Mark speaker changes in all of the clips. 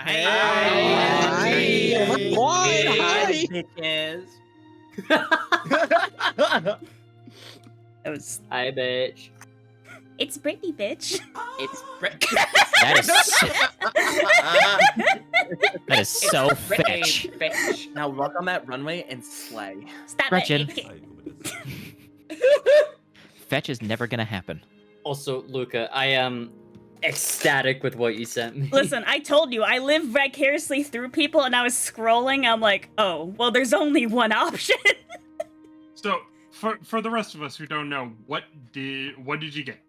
Speaker 1: Hey.
Speaker 2: What? Hi.
Speaker 1: Bitches.
Speaker 3: It was.
Speaker 4: Hi, bitch.
Speaker 3: It's Brittany, bitch.
Speaker 1: It's
Speaker 5: That is so
Speaker 1: Brittany,
Speaker 5: fetch.
Speaker 1: bitch. Now look on that runway and slay.
Speaker 3: Stop
Speaker 5: Gretchen.
Speaker 3: it.
Speaker 5: Fetch is never gonna happen.
Speaker 4: Also, Luca, I am ecstatic with what you sent me.
Speaker 3: Listen, I told you, I live vicariously through people, and I was scrolling. I'm like, oh, well, there's only one option.
Speaker 6: So, for the rest of us who don't know, what did you get?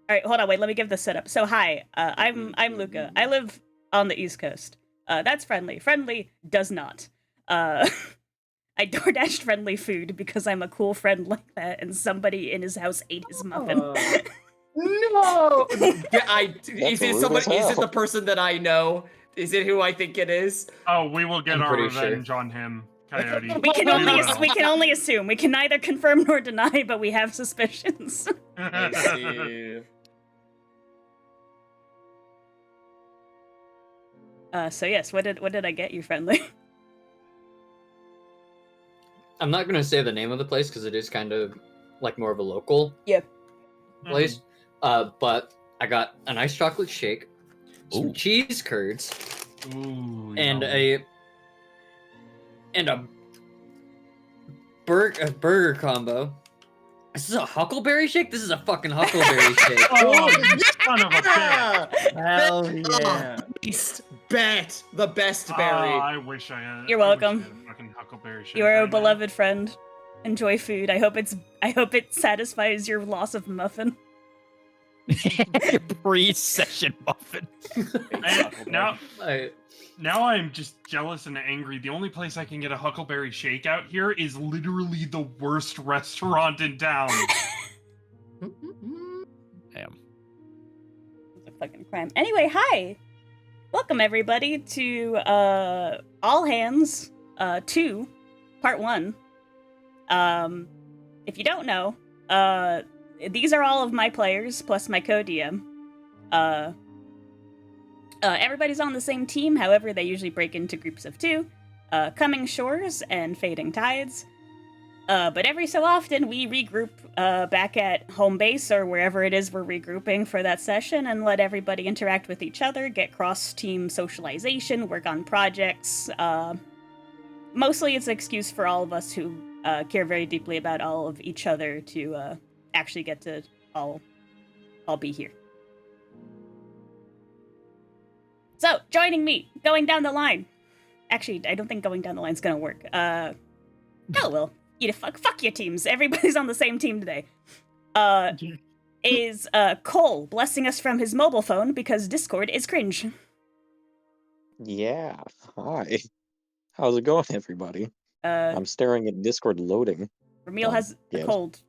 Speaker 3: All right, hold on, wait. Let me give the setup. So, hi, I'm Luca. I live on the East Coast. That's Friendly. Friendly does not. I DoorDashed Friendly food because I'm a cool friend like that, and somebody in his house ate his muffin.
Speaker 1: No! Is it
Speaker 2: rude as hell.
Speaker 1: the person that I know? Is it who I think it is?
Speaker 6: Oh, we will get
Speaker 4: I'm
Speaker 6: our
Speaker 4: pretty
Speaker 6: revenge on him, Coyote.
Speaker 3: We can
Speaker 6: will.
Speaker 3: only assume. We can neither confirm nor deny, but we have suspicions.
Speaker 1: I see.
Speaker 3: So yes, what did I get you, Friendly?
Speaker 4: I'm not gonna say the name of the place because it is kind of like more of a local place. But I got a nice chocolate shake, some
Speaker 5: Ooh.
Speaker 4: cheese curds,
Speaker 6: Ooh,
Speaker 4: and
Speaker 6: yum.
Speaker 4: a burger combo. This is a huckleberry shake? This is a fucking huckleberry shake.
Speaker 6: Oh, you son of a bitch!
Speaker 1: Hell
Speaker 2: yeah.
Speaker 1: Bet the best berry.
Speaker 6: I wish I had.
Speaker 3: You're
Speaker 6: I wish I
Speaker 3: welcome.
Speaker 6: had a fucking huckleberry shake
Speaker 3: You are a
Speaker 6: right now.
Speaker 3: beloved friend. Enjoy food. I hope it satisfies your loss of muffin.
Speaker 5: Your pre-session muffin.
Speaker 6: And now
Speaker 4: I-
Speaker 6: I'm just jealous and angry. The only place I can get a huckleberry shake out here is literally the worst restaurant in town.
Speaker 5: Damn.
Speaker 3: It's a fucking crime. Anyway, hi. Welcome everybody to All Hands 2 Part 1. If you don't know, these are all of my players plus my co-DM. Everybody's on the same team, however, they usually break into groups of 2, Coming Shores and Fading Tides. But every so often, we regroup back at home base or wherever it is we're regrouping for that session and let everybody interact with each other, get cross-team socialization, work on projects. Mostly it's an excuse for all of us who care very deeply about all of each other to actually get to all be here. So, joining me, going down the line. Actually, I don't think going down the line's gonna work. Oh, well. Fuck your teams. Everybody's on the same team today. Is Cole blessing us from his mobile phone because Discord is cringe.
Speaker 2: Yeah. Hi. How's it going, everybody? I'm staring at Discord loading.
Speaker 3: Ramil has a
Speaker 2: yes.
Speaker 3: cold.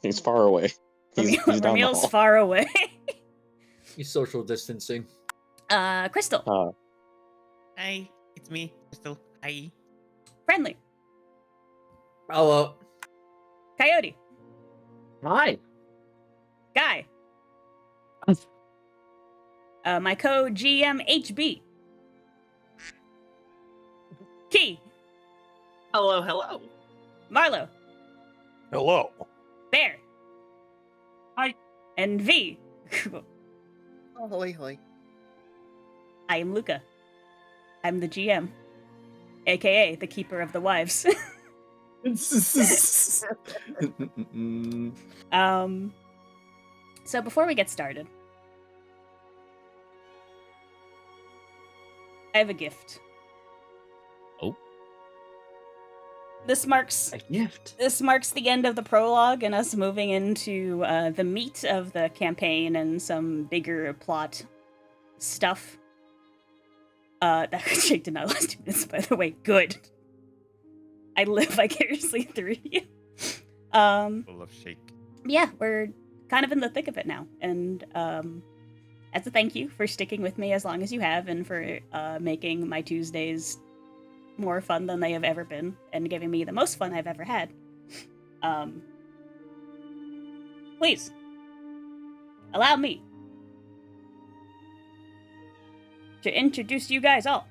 Speaker 2: He's far away. He's down the
Speaker 3: Ramil's
Speaker 2: hall.
Speaker 3: far away.
Speaker 4: He's social distancing.
Speaker 3: Crystal.
Speaker 7: Hi, it's me, Crystal. Hi.
Speaker 3: Friendly.
Speaker 4: Hello.
Speaker 3: Coyote.
Speaker 1: Hi.
Speaker 3: Guy. My co-GM HB. Key.
Speaker 1: Hello, hello.
Speaker 3: Marlo.
Speaker 8: Hello.
Speaker 3: Bear.
Speaker 6: Hi.
Speaker 3: And V.
Speaker 1: Oh, holy, holy.
Speaker 3: I am Luca. I'm the GM. AKA the Keeper of the Wives. So before we get started, I have a gift.
Speaker 5: Oh.
Speaker 3: This marks
Speaker 1: A gift.
Speaker 3: the end of the prologue and us moving into the meat of the campaign and some bigger plot stuff. That shake did not last 2 minutes, by the way. Good. I live vicariously through you.
Speaker 7: Full of shake.
Speaker 3: Yeah, we're kind of in the thick of it now. And as a thank you for sticking with me as long as you have and for making my Tuesdays more fun than they have ever been and giving me the most fun I've ever had. Please, allow me to introduce you guys all.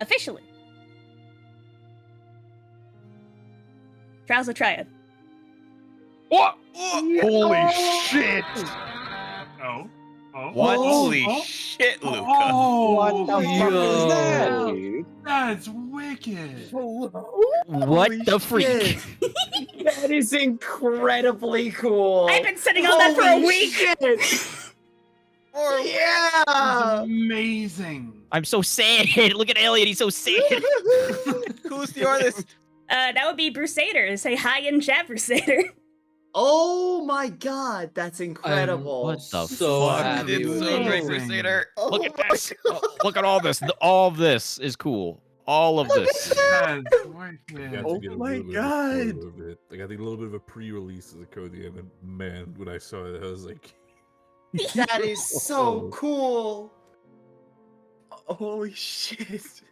Speaker 3: Officially. Trials of Triad.
Speaker 8: What?
Speaker 6: Holy shit! Oh.
Speaker 8: What?
Speaker 6: Holy
Speaker 8: shit, Luca.
Speaker 6: Oh,
Speaker 2: What the fuck is that, dude?
Speaker 6: That's wicked.
Speaker 5: What the freak?
Speaker 1: That is incredibly cool.
Speaker 3: I've been sitting on that for a
Speaker 1: Holy
Speaker 3: week.
Speaker 1: shit. Yeah.
Speaker 6: That's amazing.
Speaker 5: I'm so sad. Look at Elliot. He's so sad.
Speaker 8: Who's the artist?
Speaker 3: That would be Brusader. Say hi in chat, Brusader.
Speaker 1: Oh my god, that's incredible.
Speaker 5: What the
Speaker 4: So
Speaker 5: fuck?
Speaker 4: happy
Speaker 8: It's
Speaker 4: with
Speaker 8: so
Speaker 4: it.
Speaker 8: great, Crusader.
Speaker 1: Oh
Speaker 5: Look at
Speaker 1: my
Speaker 5: this.
Speaker 1: God.
Speaker 5: Look at all this. All of this is cool. All of this.
Speaker 6: That's
Speaker 9: You
Speaker 6: wicked.
Speaker 9: have
Speaker 1: Oh
Speaker 9: to get a
Speaker 1: my
Speaker 9: little bit of a
Speaker 1: God.
Speaker 9: photo of it. Like I think a little bit of a pre-release of the Codium, and man, when I saw it, I was like,
Speaker 1: That is so cool. Holy shit.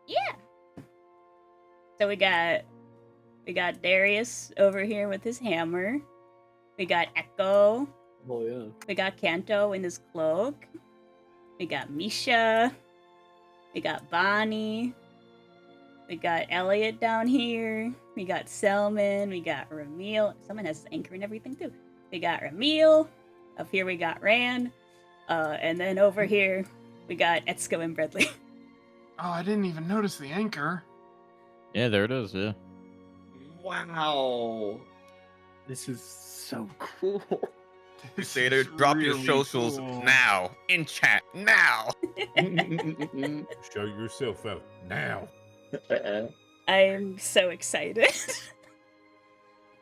Speaker 3: Yeah. So we got Darius over here with his hammer. We got Echo.
Speaker 4: Oh yeah.
Speaker 3: We got Kanto in his cloak. We got Misha. We got Bonnie. We got Elliot down here. We got Selman. We got Ramil. Someone has his anchor and everything too. We got Ramil. Up here we got Rand. And then over here we got Etsuko and Bradley.
Speaker 6: Oh, I didn't even notice the anchor.
Speaker 5: Yeah, there it is. Yeah.
Speaker 1: Wow. This is so cool.
Speaker 6: This
Speaker 8: Crusader,
Speaker 6: is
Speaker 8: drop your
Speaker 6: really
Speaker 8: socials
Speaker 6: cool.
Speaker 8: now. In chat, now.
Speaker 9: "Show yourself out now."
Speaker 3: I'm so excited.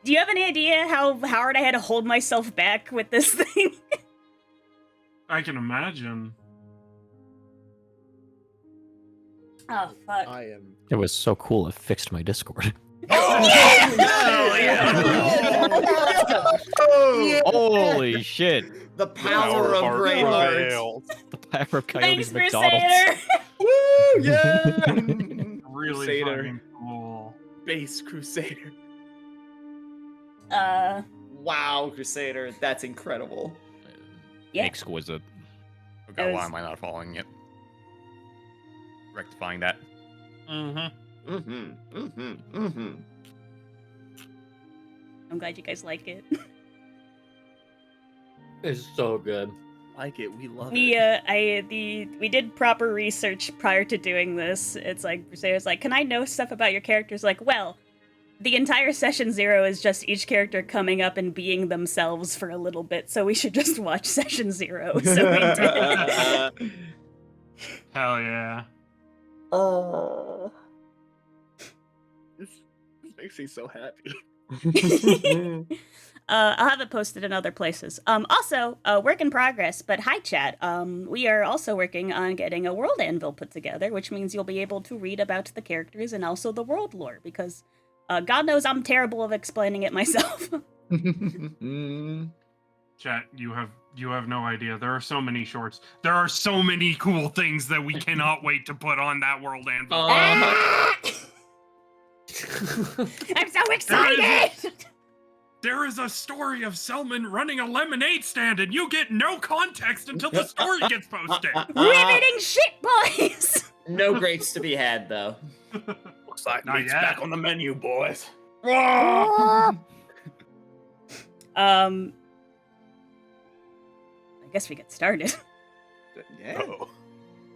Speaker 3: Do you have any idea how hard I had to hold myself back with this thing?
Speaker 6: I can imagine.
Speaker 3: Oh, fuck.
Speaker 1: I am.
Speaker 5: It was so cool. It fixed my Discord. Holy shit.
Speaker 1: The power of great art.
Speaker 5: The power of
Speaker 3: Thanks,
Speaker 5: Coyote's McDonald's.
Speaker 3: Crusader!
Speaker 1: Woo! Yeah.
Speaker 6: Really
Speaker 1: Crusader.
Speaker 6: fucking cool.
Speaker 1: Base Crusader.
Speaker 3: Uh,
Speaker 1: Wow, Crusader. That's incredible.
Speaker 3: Yeah.
Speaker 5: Exquisite.
Speaker 8: Okay,
Speaker 3: It
Speaker 8: why
Speaker 3: was-
Speaker 8: am I not following it? Rectifying that.
Speaker 6: Mm-hmm.
Speaker 1: Mm-hmm.
Speaker 3: I'm glad you guys like it.
Speaker 4: It's so good.
Speaker 1: Like it. We love
Speaker 3: We
Speaker 1: it.
Speaker 3: we did proper research prior to doing this. It's like Crusader's like, can I know stuff about your characters? Like, well, the entire session 0 is just each character coming up and being themselves for a little bit, so we should just watch session 0. So we did.
Speaker 6: Hell yeah.
Speaker 1: This makes me so happy.
Speaker 3: I'll have it posted in other places. Also, work in progress, but hi chat. We are also working on getting a world anvil put together, which means you'll be able to read about the characters and also the world lore, because God knows I'm terrible of explaining it myself.
Speaker 6: Chat, you have no idea. There are so many shorts. There are so many cool things that we cannot wait to put on that world anvil.
Speaker 3: I'm so excited!
Speaker 6: There is a story of Selman running a lemonade stand, and you get no context until the story gets posted.
Speaker 3: Riveting shit, boys!
Speaker 1: No grapes to be had, though.
Speaker 9: Looks like
Speaker 6: Not
Speaker 9: meat's
Speaker 6: yet.
Speaker 9: back on the menu, boys.
Speaker 3: I guess we get started.
Speaker 1: Yeah.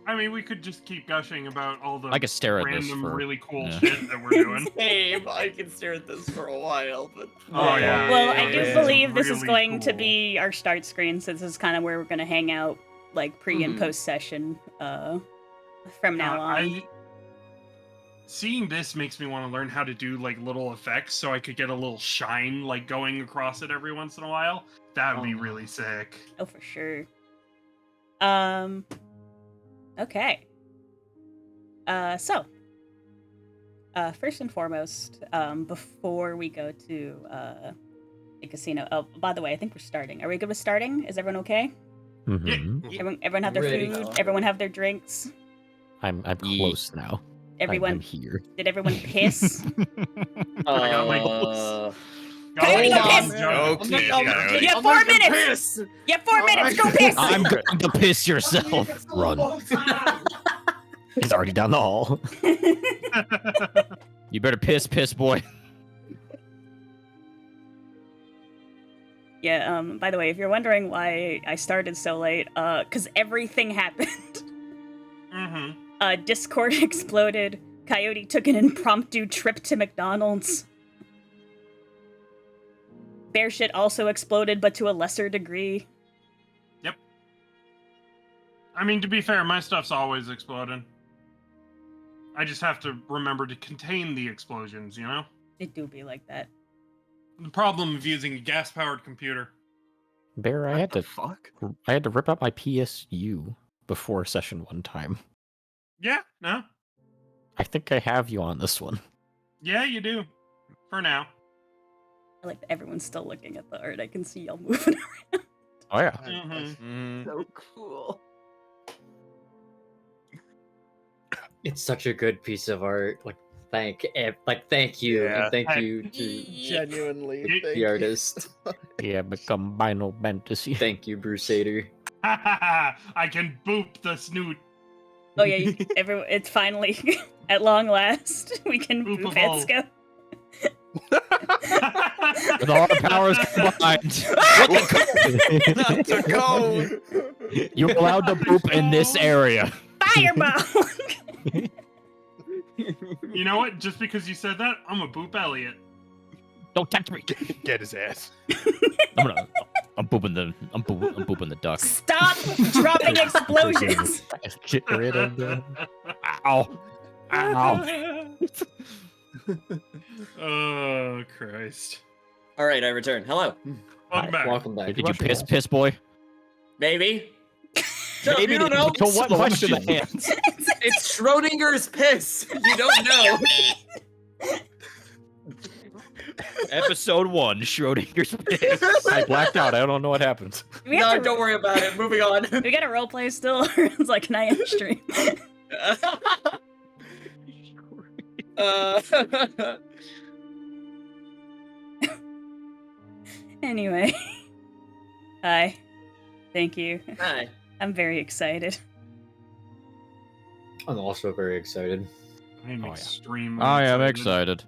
Speaker 6: I mean, we could just keep gushing about all the
Speaker 5: I could stare at this
Speaker 6: random,
Speaker 5: for
Speaker 6: really cool
Speaker 5: yeah.
Speaker 6: shit that we're doing.
Speaker 1: Same. I can stare at this for a while, but
Speaker 6: Oh, yeah.
Speaker 3: Well, I do
Speaker 6: It's
Speaker 3: believe this is
Speaker 6: really
Speaker 3: going to
Speaker 6: cool.
Speaker 3: be our start screen, since this is kind of where we're going to hang out, like pre and
Speaker 1: Mhm.
Speaker 3: post session, from now on.
Speaker 6: Seeing this makes me want to learn how to do like little effects, so I could get a little shine like going across it every once in a while. That would be really sick.
Speaker 3: Oh, for sure. Okay. So, first and foremost, before we go to the casino. Oh, by the way, I think we're starting. Are we good with starting? Is everyone okay?
Speaker 5: Mhm.
Speaker 3: Everyone have their
Speaker 4: Ready.
Speaker 3: food. Everyone have their drinks.
Speaker 5: I'm close now. I'm
Speaker 3: Everyone.
Speaker 5: here.
Speaker 3: Did everyone piss?
Speaker 6: I got my
Speaker 1: Uh,
Speaker 3: Coyote, go piss!
Speaker 8: Okay, Coyote.
Speaker 3: You have 4 minutes! You have 4 minutes, go piss!
Speaker 5: I'm going to piss yourself. Run. He's already down the hall. You better piss, boy.
Speaker 3: Yeah, by the way, if you're wondering why I started so late, because everything happened. Discord exploded. Coyote took an impromptu trip to McDonald's. Bear shit also exploded, but to a lesser degree.
Speaker 6: Yep. I mean, to be fair, my stuff's always exploding. I just have to remember to contain the explosions, you know?
Speaker 3: It do be like that.
Speaker 6: The problem of using a gas-powered computer.
Speaker 5: Bear, I had to rip out my PSU before session one time.
Speaker 6: Yeah, no?
Speaker 5: I think I have you on this one.
Speaker 6: Yeah, you do. For now.
Speaker 3: I like that everyone's still looking at the art. I can see y'all moving around.
Speaker 5: Oh yeah.
Speaker 1: So cool.
Speaker 4: It's such a good piece of art. Thank you, and thank you to
Speaker 1: Genuinely,
Speaker 4: the artist.
Speaker 5: Yeah, become Final Fantasy.
Speaker 4: Thank you, Brusader.
Speaker 6: I can boop the snoot.
Speaker 3: Oh yeah, it's finally, at long last, we can boop Edsco.
Speaker 5: With all our powers combined.
Speaker 8: Not to go.
Speaker 5: You're allowed to poop in this area.
Speaker 3: Fireball!
Speaker 6: You know what? Just because you said that, I'm a boop Elliot.
Speaker 5: Don't touch me.
Speaker 8: Get his ass.
Speaker 5: I'm booping the duck.
Speaker 3: Stop dropping explosions!
Speaker 5: Get rid of the... Ow. Ow.
Speaker 6: Oh, Christ.
Speaker 1: All right, I return. Hello.
Speaker 6: Welcome back.
Speaker 4: Welcome back.
Speaker 5: Did you piss, boy?
Speaker 1: Maybe. Shut up, you don't know.
Speaker 5: To what question?
Speaker 1: It's Schrodinger's piss. You don't know.
Speaker 5: Episode 1, Schrodinger's piss. I blacked out. I don't know what happened.
Speaker 1: No, don't worry about it. Moving on.
Speaker 3: We got a roleplay still, or it's like an IM stream. Anyway. Hi. Thank you.
Speaker 1: Hi.
Speaker 3: I'm very excited.
Speaker 4: I'm also very excited.
Speaker 6: I'm extremely
Speaker 5: I am excited.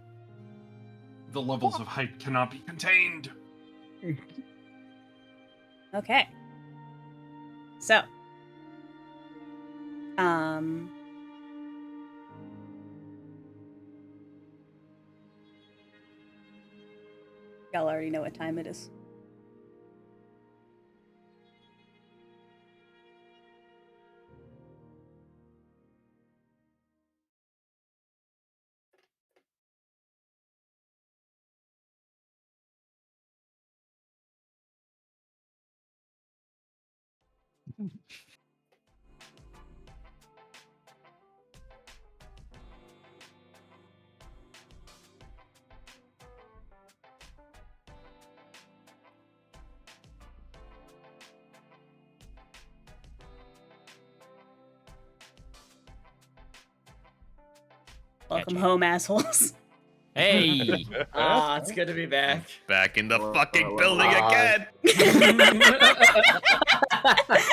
Speaker 6: The levels of hype cannot be contained.
Speaker 3: Okay. So. Y'all already know what time it is. Welcome home, assholes.
Speaker 5: Hey!
Speaker 1: It's good to be back.
Speaker 8: Back in the fucking building again.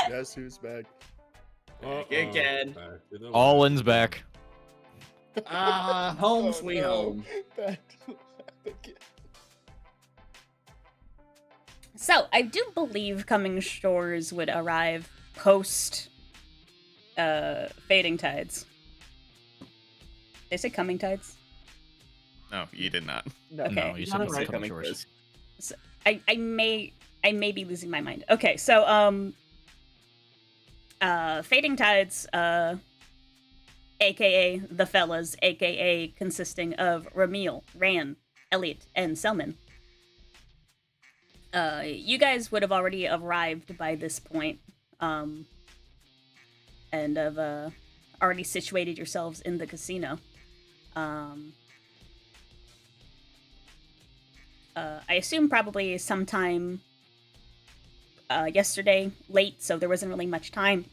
Speaker 9: Guess who's back?
Speaker 1: Again.
Speaker 5: Allin's back.
Speaker 1: Home sweet home.
Speaker 3: So, I do believe Coming Shores would arrive post Fading Tides. They say Coming Tides?
Speaker 8: No, you did not.
Speaker 3: Okay.
Speaker 5: No, you said it's
Speaker 1: right,
Speaker 5: Coming
Speaker 1: Coming
Speaker 5: Shores.
Speaker 3: So, I may be losing my mind. Okay, so Fading Tides, aka the fellas, aka consisting of Ramil, Ran, Elliot, and Selman. You guys would have already arrived by this point, and have already situated yourselves in the casino. I assume probably sometime yesterday, late, so there wasn't really much time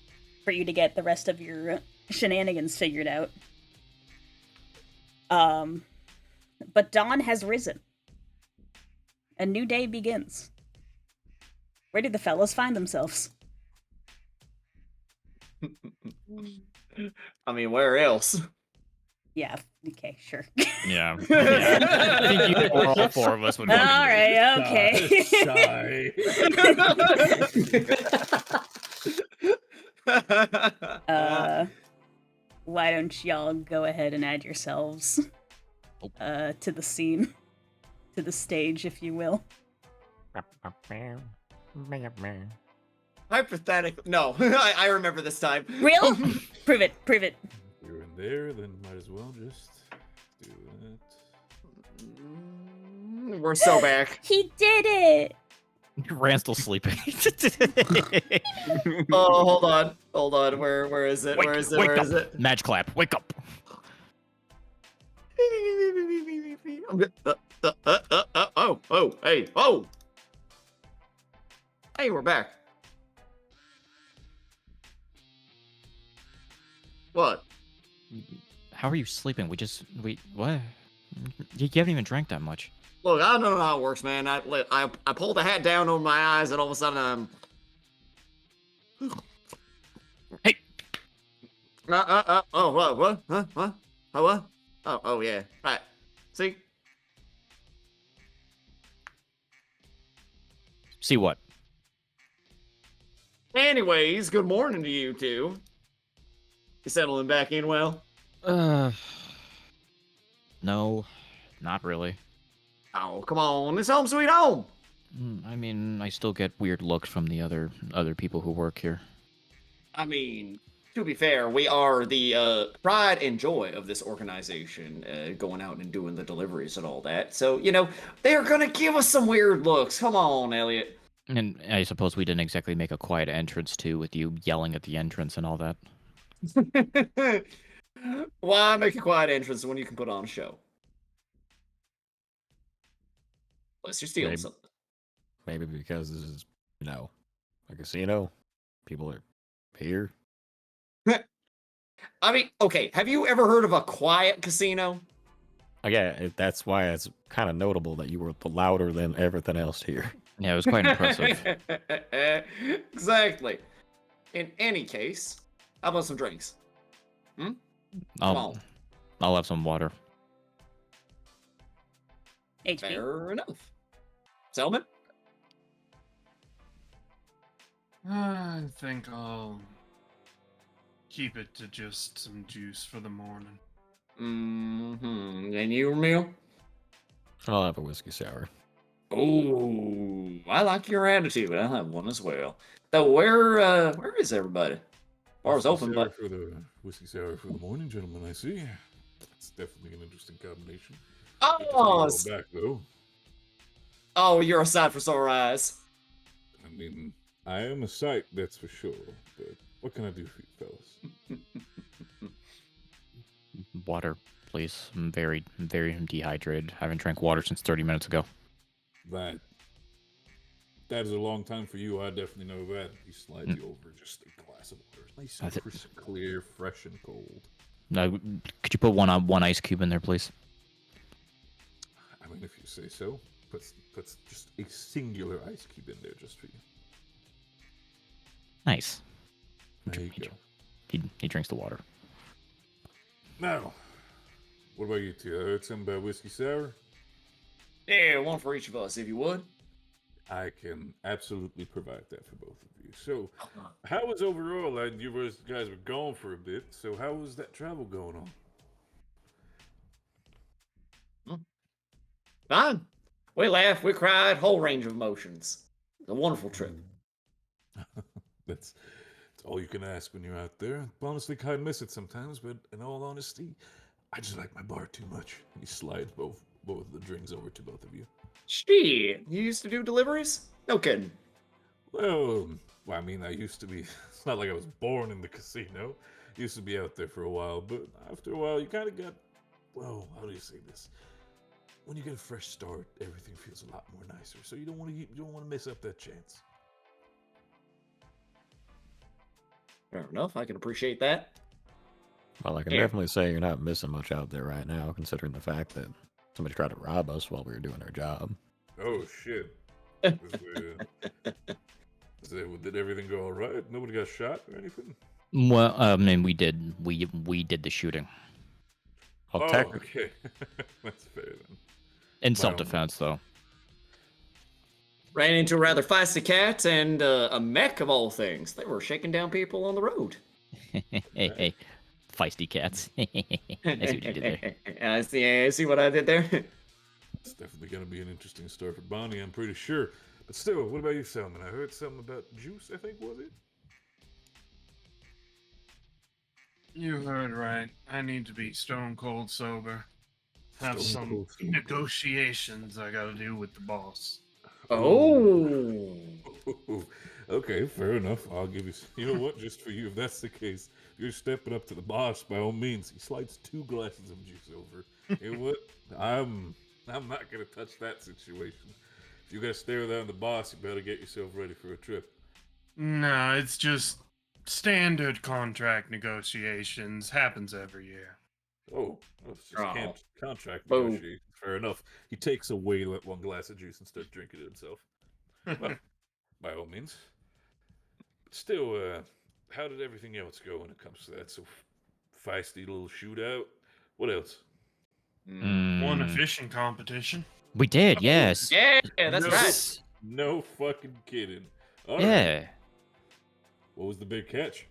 Speaker 3: for you to get the rest of your shenanigans figured out. But dawn has risen. A new day begins. Where did the fellas find themselves?
Speaker 1: I mean, where else?
Speaker 3: Yeah, okay, sure.
Speaker 5: Yeah. I think you know all four of us would.
Speaker 3: All right, okay.
Speaker 9: Sigh.
Speaker 3: Why don't y'all go ahead and add yourselves to the scene, to the stage, if you will.
Speaker 1: Hypothetically, no, I remember this time.
Speaker 3: Real? Prove it.
Speaker 9: You're in there, then might as well just do it.
Speaker 1: We're so back.
Speaker 3: He did it!
Speaker 5: Rand's still sleeping.
Speaker 1: Oh, hold on. Where is it? Where is it?
Speaker 5: Match clap. Wake up.
Speaker 1: Hey, we're back. What?
Speaker 5: How are you sleeping? What? You haven't even drank that much.
Speaker 1: Look, I don't know how it works, man. I pulled the hat down over my eyes, and all of a sudden I'm.
Speaker 5: Hey.
Speaker 1: Oh, what? Huh? What? Oh, what? Oh, yeah. Right. See?
Speaker 5: See what?
Speaker 1: Anyways, good morning to you two. You settling back in well?
Speaker 5: No, not really.
Speaker 1: Oh, come on. It's home sweet home.
Speaker 5: I mean, I still get weird looks from the other people who work here.
Speaker 1: I mean, to be fair, we are the pride and joy of this organization, going out and doing the deliveries and all that. So, they're going to give us some weird looks. Come on, Elliot.
Speaker 5: And I suppose we didn't exactly make a quiet entrance, too, with you yelling at the entrance and all that.
Speaker 1: Why make a quiet entrance when you can put on a show? Unless you're stealing something.
Speaker 5: Maybe because this is, a casino. People are here.
Speaker 1: I mean, okay, have you ever heard of a quiet casino?
Speaker 5: Yeah, that's why it's kind of notable that you were louder than everything else here. Yeah, it was quite impressive.
Speaker 1: Exactly. In any case, how about some drinks?
Speaker 5: I'll have some water.
Speaker 3: HP.
Speaker 1: Fair enough. Selman?
Speaker 6: I think I'll keep it to just some juice for the morning.
Speaker 1: Mm-hmm. And you, Emil?
Speaker 5: I'll have a whiskey sour.
Speaker 1: Oh, I like your attitude. I'll have one as well. So where is everybody? Bar's open, but
Speaker 9: For the whiskey sour for the morning, gentlemen, I see. It's definitely an interesting combination. Back though.
Speaker 1: Oh, you're a sight for sore eyes.
Speaker 9: I mean, I am a sight, that's for sure. But what can I do for you, fellas?
Speaker 5: Water, please. I'm very, very dehydrated. I haven't drank water since 30 minutes ago.
Speaker 9: That is a long time for you. I definitely know that. He slides you over just a glass of water. Nice and crisp, clear, fresh, and cold.
Speaker 5: Could you put one ice cube in there, please?
Speaker 9: I mean, if you say so. Puts just a singular ice cube in there just for you.
Speaker 5: Nice.
Speaker 9: There you go.
Speaker 5: He drinks the water.
Speaker 9: Now, what about you two? I heard something about whiskey sour.
Speaker 1: Yeah, one for each of us, if you would.
Speaker 9: I can absolutely provide that for both of you. So, how was overall? You guys were gone for a bit. So, how was that travel going on?
Speaker 1: Fine. We laughed, we cried, whole range of emotions. It's a wonderful trip.
Speaker 9: That's all you can ask when you're out there. Honestly, kind of miss it sometimes, but in all honesty, I just like my bar too much. He slides both of the drinks over to both of you.
Speaker 1: Shit, you used to do deliveries? No kidding.
Speaker 9: Well, I mean, I used to be. It's not like I was born in the casino. Used to be out there for a while, but after a while, you kind of got. Well, how do you say this? When you get a fresh start, everything feels a lot more nicer. So you don't want to miss up that chance.
Speaker 1: Fair enough. I can appreciate that.
Speaker 5: Well, I can definitely say you're not missing much out there right now, considering the fact that somebody tried to rob us while we were doing our job.
Speaker 9: Oh shit. Did everything go all right? Nobody got shot or anything?
Speaker 10: Well, I mean, we did the shooting
Speaker 5: Well,
Speaker 9: Oh,
Speaker 5: technically,
Speaker 9: okay. That's fair then.
Speaker 10: in
Speaker 9: By all
Speaker 10: self-defense, though.
Speaker 1: Ran into a rather feisty cat and a mech of all things. They were shaking down people on the road.
Speaker 10: Hey, feisty cats. I see what you did there.
Speaker 1: I see what I did there.
Speaker 9: It's definitely going to be an interesting story for Bonnie, I'm pretty sure. But still, what about you, Salmon? I heard something about juice, I think, was it?
Speaker 6: You heard right. I need to be stone cold sober. Have
Speaker 9: Stone
Speaker 6: some
Speaker 9: cold sober.
Speaker 6: negotiations I gotta do with the boss.
Speaker 1: Oh.
Speaker 9: Okay, fair enough. I'll give you... You know what? Just for you, if that's the case, you're stepping up to the boss, by all means. He slides 2 glasses of juice over. You know what? I'm not going to touch that situation. If you got to stare down the boss, you better get yourself ready for a trip.
Speaker 6: No, it's just standard contract negotiations. Happens every year.
Speaker 9: Oh, it's just
Speaker 1: Oh.
Speaker 9: contract
Speaker 1: Boom.
Speaker 9: negotiation. Fair enough. He takes away 1 glass of juice and starts drinking it himself. Well, by all means. But still, how did everything else go when it comes to that? So feisty little shootout. What else?
Speaker 6: Won a
Speaker 10: Mm,
Speaker 6: fishing competition.
Speaker 10: we did, yes.
Speaker 1: Yeah, that's
Speaker 9: No.
Speaker 1: right.
Speaker 9: No fucking kidding. All right.
Speaker 10: Yeah.
Speaker 9: What was the big catch?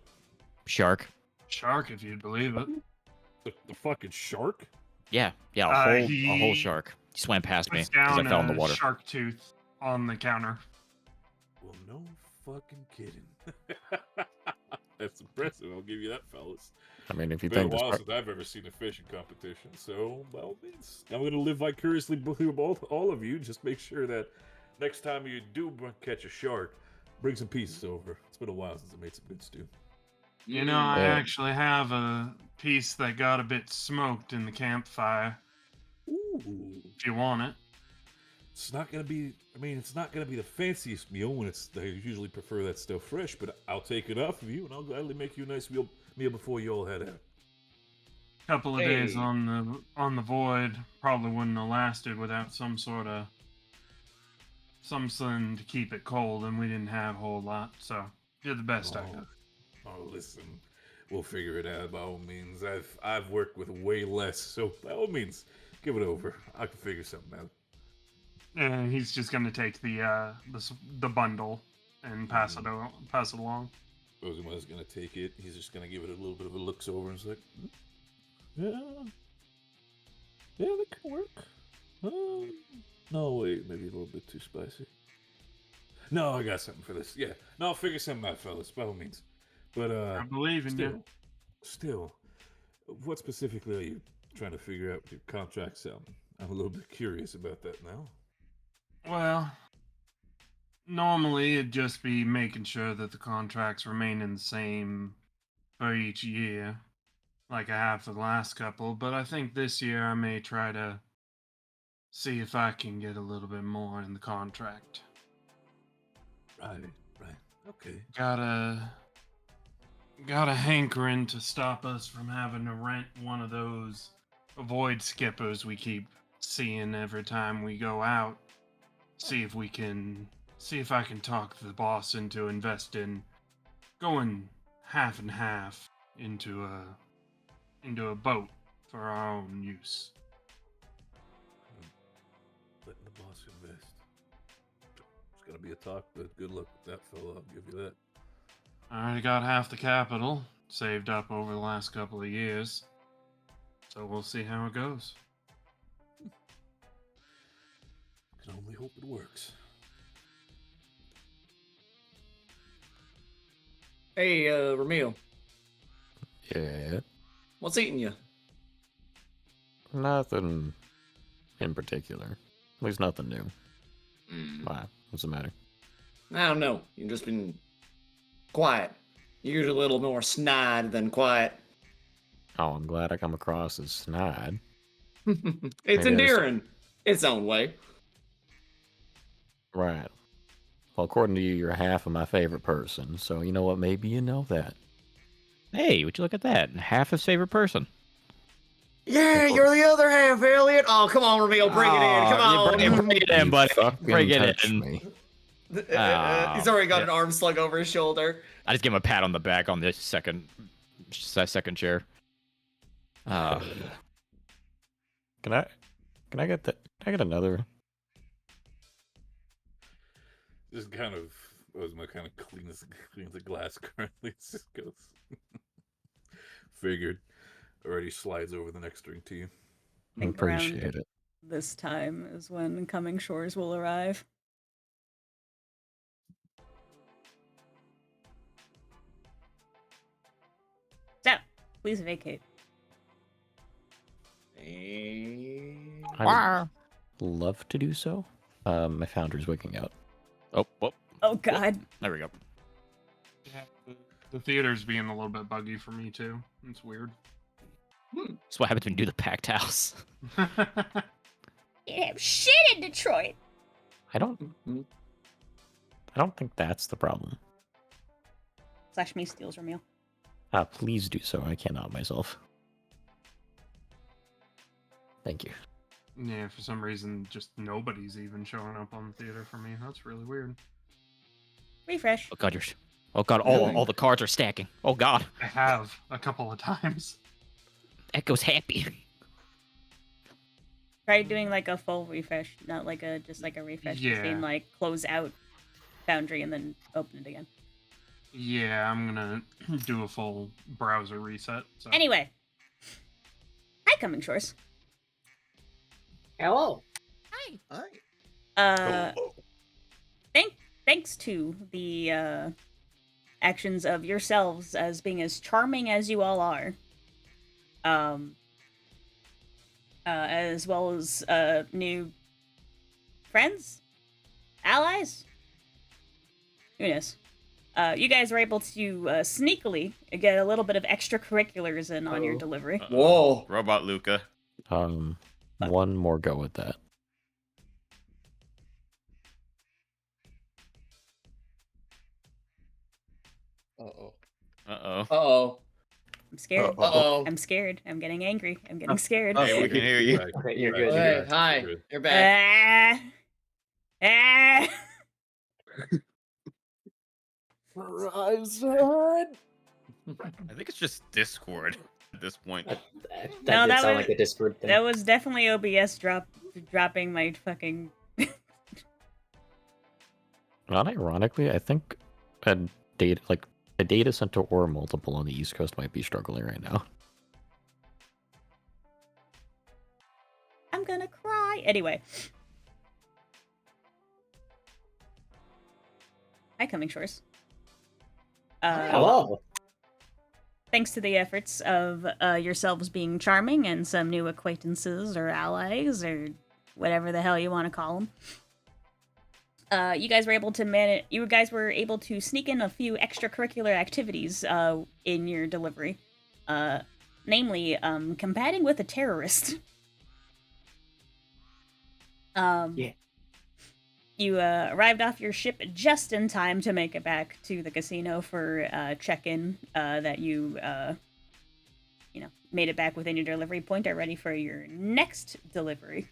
Speaker 10: Shark.
Speaker 6: Shark, if you'd believe it.
Speaker 9: The fucking shark?
Speaker 10: Yeah, a whole
Speaker 6: He
Speaker 10: shark. He swam past me
Speaker 6: Puts
Speaker 10: because I
Speaker 6: down
Speaker 10: fell in the
Speaker 6: a
Speaker 10: water.
Speaker 6: shark tooth on the counter.
Speaker 9: Well, no fucking kidding. That's impressive. I'll give you that, fellas.
Speaker 5: I mean, if you
Speaker 9: It's been a
Speaker 5: think this
Speaker 9: while
Speaker 5: part,
Speaker 9: since I've ever seen a fishing competition, so by all means, I'm going to live vicariously through all of you. Just make sure that next time you do catch a shark, bring some pieces over. It's been a while since I made some good stew.
Speaker 6: You know, I
Speaker 5: Yeah.
Speaker 6: actually have a piece that got a bit smoked in the campfire.
Speaker 9: Ooh.
Speaker 6: If you want it.
Speaker 9: It's not gonna be. I mean, it's not gonna be the fanciest meal when it's. They usually prefer that stuff fresh, but I'll take it off of you, and I'll gladly make you a nice meal before you all head out.
Speaker 6: Couple of days
Speaker 1: Hey.
Speaker 6: on the void probably wouldn't have lasted without some sort of something to keep it cold, and we didn't have a whole lot, so did the best I could.
Speaker 9: Oh, listen, we'll figure it out by all means. I've worked with way less, so by all means, give it over. I can figure something out.
Speaker 6: And he's just gonna take the bundle and pass it along.
Speaker 9: Ozuma's gonna take it. He's just gonna give it a little bit of a looks over, and it's like, yeah, that can work. No, wait, maybe a little bit too spicy. No, I got something for this. Yeah, no, I'll figure something out, fellas, by all means. But
Speaker 6: I believe in you.
Speaker 9: still, what specifically are you trying to figure out with your contract, Salmon? I'm a little bit curious about that now.
Speaker 6: Well, normally it'd just be making sure that the contracts remain in the same for each year, like I have for the last couple, but I think this year I may try to see if I can get a little bit more in the contract.
Speaker 9: Right, okay.
Speaker 6: Got a hankering to stop us from having to rent one of those void skippers we keep seeing every time we go out. See if I can talk the boss into investing, going half and half into a boat for our own use.
Speaker 9: Letting the boss invest. It's gonna be a talk, but good luck with that, fella. I'll give you that.
Speaker 6: I already got half the capital saved up over the last couple of years, so we'll see how it goes.
Speaker 9: Can only hope it works.
Speaker 1: Hey, Ramil,
Speaker 5: yeah,
Speaker 1: what's eating you?
Speaker 5: nothing in particular. At least nothing new.
Speaker 1: Mm,
Speaker 5: Why? What's the matter?
Speaker 1: I don't know. You've just been quiet. You're usually a little more snide than quiet.
Speaker 5: Oh, I'm glad I come across as snide.
Speaker 1: It's
Speaker 5: Maybe I was-
Speaker 1: endearing, its own way.
Speaker 5: Right. Well, according to you, you're half of my favorite person. So you know what? Maybe you know that.
Speaker 10: Hey, would you look at that? Half his favorite person.
Speaker 1: Yeah, you're the other half, Elliot. Oh, come on, Ramil, bring it in. Come on.
Speaker 10: Bring it in, buddy. Bring it
Speaker 5: touch
Speaker 10: in.
Speaker 5: me.
Speaker 1: He's already got an arm slung over his shoulder.
Speaker 10: I just give him a pat on the back on the second chair.
Speaker 5: Can I get that? Can I get another?
Speaker 9: Just kind of Ozma kind of cleans the glass currently. It just goes. Figured. Already slides over the next drink to you.
Speaker 5: Appreciate it.
Speaker 3: This time is when Coming Shores will arrive. So, please vacate.
Speaker 5: I would love to do so. My founder's waking out.
Speaker 3: Oh God.
Speaker 10: There we go.
Speaker 6: Yeah, the theater's being a little bit buggy for me too. It's weird.
Speaker 10: That's what happens when you do the packed house.
Speaker 3: You have shit in Detroit.
Speaker 5: I don't think that's the problem.
Speaker 3: Slash me steals your meal.
Speaker 5: Please do so. I cannot myself. Thank you.
Speaker 6: Yeah, for some reason, just nobody's even showing up on the theater for me. That's really weird.
Speaker 3: Refresh.
Speaker 10: Oh God, all the cards are stacking. Oh God.
Speaker 6: I have a couple of times.
Speaker 10: Echo's happy.
Speaker 3: Try doing like a full refresh, not like just like a refresh.
Speaker 6: Yeah.
Speaker 3: Just being like close out Foundry and then open it again.
Speaker 6: Yeah, I'm gonna do a full browser reset. So.
Speaker 3: Anyway. Hi, Coming Shores.
Speaker 4: Hello.
Speaker 3: Hi. Thanks to the actions of yourselves as being as charming as you all are, as well as new friends, allies. Who knows? You guys were able to sneakily get a little bit of extracurriculars in on your delivery.
Speaker 1: Whoa.
Speaker 8: Robot Luca.
Speaker 5: One more go with that.
Speaker 1: Uh-oh.
Speaker 3: I'm scared.
Speaker 1: Uh-oh.
Speaker 3: I'm scared. I'm getting angry. I'm getting scared.
Speaker 8: Hey, we can hear you.
Speaker 4: Okay, you're good.
Speaker 1: Hey, hi. You're back.
Speaker 8: I think it's just Discord at this point.
Speaker 3: No,
Speaker 4: That
Speaker 3: that
Speaker 4: did sound
Speaker 3: was-
Speaker 4: like a Discord thing.
Speaker 3: That was definitely OBS dropping my fucking.
Speaker 5: Unironically, I think a data center or multiple on the East Coast might be struggling right now.
Speaker 3: I'm gonna cry. Anyway. Hi, Coming Shores.
Speaker 4: Hello.
Speaker 3: Thanks to the efforts of yourselves being charming and some new acquaintances or allies or whatever the hell you want to call them, you guys were able to You guys were able to sneak in a few extracurricular activities in your delivery, namely combating with a terrorist.
Speaker 4: Yeah.
Speaker 3: You arrived off your ship just in time to make it back to the casino for check-in. That you made it back within your delivery point, are ready for your next delivery.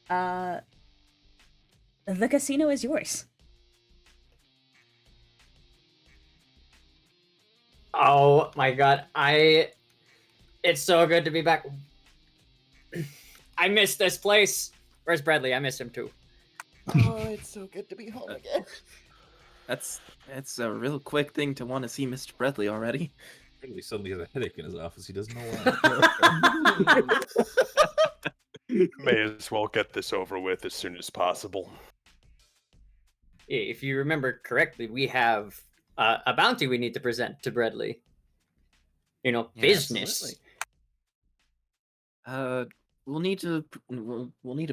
Speaker 3: The casino is yours.
Speaker 4: Oh my God, it's so good to be back. I miss this place. Where's Bradley? I miss him too.
Speaker 11: Oh, it's so good to be home again. That's a real quick thing to want to see Mr. Bradley already.
Speaker 9: He suddenly has a headache in his office. He doesn't know why.
Speaker 12: May as well get this over with as soon as possible.
Speaker 4: If you remember correctly, we have a bounty we need to present to Bradley. Business.
Speaker 11: Absolutely. We'll need to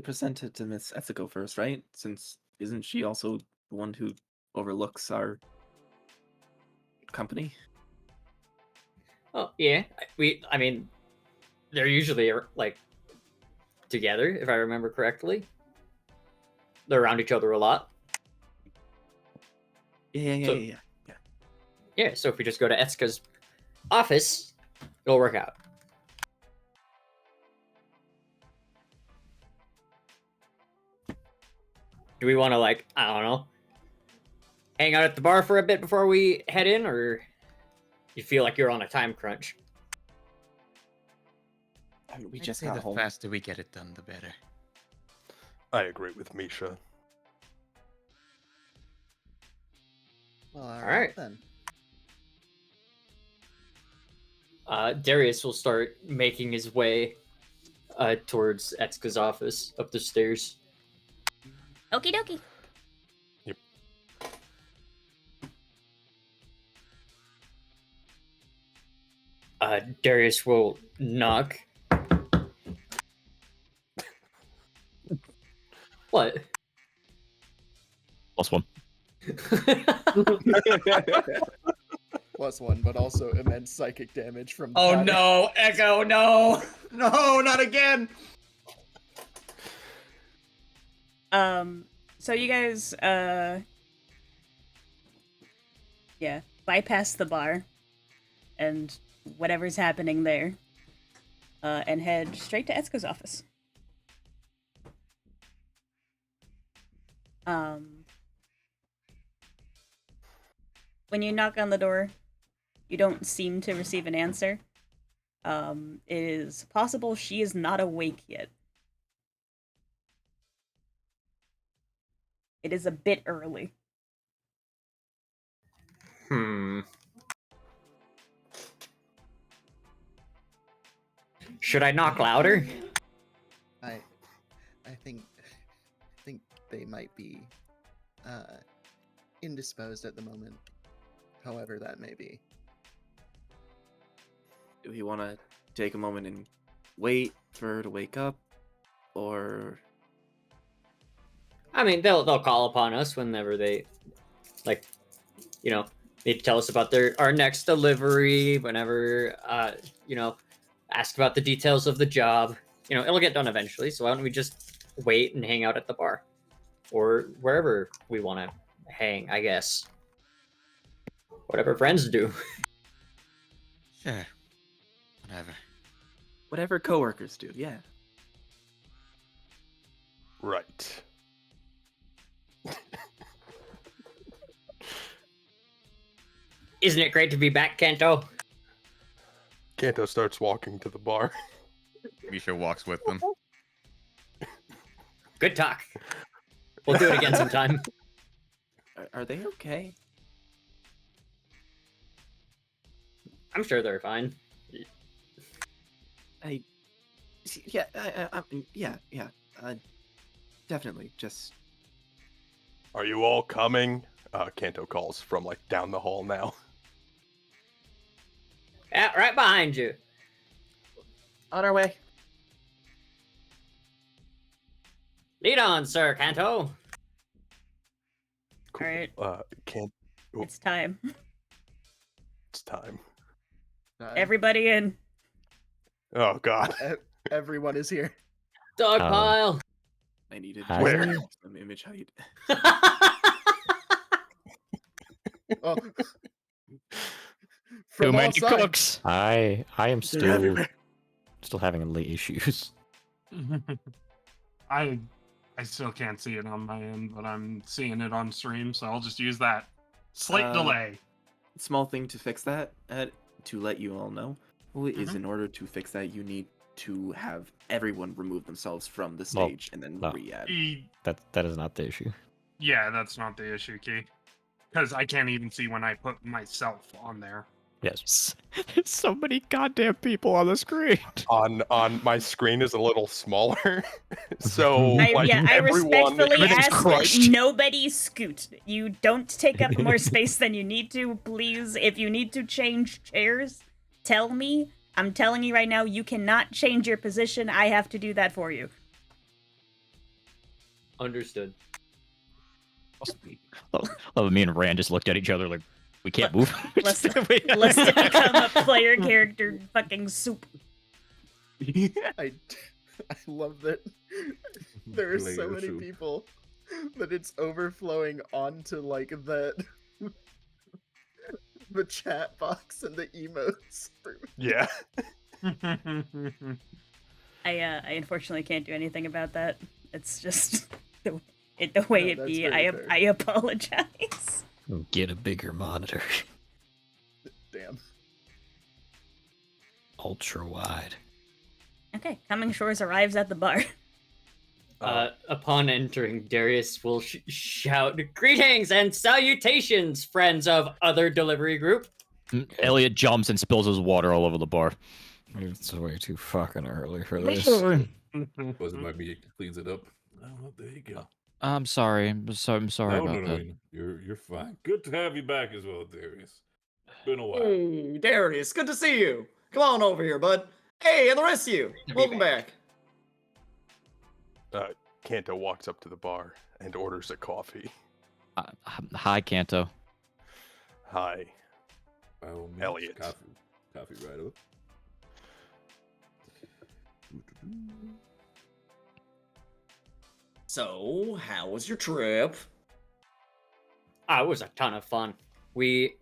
Speaker 11: present it to Miss Ethico first, right? Since isn't she also the one who overlooks our company?
Speaker 4: Oh yeah, I mean, they're usually like together, if I remember correctly. They're around each other a lot.
Speaker 11: Yeah.
Speaker 4: Yeah, so if we just go to Etsuka's office, it'll work out. Do we want to, like, I don't know, hang out at the bar for a bit before we head in, or you feel like you're on a time crunch?
Speaker 11: I mean, we
Speaker 8: I'd
Speaker 11: just
Speaker 8: say
Speaker 11: got
Speaker 8: the
Speaker 11: home.
Speaker 8: faster we get it done, the better.
Speaker 12: I agree with Misha.
Speaker 13: Well, all
Speaker 4: right.
Speaker 13: then.
Speaker 4: Darius will start making his way towards Etsuka's office up the stairs.
Speaker 3: Okie dokie.
Speaker 12: Yep.
Speaker 4: Darius will knock. What?
Speaker 10: +1.
Speaker 13: +1, but also immense psychic damage from.
Speaker 4: Oh no, Echo, no!
Speaker 1: No, not again.
Speaker 3: So you guys, yeah, bypass the bar and whatever's happening there, and head straight to Etsuka's office. When you knock on the door, you don't seem to receive an answer. It is possible she is not awake yet. It is a bit early.
Speaker 4: Should I knock louder?
Speaker 13: I think they might be indisposed at the moment. However that may be.
Speaker 11: Do we want to take a moment and wait for her to wake up, or?
Speaker 4: I mean, they'll call upon us whenever they, like, you know, need to tell us about our next delivery. Whenever, you know, ask about the details of the job. You know, it'll get done eventually. So why don't we just wait and hang out at the bar, or wherever we want to hang? I guess. Whatever friends do.
Speaker 8: Sure. Whatever.
Speaker 11: Whatever coworkers do, yeah.
Speaker 12: Right.
Speaker 4: Isn't it great to be back, Kanto?
Speaker 12: Kanto starts walking to the bar.
Speaker 8: Misha walks with them.
Speaker 4: Good talk. We'll do it again sometime.
Speaker 11: Are they okay?
Speaker 4: I'm sure they're fine.
Speaker 11: Definitely. Just.
Speaker 12: Are you all coming? Kanto calls from like down the hall now.
Speaker 4: Yeah, right behind you.
Speaker 11: On our way.
Speaker 4: Lead on, Sir Kanto.
Speaker 12: Cool.
Speaker 3: Alright. It's time.
Speaker 12: It's time.
Speaker 3: Everybody in.
Speaker 12: Oh God.
Speaker 13: Everyone is here.
Speaker 4: Dog pile.
Speaker 11: I needed
Speaker 12: Where?
Speaker 11: some image height.
Speaker 13: Oh.
Speaker 10: Too
Speaker 13: From all
Speaker 10: many
Speaker 13: sides.
Speaker 10: cooks. I am still having late issues.
Speaker 6: I still can't see it on my end, but I'm seeing it on stream, so I'll just use that. Slight delay.
Speaker 11: Small thing to fix that, to let you all know, is in order to fix that, you need to have everyone remove themselves from the stage and then re-add.
Speaker 10: That is not the issue.
Speaker 6: Yeah, that's not the issue, Key. Because I can't even see when I put myself on there.
Speaker 10: Yes. There's so many goddamn people on the screen.
Speaker 12: On my screen is a little smaller, so
Speaker 3: I
Speaker 12: everyone
Speaker 3: respectfully ask nobody scoot. You don't take up more space than you need to, please. If you need to change chairs, tell me. I'm telling you right now, you cannot change your position. I have to do that for you.
Speaker 4: Understood.
Speaker 10: Oh, me and Rand just looked at each other like, we can't move.
Speaker 3: Let's become a player character fucking soup.
Speaker 13: I love that there are so
Speaker 9: Player
Speaker 13: many
Speaker 9: soup.
Speaker 13: people that it's overflowing onto like the chat box and the emotes.
Speaker 12: Yeah.
Speaker 3: I unfortunately can't do anything about that. It's just the way it
Speaker 13: that's
Speaker 3: be.
Speaker 13: very fair.
Speaker 3: I apologize.
Speaker 5: Get a bigger monitor.
Speaker 13: Damn.
Speaker 5: Ultra wide.
Speaker 3: Okay, Coming Shores arrives at the bar.
Speaker 4: Upon entering, Darius will shout, "Greetings and salutations, friends of other delivery group."
Speaker 10: Elliot jumps and spills his water all over the bar.
Speaker 5: It's way too fucking early for this.
Speaker 9: Was it might be it cleans it up? Oh, well, there you go.
Speaker 10: I'm sorry. I'm sorry
Speaker 9: No,
Speaker 10: about that.
Speaker 9: You're fine. Good to have you back as well, Darius. Been a while.
Speaker 1: Hey, Darius, good to see you. Come on over here, bud. Hey, and the rest of you, welcome back.
Speaker 12: Kanto walks up to the bar and orders a coffee.
Speaker 10: Hi, Kanto.
Speaker 12: Hi.
Speaker 9: Elliot. Coffee right up.
Speaker 1: So, how was your trip?
Speaker 4: It was a ton of fun. We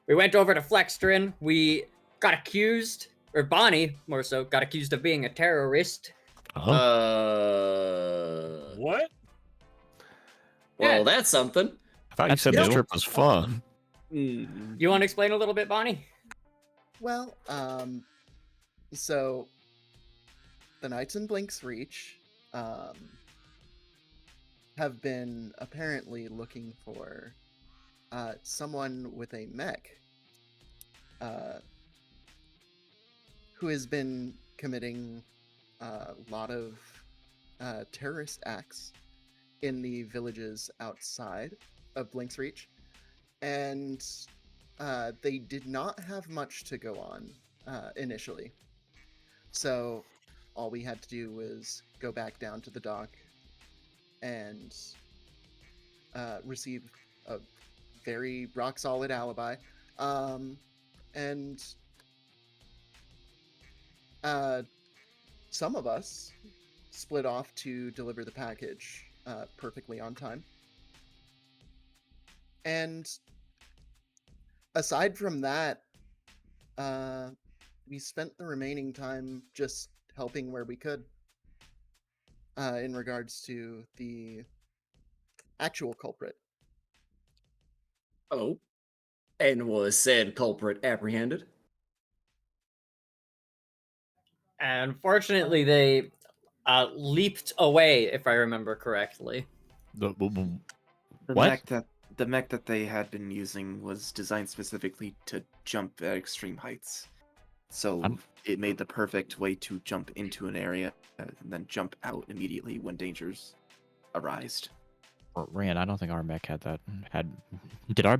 Speaker 4: went over to Flextrin. We got accused, or Bonnie more so, got accused of being a terrorist.
Speaker 5: Huh?
Speaker 9: What?
Speaker 1: Well, that's something.
Speaker 5: I thought you said this trip was fun.
Speaker 4: You want to explain a little bit, Bonnie?
Speaker 13: Well, so the Knights in Blink's Reach have been apparently looking for someone with a mech who has been committing a lot of terrorist acts in the villages outside of Blink's Reach, and they did not have much to go on initially. So all we had to do was go back down to the dock and receive a very rock-solid alibi. And some of us split off to deliver the package perfectly on time. And aside from that, we spent the remaining time just helping where we could in regards to the actual culprit.
Speaker 1: Oh. And was said culprit apprehended?
Speaker 4: And unfortunately, they leaped away, if I remember correctly.
Speaker 11: The
Speaker 10: What?
Speaker 11: mech that they had been using was designed specifically to jump at extreme heights. So it made the perfect way to jump into an area and then jump out immediately when dangers arised.
Speaker 10: Rand, I don't think our mech had that. Did our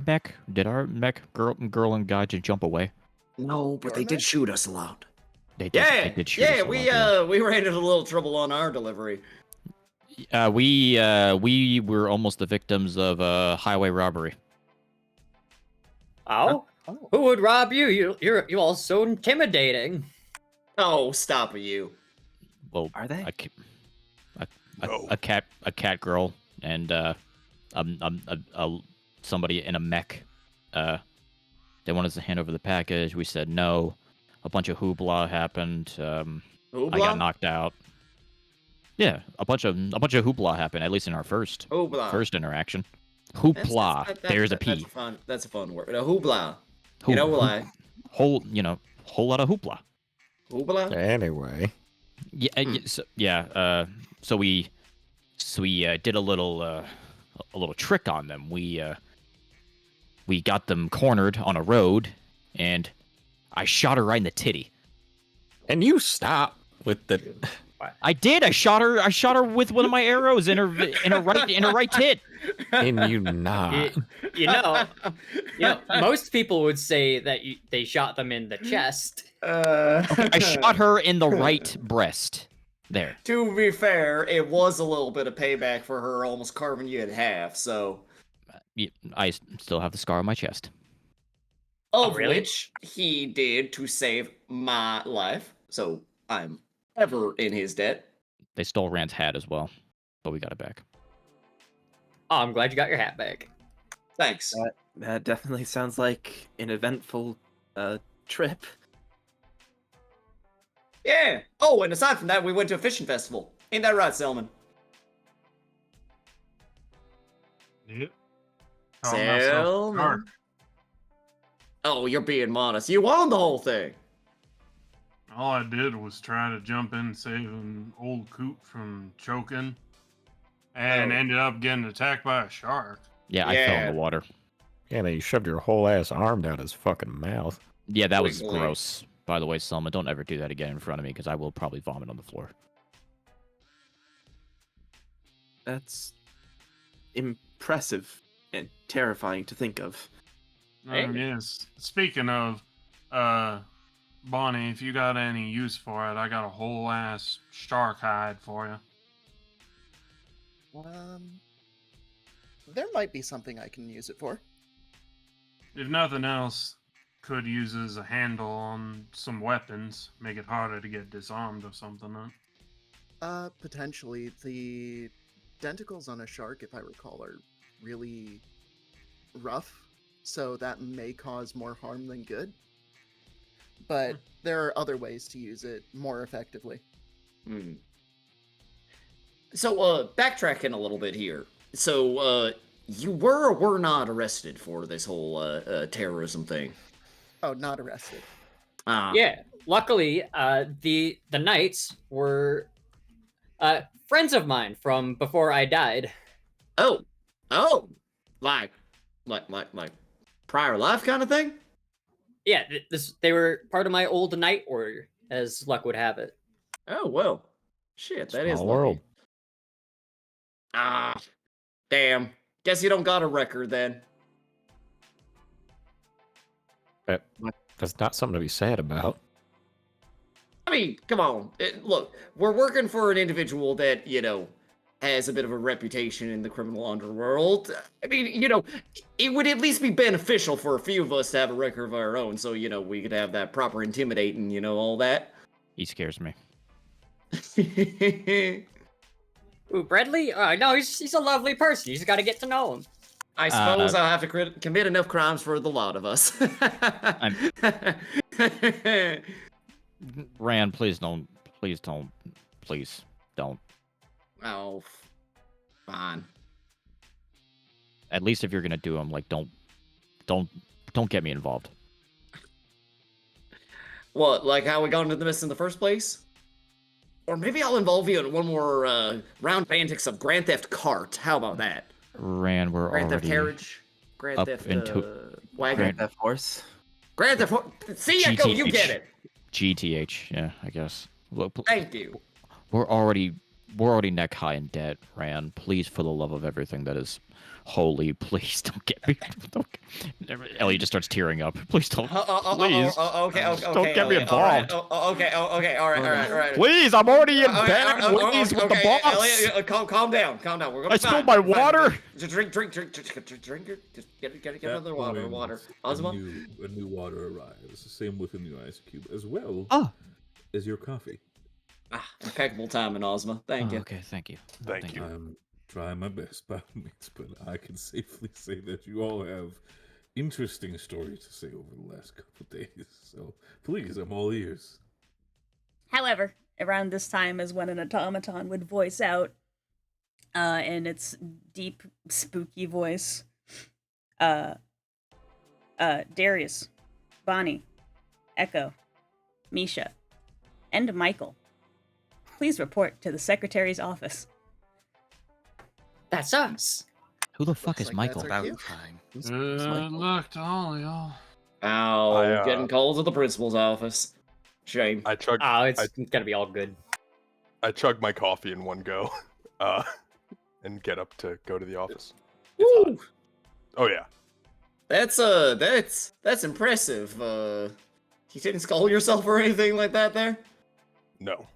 Speaker 10: mech girl and guy just jump away?
Speaker 1: No, but they did shoot us a lot.
Speaker 10: They did shoot us a lot,
Speaker 1: we ran into a little trouble on our delivery.
Speaker 10: We were almost the victims of a highway robbery.
Speaker 4: Oh? Who would rob you? You're all so intimidating.
Speaker 1: Oh, stop it, you.
Speaker 10: Well,
Speaker 11: are they?
Speaker 10: A cat girl and somebody in a mech. They wanted us to hand over the package. We said no. A bunch of hoopla happened. I got knocked out. Yeah, a bunch of hoopla happened. At least in our first interaction. Hoopla. There's a P.
Speaker 1: That's a fun word. A hoopla. You know why?
Speaker 10: Whole lot of hoopla.
Speaker 1: Hoopla.
Speaker 5: Anyway.
Speaker 10: So we did a little trick on them. We got them cornered on a road, and I shot her right in the titty.
Speaker 5: And you stop with the.
Speaker 10: I did. I shot her with one of my arrows in her right tit.
Speaker 5: And you not.
Speaker 4: You know, most people would say that they shot them in the chest.
Speaker 10: Okay, I shot her in the right breast. There.
Speaker 1: To be fair, it was a little bit of payback for her almost carving you in half, so.
Speaker 10: I still have the scar on my chest.
Speaker 1: Of which he did to save my life, so I'm ever in his debt.
Speaker 10: They stole Rand's hat as well, but we got it back.
Speaker 4: Oh, I'm glad you got your hat back.
Speaker 1: Thanks.
Speaker 11: That definitely sounds like an eventful trip.
Speaker 1: Yeah. Oh, and aside from that, we went to a fishing festival. Ain't that right, Selman?
Speaker 6: Yep. Caught myself a
Speaker 1: Selman.
Speaker 6: shark.
Speaker 1: Oh, you're being modest. You won the whole thing.
Speaker 6: All I did was try to jump in and save an old coot from choking, and ended up getting attacked by a shark.
Speaker 10: Yeah, I fell in the water.
Speaker 5: Yeah, then you shoved your whole ass arm down his fucking mouth.
Speaker 10: Yeah, that was
Speaker 1: Wiggly.
Speaker 10: gross. By the way, Selma, don't ever do that again in front of me because I will probably vomit on the floor.
Speaker 11: That's impressive and terrifying to think of.
Speaker 6: Yes. Speaking of, Bonnie, if you got any use for it, I got a whole ass shark hide for you.
Speaker 13: There might be something I can use it for.
Speaker 6: If nothing else, could use as a handle on some weapons, make it harder to get disarmed or something.
Speaker 13: Potentially. The denticles on a shark, if I recall, are really rough, so that may cause more harm than good. But there are other ways to use it more effectively.
Speaker 1: So, backtracking a little bit here. So, you were or were not arrested for this whole terrorism thing?
Speaker 13: Oh, not arrested.
Speaker 4: Yeah, luckily, the Knights were friends of mine from before I died.
Speaker 1: Oh, like prior life kind of thing?
Speaker 4: Yeah, they were part of my old Knight Order, as luck would have it.
Speaker 1: Oh, well. Shit, that is
Speaker 5: Small
Speaker 1: lucky.
Speaker 5: world.
Speaker 1: Ah, damn. Guess you don't got a record then.
Speaker 5: That's not something to be sad about.
Speaker 1: I mean, come on. Look, we're working for an individual that, has a bit of a reputation in the criminal underworld. I mean, it would at least be beneficial for a few of us to have a record of our own, so, we could have that proper intimidating, all that.
Speaker 10: He scares me.
Speaker 4: Ooh, Bradley? No, he's a lovely person. You just got to get to know him.
Speaker 1: I suppose I'll have to commit enough crimes for the lot of us.
Speaker 10: Rand, please don't.
Speaker 1: Oh, fine.
Speaker 10: At least if you're gonna do them, like, don't get me involved.
Speaker 1: What, like how we got into this in the first place? Or maybe I'll involve you in one more round of antics of Grand Theft Cart. How about that?
Speaker 10: Rand, we're
Speaker 1: Grand
Speaker 10: already
Speaker 1: Theft Carriage, Grand
Speaker 10: up
Speaker 1: Theft
Speaker 10: into
Speaker 1: Wagon,
Speaker 11: Grand Theft Horse.
Speaker 1: Grand Theft. See, Echo, you
Speaker 10: GTH.
Speaker 1: get it.
Speaker 10: GTH, yeah, I guess. Look,
Speaker 1: Thank you.
Speaker 10: we're already neck high in debt, Rand. Please, for the love of everything that is holy, please don't get me. Ellie just starts tearing up. Please don't. Please.
Speaker 1: Okay.
Speaker 10: Don't get me involved.
Speaker 1: Okay. All right.
Speaker 10: Please, I'm already in bad ways with the boss.
Speaker 1: Elliot, calm down. We're gonna.
Speaker 10: I spilled my water.
Speaker 1: Just drink it. Just get another water. Ozma.
Speaker 9: A new water arrives. Same with a new ice cube as well as your coffee.
Speaker 1: Impeccable timing, Ozma. Thank you.
Speaker 10: Okay, thank you.
Speaker 12: Thank you.
Speaker 9: I'm trying my best, by all means, but I can safely say that you all have interesting stories to say over the last couple of days. So please, I'm all ears.
Speaker 3: However, around this time is when an automaton would voice out, in its deep, spooky voice, Darius, Bonnie, Echo, Misha, and Michael. Please report to the secretary's office.
Speaker 4: That's us.
Speaker 10: Who the fuck is Michael?
Speaker 13: That's our cue.
Speaker 6: Good luck to all y'all.
Speaker 1: Ow, getting calls at the principal's office. Shame.
Speaker 12: I chugged.
Speaker 4: Oh, it's gonna be all good.
Speaker 12: I chugged my coffee in one go, and get up to go to the office.
Speaker 1: Woo!
Speaker 12: Oh yeah.
Speaker 1: That's impressive. You didn't scald yourself or anything like that there?
Speaker 12: No.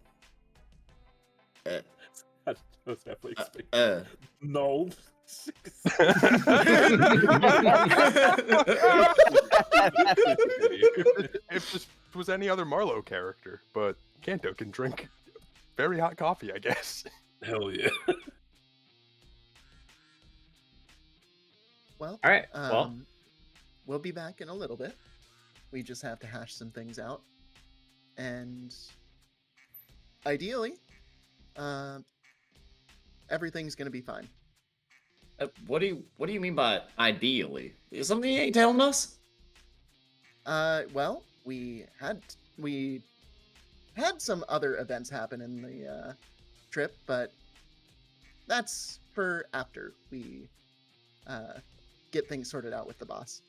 Speaker 9: That's definitely
Speaker 12: No. If this was any other Marlowe character, but Kanto can drink very hot coffee, I guess.
Speaker 9: Hell yeah.
Speaker 13: Well,
Speaker 4: All right. Well,
Speaker 13: we'll be back in a little bit. We just have to hash some things out. And ideally, everything's gonna be fine.
Speaker 1: What do you mean by ideally? Is something you ain't telling us?
Speaker 13: Well, we had some other events happen in the trip, but that's for after we get things sorted out with the boss.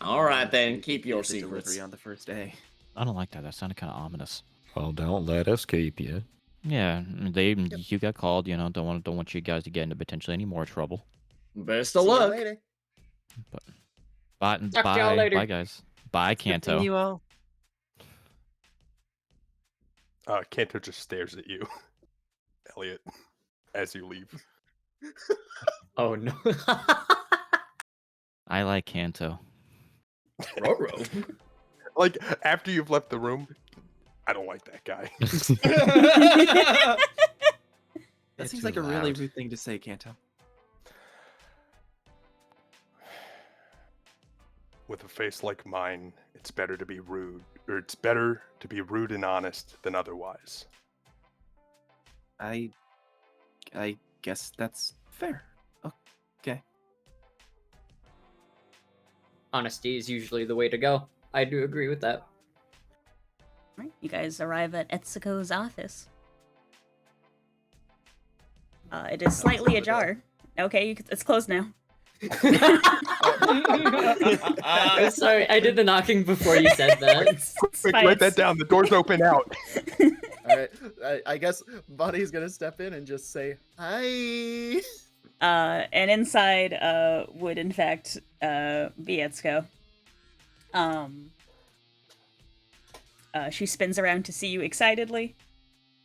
Speaker 1: All right then, keep your
Speaker 11: The
Speaker 1: secrets.
Speaker 11: delivery on the first day.
Speaker 10: I don't like that. That sounded kind of ominous.
Speaker 5: Well, don't let us keep you.
Speaker 10: Yeah, you got called. You know, don't want you guys to get into potentially any more trouble.
Speaker 1: Best of
Speaker 13: See you
Speaker 1: luck.
Speaker 13: later.
Speaker 10: But
Speaker 4: Talk to y'all later.
Speaker 10: bye, guys. Bye, Kanto.
Speaker 11: You all.
Speaker 12: Kanto just stares at you, Elliot, as you leave.
Speaker 4: Oh no.
Speaker 10: I like Kanto.
Speaker 1: Roro.
Speaker 12: Like, after you've left the room, I don't like that guy.
Speaker 11: That seems like a really rude thing to say, Kanto.
Speaker 12: With a face like mine, it's better to be rude, or it's better to be rude and honest than otherwise.
Speaker 11: I guess that's fair. Okay.
Speaker 4: Honesty is usually the way to go. I do agree with that.
Speaker 3: Right, you guys arrive at Etsuko's office. It is slightly ajar. Okay, it's closed now.
Speaker 4: I'm sorry, I did the knocking before you said that.
Speaker 12: Quick, write that down. The door's open out.
Speaker 13: All right, I guess Bonnie's gonna step in and just say hi.
Speaker 3: And inside would in fact be Etsuko. She spins around to see you excitedly.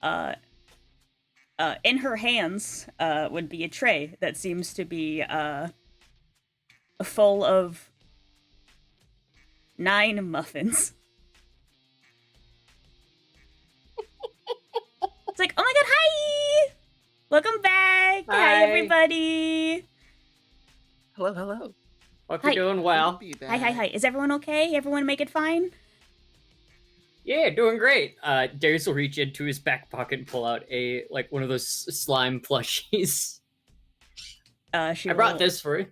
Speaker 3: In her hands would be a tray that seems to be full of 9 muffins. It's like, oh my god, hi! Welcome back! Hi, everybody!
Speaker 11: Hello.
Speaker 4: Hope you're doing well.
Speaker 3: Hi. Is everyone okay? Everyone make it fine?
Speaker 4: Yeah, doing great. Darius will reach into his back pocket and pull out one of those slime plushies. I brought this for you.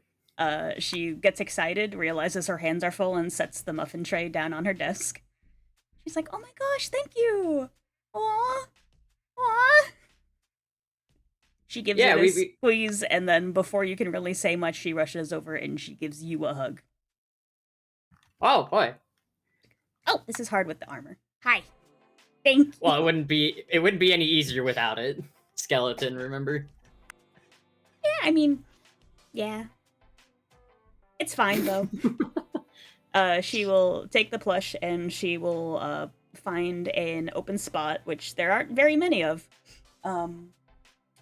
Speaker 3: She gets excited, realizes her hands are full, and sets the muffin tray down on her desk. She's like, oh my gosh, thank you! Aww! She gives you this squeeze, and then before you can really say much, she rushes over and she gives you a hug.
Speaker 4: Oh, boy.
Speaker 3: Oh, this is hard with the armor. Hi. Thank you.
Speaker 4: Well, it wouldn't be any easier without it. Skeleton, remember?
Speaker 3: Yeah, I mean, yeah. It's fine, though. She will take the plush and she will find an open spot, which there aren't very many of,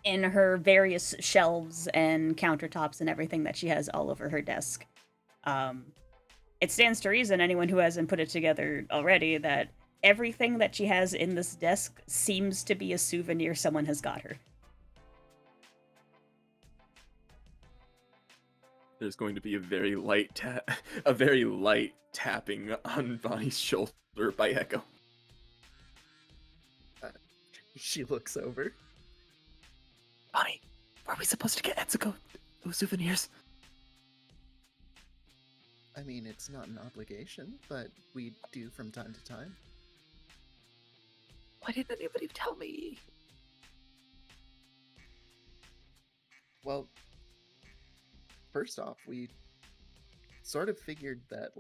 Speaker 3: in her various shelves and countertops and everything that she has all over her desk. It stands to reason, anyone who hasn't put it together already, that everything that she has in this desk seems to be a souvenir someone has got her.
Speaker 11: There's going to be a very light tapping on Bonnie's shoulder by Echo.
Speaker 13: She looks over.
Speaker 11: Bonnie, were we supposed to get Etsuko those souvenirs?
Speaker 13: I mean, it's not an obligation, but we do from time to time.
Speaker 11: Why didn't anybody tell me?
Speaker 13: Well, first off, we sort of figured that,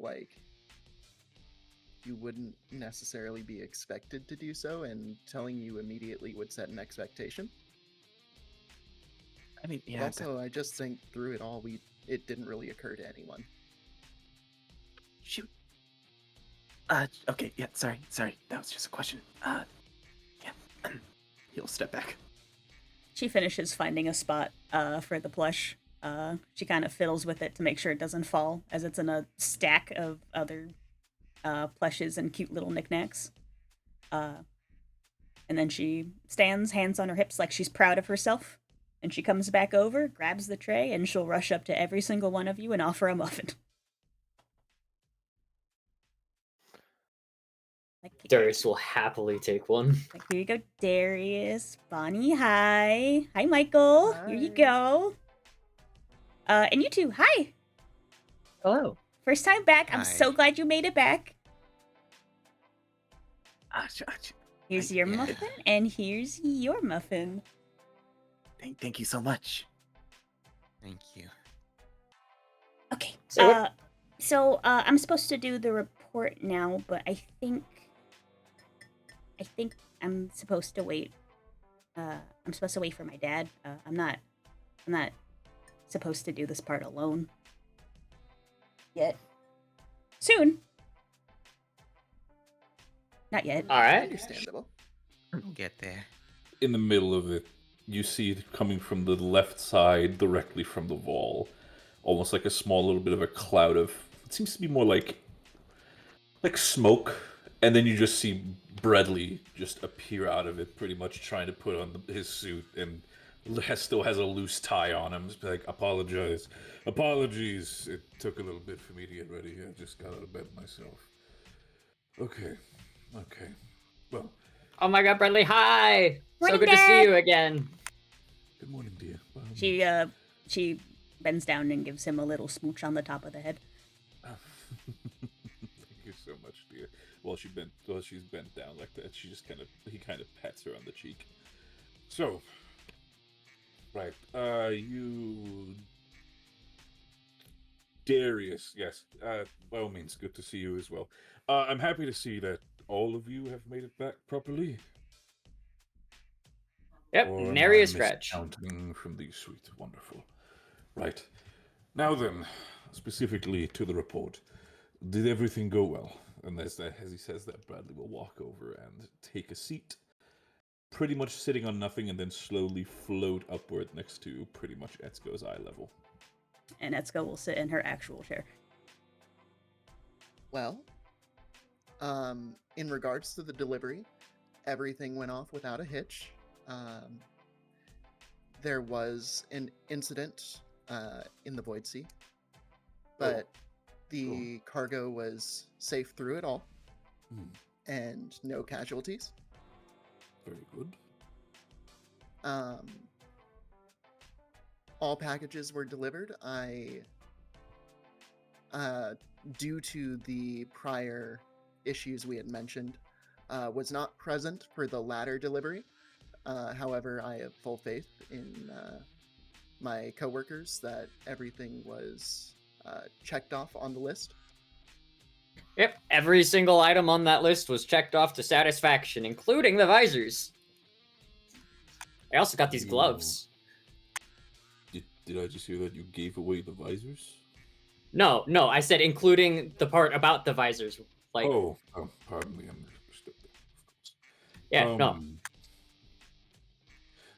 Speaker 13: you wouldn't necessarily be expected to do so, and telling you immediately would set an expectation.
Speaker 11: I mean, yeah.
Speaker 13: Also, I just think through it all, it didn't really occur to anyone.
Speaker 11: Shoot. Okay, yeah, sorry. That was just a question. Yeah. He'll step back.
Speaker 3: She finishes finding a spot for the plush. She kind of fiddles with it to make sure it doesn't fall, as it's in a stack of other plushes and cute little knickknacks. And then she stands, hands on her hips, like she's proud of herself. And she comes back over, grabs the tray, and she'll rush up to every single one of you and offer a muffin.
Speaker 4: Darius will happily take one.
Speaker 3: Like, here you go, Darius. Bonnie, hi. Hi, Michael. Here you go. And you two, hi.
Speaker 14: Hello.
Speaker 3: First time back. I'm
Speaker 14: Hi.
Speaker 3: so glad you made it back. Here's your
Speaker 11: yeah.
Speaker 3: muffin, and here's your muffin.
Speaker 11: Thank you so much.
Speaker 14: Thank you.
Speaker 3: Okay. So I'm supposed to do the report now, but I think I'm supposed to wait. I'm supposed to wait for my dad. I'm not supposed to do this part alone yet. Soon. Not yet.
Speaker 4: All right.
Speaker 13: Understandable.
Speaker 14: We'll get there.
Speaker 9: In the middle of it, you see it coming from the left side, directly from the wall. Almost like a small little bit of a cloud of... It seems to be more like smoke. And then you just see Bradley just appear out of it, pretty much trying to put on his suit, and still has a loose tie on him. Just be like, apologies. It took a little bit for me to get ready. I just got out of bed myself. Okay. Well.
Speaker 4: Oh my God, Bradley! Hi.
Speaker 3: Morning,
Speaker 4: so good
Speaker 3: Dad.
Speaker 4: to see you again.
Speaker 9: Good morning, dear.
Speaker 3: She bends down and gives him a little smooch on the top of the head.
Speaker 9: Thank you so much, dear. While she's bent down like that, he kind of pats her on the cheek. So, right, Darius, yes, by all means, good to see you as well. I'm happy to see that all of you have made it back properly.
Speaker 4: Yep,
Speaker 9: Or
Speaker 4: nary
Speaker 9: am I
Speaker 4: a scratch.
Speaker 9: miscounting from these sweet, wonderful. Right, now then, specifically to the report, did everything go well? And as he says that, Bradley will walk over and take a seat, pretty much sitting on nothing, and then slowly float upward next to pretty much Etsuko's eye level.
Speaker 3: And Etsuko will sit in her actual chair.
Speaker 13: Well, in regards to the delivery, everything went off without a hitch. There was an incident in the Void Sea, but the cargo was safe through it all, and no casualties.
Speaker 9: Very good.
Speaker 13: All packages were delivered. Due to the prior issues we had mentioned, was not present for the latter delivery. However, I have full faith in my coworkers that everything was checked off on the list.
Speaker 4: Yep, every single item on that list was checked off to satisfaction, including the visors. I also got these gloves.
Speaker 9: Did I just hear that you gave away the visors?
Speaker 4: No, I said including the part about the visors. Like,
Speaker 9: pardon me, I misunderstood that, of course.
Speaker 4: Yeah, no.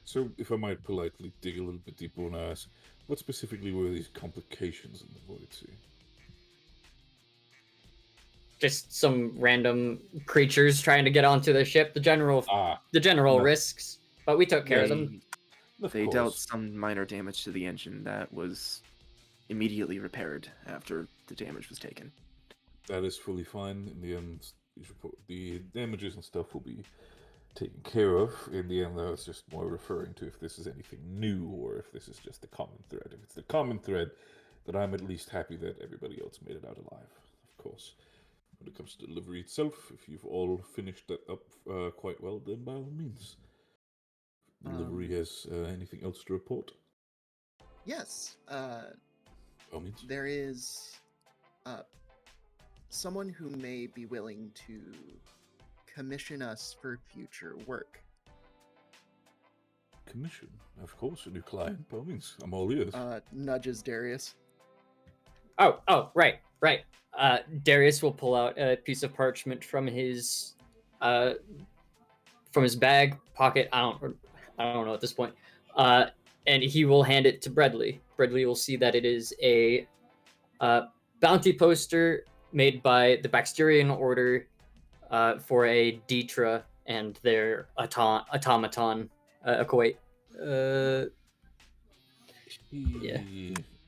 Speaker 9: So, if I might politely dig a little bit deeper and ask, what specifically were these complications in the Void Sea?
Speaker 4: Just some random creatures trying to get onto the ship. The general risks, but we took care of them.
Speaker 11: They dealt some minor damage to the engine that was immediately repaired after the damage was taken.
Speaker 9: That is fully fine. In the end, the damages and stuff will be taken care of. In the end, I was just more referring to if this is anything new or if this is just a common thread. If it's the common thread, then I'm at least happy that everybody else made it out alive, of course. When it comes to delivery itself, if you've all finished that up quite well, then by all means. Delivery has anything else to report?
Speaker 13: Yes.
Speaker 9: Means?
Speaker 13: There is someone who may be willing to commission us for future work.
Speaker 9: Commission? Of course, a new client, by all means. I'm all ears.
Speaker 13: Nudges Darius.
Speaker 4: Oh, right. Darius will pull out a piece of parchment from his bag pocket. I don't know at this point. And he will hand it to Bradley. Bradley will see that it is a bounty poster made by the Baxterian Order for a Detra and their automaton. Kuwait.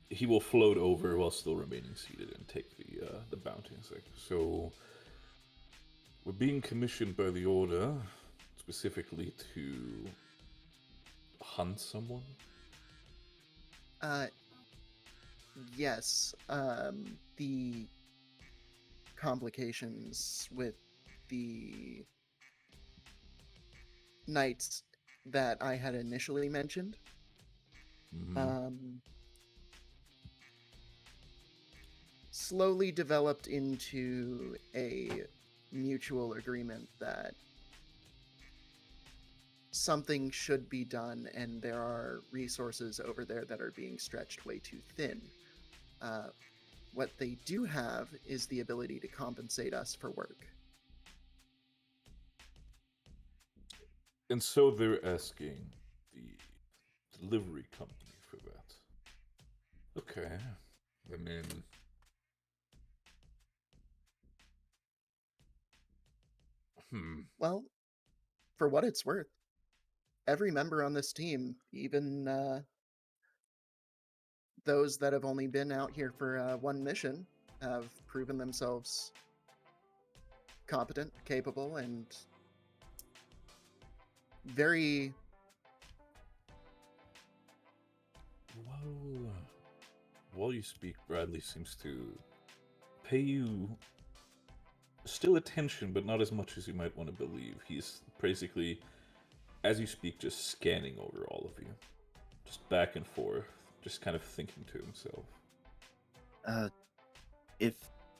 Speaker 9: He will float over while still remaining seated and take the bounty. So, We're being commissioned by the Order, specifically to hunt someone?
Speaker 13: Yes. The complications with the knights that I had initially mentioned. Slowly developed into a mutual agreement that something should be done, and there are resources over there that are being stretched way too thin. What they do have is the ability to compensate us for work.
Speaker 9: And so they're asking the delivery company for that. Okay. I mean...
Speaker 13: Well, for what it's worth, every member on this team, even those that have only been out here for one mission, have proven themselves competent, capable, and very...
Speaker 9: While you speak, Bradley seems to pay you still attention, but not as much as you might want to believe. He's basically, as you speak, just scanning over all of you. Just back and forth, just kind of thinking to himself.
Speaker 11: If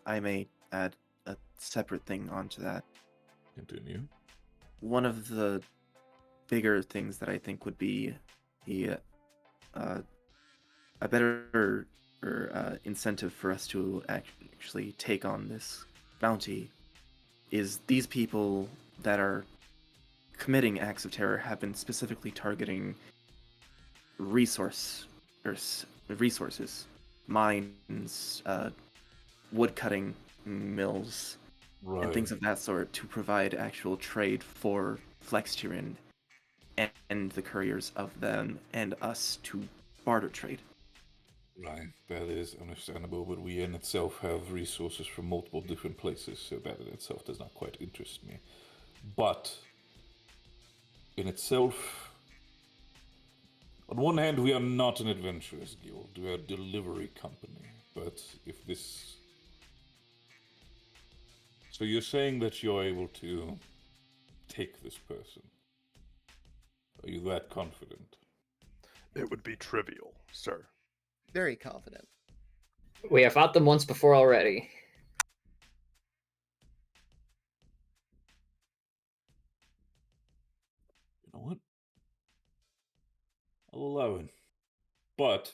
Speaker 11: I may add a separate thing onto that.
Speaker 9: Continue.
Speaker 11: One of the bigger things that I think would be a better incentive for us to actually take on this bounty is these people that are committing acts of terror have been specifically targeting resources, mines, wood-cutting mills, and things of that sort to provide actual trade for Flextyran and the couriers of them and us to barter trade.
Speaker 9: Right, that is understandable, but we in itself have resources from multiple different places, so that in itself does not quite interest me. But, in itself, on one hand, we are not an adventurers guild, we are a delivery company, but if this... So you're saying that you're able to take this person? Are you that confident?
Speaker 12: It would be trivial, sir.
Speaker 13: Very confident.
Speaker 4: We have fought them once before already.
Speaker 9: You know what? I'll allow it. But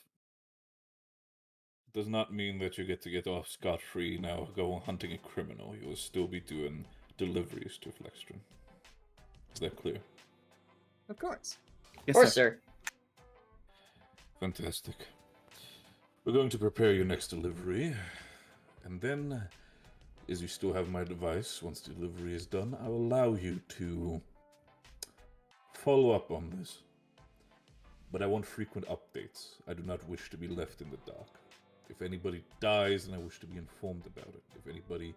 Speaker 9: it does not mean that you get off scot-free now, go hunting a criminal. You will still be doing deliveries to Flextyran. Is that clear?
Speaker 13: Of course.
Speaker 4: Yes, of course, sir.
Speaker 9: Fantastic. We're going to prepare your next delivery, and then, as you still have my device, once the delivery is done, I'll allow you to follow up on this. But I want frequent updates. I do not wish to be left in the dark. If anybody dies, then I wish to be informed about it. If anybody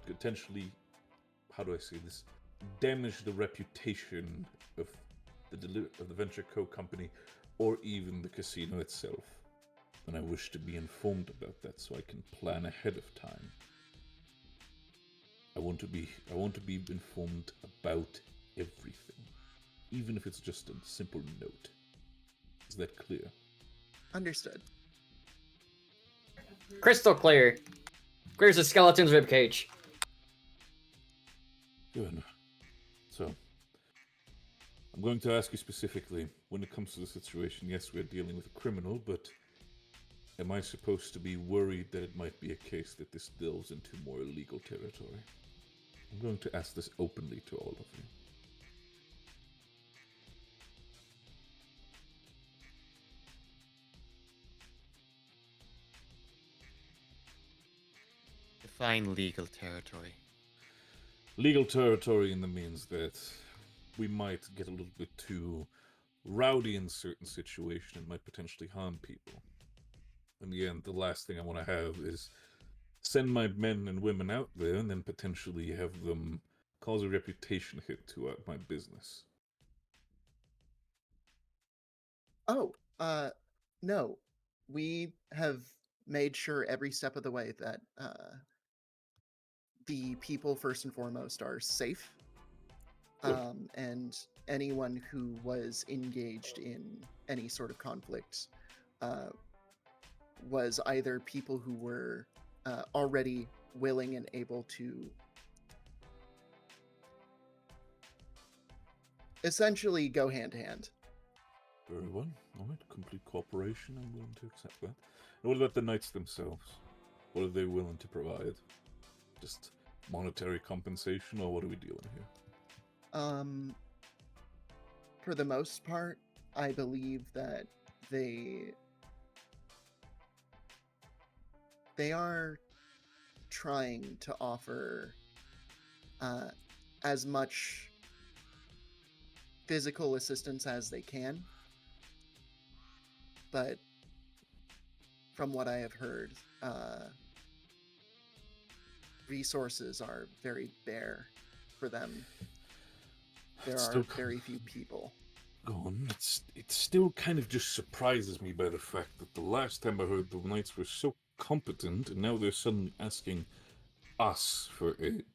Speaker 9: potentially, how do I say this, damage the reputation of the Venture Co. company, or even the casino itself, then I wish to be informed about that so I can plan ahead of time. I want to be informed about everything, even if it's just a simple note. Is that clear?
Speaker 13: Understood.
Speaker 4: Crystal clear. Clears the skeleton's ribcage.
Speaker 9: Good. So, I'm going to ask you specifically, when it comes to the situation, yes, we're dealing with a criminal, but am I supposed to be worried that it might be a case that this delves into more illegal territory? I'm going to ask this openly to all of you.
Speaker 14: Define legal territory.
Speaker 9: Legal territory in the means that we might get a little bit too rowdy in certain situations and might potentially harm people. In the end, the last thing I want to have is send my men and women out there and then potentially have them cause a reputation hit to my business.
Speaker 13: Oh, no. We have made sure every step of the way that the people, first and foremost, are safe. And anyone who was engaged in any sort of conflict was either people who were already willing and able to essentially go hand to hand.
Speaker 9: Very well. All right. Complete cooperation. I'm willing to accept that. And what about the knights themselves? What are they willing to provide? Just monetary compensation, or what are we dealing here?
Speaker 13: For the most part, I believe that they are trying to offer as much physical assistance as they can, but from what I have heard, resources are very bare for them. There are very few people.
Speaker 9: Go on. It still kind of just surprises me by the fact that the last time I heard the knights were so competent, and now they're suddenly asking us for aid.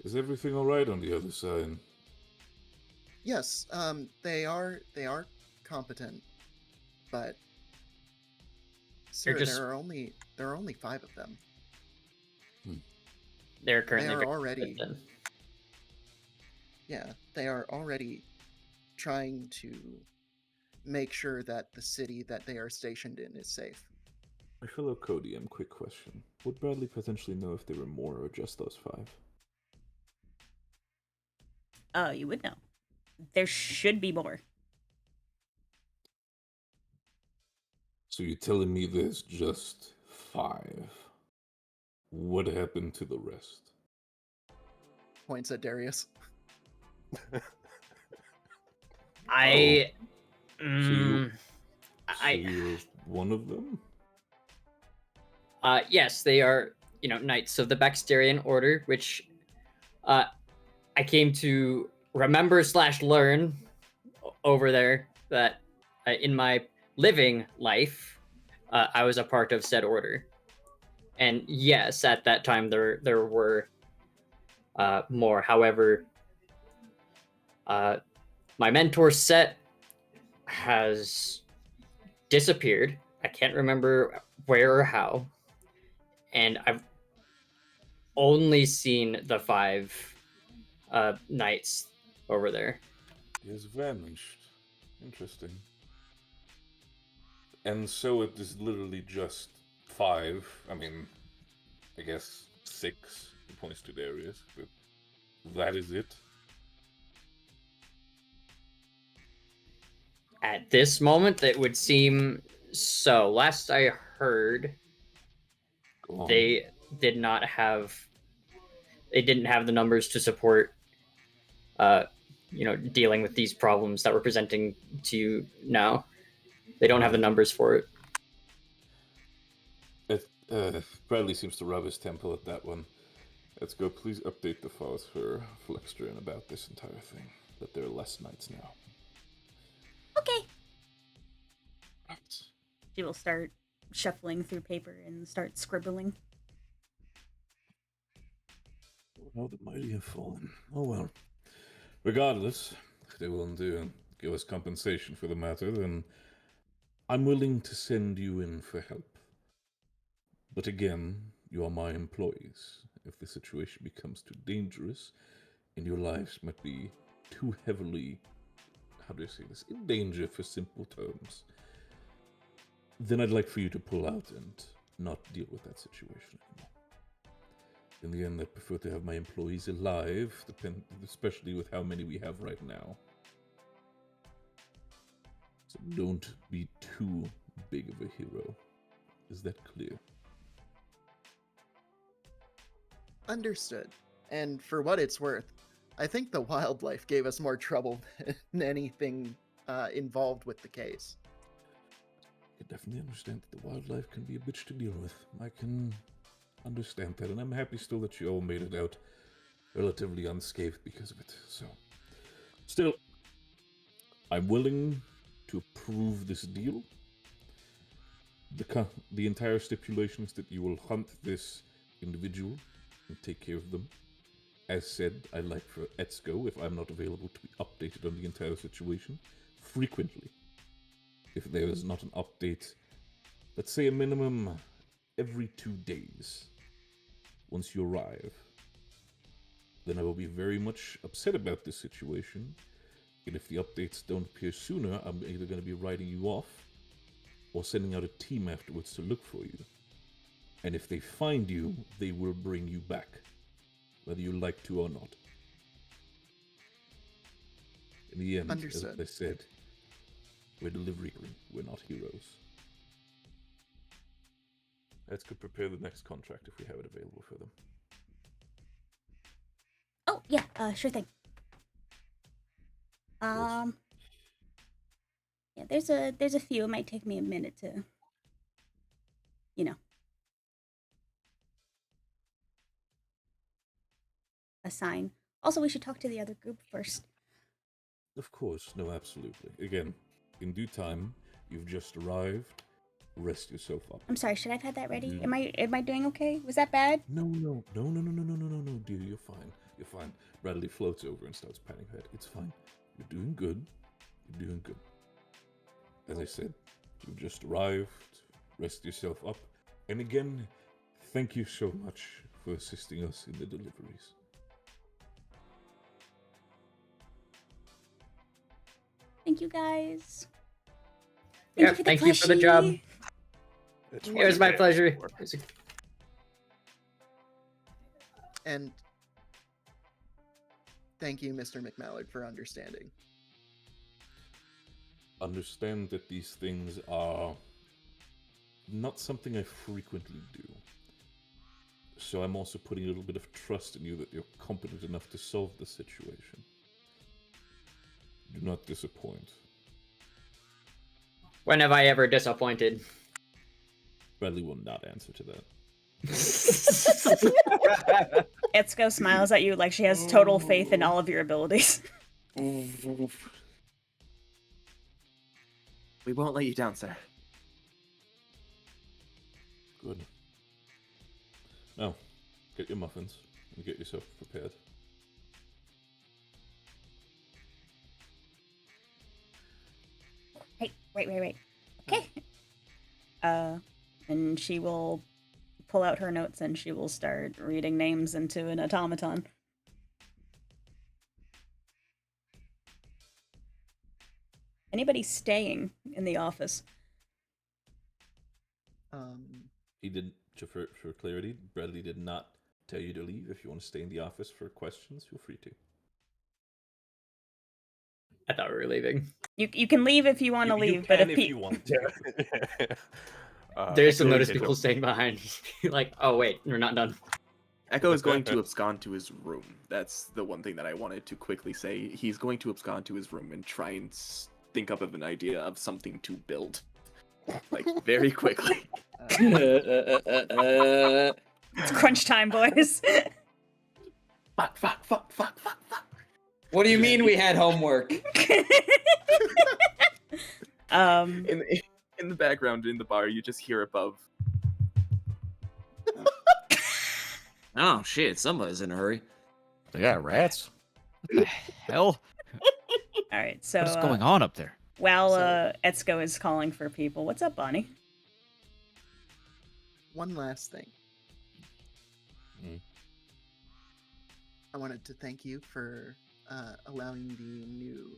Speaker 9: Is everything all right on the other side?
Speaker 13: Yes, they are competent, but sir, there are only 5 of them.
Speaker 4: They're currently
Speaker 13: They are already. Yeah, they are already trying to make sure that the city that they are stationed in is safe.
Speaker 9: My fellow Codium, quick question. Would Bradley potentially know if there were more or just those 5?
Speaker 3: You would know. There should be more.
Speaker 9: So you're telling me there's just 5? What happened to the rest?
Speaker 13: Points at Darius.
Speaker 9: So you're one of them?
Speaker 4: Yes, they are, knights of the Baxterian Order, which I came to remember/learn over there that in my living life, I was a part of said order. And yes, at that time there were more. However, my mentor set has disappeared. I can't remember where or how. And I've only seen the 5 knights over there.
Speaker 9: He has vanished. Interesting. And so it is literally just 5. I mean, I guess 6. He points to Darius, but that is it.
Speaker 4: At this moment, it would seem so. Last I heard, they didn't have the numbers to support, dealing with these problems that we're presenting to you now. They don't have the numbers for
Speaker 9: it. Bradley seems to rub his temple at that one. Let's go. Please update the files for Flexstrin about this entire thing. That there are less knights now.
Speaker 3: Okay. She will start shuffling through paper and start scribbling.
Speaker 9: Oh, the mighty have fallen. Oh well. Regardless, if they're willing to give us compensation for the matter, then I'm willing to send you in for help. But again, you are my employees. If the situation becomes too dangerous, and your lives might be too heavily, how do I say this, in danger for simple terms, then I'd like for you to pull out and not deal with that situation anymore. In the end, I prefer to have my employees alive, especially with how many we have right now. So don't be too big of a hero. Is that clear?
Speaker 13: Understood. And for what it's worth, I think the wildlife gave us more trouble than anything involved with the case.
Speaker 9: definitely understand that the wildlife can be a bitch to deal with. I can understand that, and I'm happy still that you all made it out relatively unscathed because of it. So, still, I'm willing to approve this deal. The entire stipulation is that you will hunt this individual and take care of them. As said, I'd like for Etsuko, if I'm not available, to be updated on the entire situation frequently. If there is not an update, let's say a minimum every 2 days, once you arrive, then I will be very much upset about this situation. And if the updates don't appear sooner, I'm either going to be writing you off or sending out a team afterwards to look for you. And if they find you, they will bring you back, whether you like to or not. In the end,
Speaker 13: Understood.
Speaker 9: as I said, we're delivery crew, we're not heroes. Let's go prepare the next contract if we have it available for them.
Speaker 3: Oh yeah, sure thing. Yeah, there's a few. It might take me a minute to, assign. Also, we should talk to the other group first.
Speaker 9: Of course, no, absolutely. Again, in due time, you've just arrived. Rest yourself up.
Speaker 3: I'm sorry. Should I have had that ready? Am I doing okay? Was that bad?
Speaker 9: No, dear, you're fine. You're fine. Bradley floats over and starts patting her head. It's fine. You're doing good. You're doing good. As I said, you've just arrived. Rest yourself up. And again, thank you so much for assisting us in the deliveries.
Speaker 3: Thank you, guys.
Speaker 4: Thank you for the job. It was my pleasure.
Speaker 13: And thank you, Mr. McMallard, for understanding.
Speaker 9: Understand that these things are not something I frequently do. So I'm also putting a little bit of trust in you that you're competent enough to solve the situation. Do not disappoint.
Speaker 4: When have I ever disappointed?
Speaker 9: Bradley will not answer to that.
Speaker 3: Etsuko smiles at you like she has total faith in all of your abilities.
Speaker 11: We won't let you down, sir.
Speaker 9: Good. Now, get your muffins and get yourself prepared.
Speaker 3: Hey, wait. Okay. And she will pull out her notes and she will start reading names into an automaton. Anybody staying in the office?
Speaker 9: He did, for clarity, Bradley did not tell you to leave. If you want to stay in the office for questions, feel free to.
Speaker 4: I thought we were leaving.
Speaker 3: You can leave if you want to leave, but if
Speaker 9: you want to.
Speaker 4: There's some notice people staying behind. Like, oh wait, we're not done.
Speaker 11: Echo is going to abscond to his room. That's the one thing that I wanted to quickly say. He's going to abscond to his room and try and think up of an idea of something to build. Like, very quickly.
Speaker 3: It's crunch time, boys.
Speaker 11: Fuck.
Speaker 1: What do you mean we had homework?
Speaker 11: In the background, in the bar, you just hear above.
Speaker 1: Oh shit! Somebody's in a hurry.
Speaker 5: They got rats. What the hell?
Speaker 3: All right, so
Speaker 10: What's going on up there?
Speaker 3: While Etsuko is calling for people, what's up, Bonnie?
Speaker 13: One last thing. I wanted to thank you for allowing the new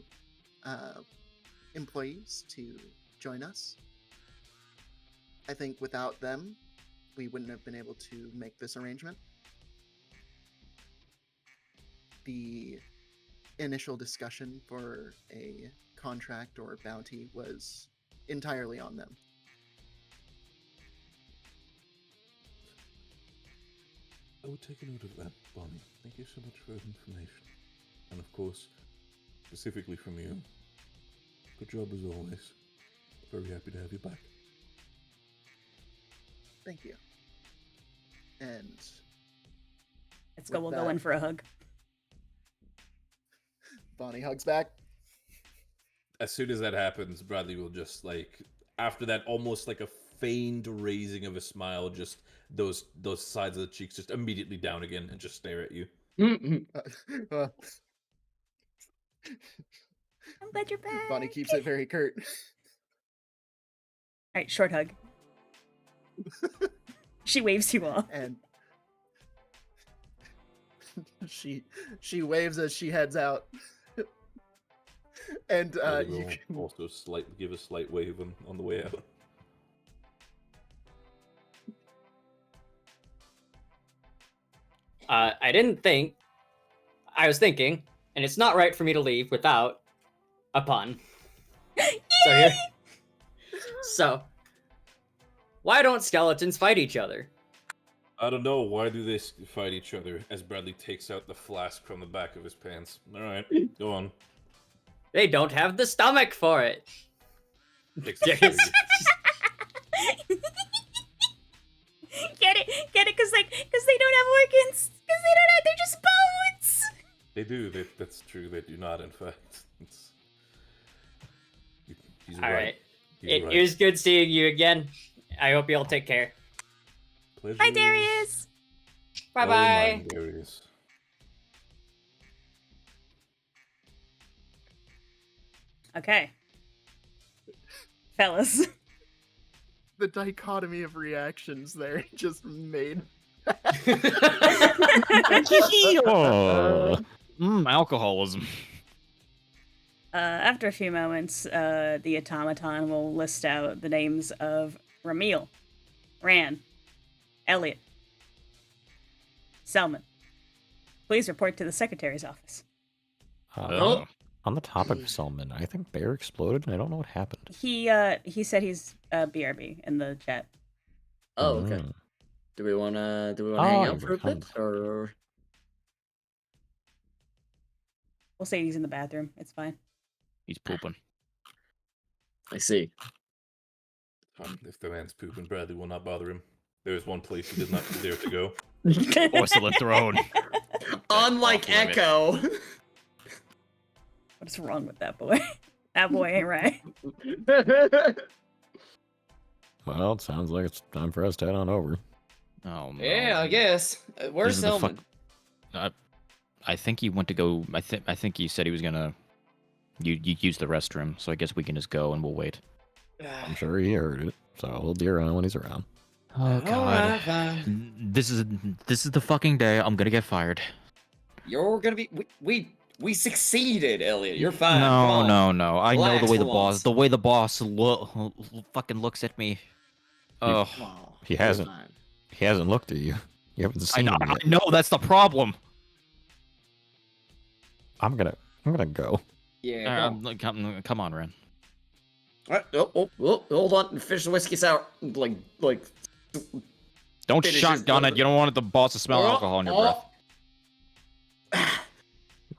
Speaker 13: employees to join us. I think without them, we wouldn't have been able to make this arrangement. The initial discussion for a contract or bounty was entirely on them.
Speaker 9: I will take a note of that, Bonnie. Thank you so much for that information. And of course, specifically from you, good job as always. Very happy to have you back.
Speaker 13: Thank you. And
Speaker 3: Let's go.
Speaker 13: with
Speaker 3: We'll go
Speaker 13: that-
Speaker 3: in for a hug.
Speaker 13: Bonnie hugs back.
Speaker 9: As soon as that happens, Bradley will just like, after that, almost like a feigned raising of a smile, just those sides of the cheeks just immediately down again and just stare at you.
Speaker 3: I'm glad you're back.
Speaker 13: Bonnie keeps it very curt.
Speaker 3: All right, short hug. She waves you off.
Speaker 13: And she waves as she heads out. And
Speaker 9: Bradley
Speaker 13: you
Speaker 9: will
Speaker 13: can...
Speaker 9: also give a slight wave on the way out.
Speaker 4: I was thinking, and it's not right for me to leave without a pun. So here. So, why don't skeletons fight each other?
Speaker 9: I don't know. Why do they fight each other? As Bradley takes out the flask from the back of his pants. All right, go on.
Speaker 4: They don't have the stomach for it.
Speaker 3: Get it? Because they don't have organs. Because they don't have. They're just bones.
Speaker 9: They do. That's true. They do not, in fact. He's
Speaker 4: All
Speaker 9: right.
Speaker 4: right.
Speaker 9: He's right.
Speaker 4: It was good seeing you again. I hope you all take care.
Speaker 9: Pleasure.
Speaker 3: Bye, Darius.
Speaker 4: Bye
Speaker 9: Oh,
Speaker 4: bye.
Speaker 9: mine, Darius.
Speaker 3: Okay. Fellas.
Speaker 13: The dichotomy of reactions there just made.
Speaker 10: Alcoholism.
Speaker 3: After a few moments, the automaton will list out the names of Ramil, Ran, Elliot, Selman. Please report to the secretary's office.
Speaker 5: On the topic of Selman, I think Bear exploded and I don't know what happened.
Speaker 3: He said he's BRB in the chat.
Speaker 1: Oh, okay. Do we wanna hang out for a bit, or
Speaker 3: We'll say he's in the bathroom. It's fine.
Speaker 10: He's pooping.
Speaker 1: I see.
Speaker 9: If the man's pooping, Bradley will not bother him. There's one place he does not dare to go.
Speaker 10: Porcelain throne.
Speaker 1: Unlike Echo.
Speaker 3: What's wrong with that boy? That boy ain't right.
Speaker 5: Well, it sounds like it's time for us to head on over.
Speaker 10: Oh no.
Speaker 1: Yeah, I guess. Where's
Speaker 10: This is the
Speaker 1: Selman?
Speaker 10: I think he went to go. I think he said he was gonna. You use the restroom, so I guess we can just go and we'll wait.
Speaker 5: I'm sure he heard it, so we'll be around when he's around.
Speaker 10: Oh god.
Speaker 1: Alright, fine.
Speaker 10: This is the fucking day I'm gonna get fired.
Speaker 1: You're gonna be. We succeeded, Elliot. You're fine. Come
Speaker 10: No,
Speaker 1: on.
Speaker 10: no. I know
Speaker 1: Relax
Speaker 10: the way
Speaker 1: for
Speaker 10: the
Speaker 1: once.
Speaker 10: boss fucking looks at me. Oh,
Speaker 1: Oh,
Speaker 5: He
Speaker 1: you're
Speaker 5: hasn't.
Speaker 1: fine.
Speaker 5: He hasn't looked at you. You haven't
Speaker 10: I
Speaker 5: seen
Speaker 10: know,
Speaker 5: him
Speaker 10: I
Speaker 5: yet.
Speaker 10: know that's the problem.
Speaker 5: I'm gonna go.
Speaker 1: Yeah.
Speaker 10: Come on, Ren.
Speaker 1: Alright, hold on. Finish the whiskey sour. Like.
Speaker 10: Don't
Speaker 1: Finishes
Speaker 10: shotgun
Speaker 1: the-
Speaker 10: it. You don't want the boss to smell alcohol in your breath.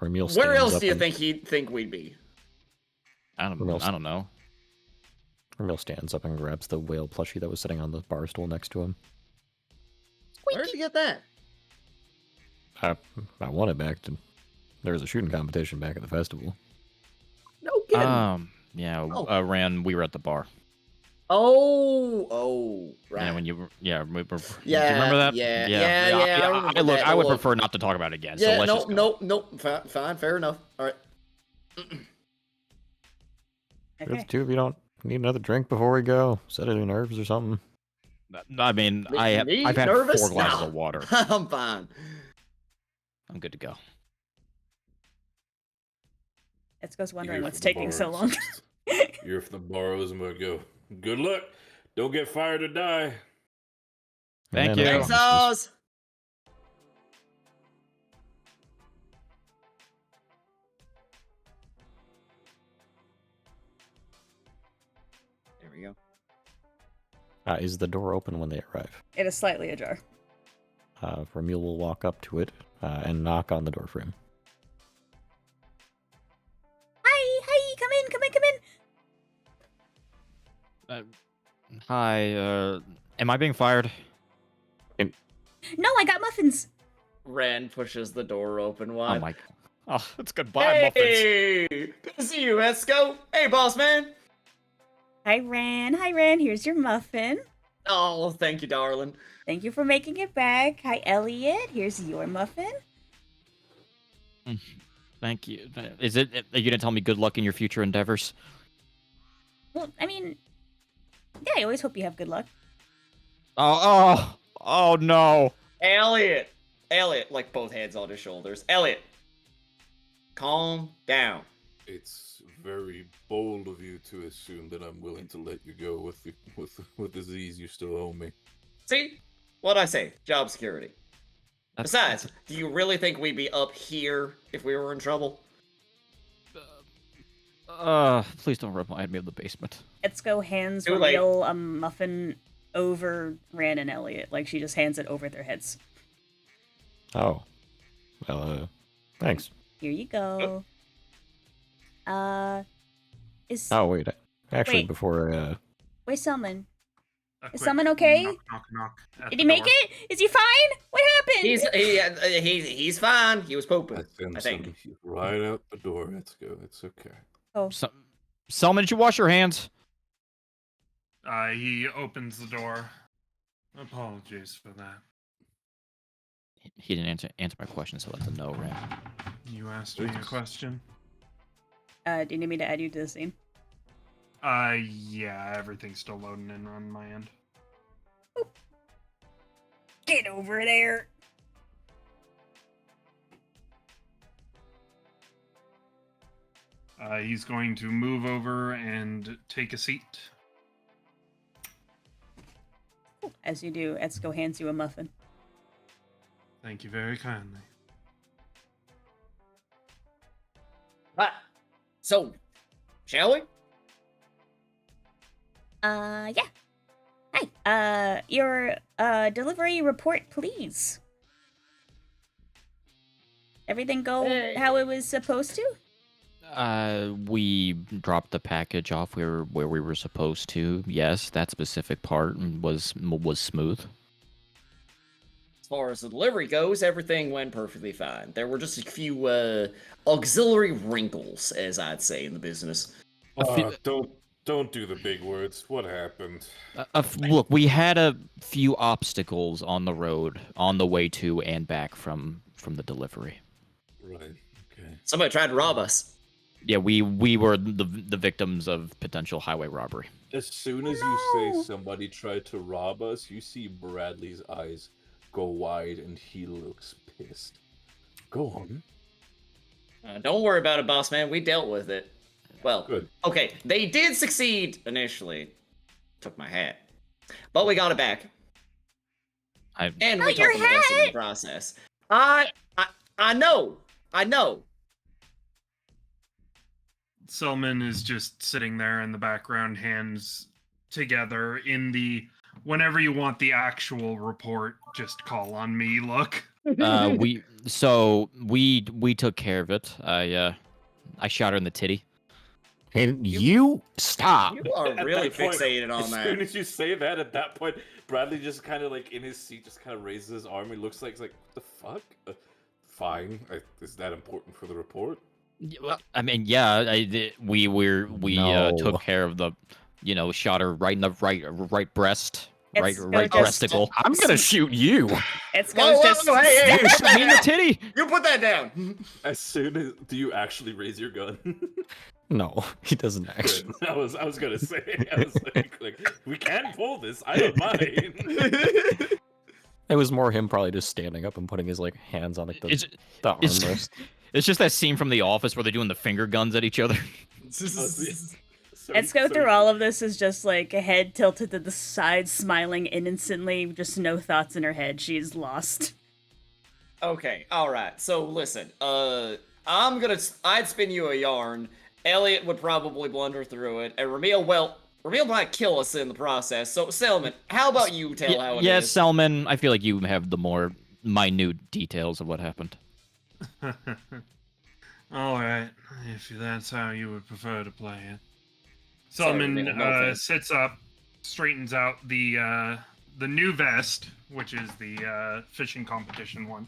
Speaker 5: Ramil
Speaker 1: Where
Speaker 5: stands
Speaker 1: else
Speaker 5: up
Speaker 1: do you
Speaker 5: and-
Speaker 1: think he'd think we'd be?
Speaker 10: I don't know.
Speaker 5: Ramil stands up and grabs the whale plushie that was sitting on the bar stool next to him.
Speaker 1: Where'd you get that?
Speaker 5: I won it back to. There was a shooting competition back at the festival.
Speaker 1: No kidding.
Speaker 10: Yeah.
Speaker 1: Oh.
Speaker 10: Ran. We were at the bar.
Speaker 1: Oh, right.
Speaker 10: And when you were,
Speaker 1: Yeah,
Speaker 10: do you remember that?
Speaker 1: yeah. I remember
Speaker 10: Look,
Speaker 1: that.
Speaker 10: I would
Speaker 1: Look.
Speaker 10: prefer not to talk about it again.
Speaker 1: Yeah,
Speaker 10: so let's just go.
Speaker 1: no. Fine, fair enough. All right.
Speaker 5: If the two of you don't need another drink before we go, set it in nerves or something.
Speaker 10: I mean,
Speaker 1: Me
Speaker 10: I've had
Speaker 1: nervous?
Speaker 10: 4 glasses
Speaker 1: No.
Speaker 10: of water.
Speaker 1: I'm fine.
Speaker 10: I'm good to go.
Speaker 3: Etsuko's wondering
Speaker 9: You're
Speaker 3: what's
Speaker 9: from the
Speaker 3: taking so
Speaker 9: bars.
Speaker 3: long.
Speaker 9: You're from the borrows and we'll go. Good luck. Don't get fired or die.
Speaker 10: Thank
Speaker 5: And
Speaker 10: you.
Speaker 5: then,
Speaker 1: Thanks, Oz. There we go.
Speaker 5: Is the door open when they arrive?
Speaker 3: It is slightly ajar.
Speaker 5: Ramil will walk up to it and knock on the door frame.
Speaker 3: Hi, come in.
Speaker 10: Hi, Am I being fired?
Speaker 3: No, I got muffins.
Speaker 1: Ren pushes the door open
Speaker 10: Oh
Speaker 1: wide.
Speaker 10: my. Oh, it's goodbye, muffins.
Speaker 1: Hey, good to see you, Esco. Hey, boss man.
Speaker 3: Hi, Ren. Hi, Ren. Here's your muffin.
Speaker 1: Oh, thank you, darling.
Speaker 3: Thank you for making it back. Hi, Elliot. Here's your muffin.
Speaker 10: Thank you. Is it? Are you gonna tell me good luck in your future endeavors?
Speaker 3: Well, I mean, yeah, I always hope you have good luck.
Speaker 10: Oh no.
Speaker 1: Elliot, like both hands on his shoulders. Elliot, calm down.
Speaker 9: It's very bold of you to assume that I'm willing to let you go with the disease you still owe me.
Speaker 1: See? What'd I say? Job security. Besides, do you really think we'd be up here if we were in trouble?
Speaker 10: Please don't remind me of the basement.
Speaker 3: Etsuko hands
Speaker 1: Too late.
Speaker 3: Ramil a muffin over Ran and Elliot. Like, she just hands it over their heads.
Speaker 5: Oh. Well, thanks.
Speaker 3: Here you go. Is...
Speaker 5: Oh, wait. Actually,
Speaker 3: Wait.
Speaker 5: before,
Speaker 3: Where's Selman?
Speaker 6: A
Speaker 3: Is
Speaker 6: quick
Speaker 3: Selman okay?
Speaker 6: knock at
Speaker 3: Did
Speaker 6: the
Speaker 3: he make
Speaker 6: door.
Speaker 3: it? Is he fine? What happened?
Speaker 1: He's fine. He was pooping. I think.
Speaker 9: He's right out the door. Let's go. It's okay.
Speaker 3: Oh.
Speaker 10: Selman, did you wash your hands?
Speaker 6: He opens the door. Apologies for that.
Speaker 10: He didn't answer my question, so let them know, right?
Speaker 6: You asked me a question.
Speaker 3: Do you need me to add you to the scene?
Speaker 6: Yeah, everything's still loading in on my end.
Speaker 3: Get over there.
Speaker 6: He's going to move over and take a seat.
Speaker 3: As you do, Etsuko hands you a muffin.
Speaker 6: Thank you very kindly.
Speaker 1: So, shall we?
Speaker 3: Yeah. Hi. Your delivery report, please. Everything go how it was supposed to?
Speaker 10: We dropped the package off where we were supposed to. Yes, that specific part was smooth.
Speaker 1: As far as the delivery goes, everything went perfectly fine. There were just a few auxiliary wrinkles, as I'd say in the business.
Speaker 9: Don't do the big words. What happened?
Speaker 10: Look, we had a few obstacles on the road on the way to and back from the delivery.
Speaker 9: Right. Okay.
Speaker 1: Somebody tried to rob us.
Speaker 10: Yeah, we were the victims of potential highway robbery.
Speaker 9: As soon as you say somebody tried to rob us, you see Bradley's eyes go wide and he looks pissed. Go on.
Speaker 1: Don't worry about it, boss man. We dealt with it. Well,
Speaker 9: good.
Speaker 1: Okay, they did succeed initially. Took my hat. But we got it back. And we took the lesson in the process. I know.
Speaker 6: Selman is just sitting there in the background, hands together in the whenever you want the actual report, just call on me look.
Speaker 10: We took care of it. I shot her in the titty.
Speaker 5: And you stop.
Speaker 1: You are really fixated on
Speaker 9: as
Speaker 1: that.
Speaker 9: As soon as you say that, at that point, Bradley just kind of like in his seat, just kind of raises his arm. He looks like, he's like, what the fuck? Fine. Is that important for the report?
Speaker 10: I mean, yeah, we took care of the, shot her right in the right breast, right breasticle.
Speaker 5: I'm gonna shoot you.
Speaker 3: It's
Speaker 1: hey,
Speaker 10: You shot me in the titty.
Speaker 1: You put that down.
Speaker 9: As soon as do you actually raise your gun?
Speaker 5: No, he doesn't actually.
Speaker 9: I was gonna say, I was like, we can pull this. I don't mind.
Speaker 5: It was more him probably just standing up and putting his hands on the armrest.
Speaker 10: It's just that scene from The Office where they're doing the finger guns at each other.
Speaker 3: Let's go through all of this is just like a head tilted to the side, smiling innocently, just no thoughts in her head. She's lost.
Speaker 1: Okay, alright. So listen, I'd spin you a yarn. Elliot would probably blunder through it, and Ramil might kill us in the process. So, Selman, how about you tell how it is?
Speaker 10: Yes, Selman, I feel like you have the more minute details of what happened.
Speaker 6: Alright, if that's how you would prefer to play it. Selman sits up, straightens out the the new vest, which is the fishing competition one.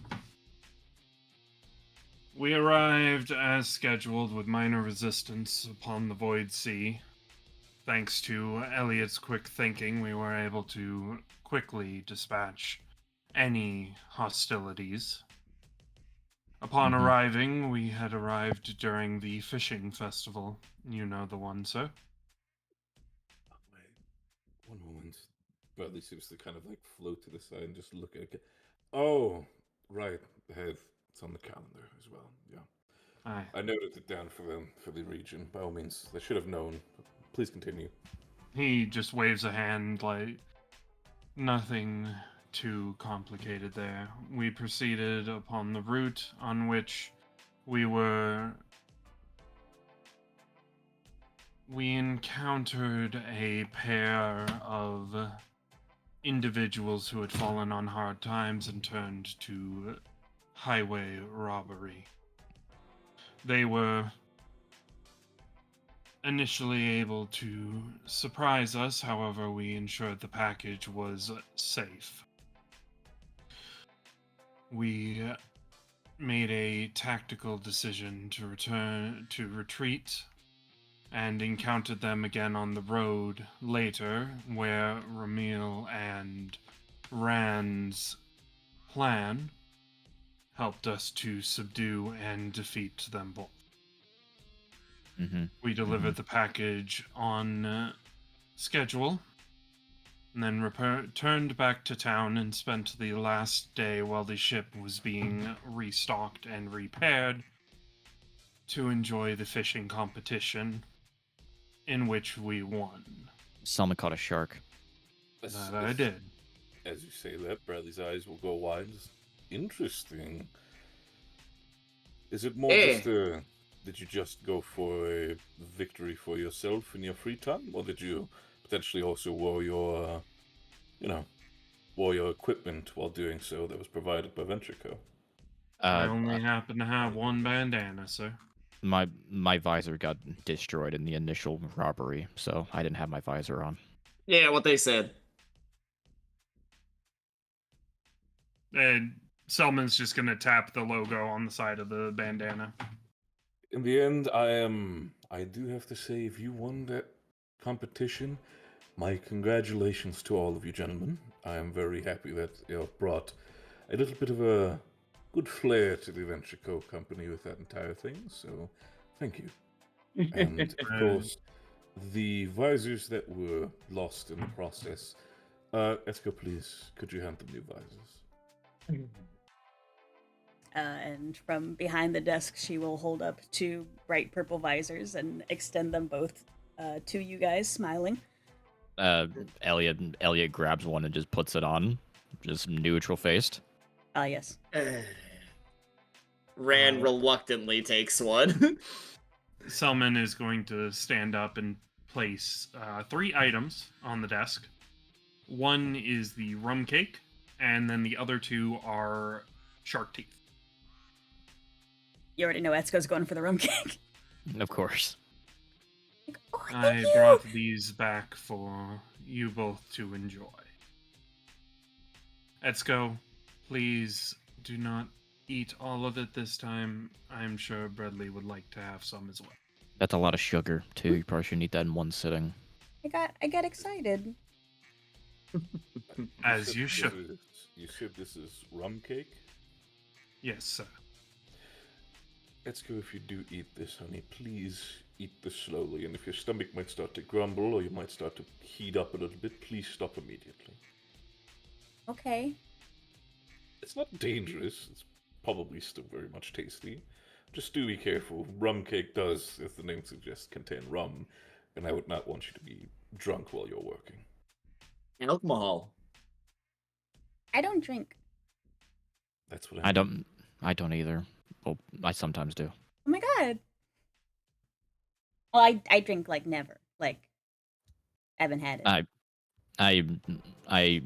Speaker 6: We arrived as scheduled with minor resistance upon the Void Sea. Thanks to Elliot's quick thinking, we were able to quickly dispatch any hostilities. Upon arriving, we had arrived during the fishing festival. You know the one, sir.
Speaker 9: Wait, one moment. Bradley seems to kind of like float to the side and just look at it. Oh, right. It's on the calendar as well. Yeah.
Speaker 6: Aye.
Speaker 9: I noted it down for them, for the region. By all means, they should have known. Please continue.
Speaker 6: He just waves a hand like nothing too complicated there. We proceeded upon the route on which we encountered a pair of individuals who had fallen on hard times and turned to highway robbery. They were initially able to surprise us, however, we ensured the package was safe. We made a tactical decision to retreat, and encountered them again on the road later, where Ramil and Rand's plan helped us to subdue and defeat them both. We delivered the package on schedule, and then returned back to town and spent the last day while the ship was being restocked and repaired to enjoy the fishing competition, in which we won.
Speaker 10: Someone caught a shark.
Speaker 6: That I did.
Speaker 9: As you say that, Bradley's eyes will go wide. Interesting. Is it more just did you just go for a victory for yourself in your free time, or did you potentially also wear your, wore your equipment while doing so that was provided by VentureCo?
Speaker 6: I only happen to have one bandana, sir.
Speaker 10: My visor got destroyed in the initial robbery, so I didn't have my visor on.
Speaker 1: Yeah, what they said.
Speaker 6: And Selman's just gonna tap the logo on the side of the bandana.
Speaker 9: In the end, I do have to say, if you won that competition, my congratulations to all of you gentlemen. I am very happy that you have brought a little bit of a good flair to the VentureCo company with that entire thing, so thank you. And of course, the visors that were lost in the process, Esko, please, could you hand them new visors?
Speaker 3: And from behind the desk, she will hold up two bright purple visors and extend them both to you guys, smiling.
Speaker 10: Elliot grabs one and just puts it on, just neutral faced.
Speaker 3: Yes.
Speaker 1: Rand reluctantly takes one.
Speaker 6: Selman is going to stand up and place 3 items on the desk. One is the rum cake, and then the other 2 are shark teeth.
Speaker 3: You already know Etsuko's going for the rum cake.
Speaker 10: Of course.
Speaker 6: I brought these back for you both to enjoy. Etsuko, please do not eat all of it this time. I'm sure Bradley would like to have some as well.
Speaker 10: That's a lot of sugar, too. You probably shouldn't eat that in one sitting.
Speaker 3: I got excited.
Speaker 6: As you should.
Speaker 9: You said this is rum cake?
Speaker 6: Yes, sir.
Speaker 9: Etsuko, if you do eat this, honey, please eat this slowly, and if your stomach might start to grumble or you might start to heat up a little bit, please stop immediately.
Speaker 3: Okay.
Speaker 9: It's not dangerous. It's probably still very much tasty. Just do be careful. Rum cake does, as the name suggests, contain rum, and I would not want you to be drunk while you're working.
Speaker 1: Alcohol.
Speaker 3: I don't drink.
Speaker 9: That's what
Speaker 10: I don't either. Well, I sometimes do.
Speaker 3: Oh my god. Well, I drink like never. Like, I haven't had it.
Speaker 10: I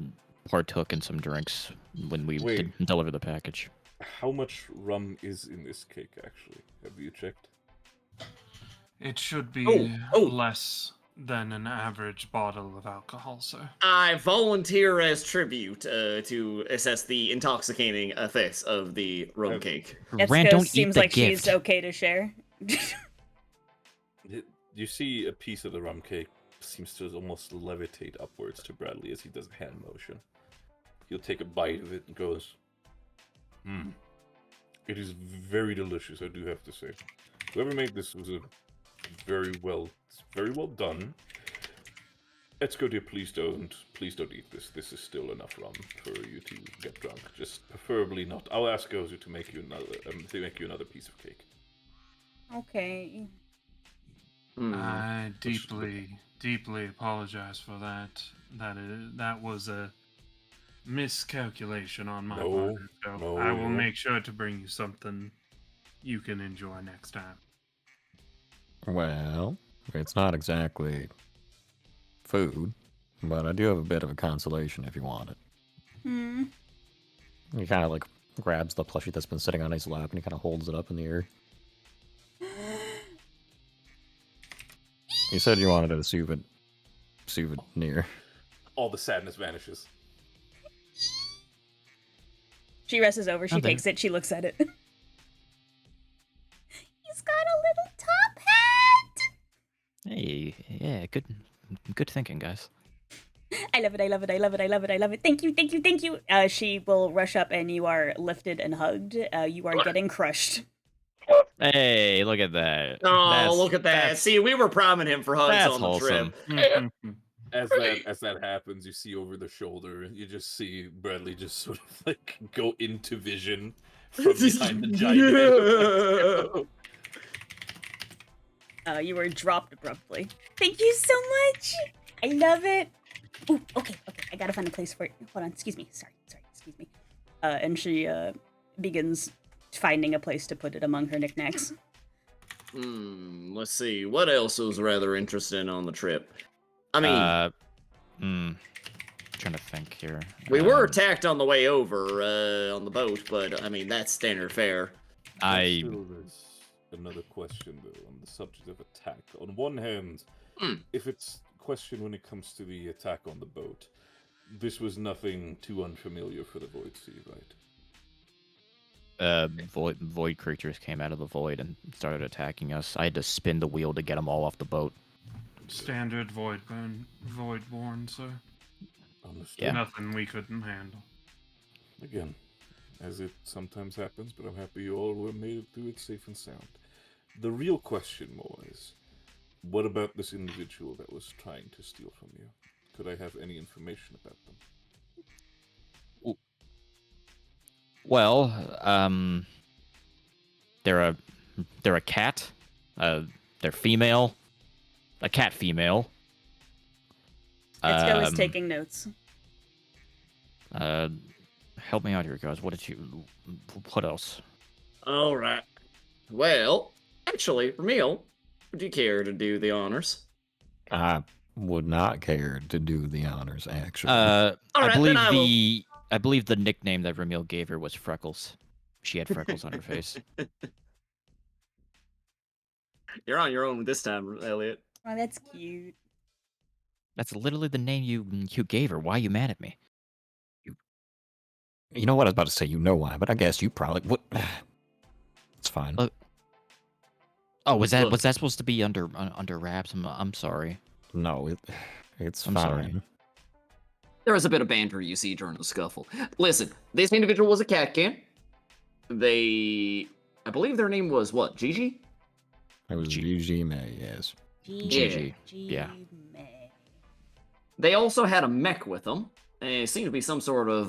Speaker 10: partook in some drinks when we delivered the package.
Speaker 9: How much rum is in this cake, actually? Have you checked?
Speaker 6: It should be less than an average bottle of alcohol, sir.
Speaker 1: I volunteer as tribute to assess the intoxicating effects of the rum cake.
Speaker 3: Etsuko
Speaker 5: don't eat
Speaker 3: seems
Speaker 5: the
Speaker 3: like she's
Speaker 5: gift.
Speaker 3: okay to share.
Speaker 9: You see a piece of the rum cake seems to almost levitate upwards to Bradley as he does a hand motion. He'll take a bite of it and goes, It is very delicious, I do have to say. Whoever made this was very well done. Etsuko, dear, please don't eat this. This is still enough rum for you to get drunk. Just preferably not. I'll ask Gozu to make you another piece of cake.
Speaker 3: Okay.
Speaker 6: I deeply apologize for that. That was a miscalculation on my part. So I will make sure to bring you something you can enjoy next time.
Speaker 5: Well, it's not exactly food, but I do have a bit of a consolation if you want it. He kind of like grabs the plushie that's been sitting on his lap and he kind of holds it up in the air. You said you wanted a souvenir.
Speaker 9: All the sadness vanishes.
Speaker 3: She rushes over, she takes it, she looks at it. He's got a little top hat!
Speaker 10: Hey, yeah, good thinking, guys.
Speaker 3: I love it, I love it, I love it, I love it, I love it. Thank you, thank you, thank you. She will rush up and you are lifted and hugged. You are getting crushed.
Speaker 10: Hey, look at that.
Speaker 1: Oh, look at that. See, we were priming him for hugs on the trip.
Speaker 9: As that happens, you see over the shoulder, you just see Bradley just sort of like go into vision from behind the giant.
Speaker 3: You were dropped abruptly. Thank you so much. I love it. Ooh, okay. I gotta find a place for it. Hold on. Excuse me. Sorry. Excuse me. And she begins finding a place to put it among her knickknacks.
Speaker 1: Let's see. What else was rather interesting on the trip? I mean,
Speaker 10: trying to think here.
Speaker 1: We were attacked on the way over on the boat, but I mean that's standard fare.
Speaker 9: There's another question though on the subject of attack. On one hand, if it's a question when it comes to the attack on the boat, this was nothing too unfamiliar for the Void Sea, right?
Speaker 10: Void creatures came out of the void and started attacking us. I had to spin the wheel to get them all off the boat.
Speaker 6: Standard Voidborn, sir.
Speaker 9: Understood.
Speaker 6: Nothing we couldn't handle.
Speaker 9: Again, as it sometimes happens, but I'm happy you all were made it through it safe and sound. The real question more is, what about this individual that was trying to steal from you? Could I have any information about them?
Speaker 10: Well, they're a cat. They're female. A cat female.
Speaker 3: Etsuko is taking notes.
Speaker 10: Help me out here, guys. What else?
Speaker 1: All right. Well, actually, Ramil, would you care to do the honors?
Speaker 5: I would not care to do the honors, actually.
Speaker 10: I believe the nickname that Ramil gave her was Freckles. She had freckles on her face.
Speaker 1: You're on your own this time, Elliot.
Speaker 3: Oh, that's cute.
Speaker 10: That's literally the name you gave her. Why are you mad at me?
Speaker 5: You know what I was about to say? You know why, but I guess you probably would. It's fine.
Speaker 10: Was that supposed to be under wraps? I'm sorry.
Speaker 5: No, it's
Speaker 10: I'm
Speaker 5: fine.
Speaker 10: sorry.
Speaker 1: There was a bit of banter you see during the scuffle. Listen, this individual was a cat can. I believe their name was what? Gigi?
Speaker 5: It was Gigi May, yes.
Speaker 10: Gigi. Yeah.
Speaker 1: They also had a mech with them. It seemed to be some sort of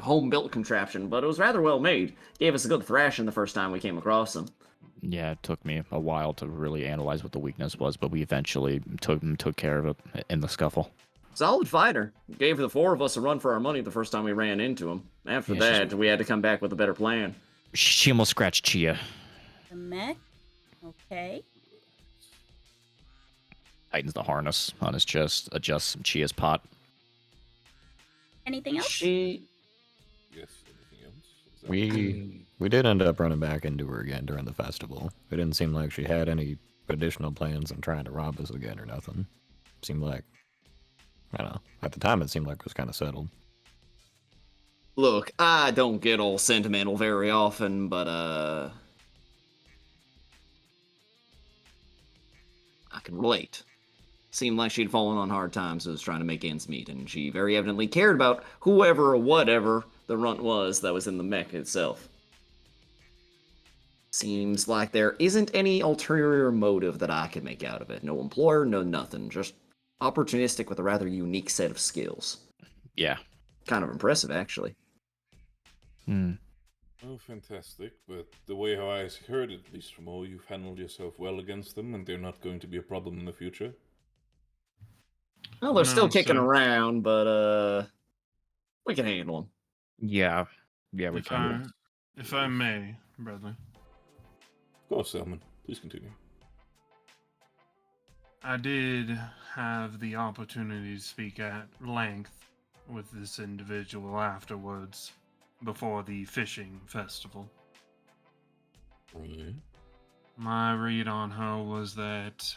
Speaker 1: home-built contraption, but it was rather well made. Gave us a good thrashing the first time we came across them.
Speaker 10: Yeah, it took me a while to really analyze what the weakness was, but we eventually took care of it in the scuffle.
Speaker 1: Solid fighter. Gave the four of us a run for our money the first time we ran into him. After that, we had to come back with a better plan.
Speaker 10: She almost scratched Chia.
Speaker 3: The mech? Okay.
Speaker 10: Tightens the harness on his chest, adjusts Chia's pot.
Speaker 3: Anything else?
Speaker 9: Yes, anything else?
Speaker 5: We did end up running back into her again during the festival. It didn't seem like she had any additional plans on trying to rob us again or nothing. Seemed like, I don't know. At the time, it seemed like it was kind of settled.
Speaker 1: Look, I don't get all sentimental very often, but I can relate. Seemed like she'd fallen on hard times and was trying to make ends meet, and she very evidently cared about whoever or whatever the runt was that was in the mech itself. Seems like there isn't any ulterior motive that I can make out of it. No employer, no nothing. Just opportunistic with a rather unique set of skills.
Speaker 10: Yeah.
Speaker 1: Kind of impressive, actually.
Speaker 9: Oh, fantastic. But the way how I heard it, at least from all, you've handled yourself well against them, and they're not going to be a problem in the future.
Speaker 1: Well, they're still kicking
Speaker 6: sir.
Speaker 1: around, but we can handle them.
Speaker 10: Yeah. Yeah, we can.
Speaker 6: If I may, brother.
Speaker 9: Of course, Salmon. Please continue.
Speaker 6: I did have the opportunity to speak at length with this individual afterwards, before the fishing festival.
Speaker 9: Really?
Speaker 6: My read on her was that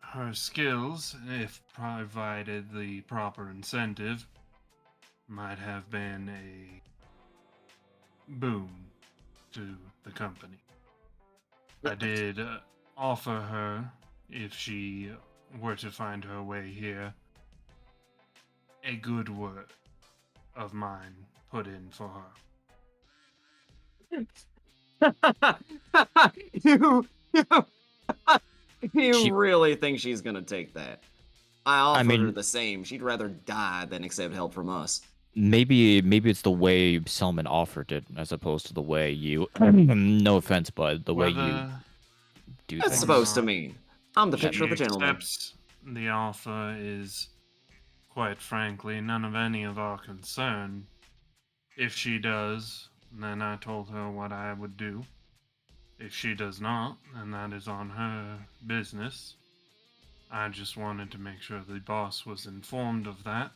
Speaker 6: her skills, if provided the proper incentive, might have been a boom to the company. I did offer her, if she were to find her way here, a good word of mine put in for her.
Speaker 1: You really think she's gonna take that? I offered
Speaker 10: mean-
Speaker 1: her the same. She'd rather die than accept help from us.
Speaker 10: Maybe it's the way Selman offered it as opposed to the way you. No offense, but the way you do
Speaker 1: That's
Speaker 10: things.
Speaker 1: supposed to mean. I'm the
Speaker 6: She
Speaker 1: picture of a gentleman.
Speaker 6: accepts the offer is, quite frankly, none of any of our concern. If she does, then I told her what I would do. If she does not, then that is on her business. I just wanted to make sure the boss was informed of that.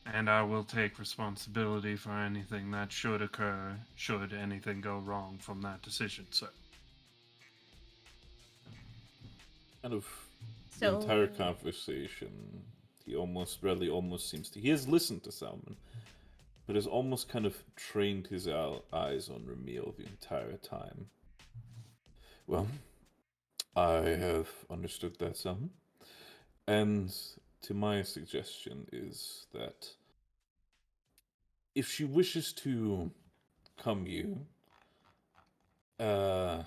Speaker 6: And I will take responsibility for anything that should occur, should anything go wrong from that decision, sir.
Speaker 9: Kind of
Speaker 3: So-
Speaker 9: the entire conversation, he almost seems to. He has listened to Salmon, but has almost kind of trained his eyes on Ramil the entire time. Well, I have understood that, Salmon. And to my suggestion is that if she wishes to come you and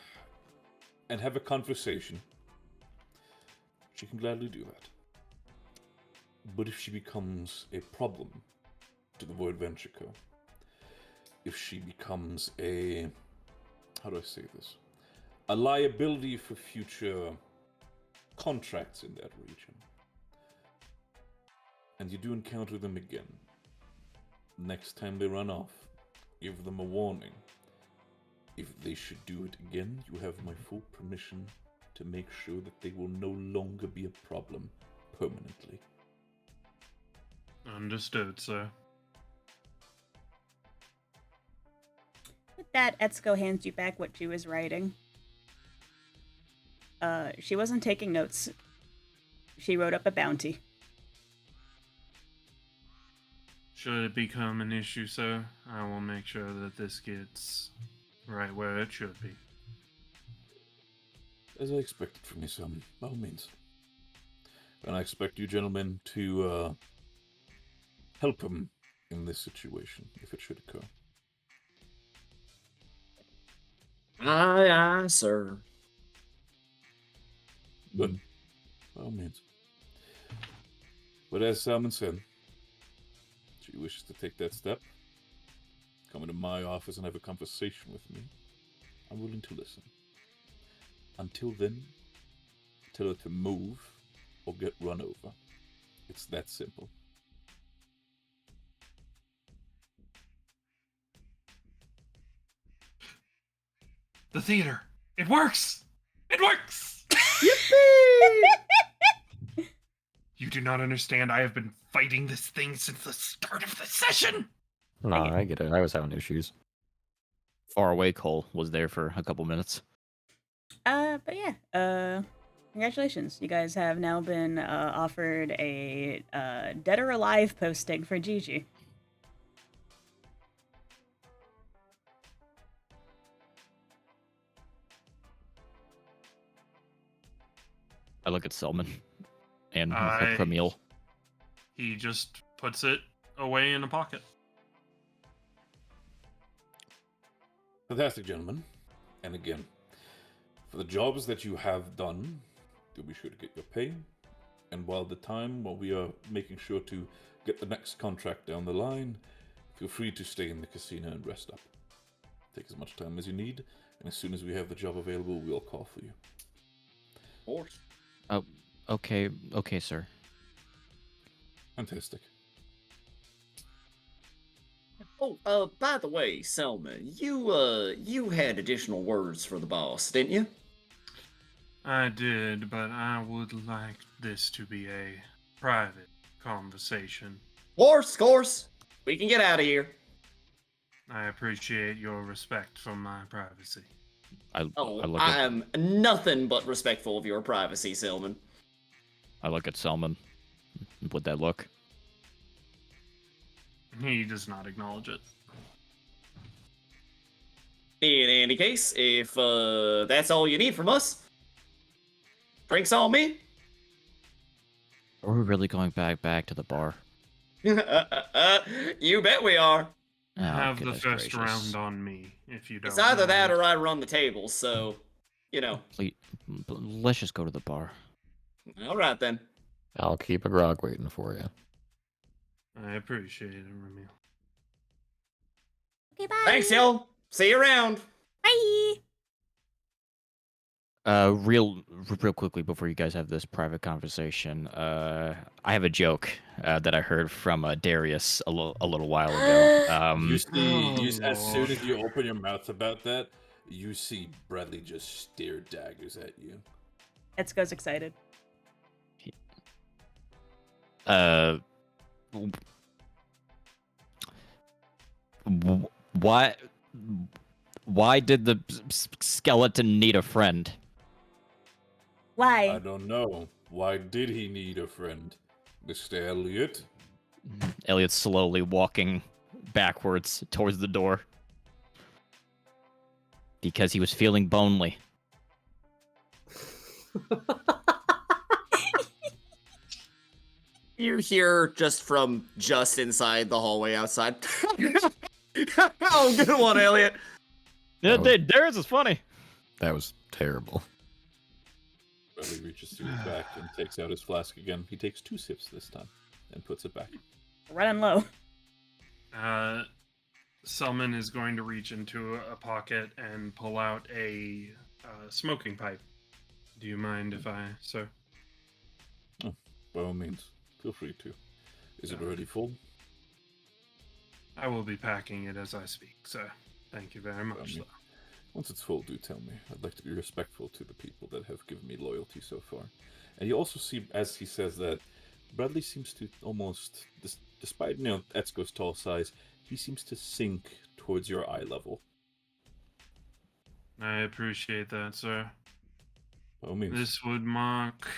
Speaker 9: have a conversation, she can gladly do that. But if she becomes a problem to the Void Venture Co., if she becomes a, how do I say this, a liability for future contracts in that region, and you do encounter them again, next time they run off, give them a warning. If they should do it again, you have my full permission to make sure that they will no longer be a problem permanently.
Speaker 6: Understood, sir.
Speaker 3: With that, Etsuko hands you back what she was writing. She wasn't taking notes. She wrote up a bounty.
Speaker 6: Should it become an issue, sir, I will make sure that this gets right where it should be.
Speaker 9: As I expected from you, son, by all means. And I expect you gentlemen to help him in this situation, if it should occur.
Speaker 1: Aye, aye, sir.
Speaker 9: Good. By all means. But as Salmon said, if she wishes to take that step, come into my office and have a conversation with me, I'm willing to listen. Until then, tell her to move or get run over. It's that simple.
Speaker 6: The theater! It works! It works! You do not understand. I have been fighting this thing since the start of the session!
Speaker 5: No, I get it. I was having issues.
Speaker 10: Far away Cole was there for a couple minutes.
Speaker 3: But yeah, congratulations. You guys have now been offered a dead or alive posting for Gigi.
Speaker 10: I look at Selman and
Speaker 6: I-
Speaker 10: Camille.
Speaker 6: He just puts it away in a pocket.
Speaker 9: Fantastic, gentlemen. And again, for the jobs that you have done, do be sure to get your pay. And while we are making sure to get the next contract down the line, feel free to stay in the casino and rest up. Take as much time as you need, and as soon as we have the job available, we'll call for you.
Speaker 1: Of course.
Speaker 10: Oh, okay, sir.
Speaker 9: Fantastic.
Speaker 1: Oh, by the way, Selma, you had additional words for the boss, didn't you?
Speaker 6: I did, but I would like this to be a private conversation.
Speaker 1: Course. We can get out of here.
Speaker 6: I appreciate your respect for my privacy.
Speaker 10: I
Speaker 1: am nothing but respectful of your privacy, Selman.
Speaker 10: I look at Selman with that look.
Speaker 6: He does not acknowledge it.
Speaker 1: In any case, if that's all you need from us, drinks on me.
Speaker 10: Are we really going back to the bar?
Speaker 1: You bet we are.
Speaker 10: Oh,
Speaker 6: Have the
Speaker 10: goodness
Speaker 6: first
Speaker 10: gracious.
Speaker 6: round on me, if you don't.
Speaker 1: It's either that
Speaker 6: mind.
Speaker 1: or I run the table, so, you know.
Speaker 10: Please, let's just go to the bar.
Speaker 1: All right, then.
Speaker 5: I'll keep a grog waiting for you.
Speaker 6: I appreciate it, Ramil.
Speaker 3: Okay, bye.
Speaker 1: Thanks, y'all. See you around.
Speaker 3: Bye.
Speaker 10: Real quickly before you guys have this private conversation, I have a joke that I heard from Darius a little while ago.
Speaker 9: You see, as soon as you open your mouth about that, you see Bradley just stare daggers at you.
Speaker 3: Etsuko's excited.
Speaker 10: Why did the skeleton need a friend?
Speaker 3: Why?
Speaker 9: I don't know. Why did he need a friend? Mr. Elliot?
Speaker 10: Elliot's slowly walking backwards towards the door. Because he was feeling lonely.
Speaker 1: You hear just from just inside the hallway outside. Oh, good one, Elliot.
Speaker 10: Yeah, Darius is funny.
Speaker 5: That was terrible.
Speaker 9: Bradley reaches to his back and takes out his flask again. He takes 2 sips this time and puts it back.
Speaker 3: Running low.
Speaker 6: Selman is going to reach into a pocket and pull out a smoking pipe. Do you mind if I, sir?
Speaker 9: Oh, by all means, feel free to. Is it already full?
Speaker 6: I will be packing it as I speak, sir. Thank you very much, though.
Speaker 9: Once it's full, do tell me. I'd like to be respectful to the people that have given me loyalty so far. And you also see, as he says that, Bradley seems to almost, despite, Etsuko's tall size, he seems to sink towards your eye level.
Speaker 6: I appreciate that, sir.
Speaker 9: By all means.
Speaker 6: This would mark,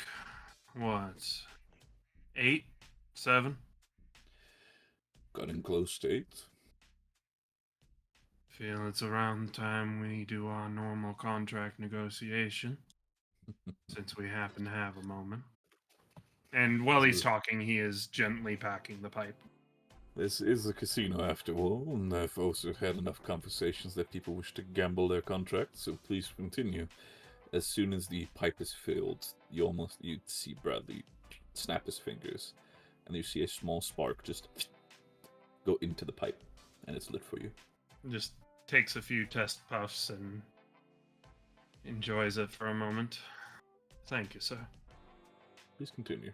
Speaker 6: what, 8? 7?
Speaker 9: Getting close to 8.
Speaker 6: Feel it's around the time we do our normal contract negotiation, since we happen to have a moment. And while he's talking, he is gently packing the pipe.
Speaker 9: This is a casino after all, and I've also had enough conversations that people wish to gamble their contracts, so please continue. As soon as the pipe is filled, you'd see Bradley snap his fingers, and you see a small spark just go into the pipe, and it's lit for you.
Speaker 6: Just takes a few test puffs and enjoys it for a moment. Thank you, sir.
Speaker 9: Please continue.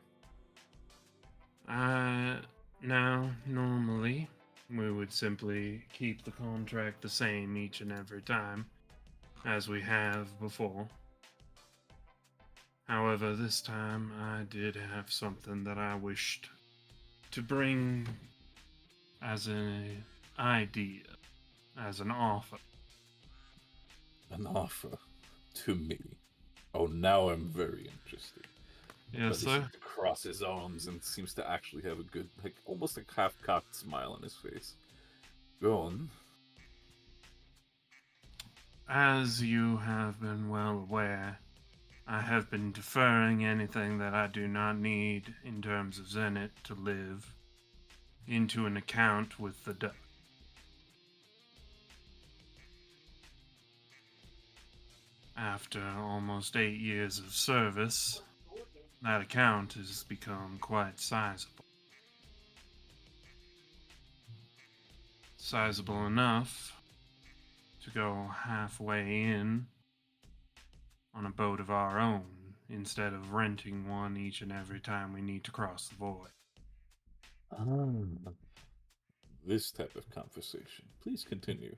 Speaker 6: Now, normally, we would simply keep the contract the same each and every time, as we have before. However, this time I did have something that I wished to bring as an idea, as an offer.
Speaker 9: An offer to me? Oh, now I'm very interested.
Speaker 6: Yes,
Speaker 9: He
Speaker 6: sir.
Speaker 9: seems to cross his arms and seems to actually have a good, like, almost like half-cocked smile on his face. Go on.
Speaker 6: As you have been well aware, I have been deferring anything that I do not need in terms of Zenit to live into an account with the duck. After almost 8 years of service, that account has become quite sizable. Sizable enough to go halfway in on a boat of our own instead of renting one each and every time we need to cross the void.
Speaker 9: This type of conversation. Please continue.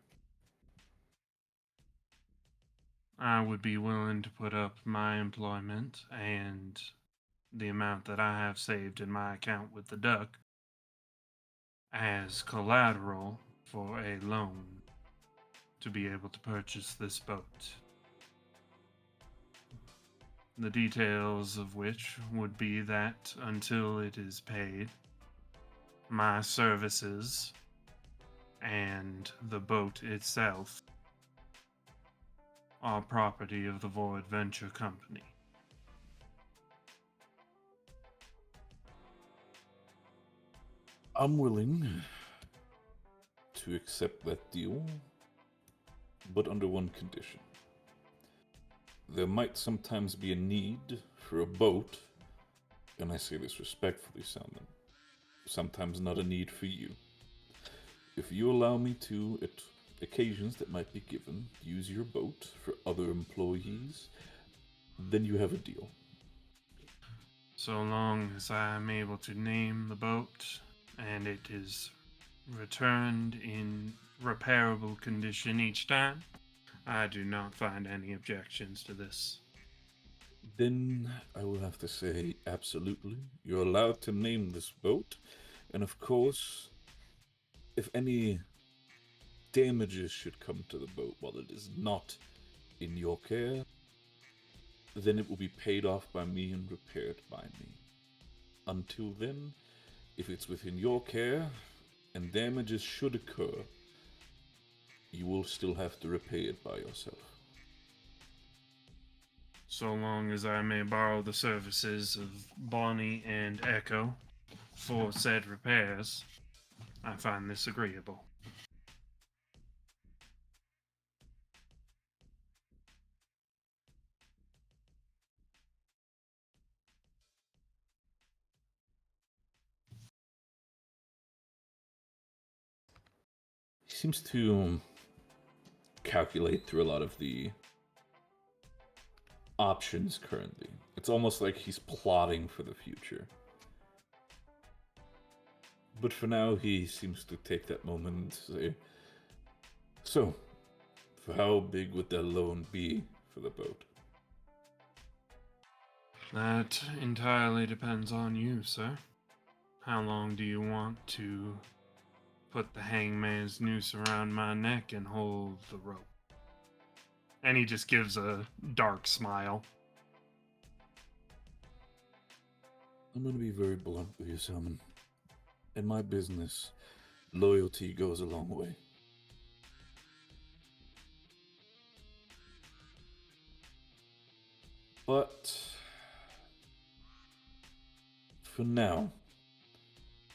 Speaker 6: I would be willing to put up my employment and the amount that I have saved in my account with the duck as collateral for a loan to be able to purchase this boat. The details of which would be that until it is paid, my services and the boat itself are property of the Void Venture Company.
Speaker 9: I'm willing to accept that deal, but under one condition. There might sometimes be a need for a boat, and I say this respectfully, Salmon. Sometimes not a need for you. If you allow me to, at occasions that might be given, use your boat for other employees, then you have a deal.
Speaker 6: So long as I am able to name the boat and it is returned in repairable condition each time, I do not find any objections to this.
Speaker 9: Then I will have to say absolutely. You're allowed to name this boat, and of course, if any damages should come to the boat while it is not in your care, then it will be paid off by me and repaired by me. Until then, if it's within your care and damages should occur, you will still have to repay it by yourself.
Speaker 6: So long as I may borrow the services of Bonnie and Echo for said repairs, I find this agreeable.
Speaker 9: He seems to calculate through a lot of the options currently. It's almost like he's plotting for the future. But for now, he seems to take that moment to say, so, for how big would that loan be for the boat?
Speaker 6: That entirely depends on you, sir. How long do you want to put the hangman's noose around my neck and hold the rope? And he just gives a dark smile.
Speaker 9: I'm going to be very blunt with you, Salmon. In my business, loyalty goes a long way. But for now,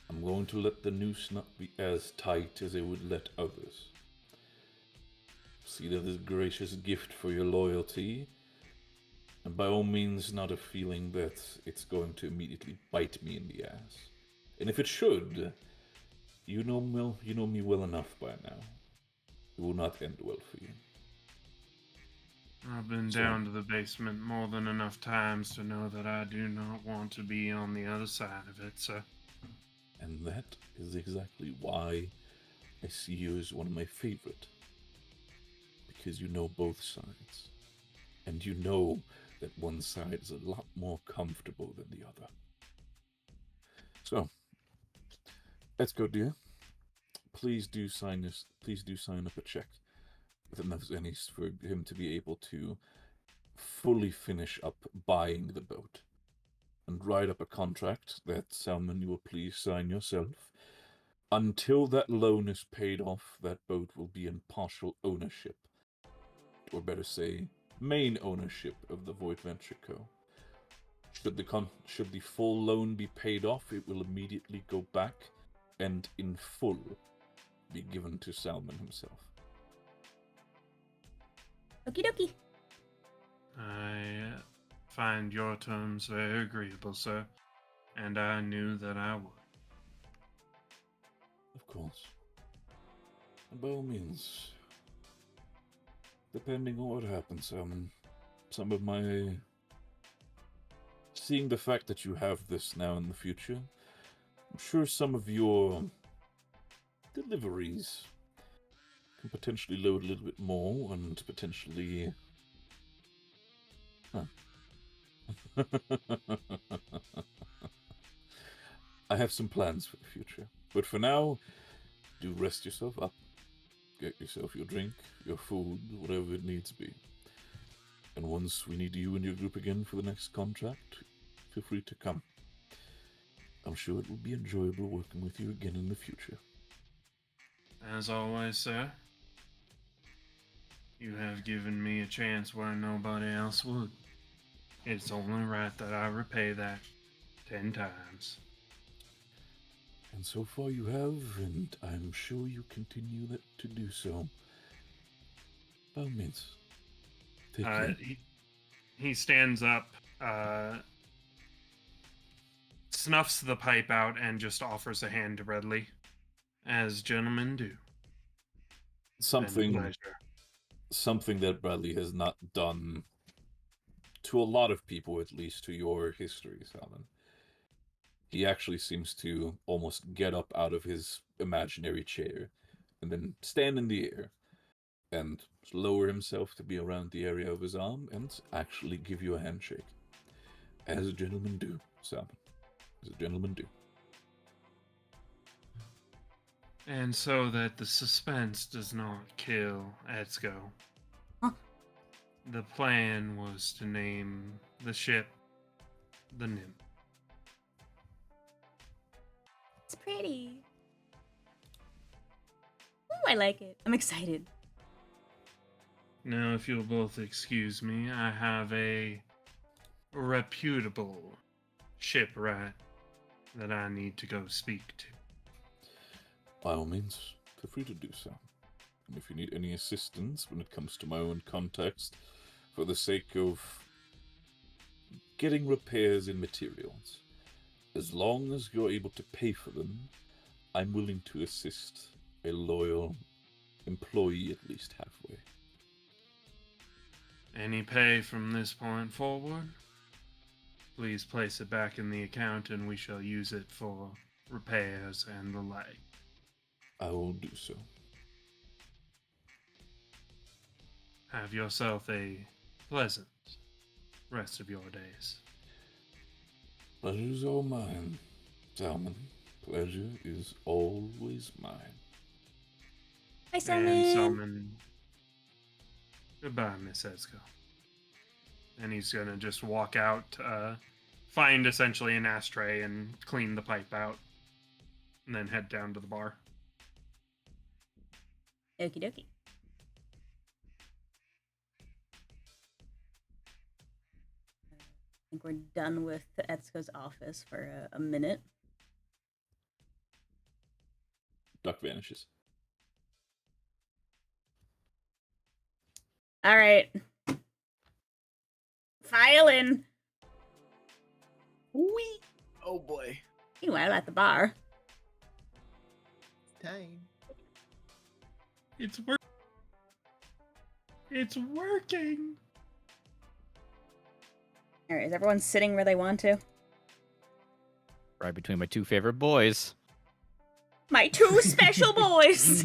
Speaker 9: I'm going to let the noose not be as tight as I would let others. See that as a gracious gift for your loyalty, and by all means not a feeling that it's going to immediately bite me in the ass. And if it should, you know me well enough by now. It will not end well for you.
Speaker 6: I've been down to the basement more than enough times to know that I do not want to be on the other side of it, sir.
Speaker 9: And that is exactly why I see you as one of my favorite. Because you know both sides. And you know that one side is a lot more comfortable than the other. So, let's go, dear. Please do sign up a check with enough zennies for him to be able to fully finish up buying the boat and write up a contract that, Salmon, you will please sign yourself. Until that loan is paid off, that boat will be in partial ownership, or better say, main ownership of the Void Venture Co. Should the full loan be paid off, it will immediately go back and in full be given to Salmon himself.
Speaker 3: Okie dokie.
Speaker 6: I find your terms very agreeable, sir, and I knew that I would.
Speaker 9: Of course. And by all means, depending on what happens, some of my... Seeing the fact that you have this now in the future, I'm sure some of your deliveries can potentially load a little bit more and potentially... Huh. I have some plans for the future, but for now, do rest yourself up. Get yourself your drink, your food, whatever it needs to be. And once we need you and your group again for the next contract, feel free to come. I'm sure it will be enjoyable working with you again in the future.
Speaker 6: As always, sir, you have given me a chance where nobody else would. It's only right that I repay that 10 times.
Speaker 9: And so far you have, and I'm sure you continue to do so. By all means, take care.
Speaker 6: He stands up, snuffs the pipe out, and just offers a hand to Redley, as gentlemen do.
Speaker 9: Something that Bradley has not done to a lot of people, at least to your history, Salmon. He actually seems to almost get up out of his imaginary chair and then stand in the air and lower himself to be around the area of his arm and actually give you a handshake. As a gentleman do, Salmon. As a gentleman do.
Speaker 6: And so that the suspense does not kill Etsuko, the plan was to name the ship the Nymph.
Speaker 3: It's pretty. Ooh, I like it. I'm excited.
Speaker 6: Now, if you'll both excuse me, I have a reputable shipwright that I need to go speak to.
Speaker 9: By all means, feel free to do so. And if you need any assistance when it comes to my own context, for the sake of getting repairs in materials, as long as you're able to pay for them, I'm willing to assist a loyal employee at least halfway.
Speaker 6: Any pay from this point forward, please place it back in the account and we shall use it for repairs and the like.
Speaker 9: I will do so.
Speaker 6: Have yourself a pleasant rest of your days.
Speaker 9: Pleasure's all mine, Salmon. Pleasure is always mine.
Speaker 3: Hi, Salmon.
Speaker 6: And Salmon. Goodbye, Miss Etsuko. And he's gonna just walk out, find essentially an ashtray and clean the pipe out, and then head down to the bar.
Speaker 3: Okie dokie. I think we're done with Etsuko's office for a minute.
Speaker 9: Duck vanishes.
Speaker 3: All right. File in.
Speaker 13: Wee. Oh boy.
Speaker 3: Meanwhile, at the bar.
Speaker 13: Time.
Speaker 6: It's working.
Speaker 3: All right, is everyone sitting where they want to?
Speaker 10: Right between my two favorite boys.
Speaker 3: My two special boys.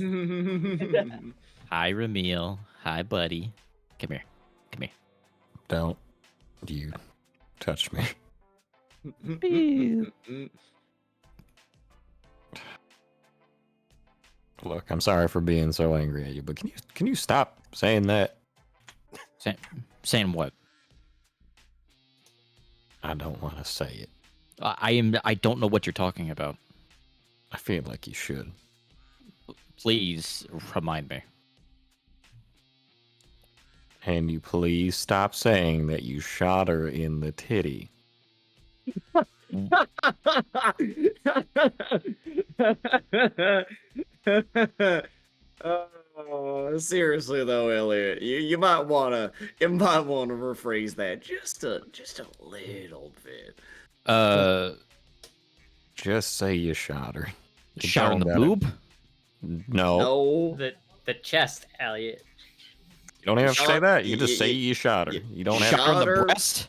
Speaker 10: Hi, Ramil. Hi, buddy. Come here. Come here.
Speaker 5: Don't you touch me. Look, I'm sorry for being so angry at you, but can you stop saying that?
Speaker 10: Saying what?
Speaker 5: I don't want to say it.
Speaker 10: I don't know what you're talking about.
Speaker 5: I feel like you should.
Speaker 10: Please remind me.
Speaker 5: Can you please stop saying that you shot her in the titty?
Speaker 1: Seriously though, Elliot, you might wanna rephrase that just a little bit.
Speaker 5: Just say you shot her. You
Speaker 10: Shot her in
Speaker 5: don't
Speaker 10: the
Speaker 5: gotta-
Speaker 10: boob?
Speaker 5: No.
Speaker 4: The chest, Elliot.
Speaker 5: You don't have to say
Speaker 1: Shot-
Speaker 5: that. You can just
Speaker 1: y-
Speaker 5: say
Speaker 1: y-
Speaker 5: you shot her. You don't have
Speaker 10: Shot her in the
Speaker 1: Shot her-
Speaker 10: breast?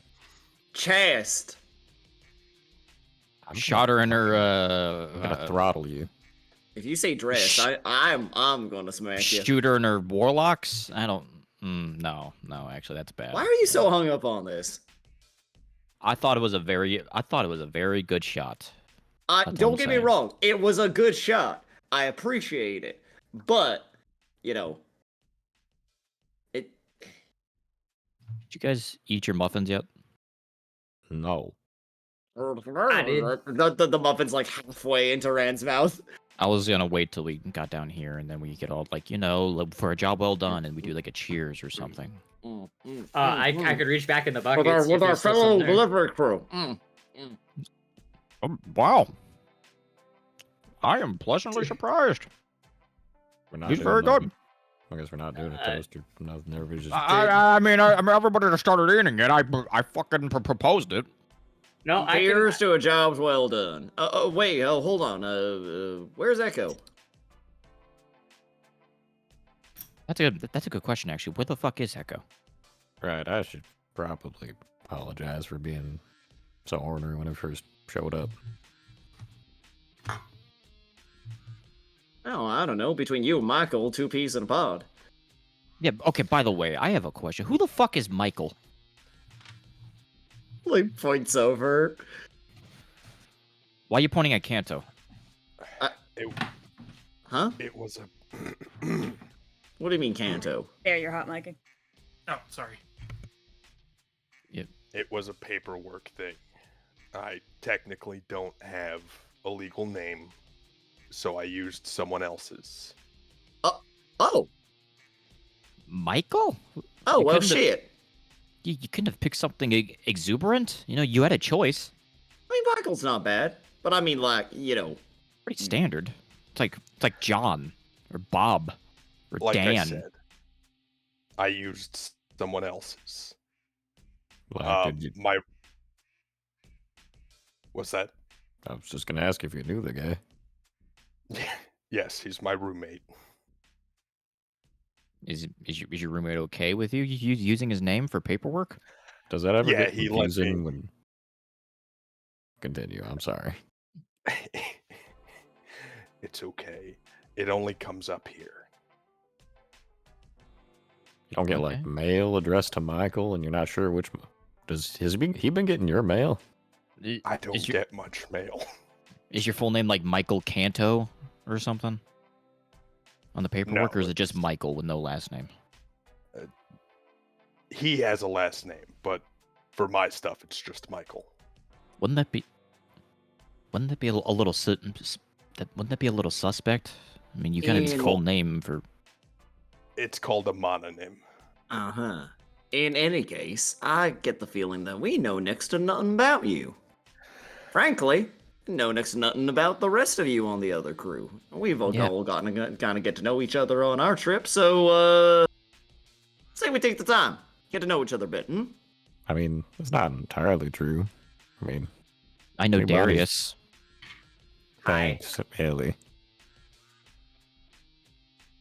Speaker 1: Chest.
Speaker 10: Shot her in her,
Speaker 5: I'm gonna throttle you.
Speaker 1: If you say dress, I'm gonna smack you.
Speaker 10: Shoot her in her warlocks? I don't. No, actually, that's bad.
Speaker 1: Why are you so hung up on this?
Speaker 10: I thought it was a very good shot. That's all
Speaker 1: Don't
Speaker 10: I'm
Speaker 1: get me
Speaker 10: saying.
Speaker 1: wrong. It was a good shot. I appreciate it, but you know, it.
Speaker 10: Did you guys eat your muffins yet?
Speaker 5: No.
Speaker 4: I did.
Speaker 1: The muffin's like halfway into Rand's mouth.
Speaker 10: I was gonna wait till we got down here, and then we get all like, for a job well done, and we do like a cheers or something.
Speaker 4: I could reach back in the bucket.
Speaker 1: With our fellow delivery crew.
Speaker 10: Wow. I am pleasantly surprised.
Speaker 5: We're not
Speaker 10: He's
Speaker 5: doing
Speaker 10: very
Speaker 5: nothing.
Speaker 10: good.
Speaker 5: I guess we're not doing a toaster. Nothing. Everybody's just.
Speaker 10: I mean, everybody that started eating it, I fucking proposed it.
Speaker 4: No, I
Speaker 1: Cheers to a job's well done. Wait, hold on. Where's Echo?
Speaker 10: That's a good question, actually. Where the fuck is Echo?
Speaker 5: Right, I should probably apologize for being so ornery when I first showed up.
Speaker 1: Oh, I don't know. Between you and Michael, 2 peas in a pod.
Speaker 10: Yeah, okay, by the way, I have a question. Who the fuck is Michael?
Speaker 1: Like, points over.
Speaker 10: Why are you pointing at Kanto?
Speaker 1: Huh?
Speaker 12: It was a.
Speaker 1: What do you mean, Kanto?
Speaker 3: There, you're hot micing.
Speaker 6: Oh, sorry.
Speaker 12: It was a paperwork thing. I technically don't have a legal name, so I used someone else's.
Speaker 1: Oh.
Speaker 10: Michael?
Speaker 1: Oh,
Speaker 10: You
Speaker 1: well,
Speaker 10: couldn't have-
Speaker 1: shit.
Speaker 10: You couldn't have picked something exuberant? You had a choice.
Speaker 1: I mean, Michael's not bad. But I mean, like,
Speaker 10: Pretty standard. It's like John or Bob or
Speaker 12: Like
Speaker 10: Dan.
Speaker 12: I said, I used someone else's. What's that?
Speaker 5: I was just gonna ask if you knew the guy.
Speaker 12: Yes, he's my roommate.
Speaker 10: Is your roommate okay with you using his name for paperwork?
Speaker 5: Does that ever
Speaker 12: Yeah,
Speaker 5: get
Speaker 12: he let
Speaker 5: confusing
Speaker 12: me.
Speaker 5: when? Continue. I'm sorry.
Speaker 12: It's okay. It only comes up here.
Speaker 5: You don't get like mail addressed to Michael, and you're not sure which. Has he been getting your mail?
Speaker 12: I don't get much mail.
Speaker 10: Is your full name like Michael Kanto or something on the paperwork, or is it just Michael with no last name?
Speaker 12: He has a last name, but for my stuff, it's just Michael.
Speaker 10: Wouldn't that be a little wouldn't that be a little suspect? I mean, you kind of his full name for.
Speaker 12: It's called a mononym.
Speaker 1: Uh-huh. In any case, I get the feeling that we know next to nothing about you. Frankly, know next to nothing about the rest of you on the other crew. We've all gotten to kind of get to know each other on our trip, so, say we take the time, get to know each other a bit,
Speaker 5: I mean, it's not entirely true. I mean,
Speaker 10: I know
Speaker 5: anybody's-
Speaker 10: Darius.
Speaker 5: Thanks, Haley.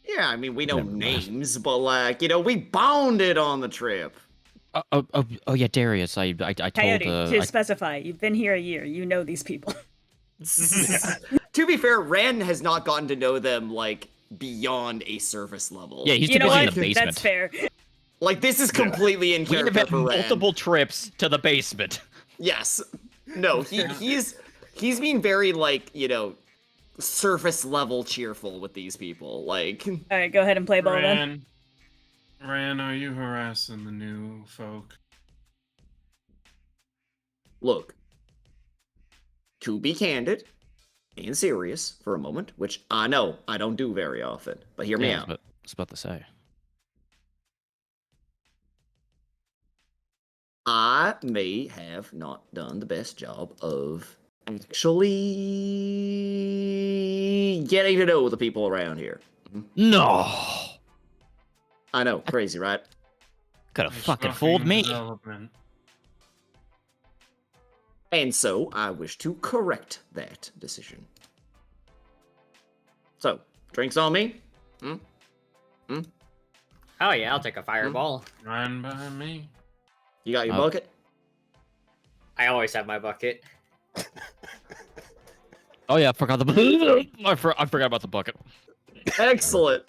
Speaker 1: Yeah, I mean, we know
Speaker 5: Never mind.
Speaker 1: names, but, like, we bonded on the trip.
Speaker 10: Oh yeah, Darius. I told.
Speaker 3: Coyote, to specify, you've been here a year. You know these people.
Speaker 1: To be fair, Rand has not gotten to know them, like, beyond a surface level.
Speaker 10: Yeah, he's too busy in the basement.
Speaker 3: That's fair.
Speaker 1: Like, this is completely in
Speaker 10: We
Speaker 1: character
Speaker 10: have had
Speaker 1: for Rand.
Speaker 10: multiple trips to the basement.
Speaker 1: Yes. No, he's being very, like, surface level cheerful with these people. Like,
Speaker 3: All right, go ahead and play ball then.
Speaker 6: Ran, are you harassing the new folk?
Speaker 1: Look, to be candid and serious for a moment, which I know I don't do very often, but hear me out.
Speaker 10: I was about to say.
Speaker 1: I may have not done the best job of actually getting to know the people around here.
Speaker 10: No.
Speaker 1: I know, crazy, right?
Speaker 10: Could have
Speaker 6: There's
Speaker 10: fucking
Speaker 6: fucking
Speaker 10: fooled me.
Speaker 6: development.
Speaker 1: And so I wish to correct that decision. So, drinks on me?
Speaker 4: Oh yeah, I'll take a fireball.
Speaker 6: Run by me.
Speaker 1: You got your bucket?
Speaker 4: I always have my bucket.
Speaker 10: Oh yeah, I forgot the. I forgot about the bucket.
Speaker 1: Excellent.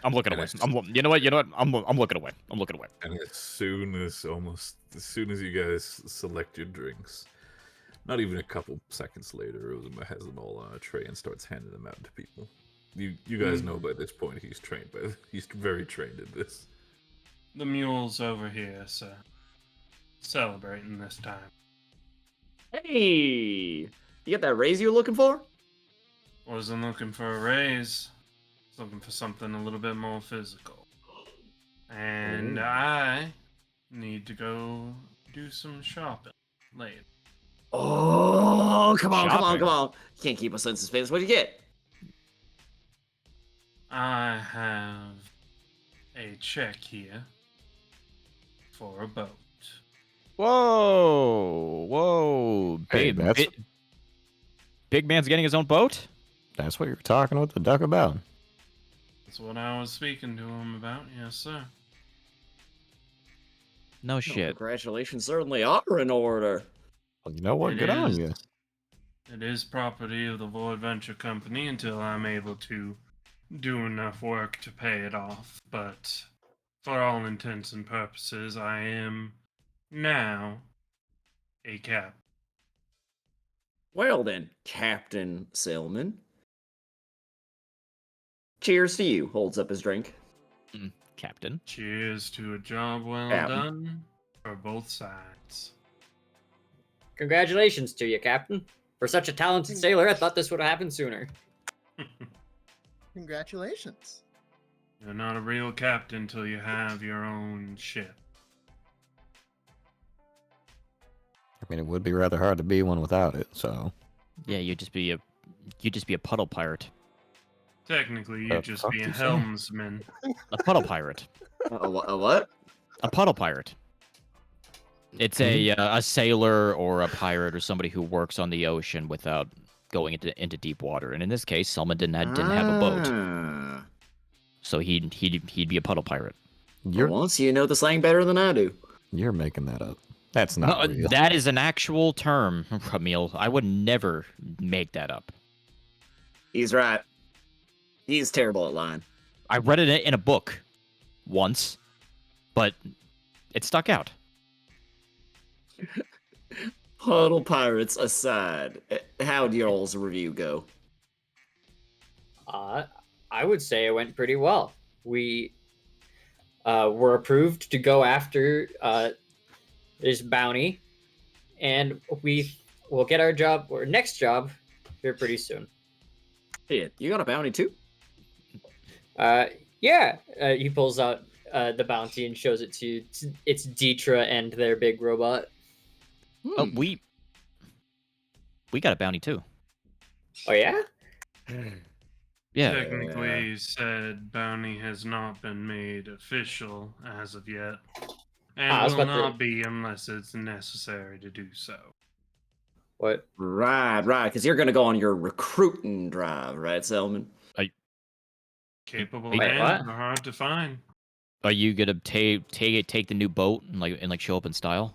Speaker 10: I'm looking away. You know what? I'm looking away. I'm looking away.
Speaker 9: And as soon as you guys select your drinks, not even a couple seconds later, Uzuma has them all on a tray and starts handing them out to people. You guys know by this point he's very trained in this.
Speaker 6: The mule's over here, so celebrating this time.
Speaker 1: Hey, you get that raise you were looking for?
Speaker 6: Wasn't looking for a raise. Looking for something a little bit more physical. And I need to go do some shopping later.
Speaker 1: Oh, come on. You can't keep us in suspense. What'd you get?
Speaker 6: I have a check here for a boat.
Speaker 10: Whoa.
Speaker 5: Hey,
Speaker 10: Big man's getting his own boat?
Speaker 5: That's what you're talking with the duck about.
Speaker 6: That's what I was speaking to him about, yes, sir.
Speaker 10: No shit.
Speaker 1: Congratulations certainly are in order.
Speaker 5: Well, you know what? Good on you.
Speaker 6: It is property of the Void Venture Company until I'm able to do enough work to pay it off, but for all intents and purposes, I am now a cap.
Speaker 1: Well then, Captain Sailman. Cheers to you. Holds up his drink.
Speaker 10: Captain.
Speaker 6: Cheers to a job well done for both sides.
Speaker 4: Congratulations to you, Captain. For such a talented sailor, I thought this would have happened sooner.
Speaker 13: Congratulations.
Speaker 6: You're not a real captain until you have your own ship.
Speaker 5: I mean, it would be rather hard to be one without it. So.
Speaker 10: Yeah, you'd just be a puddle pirate.
Speaker 6: Technically, you'd just be a helmsman.
Speaker 10: A puddle pirate.
Speaker 1: A what?
Speaker 10: A puddle pirate. It's a sailor or a pirate or somebody who works on the ocean without going into deep water. And in this case, Selma didn't have a boat, so he'd be a puddle pirate.
Speaker 1: Once you know the slang better than I do.
Speaker 5: You're making that up. That's not real.
Speaker 10: That is an actual term, Camille. I would never make that up.
Speaker 1: He's right. He's terrible at lying.
Speaker 10: I read it in a book once, but it stuck out.
Speaker 1: Puddle pirates aside, how'd y'all's review go?
Speaker 4: I would say it went pretty well. We were approved to go after this bounty, and we will get our next job here pretty soon.
Speaker 1: Yeah, you got a bounty too?
Speaker 4: Yeah. He pulls out the bounty and shows it to you. It's Deetra and their big robot.
Speaker 10: We got a bounty too.
Speaker 4: Oh yeah?
Speaker 10: Yeah.
Speaker 6: Technically, said bounty has not been made official as of yet, and will not be unless it's necessary to do so.
Speaker 4: What?
Speaker 1: Right, because you're gonna go on your recruiting drive, right, Selman?
Speaker 6: Capable and hard to find.
Speaker 10: Are you gonna take the new boat and show up in style?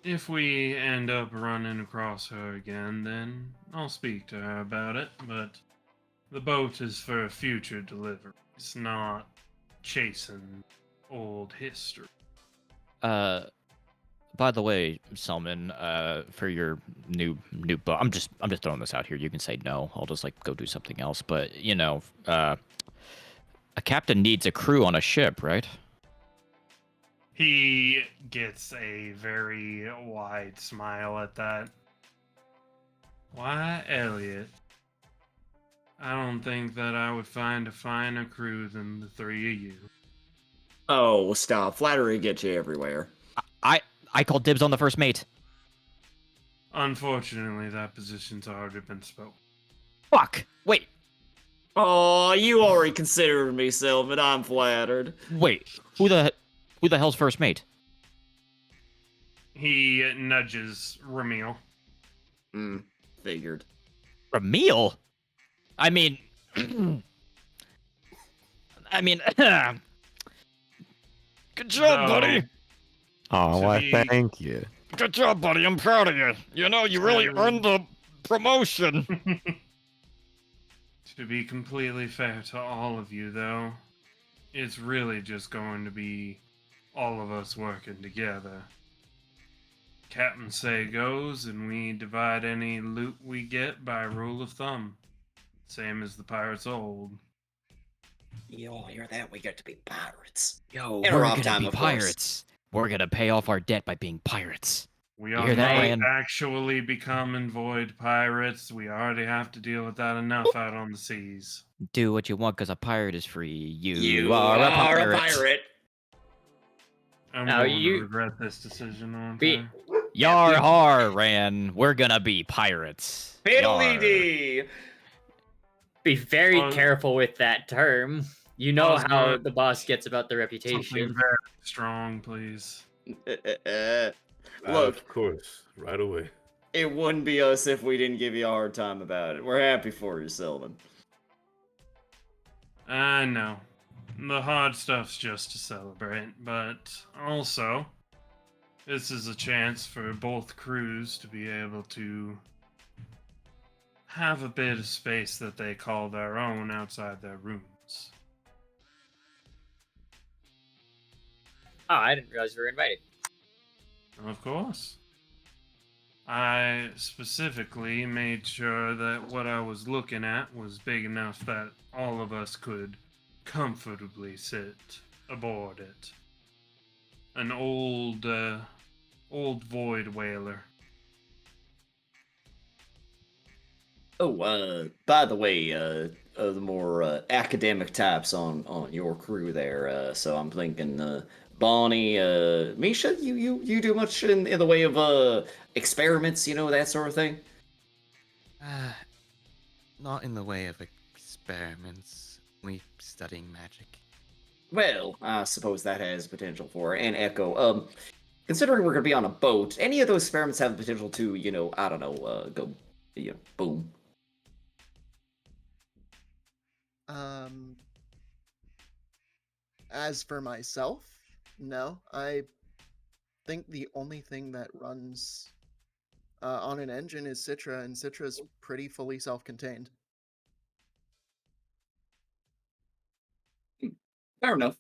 Speaker 6: If we end up running across her again, then I'll speak to her about it, but the boat is for a future delivery. It's not chasing old history.
Speaker 10: By the way, Selman, for your new boat, I'm just throwing this out here. You can say no. I'll just go do something else. But a captain needs a crew on a ship, right?
Speaker 6: He gets a very wide smile at that. Why, Elliot, I don't think that I would find a finer crew than the three of you.
Speaker 1: Oh, stop. Flattery gets you everywhere.
Speaker 10: I called dibs on the first mate.
Speaker 6: Unfortunately, that position's already been spoken.
Speaker 10: Fuck! Wait.
Speaker 1: Oh, you already considered me, Sylvan. I'm flattered.
Speaker 10: Wait. Who the hell's first mate?
Speaker 6: He nudges Ramil.
Speaker 1: Figured.
Speaker 10: Ramil? I mean... Good job, buddy!
Speaker 5: Oh, why, thank you.
Speaker 10: Good job, buddy. I'm proud of you. You know, you really earned the promotion.
Speaker 6: To be completely fair to all of you, though, it's really just going to be all of us working together. Captain say goes, and we divide any loot we get by rule of thumb. Same as the pirates old.
Speaker 1: Y'all hear that? We get to be pirates. Yo,
Speaker 10: We're gonna be pirates. We're gonna pay off our debt by being pirates.
Speaker 6: We
Speaker 10: You
Speaker 6: are
Speaker 10: hear that,
Speaker 6: not
Speaker 10: Ryan?
Speaker 6: actually becoming void pirates. We already have to deal with that enough out on the seas.
Speaker 10: Do what you want, because a pirate is free. You,
Speaker 1: You
Speaker 10: are a pirate.
Speaker 6: I'm
Speaker 4: Now
Speaker 6: going to regret this decision, aren't
Speaker 4: Be-
Speaker 6: I?
Speaker 10: Yar har, Ran. We're gonna be pirates. Yar.
Speaker 4: Be very
Speaker 6: Well-
Speaker 4: careful with that term. You know
Speaker 6: Well,
Speaker 4: how
Speaker 6: good.
Speaker 4: the boss gets about the
Speaker 6: Something
Speaker 4: reputation.
Speaker 6: very strong, please.
Speaker 1: Look,
Speaker 9: of course, right away.
Speaker 1: it wouldn't be us if we didn't give you a hard time about it. We're happy for you, Sylvan.
Speaker 6: I know. The hard stuff's just to celebrate, but also, this is a chance for both crews to be able to have a bit of space that they call their own outside their rooms.
Speaker 4: Oh, I didn't realize we were invited.
Speaker 6: Of course. I specifically made sure that what I was looking at was big enough that all of us could comfortably sit aboard it. An old void whaler.
Speaker 1: Oh, by the way, the more academic types on your crew there. So I'm thinking, Bonnie, Misha, you do much in the way of experiments, that sort of thing.
Speaker 14: Not in the way of experiments. We studying magic.
Speaker 1: Well, I suppose that has potential for it. And Echo, considering we're gonna be on a boat, any of those experiments have the potential to, I don't know, go, boom.
Speaker 13: As for myself, no. I think the only thing that runs on an engine is Citra, and Citra's pretty fully self-contained.
Speaker 1: Fair enough.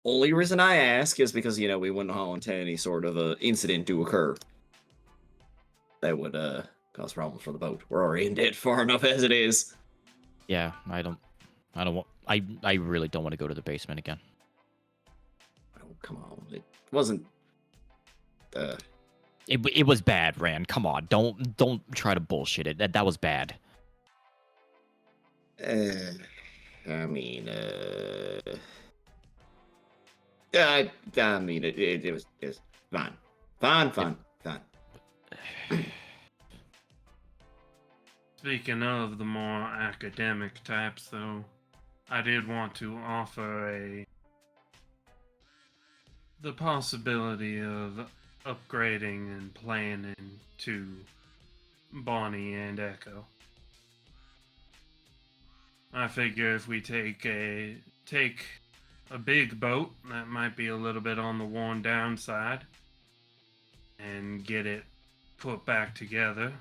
Speaker 1: Only reason I ask is because, we wouldn't want any sort of incident to occur that would cause problems for the boat. We're already in debt far enough as it is.
Speaker 10: Yeah, I really don't want to go to the basement again.
Speaker 1: Oh, come on. It wasn't
Speaker 10: It was bad, Rand. Come on. Don't try to bullshit it. That was bad.
Speaker 1: I mean, it was fine. Fine.
Speaker 6: Speaking of the more academic types, though, I did want to offer the possibility of upgrading and planning to Bonnie and Echo. I figure if we take a big boat that might be a little bit on the worn down side and get it put back together,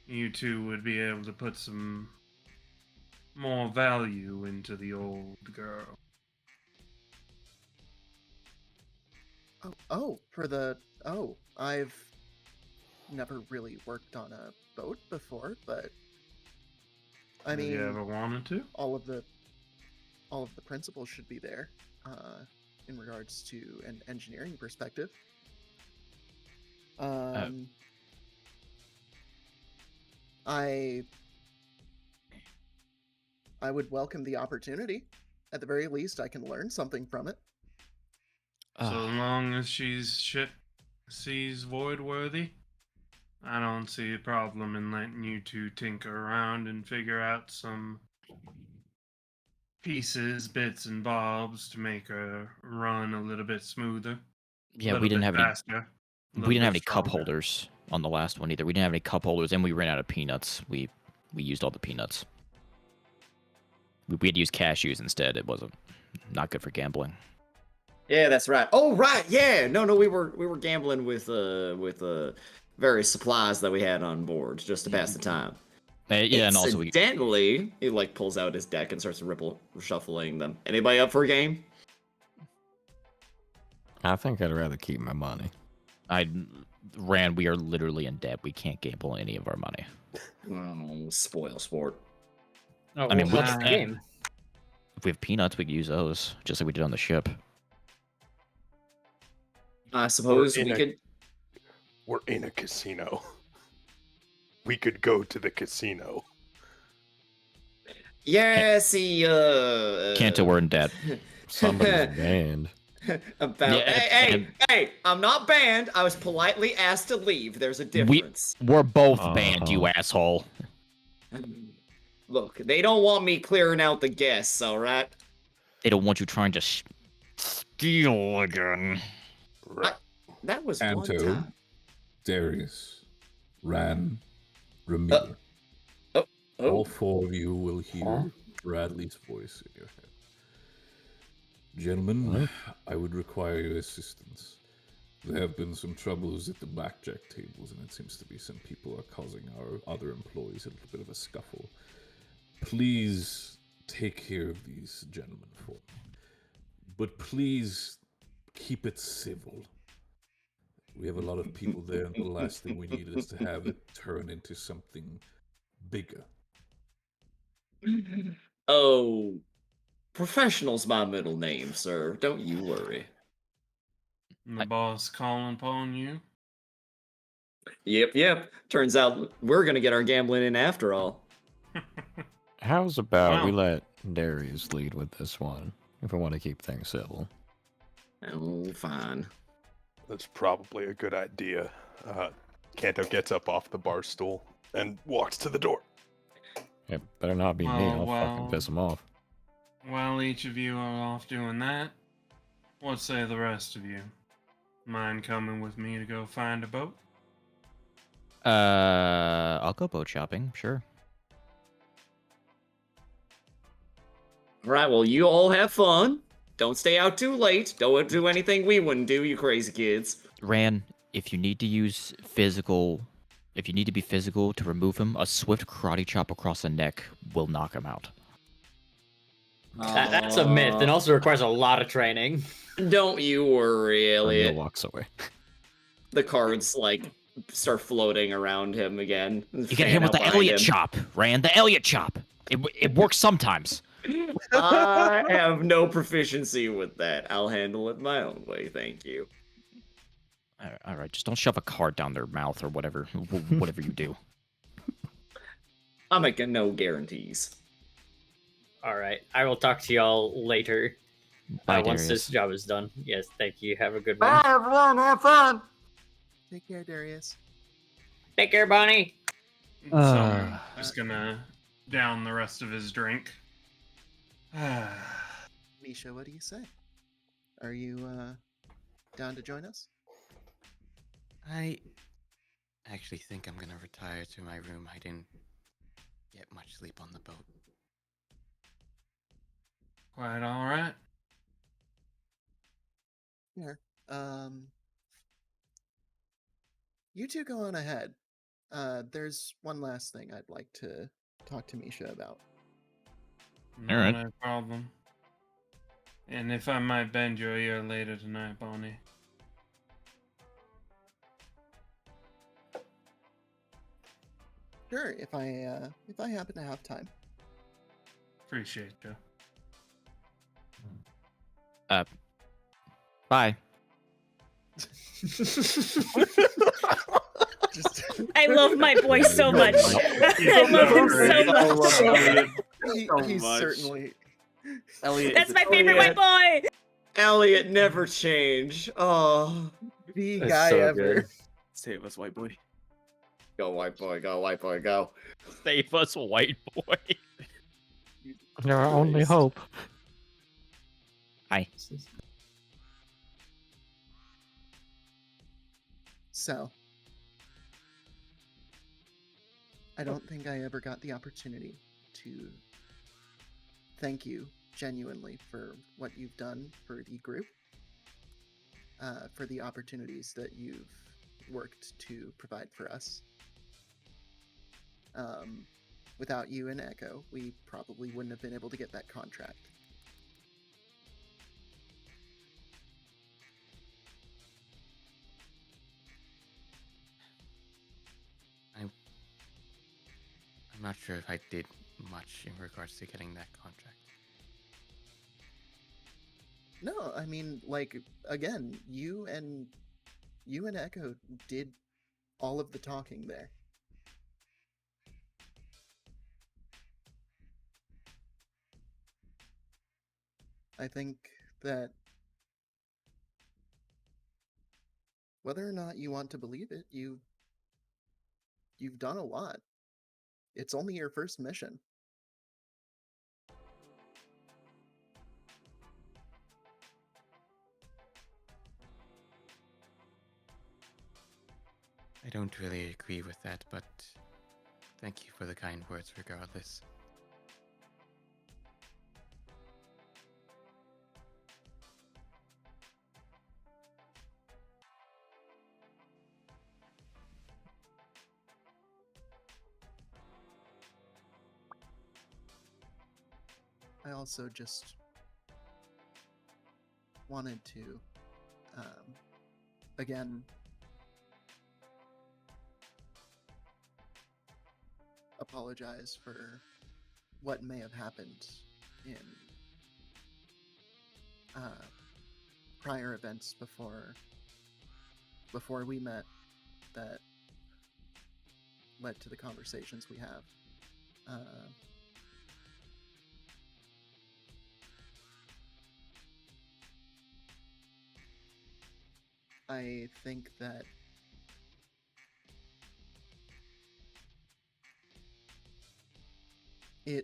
Speaker 6: you two would be able to put some more value into the old girl.
Speaker 13: I've never really worked on a boat before, but I mean,
Speaker 6: have you ever wanted to?
Speaker 13: All of the principles should be there. in regards to an engineering perspective. I would welcome the opportunity. At the very least, I can learn something from it.
Speaker 6: So long as she's void worthy, I don't see a problem in letting you two tinker around and figure out some pieces, bits and bobs to make her run a little bit smoother.
Speaker 10: Yeah, we didn't have
Speaker 6: faster,
Speaker 10: we didn't have any cup holders on the last one either. We didn't have any cup holders, and we ran out of peanuts. We used all the peanuts. We had to use cashews instead. It wasn't not good for gambling.
Speaker 1: Yeah, that's right. Oh, right. Yeah. No, we were gambling with various supplies that we had on board just to pass the time.
Speaker 10: Yeah, and also
Speaker 1: incidentally, he like pulls out his deck and starts shuffling them. Anybody up for a game?
Speaker 5: I think I'd rather keep my money.
Speaker 10: We are literally in debt. We can't gamble any of our money.
Speaker 1: Oh, spoil sport.
Speaker 4: Oh,
Speaker 10: I mean,
Speaker 4: what's the game?
Speaker 10: If we have peanuts, we can use those, just like we did on the ship.
Speaker 1: I suppose we could.
Speaker 12: We're in a casino. We could go to the casino.
Speaker 1: Yeah, see,
Speaker 10: Can't we're in debt.
Speaker 5: Somebody's banned.
Speaker 1: Hey, I'm not banned. I was politely asked to leave. There's a difference.
Speaker 10: We're both banned, you asshole.
Speaker 1: Look, they don't want me clearing out the guests, alright?
Speaker 10: They don't want you trying to steal again.
Speaker 1: That was
Speaker 9: Anto,
Speaker 1: one time.
Speaker 9: Darius, Ran, Ramir. All four of you will hear Bradley's voice in your head. Gentlemen, I would require your assistance. There have been some troubles at the blackjack tables, and it seems to be some people are causing our other employees a little bit of a scuffle. Please take care of these gentlemen for me. But please keep it civil. We have a lot of people there, and the last thing we need is to have it turn into something bigger.
Speaker 1: Oh, professional's my middle name, sir. Don't you worry.
Speaker 6: The boss calling upon you?
Speaker 1: Yep. Turns out we're gonna get our gambling in after all.
Speaker 5: How's about we let Darius lead with this one, if we want to keep things civil?
Speaker 1: Oh, fine.
Speaker 12: That's probably a good idea. Kanto gets up off the bar stool and walks to the door.
Speaker 5: It better not be me. I'll fucking piss him off.
Speaker 6: While each of you are off doing that, what say the rest of you? Mind coming with me to go find a boat?
Speaker 10: I'll go boat shopping, sure.
Speaker 1: Right, well, you all have fun. Don't stay out too late. Don't do anything we wouldn't do, you crazy kids.
Speaker 10: Ran, if you need to be physical to remove him, a swift karate chop across the neck will knock him out.
Speaker 4: That's a myth, and also requires a lot of training.
Speaker 1: Don't you worry, Elliot.
Speaker 5: Walks away.
Speaker 1: The cards, start floating around him again.
Speaker 10: You get him with the Elliot chop, Ran. The Elliot chop. It works sometimes.
Speaker 1: I have no proficiency with that. I'll handle it my own way, thank you.
Speaker 10: All right, just don't shove a card down their mouth or whatever you do.
Speaker 1: I'm making no guarantees.
Speaker 4: All right, I will talk to y'all later.
Speaker 10: Bye,
Speaker 4: once
Speaker 10: Darius.
Speaker 4: this job is done. Yes, thank you. Have a good one.
Speaker 1: Bye, everyone. Have fun.
Speaker 13: Take care, Darius.
Speaker 4: Take care, Bonnie.
Speaker 6: So I'm just gonna down the rest of his drink.
Speaker 13: Misha, what do you say? Are you down to join us?
Speaker 14: I actually think I'm gonna retire to my room. I didn't get much sleep on the boat.
Speaker 6: Quite all right.
Speaker 13: Here. You two go on ahead. There's one last thing I'd like to talk to Misha about.
Speaker 6: Not a problem. And if I might bend your ear later tonight, Bonnie.
Speaker 13: Sure, if I happen to have time.
Speaker 6: Appreciate you.
Speaker 10: Bye.
Speaker 3: I love my boy so much. I love him so much.
Speaker 13: He's certainly.
Speaker 11: Elliot
Speaker 3: That's
Speaker 11: is
Speaker 3: my favorite white boy.
Speaker 1: Elliot never change. Oh,
Speaker 13: the
Speaker 2: That's
Speaker 13: guy
Speaker 2: so
Speaker 13: ever.
Speaker 2: good.
Speaker 11: Save us, white boy.
Speaker 1: go white boy, go white boy, go.
Speaker 5: Save us, white boy.
Speaker 10: Our only hope. Hi.
Speaker 13: So, I don't think I ever got the opportunity to thank you genuinely for what you've done for the group, for the opportunities that you've worked to provide for us. Without you and Echo, we probably wouldn't have been able to get that contract.
Speaker 14: I'm not sure if I did much in regards to getting that contract.
Speaker 13: No, I mean, like, again, you and Echo did all of the talking there. I think that whether or not you want to believe it, you've done a lot. It's only your first mission.
Speaker 14: I don't really agree with that, but thank you for the kind words regardless.
Speaker 13: I also just wanted to, again, apologize for what may have happened in prior events before we met that led to the conversations we have. I think that a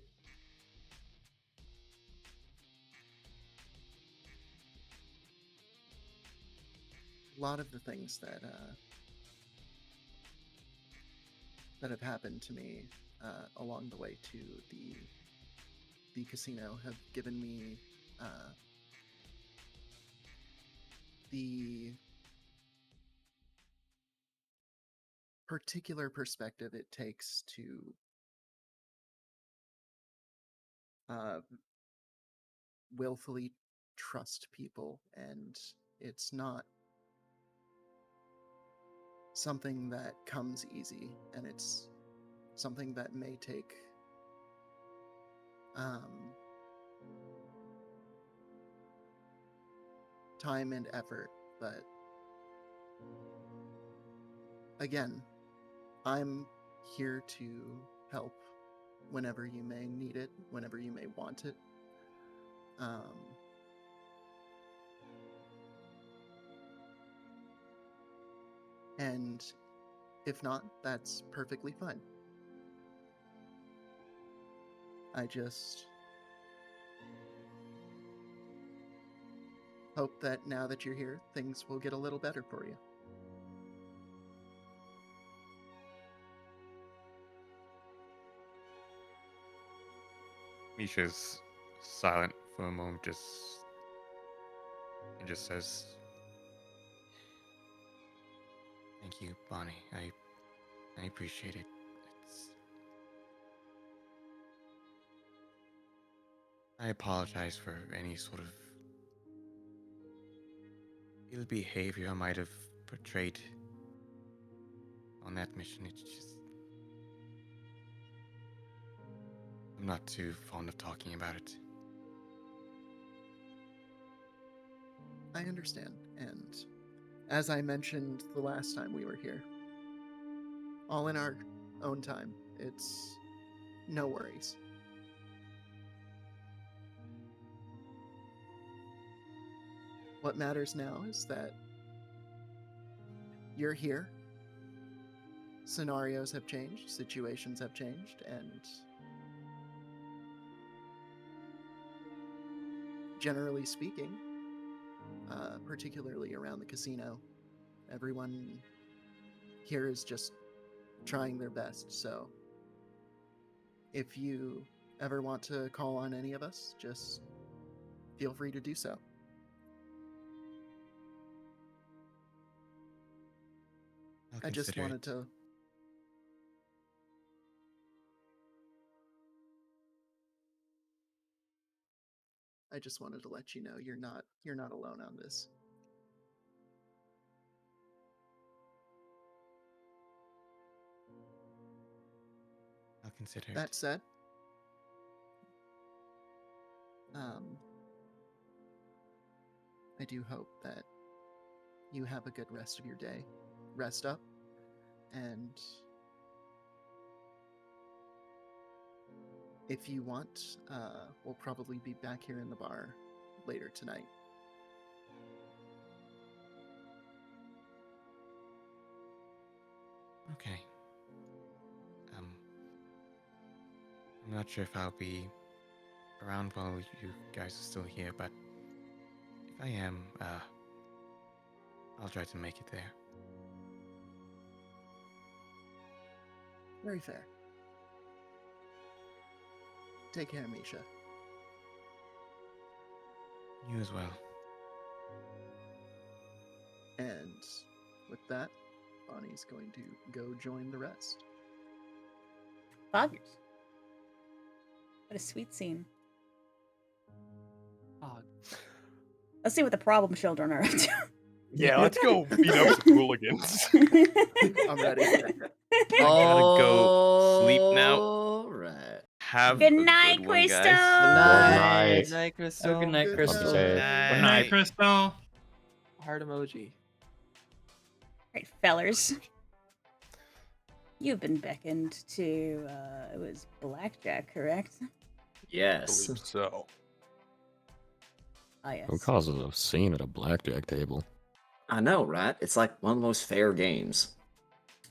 Speaker 13: lot of the things that have happened to me along the way to the casino have given me the particular perspective it takes to willfully trust people, and it's not something that comes easy, and it's something that may take time and effort, but again, I'm here to help whenever you may need it, whenever you may want it. And if not, that's perfectly fine. I just hope that now that you're here, things will get a little better for you.
Speaker 14: Misha's silent for a moment, just says, "Thank you, Bonnie. I appreciate it. I apologize for any sort of ill behavior I might have portrayed on that mission. It's just, I'm not too fond of talking about it."
Speaker 13: I understand. And as I mentioned the last time we were here, all in our own time. It's no worries. What matters now is that you're here. Scenarios have changed, situations have changed, and generally speaking, particularly around the casino, everyone here is just trying their best. So if you ever want to call on any of us, just feel free to do so. I just wanted to let you know you're not alone on this.
Speaker 14: I'll consider it.
Speaker 13: That said, I do hope that you have a good rest of your day. Rest up, and if you want, we'll probably be back here in the bar later tonight.
Speaker 14: Okay. I'm not sure if I'll be around while you guys are still here, but if I am, I'll try to make it there.
Speaker 13: Very fair. Take care, Misha.
Speaker 14: You as well.
Speaker 13: And with that, Bonnie's going to go join the rest.
Speaker 3: Buggers. What a sweet scene. Let's see what the problem children are up to.
Speaker 12: Yeah, let's go beat up some hooligans.
Speaker 13: I'm ready.
Speaker 8: I gotta go sleep now.
Speaker 1: All right.
Speaker 8: Have
Speaker 3: Good
Speaker 8: a
Speaker 3: night,
Speaker 8: good one,
Speaker 3: Crystal.
Speaker 8: guys.
Speaker 1: Good night.
Speaker 4: Crystal. Good night, Crystal.
Speaker 3: Good
Speaker 6: Good night, Crystal.
Speaker 4: Heart emoji.
Speaker 3: Right, fellers. You've been beckoned to, it was blackjack, correct?
Speaker 1: Yes.
Speaker 12: So.
Speaker 3: Ah, yes.
Speaker 5: Who causes a scene at a blackjack table?
Speaker 1: I know, right? It's like one of the most fair games.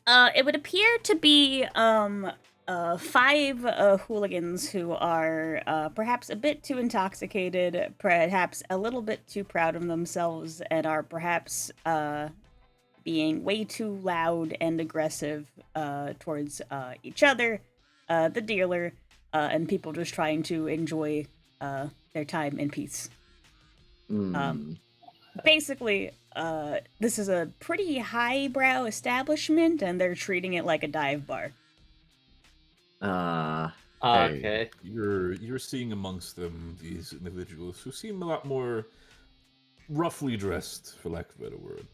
Speaker 3: It would appear to be, 5 hooligans who are perhaps a bit too intoxicated, perhaps a little bit too proud of themselves, and are perhaps being way too loud and aggressive towards each other, the dealer, and people just trying to enjoy their time in peace. Basically, this is a pretty highbrow establishment, and they're treating it like a dive bar.
Speaker 9: Hey, you're seeing amongst them these individuals who seem a lot more roughly dressed, for lack of a better word,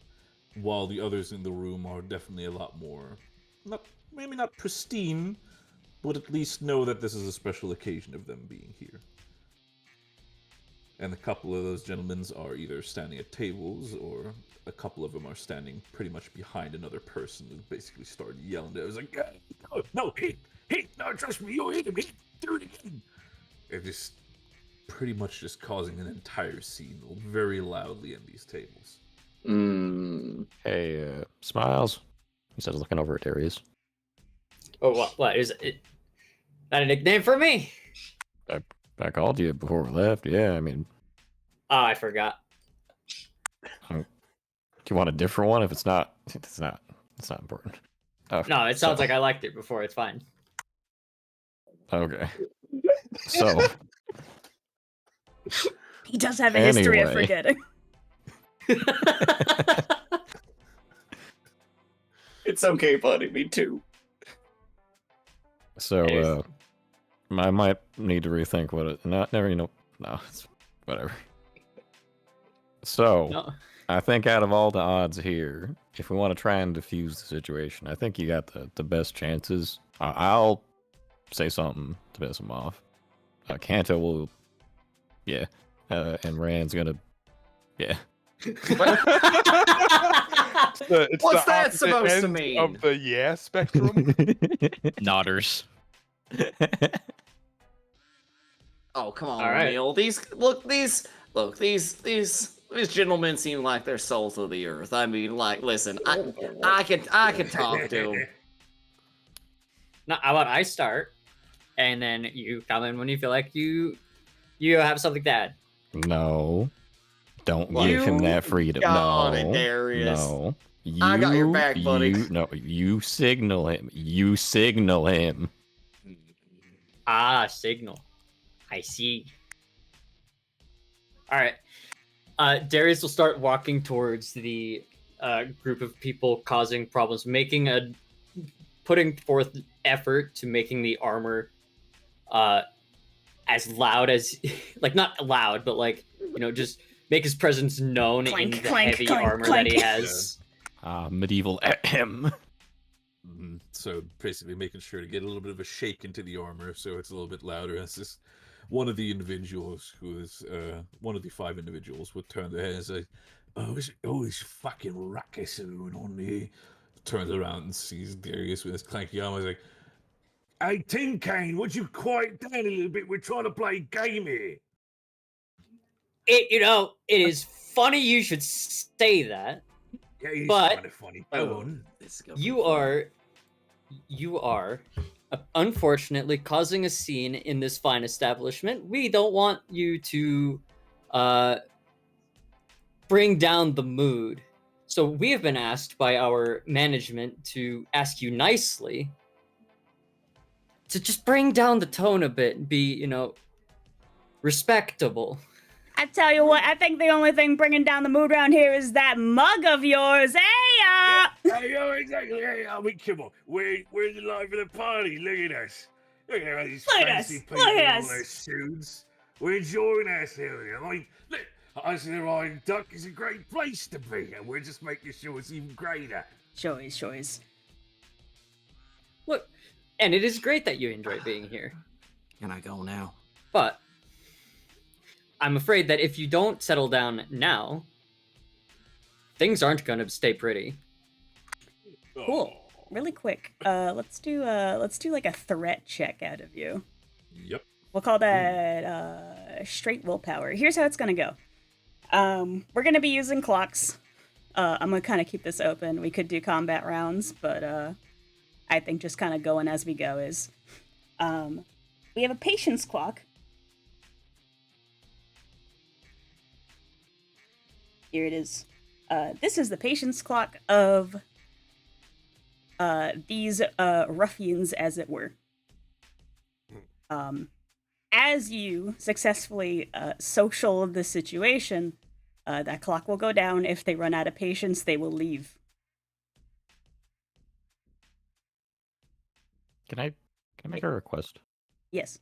Speaker 9: while the others in the room are definitely a lot more, maybe not pristine, but at least know that this is a special occasion of them being here. And a couple of those gentlemen are either standing at tables, or a couple of them are standing pretty much behind another person who basically started yelling at it. It was like, no, no, trust me, you hit him, do it again. It just pretty much just causing an entire scene very loudly in these tables.
Speaker 5: Hey, Smiles. He says, looking over at Darius.
Speaker 4: Oh, what is it? That a nickname for me?
Speaker 5: I called you before we left. Yeah, I mean.
Speaker 4: Oh, I forgot.
Speaker 5: Do you want a different one? If it's not important.
Speaker 4: No, it sounds like I liked it before. It's fine.
Speaker 5: Okay. So.
Speaker 3: He does have a history of
Speaker 5: Anyway.
Speaker 3: forgetting.
Speaker 1: It's okay, buddy. Me too.
Speaker 5: So, I might need to rethink what it. No, it's whatever. So,
Speaker 4: No.
Speaker 5: I think out of all the odds here, if we want to try and diffuse the situation, I think you got the best chances. I'll say something to piss him off. Kanto will, and Rand's gonna,
Speaker 12: It's
Speaker 1: What's
Speaker 12: the
Speaker 1: that
Speaker 12: opposite
Speaker 1: supposed to
Speaker 12: end
Speaker 1: mean?
Speaker 12: Of the yeah spectrum.
Speaker 10: Nodders.
Speaker 1: Oh, come on,
Speaker 4: All right.
Speaker 1: Ramil. These gentlemen seem like they're souls of the earth. I mean, like, listen, I can talk to them.
Speaker 4: Now, how about I start, and then you come in when you feel like you have something to add.
Speaker 5: No. Don't
Speaker 1: What?
Speaker 5: give him
Speaker 1: You
Speaker 5: that freedom.
Speaker 1: got
Speaker 5: No.
Speaker 1: it, Darius.
Speaker 5: No.
Speaker 1: I got your back, buddy.
Speaker 5: You signal him. You signal him.
Speaker 4: Ah, signal. I see. All right. Darius will start walking towards the group of people causing problems, putting forth effort to making the armor as loud as, like, not loud, but like, just make his presence known
Speaker 3: Clank,
Speaker 4: in the
Speaker 3: clank,
Speaker 4: heavy
Speaker 3: clank,
Speaker 4: armor
Speaker 3: clank.
Speaker 4: that he has.
Speaker 5: Medieval ahem.
Speaker 9: So basically making sure to get a little bit of a shake into the armor so it's a little bit louder. That's just one of the individuals who is one of the 5 individuals would turn their head and say, oh, this fucking ruckus going on here. Turns around and sees Darius with his clanky armor. He's like, hey, Tin Cane, would you quiet down a little bit? We're trying to play a game here.
Speaker 4: It is funny you should say that.
Speaker 9: Yeah, it's
Speaker 4: but
Speaker 9: kind of funny. Go on.
Speaker 4: You are unfortunately causing a scene in this fine establishment. We don't want you to bring down the mood. So we have been asked by our management to ask you nicely to just bring down the tone a bit and be, respectable.
Speaker 3: I tell you what, I think the only thing bringing down the mood around here is that mug of yours. Hey,
Speaker 9: Hey, exactly. Hey, I mean, come on. We're the life of the party. Look at us. Look at all these
Speaker 3: Look at
Speaker 9: fancy
Speaker 3: us.
Speaker 9: people
Speaker 3: Look at
Speaker 9: in all
Speaker 3: us.
Speaker 9: their suits. We're enjoying ourselves. I mean, look, Ice in the Rhine Duck is a great place to be, and we're just making sure it's even greater.
Speaker 3: Sure is.
Speaker 4: Look, and it is great that you enjoy being here.
Speaker 1: Can I go now?
Speaker 4: But I'm afraid that if you don't settle down now, things aren't going to stay pretty.
Speaker 3: Cool. Really quick. Let's do like a threat check out of you.
Speaker 9: Yep.
Speaker 3: We'll call that straight willpower. Here's how it's gonna go. We're gonna be using clocks. I'm gonna kind of keep this open. We could do combat rounds, but I think just kind of going as we go is. We have a patience clock. Here it is. This is the patience clock of these ruffians, as it were. As you successfully social the situation, that clock will go down. If they run out of patience, they will leave.
Speaker 5: Can I make a request?
Speaker 3: Yes.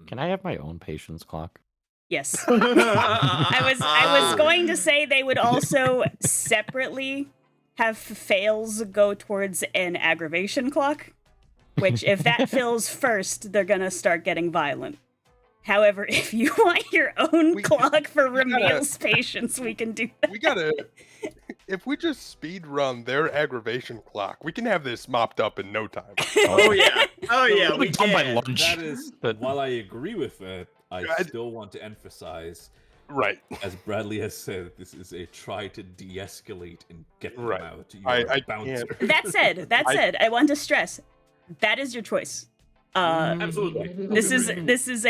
Speaker 5: Can I have my own patience clock?
Speaker 3: Yes. I was going to say they would also separately have fails go towards an aggravation clock, which if that fills first, they're gonna start getting violent. However, if you want your own clock for Ramil's patience, we can do that.
Speaker 12: If we just speed run their aggravation clock, we can have this mopped up in no time.
Speaker 1: Oh yeah, we
Speaker 5: done by
Speaker 1: can.
Speaker 5: lunch.
Speaker 9: That is,
Speaker 5: But-
Speaker 9: while I agree with that, I still want to emphasize,
Speaker 12: right,
Speaker 9: as Bradley has said, this is a try to de-escalate and get them
Speaker 12: Right.
Speaker 9: out. You
Speaker 12: I
Speaker 9: are a
Speaker 12: can't.
Speaker 9: bouncer.
Speaker 3: That said, I want to stress, that is your choice.
Speaker 9: Absolutely.
Speaker 3: This is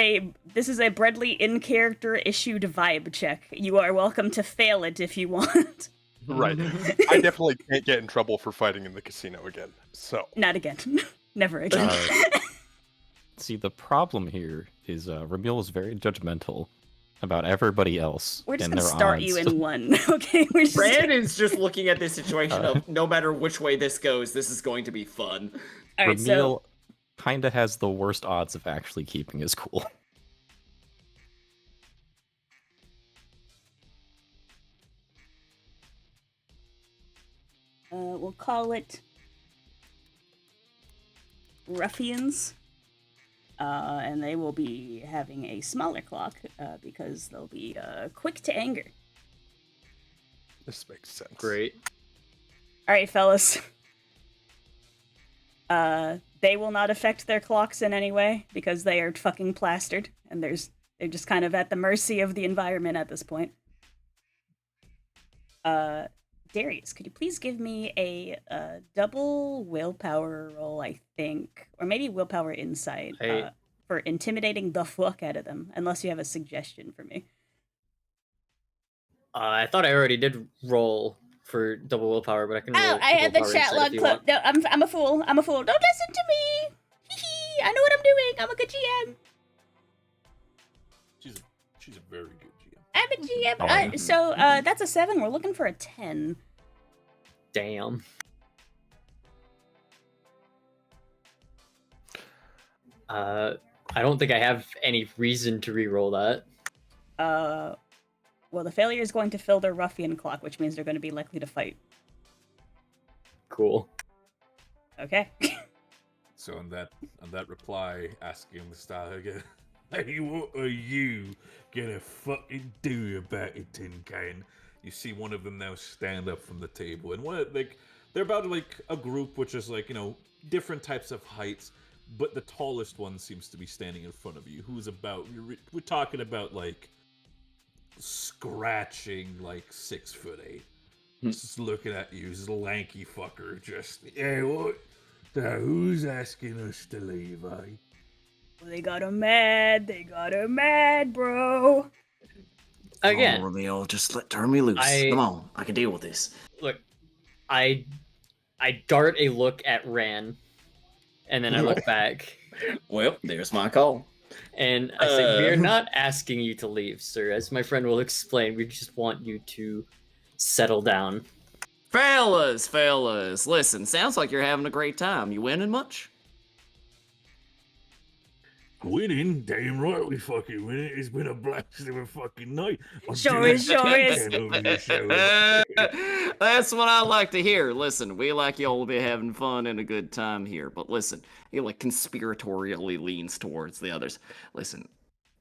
Speaker 3: a Bradley in character issued vibe check. You are welcome to fail it if you want.
Speaker 12: Right. I definitely can't get in trouble for fighting in the casino again. So
Speaker 3: Not again. Never again.
Speaker 5: See, the problem here is Ramil is very judgmental about everybody else.
Speaker 3: We're just
Speaker 5: and
Speaker 3: gonna
Speaker 5: their
Speaker 3: start
Speaker 5: odds.
Speaker 3: you in one, okay? We're just
Speaker 1: Brandon's just looking at this situation of no matter which way this goes, this is going to be fun.
Speaker 3: All right,
Speaker 5: Ramil
Speaker 3: so
Speaker 5: kind of has the worst odds of actually keeping his cool.
Speaker 3: we'll call it ruffians. And they will be having a smaller clock because they'll be quick to anger.
Speaker 12: This makes sense.
Speaker 4: Great.
Speaker 3: All right, fellas. They will not affect their clocks in any way because they are fucking plastered, and they're just kind of at the mercy of the environment at this point. Darius, could you please give me a double willpower roll, I think, or maybe willpower insight for intimidating the fuck out of them, unless you have a suggestion for me.
Speaker 4: I thought I already did roll for double willpower, but I can roll.
Speaker 3: Oh, I had the
Speaker 4: willpower
Speaker 3: chat
Speaker 4: insight if
Speaker 3: log
Speaker 4: you
Speaker 3: clip.
Speaker 4: want.
Speaker 3: No, I'm a fool. I'm a fool. Don't listen to me. Hee I know what I'm doing. I'm a good GM.
Speaker 9: She's a very good GM.
Speaker 3: I'm a GM.
Speaker 5: Oh, yeah.
Speaker 3: So that's a 7. We're looking for a 10.
Speaker 4: Damn. I don't think I have any reason to re-roll that.
Speaker 3: Well, the failure is going to fill their ruffian clock, which means they're going to be likely to fight.
Speaker 4: Cool.
Speaker 3: Okay.
Speaker 9: So on that reply, asking the star again, hey, what are you gonna fucking do about it, tin can? You see one of them now stand up from the table, and they're about a group which is different types of heights, but the tallest one seems to be standing in front of you, who's we're talking about scratching 6'8". Just looking at you, this lanky fucker, yeah, what? So who's asking us to leave, eh?
Speaker 3: Well, they got him mad. They got him mad, bro.
Speaker 4: Again,
Speaker 1: come on, Romeo, just turn me loose. Come on, I can deal with this.
Speaker 4: Look, I dart a look at Ran, and then I look back.
Speaker 1: Well, there's my call.
Speaker 4: And I say, we're not asking you to leave, sir. As my friend will explain, we just want you to settle down.
Speaker 1: Fellas, listen, sounds like you're having a great time. You winning much?
Speaker 9: Winning? Damn right we fucking winning. It's been a blast of a fucking night.
Speaker 3: Sure is.
Speaker 1: That's what I like to hear. Listen, we like y'all to be having fun and a good time here. But listen, he conspiratorially leans towards the others. Listen,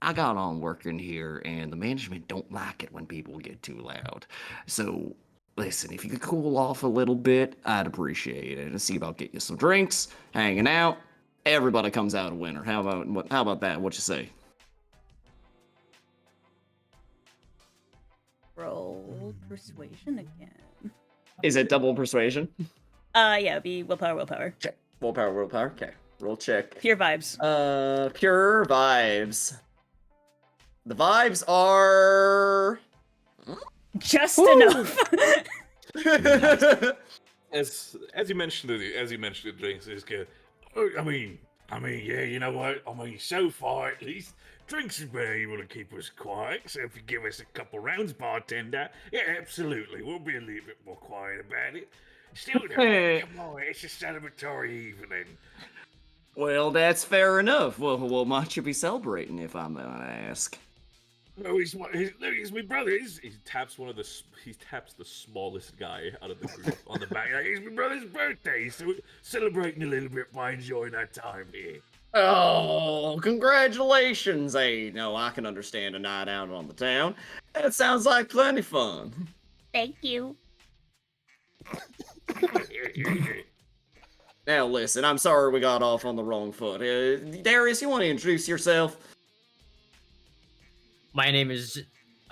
Speaker 1: I got on working here, and the management don't like it when people get too loud. So, listen, if you could cool off a little bit, I'd appreciate it. And see about getting you some drinks, hanging out. Everybody comes out a winner. How about that? What you say?
Speaker 3: Roll persuasion again.
Speaker 1: Is it double persuasion?
Speaker 3: Yeah, it'd be willpower.
Speaker 1: Check. Willpower. Okay. Roll check.
Speaker 3: Pure vibes.
Speaker 1: Pure vibes. The vibes are
Speaker 3: just enough.
Speaker 9: As you mentioned the drinks, it's good. I mean, yeah, you know what? So far at least, drinks have been able to keep us quiet. So if you give us a couple rounds, bartender, yeah, absolutely, we'll be a little bit more quiet about it. Still, come on, it's a celebratory evening.
Speaker 1: Well, that's fair enough. Well, what might you be celebrating, if I may ask?
Speaker 9: Oh, he's my brother. He taps the smallest guy out of the group on the back. It's my brother's birthday, so we're celebrating a little bit by enjoying our time here.
Speaker 1: Oh, congratulations! Hey, no, I can understand a night out on the town. That sounds like plenty fun.
Speaker 3: Thank you.
Speaker 1: Now listen, I'm sorry we got off on the wrong foot. Darius, you want to introduce yourself?
Speaker 4: My name is,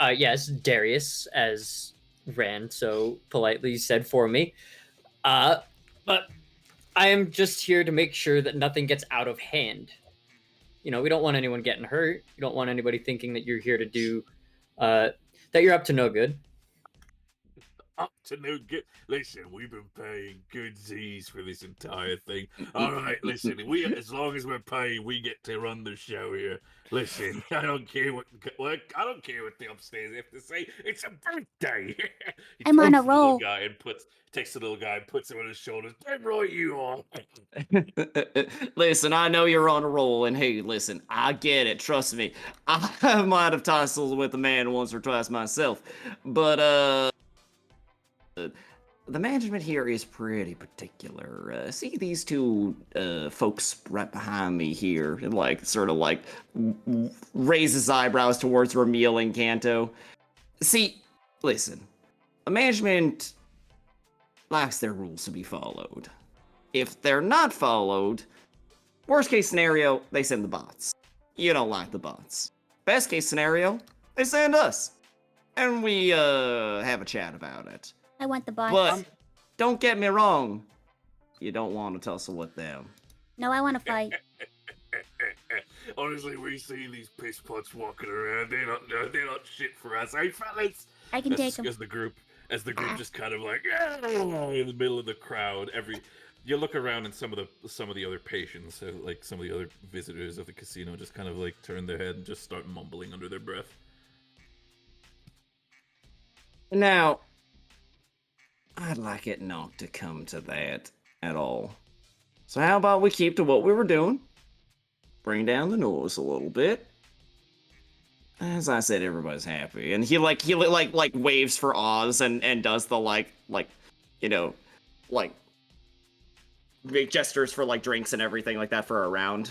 Speaker 4: yes, Darius, as Ran so politely said for me. But I am just here to make sure that nothing gets out of hand. We don't want anyone getting hurt. We don't want anybody thinking that you're here to do, that you're up to no good.
Speaker 9: Up to no good. Listen, we've been paying good Z's for this entire thing. All right, listen, as long as we're paying, we get to run the show here. Listen, I don't care what the upstairs have to say. It's a birthday.
Speaker 3: I'm on a roll.
Speaker 9: Takes the little guy and puts him on his shoulders. Damn right you are.
Speaker 1: Listen, I know you're on a roll, and hey, listen, I get it. Trust me, I might have tussled with a man once or twice myself, but the management here is pretty particular. See these two folks right behind me here, raise his eyebrows towards Ramil and Kanto. See, listen, management likes their rules to be followed. If they're not followed, worst case scenario, they send the bots. You don't like the bots. Best case scenario, they send us. And we have a chat about it.
Speaker 3: I want the bots.
Speaker 1: But don't get me wrong, you don't want to tussle with them.
Speaker 3: No, I want to fight.
Speaker 9: Honestly, we see these piss pots walking around. They're not shit for us, hey fellas.
Speaker 3: I can take them.
Speaker 9: As the group just kind of like in the middle of the crowd. You look around and some of the other patients, like some of the other visitors of the casino, just kind of like turn their head and just start mumbling under their breath.
Speaker 1: Now, I'd like it not to come to that at all. So how about we keep to what we were doing? Bring down the noise a little bit. As I said, everybody's happy, and he waves for Oz and does the big gestures for like drinks and everything like that for a round.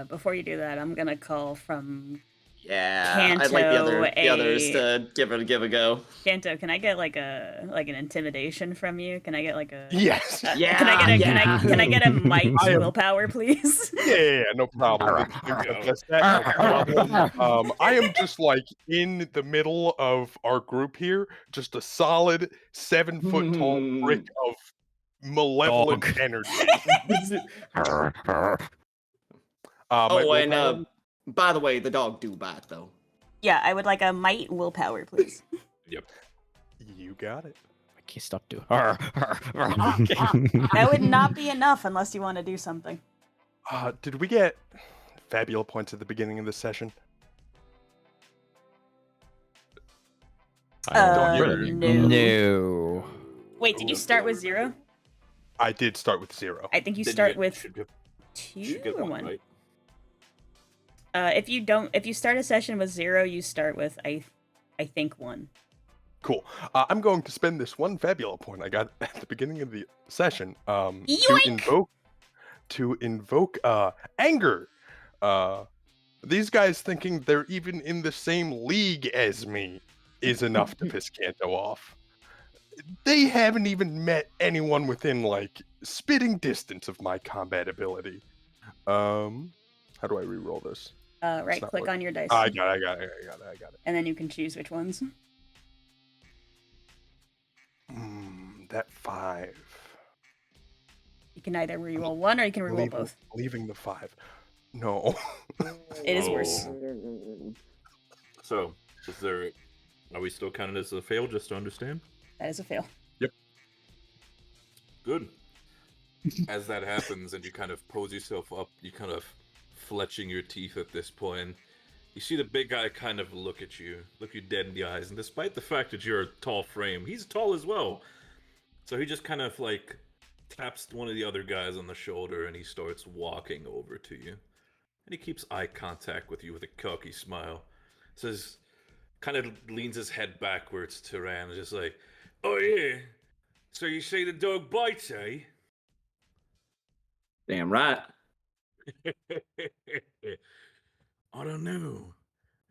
Speaker 3: Before you do that, I'm gonna call from
Speaker 1: I'd like the others to give a go.
Speaker 3: Kanto, can I get like an intimidation from you? Can I get like a
Speaker 12: Yes.
Speaker 3: Can I get a might willpower, please?
Speaker 12: Yeah, no problem. I am just like in the middle of our group here, just a solid 7-foot tall brick of malevolent energy.
Speaker 1: By the way, the dog do bite though.
Speaker 3: Yeah, I would like a might willpower, please.
Speaker 9: Yep.
Speaker 12: You got it.
Speaker 10: I can't stop doing.
Speaker 3: That would not be enough unless you want to do something.
Speaker 12: Did we get Fabula points at the beginning of the session?
Speaker 10: No.
Speaker 3: Wait, did you start with 0?
Speaker 12: I did start with 0.
Speaker 3: I think you start with 2 or 1.
Speaker 9: Right?
Speaker 3: If you start a session with 0, you start with I think 1.
Speaker 12: Cool. I'm going to spend this 1 Fabula point I got at the beginning of the session to invoke anger. These guys thinking they're even in the same league as me is enough to piss Kanto off. They haven't even met anyone within like spitting distance of my combat ability. How do I re-roll this?
Speaker 3: Right click on your dice.
Speaker 12: I got it.
Speaker 3: And then you can choose which ones.
Speaker 12: That 5.
Speaker 3: You can either re-roll 1 or you can re-roll both.
Speaker 12: Leaving the 5. No.
Speaker 3: It is worse.
Speaker 9: So, are we still counted as a fail, just to understand?
Speaker 3: That is a fail.
Speaker 12: Yep.
Speaker 9: Good. As that happens and you kind of pose yourself up, you kind of fletching your teeth at this point, you see the big guy kind of look you dead in the eyes, and despite the fact that you're a tall frame, he's tall as well. So he just kind of like taps one of the other guys on the shoulder and he starts walking over to you. And he keeps eye contact with you with a cocky smile. Says, kind of leans his head backwards to Ran, just like, "Oh yeah, so you say the dog bites, eh?"
Speaker 1: Damn right.
Speaker 9: I don't know.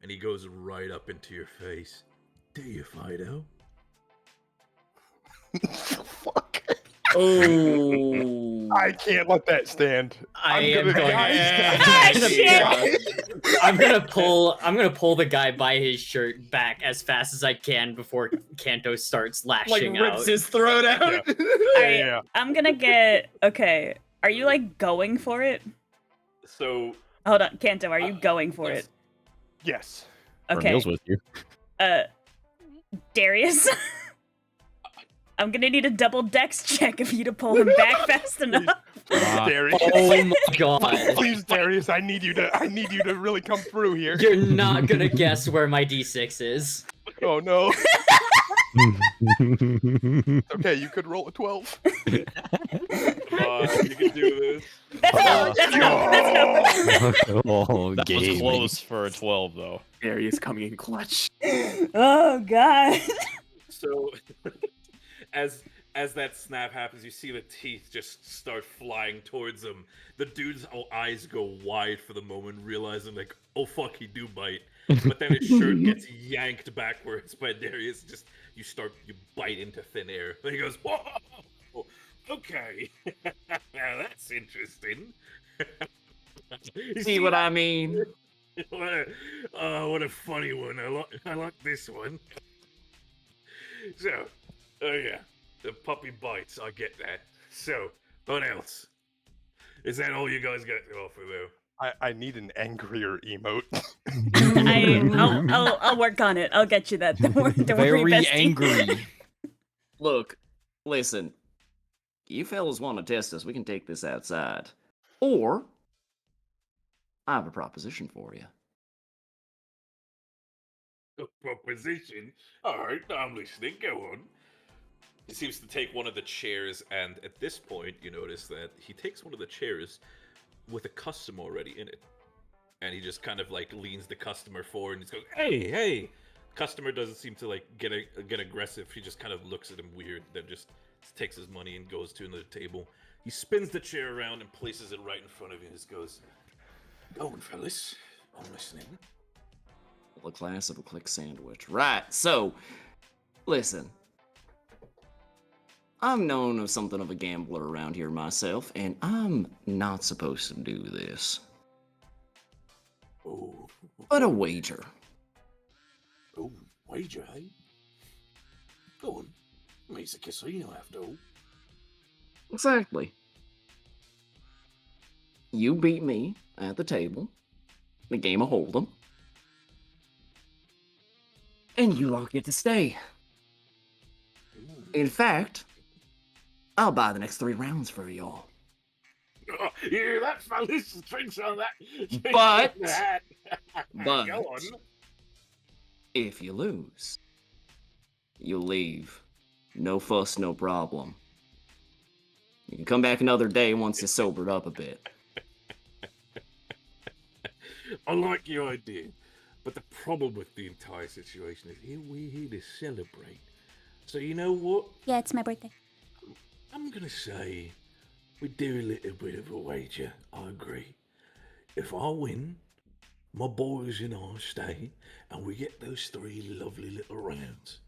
Speaker 9: And he goes right up into your face. Do you, Fido?
Speaker 12: Fuck.
Speaker 1: Oh.
Speaker 12: I can't let that stand.
Speaker 4: I'm gonna pull the guy by his shirt back as fast as I can before Kanto starts lashing out.
Speaker 1: Rips his throat out.
Speaker 12: Yeah.
Speaker 3: I'm gonna get okay. Are you like going for it?
Speaker 9: So
Speaker 3: hold on, Kanto, are you going for it?
Speaker 12: Yes.
Speaker 3: Okay.
Speaker 5: Meals with you.
Speaker 3: Darius. I'm gonna need a double dex check of you to pull him back fast enough.
Speaker 12: Darius.
Speaker 4: Oh my god.
Speaker 12: Please, Darius, I need you to really come through here.
Speaker 4: You're not gonna guess where my D6 is.
Speaker 12: Oh no. Okay, you could roll a 12.
Speaker 9: you can do this.
Speaker 3: That's enough.
Speaker 5: Oh,
Speaker 8: That was
Speaker 5: gaming.
Speaker 8: close for a 12, though.
Speaker 11: Darius coming in clutch.
Speaker 3: Oh god.
Speaker 9: So as that snap happens, you see the teeth just start flying towards him. The dude's eyes go wide for the moment, realizing like, oh fuck, he do bite. But then his shirt gets yanked backwards by Darius, just you bite into thin air. And he goes, whoa, okay, that's interesting.
Speaker 1: See what I mean?
Speaker 9: What a funny one. I like this one. So, oh yeah, the puppy bites. I get that. So, what else? Is that all you guys got to offer, though?
Speaker 12: I need an angrier emote.
Speaker 3: I'll work on it. I'll get you that. Don't worry,
Speaker 10: Very
Speaker 3: bestie.
Speaker 10: angry.
Speaker 1: Look, listen. You fellas want to test us, we can take this outside. Or, I have a proposition for you.
Speaker 9: A proposition? Alright, I'm listening. Go on. He seems to take one of the chairs, and at this point, you notice that he takes one of the chairs with a customer already in it. And he just kind of like leans the customer forward and he goes, hey! Customer doesn't seem to like get aggressive. He just kind of looks at him weird, then just takes his money and goes to another table. He spins the chair around and places it right in front of you and just goes, go on, fellas. I'm listening.
Speaker 1: The class of a click sandwich. Right, so, listen. I'm known as something of a gambler around here myself, and I'm not supposed to do this.
Speaker 9: Oh.
Speaker 1: But a wager.
Speaker 9: Oh, wager, hey? Go on. I mean, it's a casino after all.
Speaker 1: Exactly. You beat me at the table, the game of Hold'em, and you all get to stay. In fact, I'll buy the next 3 rounds for y'all.
Speaker 9: Oh, you hear that, fellas? Drinks on that.
Speaker 1: But,
Speaker 9: Go on.
Speaker 1: if you lose, you'll leave. No fuss, no problem. You can come back another day once you're sobered up a bit.
Speaker 9: I like your idea, but the problem with the entire situation is we're here to celebrate. So you know what?
Speaker 3: Yeah, it's my birthday.
Speaker 9: I'm gonna say we do a little bit of a wager. I agree. If I win, my boys and I stay, and we get those 3 lovely little rounds.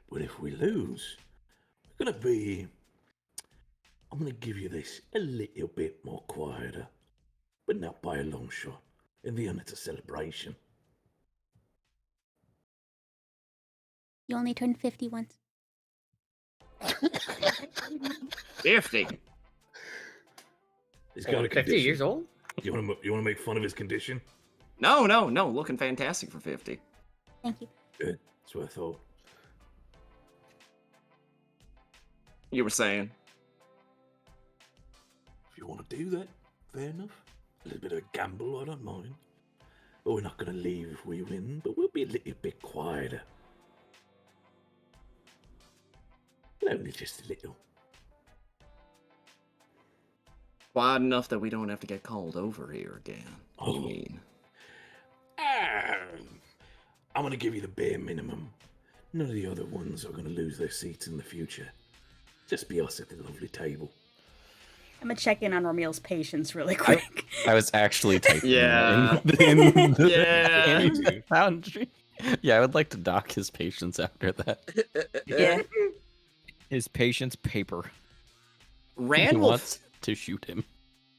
Speaker 9: But if we lose, we're gonna be... I'm gonna give you this a little bit more quieter, but not by a long shot. In the end, it's a celebration.
Speaker 3: You only turned 50 once.
Speaker 1: 50?
Speaker 9: He's got a
Speaker 4: 50
Speaker 9: condition.
Speaker 4: years old?
Speaker 9: You wanna make fun of his condition?
Speaker 1: No, looking fantastic for 50.
Speaker 3: Thank you.
Speaker 9: Good. That's what I thought.
Speaker 1: You were saying?
Speaker 9: If you want to do that, fair enough. A little bit of a gamble, I don't mind. But we're not going to leave if we win, but we'll be a little bit quieter. But only just a little.
Speaker 1: Quiet enough that we don't have to get called over here again.
Speaker 9: Oh.
Speaker 1: You mean?
Speaker 9: I'm going to give you the bare minimum. None of the other ones are going to lose their seats in the future. Just be us at the lovely table.
Speaker 3: I'm gonna check in on Romil's patience really quick.
Speaker 5: I was actually typing
Speaker 1: Yeah.
Speaker 5: in the
Speaker 1: Yeah.
Speaker 5: boundary. Yeah, I would like to dock his patience after that.
Speaker 3: Yeah.
Speaker 10: His patience paper.
Speaker 1: Rand
Speaker 5: He
Speaker 1: will
Speaker 5: wants to shoot him.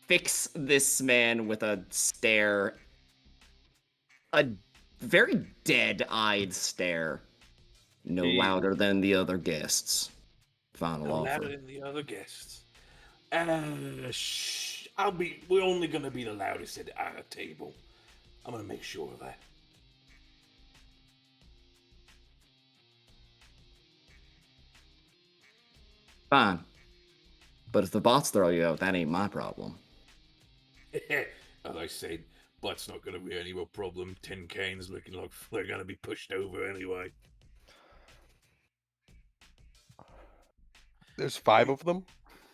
Speaker 1: fix this man with a stare. A very dead-eyed stare. No louder than the other guests. Final
Speaker 9: No
Speaker 1: offer.
Speaker 9: louder than the other guests. We're only gonna be the loudest at our table. I'm gonna make sure of that.
Speaker 1: Fine. But if the bots throw you out, that ain't my problem.
Speaker 9: As I said, but's not gonna be any more problem. 10 canes looking like they're gonna be pushed over anyway.
Speaker 12: There's 5 of them?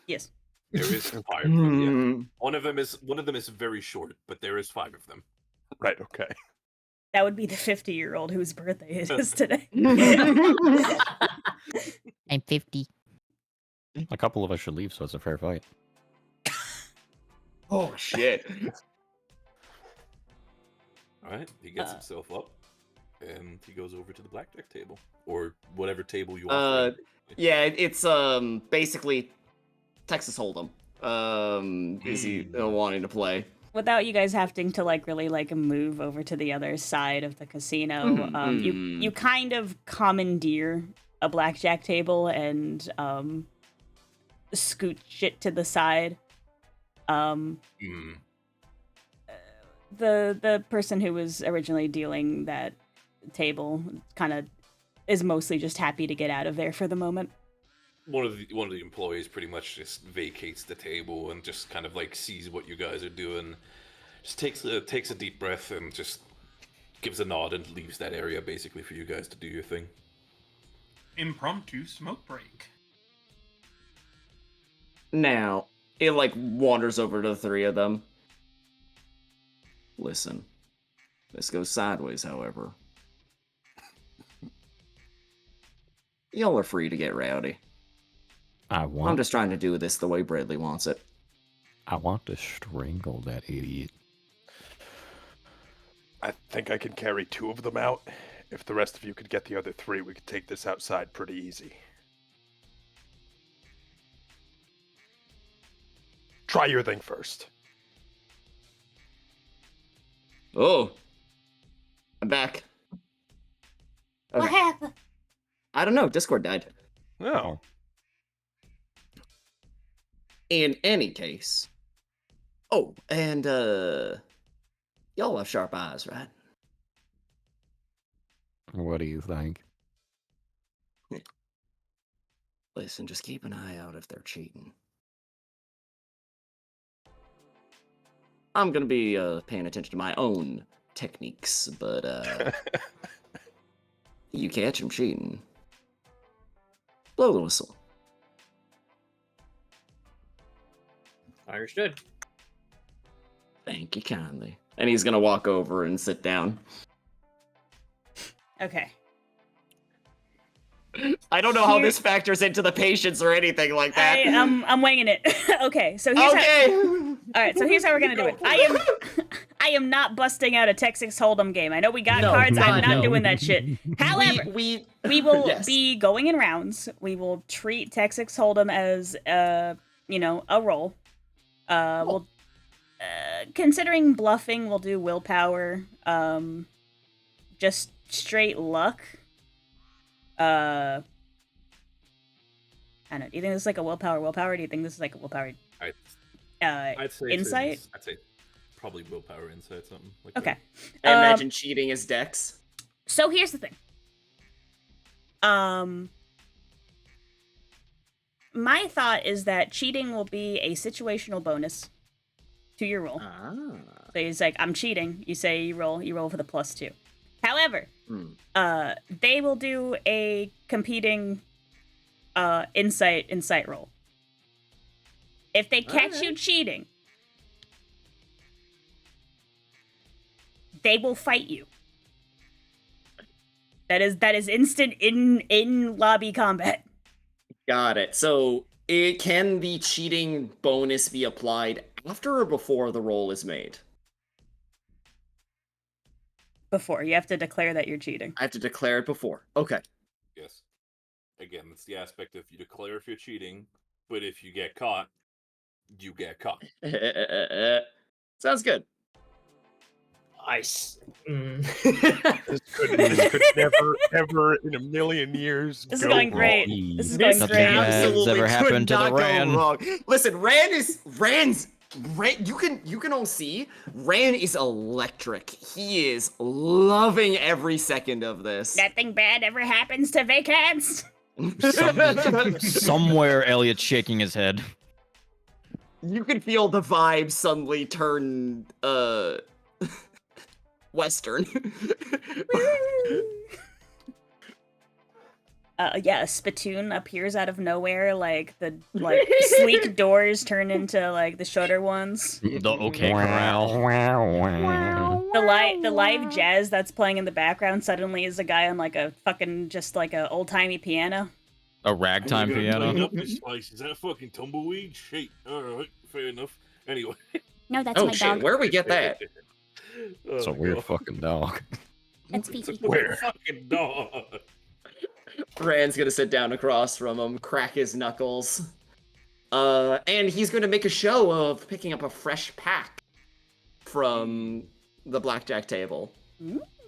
Speaker 3: Yes.
Speaker 9: There is 5 of them, yeah. One of them is very short, but there is 5 of them.
Speaker 12: Right, okay.
Speaker 3: That would be the 50-year-old whose birthday it is today.
Speaker 10: I'm 50.
Speaker 5: A couple of us should leave, so it's a fair fight.
Speaker 1: Oh, shit.
Speaker 9: Alright, he gets himself up. And he goes over to the blackjack table, or whatever table you want.
Speaker 1: Yeah, it's basically Texas Hold'em. Is he wanting to play?
Speaker 3: Without you guys having to really move over to the other side of the casino, you kind of commandeer a blackjack table and scooch it to the side. The person who was originally dealing that table kind of is mostly just happy to get out of there for the moment.
Speaker 9: One of the employees pretty much just vacates the table and just kind of sees what you guys are doing, just takes a deep breath and just gives a nod and leaves that area basically for you guys to do your thing.
Speaker 6: Impromptu smoke break.
Speaker 1: Now it wanders over to the three of them. Listen, this goes sideways, however. Y'all are free to get rowdy. I'm just trying to do this the way Bradley wants it.
Speaker 5: I want to strangle that idiot.
Speaker 12: I think I can carry 2 of them out. If the rest of you could get the other 3, we could take this outside pretty easy. Try your thing first.
Speaker 1: Oh, I'm back. Okay.
Speaker 3: What happened?
Speaker 1: I don't know. Discord died.
Speaker 12: No.
Speaker 1: In any case. Oh, and y'all have sharp eyes, right?
Speaker 5: What do you think?
Speaker 1: Listen, just keep an eye out if they're cheating. I'm gonna be paying attention to my own techniques, but you catch them cheating, blow the whistle.
Speaker 4: Understood.
Speaker 1: Thank you kindly. And he's gonna walk over and sit down.
Speaker 3: Okay.
Speaker 1: I don't know how this factors into the patience or anything like that.
Speaker 3: I'm winging it. Okay, so here's all right, so here's how we're gonna do it. I am not busting out a Texas Hold'em game. I know we got cards. I'm not doing that shit. However, we will be going in rounds. We will treat Texas Hold'em as a roll. We'll considering bluffing, we'll do willpower. Just straight luck. I don't know. Do you think this is a willpower? Or do you think this is a willpower?
Speaker 9: I'd say
Speaker 3: insight.
Speaker 9: I'd say probably willpower, insight, something like
Speaker 3: okay.
Speaker 1: I imagine cheating is Dex.
Speaker 3: So here's the thing. My thought is that cheating will be a situational bonus to your roll. So he's I'm cheating. You say you roll for the +2. However, they will do a competing insight roll. If they catch you cheating, they will fight you. That is instant in lobby combat.
Speaker 1: Got it. So can the cheating bonus be applied after or before the roll is made?
Speaker 3: Before. You have to declare that you're cheating.
Speaker 1: I have to declare it before. Okay.
Speaker 9: Yes. Again, that's the aspect of you declare if you're cheating, but if you get caught, you get caught.
Speaker 1: Sounds good.
Speaker 4: Ice.
Speaker 12: This could never, ever in a million years.
Speaker 3: This is going great. This is going
Speaker 5: Nothing
Speaker 3: great.
Speaker 5: bad's ever happened to the Ran.
Speaker 1: Listen, Ran's you can all see Ran is electric. He is loving every second of this.
Speaker 3: Nothing bad ever happens to vacants.
Speaker 10: Somewhere Elliot's shaking his head.
Speaker 1: You can feel the vibe suddenly turn Western.
Speaker 3: Yeah, a spittoon appears out of nowhere, the sleek doors turn into the shorter ones.
Speaker 10: The okay corral.
Speaker 3: The live jazz that's playing in the background suddenly is a guy on a fucking a old timey piano.
Speaker 10: A ragtime piano.
Speaker 9: Up this spice. Is that fucking tumbleweed? Shit. All right, fair enough. Anyway.
Speaker 3: No, that's my
Speaker 1: shit.
Speaker 3: dog.
Speaker 1: Where we get that?
Speaker 5: It's a weird fucking dog.
Speaker 3: That's
Speaker 9: It's a
Speaker 3: Fifi.
Speaker 9: great fucking dog.
Speaker 1: Rand's gonna sit down across from him, crack his knuckles. And he's gonna make a show of picking up a fresh pack from the blackjack table.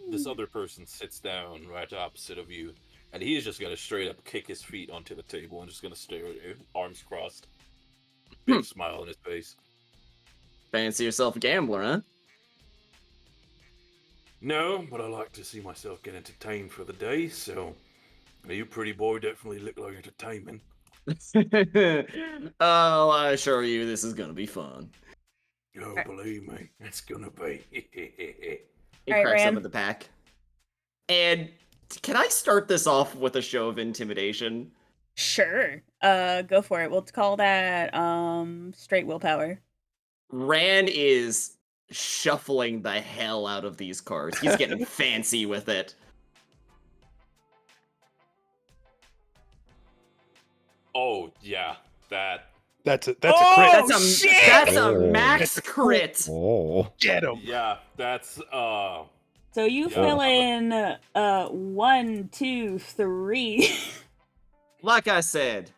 Speaker 9: This other person sits down right opposite of you, and he is just gonna straight up kick his feet onto the table and just gonna stare at you, arms crossed. Big smile on his face.
Speaker 1: Fancy yourself a gambler, huh?
Speaker 9: No, but I like to see myself get entertained for the day, so you pretty boy definitely look like entertainment.
Speaker 1: Oh, I assure you, this is gonna be fun.
Speaker 9: Oh, believe me, it's gonna be.
Speaker 1: He
Speaker 3: Alright,
Speaker 1: cracks
Speaker 3: Ram.
Speaker 1: open the pack. And can I start this off with a show of intimidation?
Speaker 3: Sure. Go for it. We'll call that straight willpower.
Speaker 1: Rand is shuffling the hell out of these cards. He's getting fancy with it.
Speaker 9: Oh yeah, that's
Speaker 12: a crit.
Speaker 1: That's a max crit.
Speaker 5: Oh.
Speaker 12: Get him.
Speaker 9: Yeah, that's
Speaker 3: So you fill in 1, 2, 3.
Speaker 1: Like I said,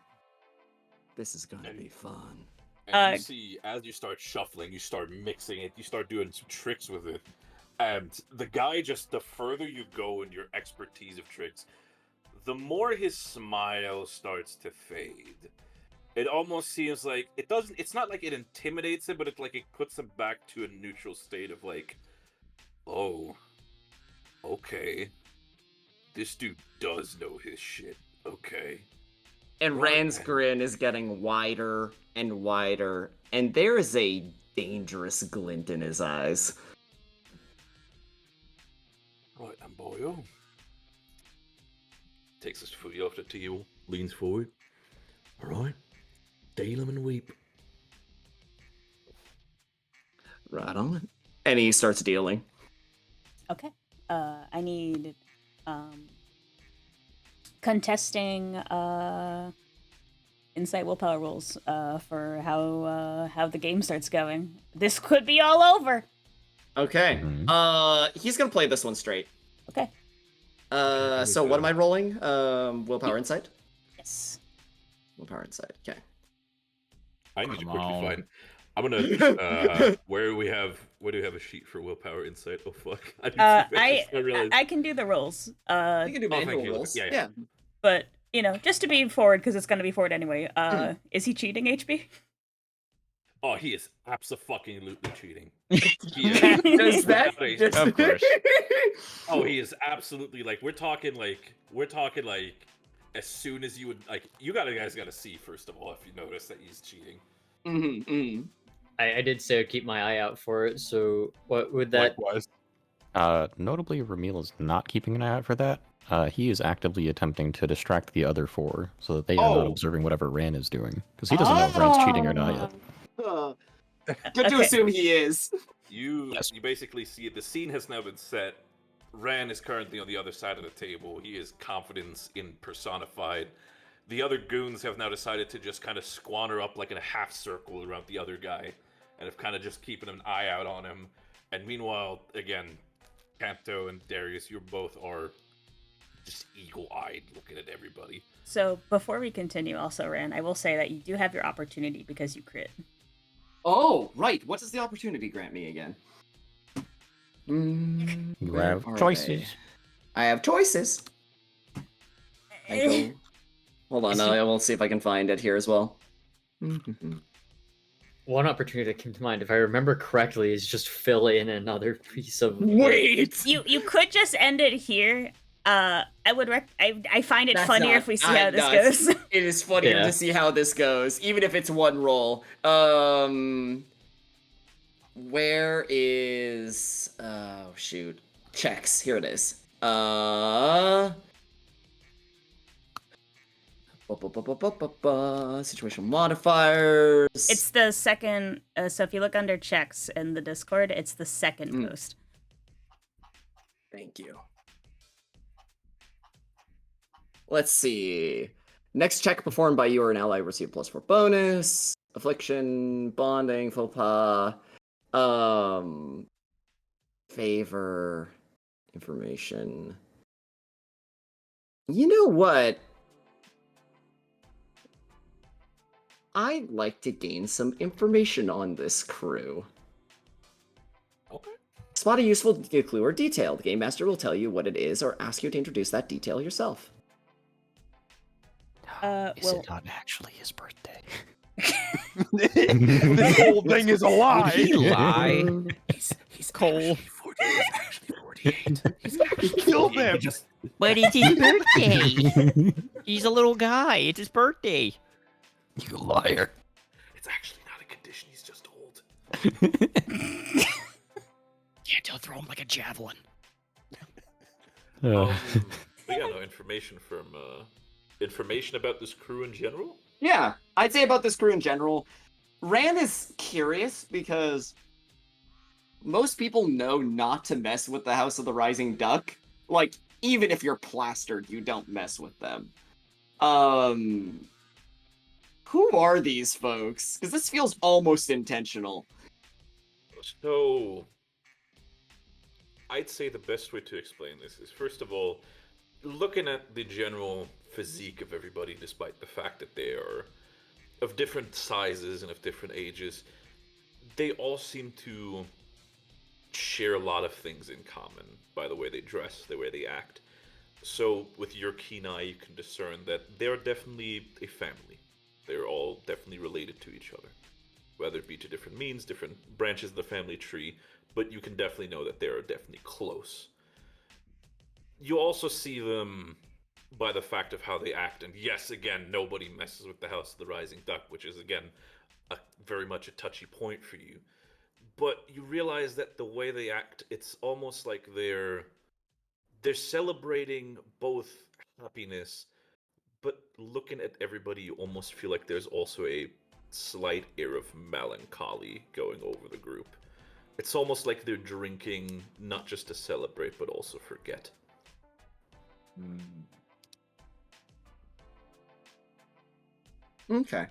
Speaker 1: this is gonna be fun.
Speaker 9: And you see, as you start shuffling, you start mixing it, you start doing some tricks with it. And the guy, just the further you go in your expertise of tricks, the more his smile starts to fade. It almost seems like it's not like it intimidates him, but it's like it puts him back to a neutral state of like, oh, okay. This dude does know his shit, okay.
Speaker 1: And Rand's grin is getting wider and wider, and there is a dangerous glint in his eyes.
Speaker 9: Right, and boyo. Takes his foot off the table, leans forward. Alright, deal him and weep.
Speaker 1: Right on. And he starts dealing.
Speaker 3: Okay. I need contesting insight willpower rolls for how the game starts going. This could be all over.
Speaker 1: Okay. He's gonna play this one straight.
Speaker 3: Okay.
Speaker 1: So what am I rolling? Willpower insight?
Speaker 3: Yes.
Speaker 1: Willpower insight. Okay.
Speaker 9: I need to quickly find. I'm gonna where do we have a sheet for willpower insight? Oh fuck.
Speaker 3: I can do the rolls.
Speaker 1: You can do manual rolls. Yeah.
Speaker 3: But just to be forward, because it's gonna be forward anyway. Is he cheating, HB?
Speaker 9: Oh, he is absolutely cheating.
Speaker 1: Does that?
Speaker 5: Of course.
Speaker 9: Oh, he is absolutely we're talking as soon as you would you guys gotta see first of all if you notice that he's cheating.
Speaker 4: I did say I'd keep my eye out for it. So what would that?
Speaker 12: Likewise.
Speaker 5: Notably, Ramil is not keeping an eye out for that. He is actively attempting to distract the other four so that they are not observing whatever Ran is doing. Because he doesn't know if Ran's cheating or not yet.
Speaker 1: Good to assume he is.
Speaker 9: You basically see it. The scene has now been set. Ran is currently on the other side of the table. He is confidence in personified. The other goons have now decided to just kind of squander up in a half circle around the other guy, and have kind of just keeping an eye out on him. And meanwhile, again, Canto and Darius, you both are just eagle-eyed looking at everybody.
Speaker 3: So before we continue, also Ran, I will say that you do have your opportunity because you crit.
Speaker 1: Oh, right. What does the opportunity grant me again?
Speaker 5: You have choices.
Speaker 1: I have choices. Hold on, I will see if I can find it here as well.
Speaker 4: One opportunity that came to mind, if I remember correctly, is just fill in another piece of.
Speaker 1: Wait.
Speaker 3: You could just end it here. I find it
Speaker 1: That's
Speaker 3: funnier
Speaker 1: not-
Speaker 3: if we see how this
Speaker 1: no,
Speaker 3: goes.
Speaker 1: It is funnier
Speaker 4: Yeah.
Speaker 1: to see how this goes, even if it's one roll. Where is? Oh shoot, checks. Here it is. Situational modifiers.
Speaker 3: It's the second. So if you look under checks in the Discord, it's the second post.
Speaker 1: Thank you. Let's see. Next check performed by you or an ally receive +4 bonus. Affliction, bonding, faux pas, favor, Information. You know what? I'd like to gain some information on this crew.
Speaker 9: Okay.
Speaker 1: Spot a useful clue or detail. The game master will tell you what it is or ask you to introduce that detail yourself.
Speaker 5: Is it not actually his birthday?
Speaker 12: This whole thing is a lie.
Speaker 10: Would he lie?
Speaker 8: He's
Speaker 10: Cole.
Speaker 8: actually 48. He's actually
Speaker 12: Kill
Speaker 8: 48.
Speaker 12: them.
Speaker 8: He just
Speaker 10: But it's his birthday. He's a little guy. It's his birthday.
Speaker 5: You liar.
Speaker 9: It's actually not a condition. He's just old.
Speaker 10: Can't throw him like a javelin.
Speaker 9: We got no information from information about this crew in general.
Speaker 1: Yeah, I'd say about this crew in general. Rand is curious because most people know not to mess with the House of the Rising Duck. Like, even if you're plastered, you don't mess with them. Who are these folks? Because this feels almost intentional.
Speaker 9: So, I'd say the best way to explain this is, first of all, looking at the general physique of everybody, despite the fact that they are of different sizes and of different ages, they all seem to share a lot of things in common by the way they dress, the way they act. So with your keen eye, you can discern that they're definitely a family. They're all definitely related to each other, whether it be to different means, different branches of the family tree, but you can definitely know that they're definitely close. You also see them by the fact of how they act, and yes, again, nobody messes with the House of the Rising Duck, which is, again, very much a touchy point for you. But you realize that the way they act, it's almost like they're celebrating both happiness, but looking at everybody, you almost feel like there's also a slight air of melancholy going over the group. It's almost like they're drinking not just to celebrate, but also forget.
Speaker 1: Okay.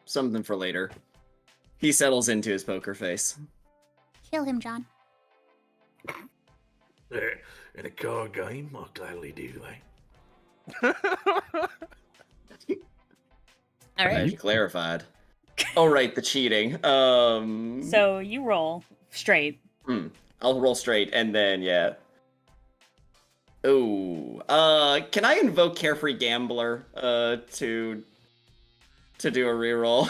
Speaker 1: Something for later. He settles into his poker face.
Speaker 15: Kill him, John.
Speaker 9: In a card game, I'll gladly do
Speaker 3: All right.
Speaker 1: You clarified. Oh, right, the cheating.
Speaker 3: So you roll straight.
Speaker 1: I'll roll straight, and then, yeah. Ooh. Can I invoke Carefree Gambler, to do a reroll?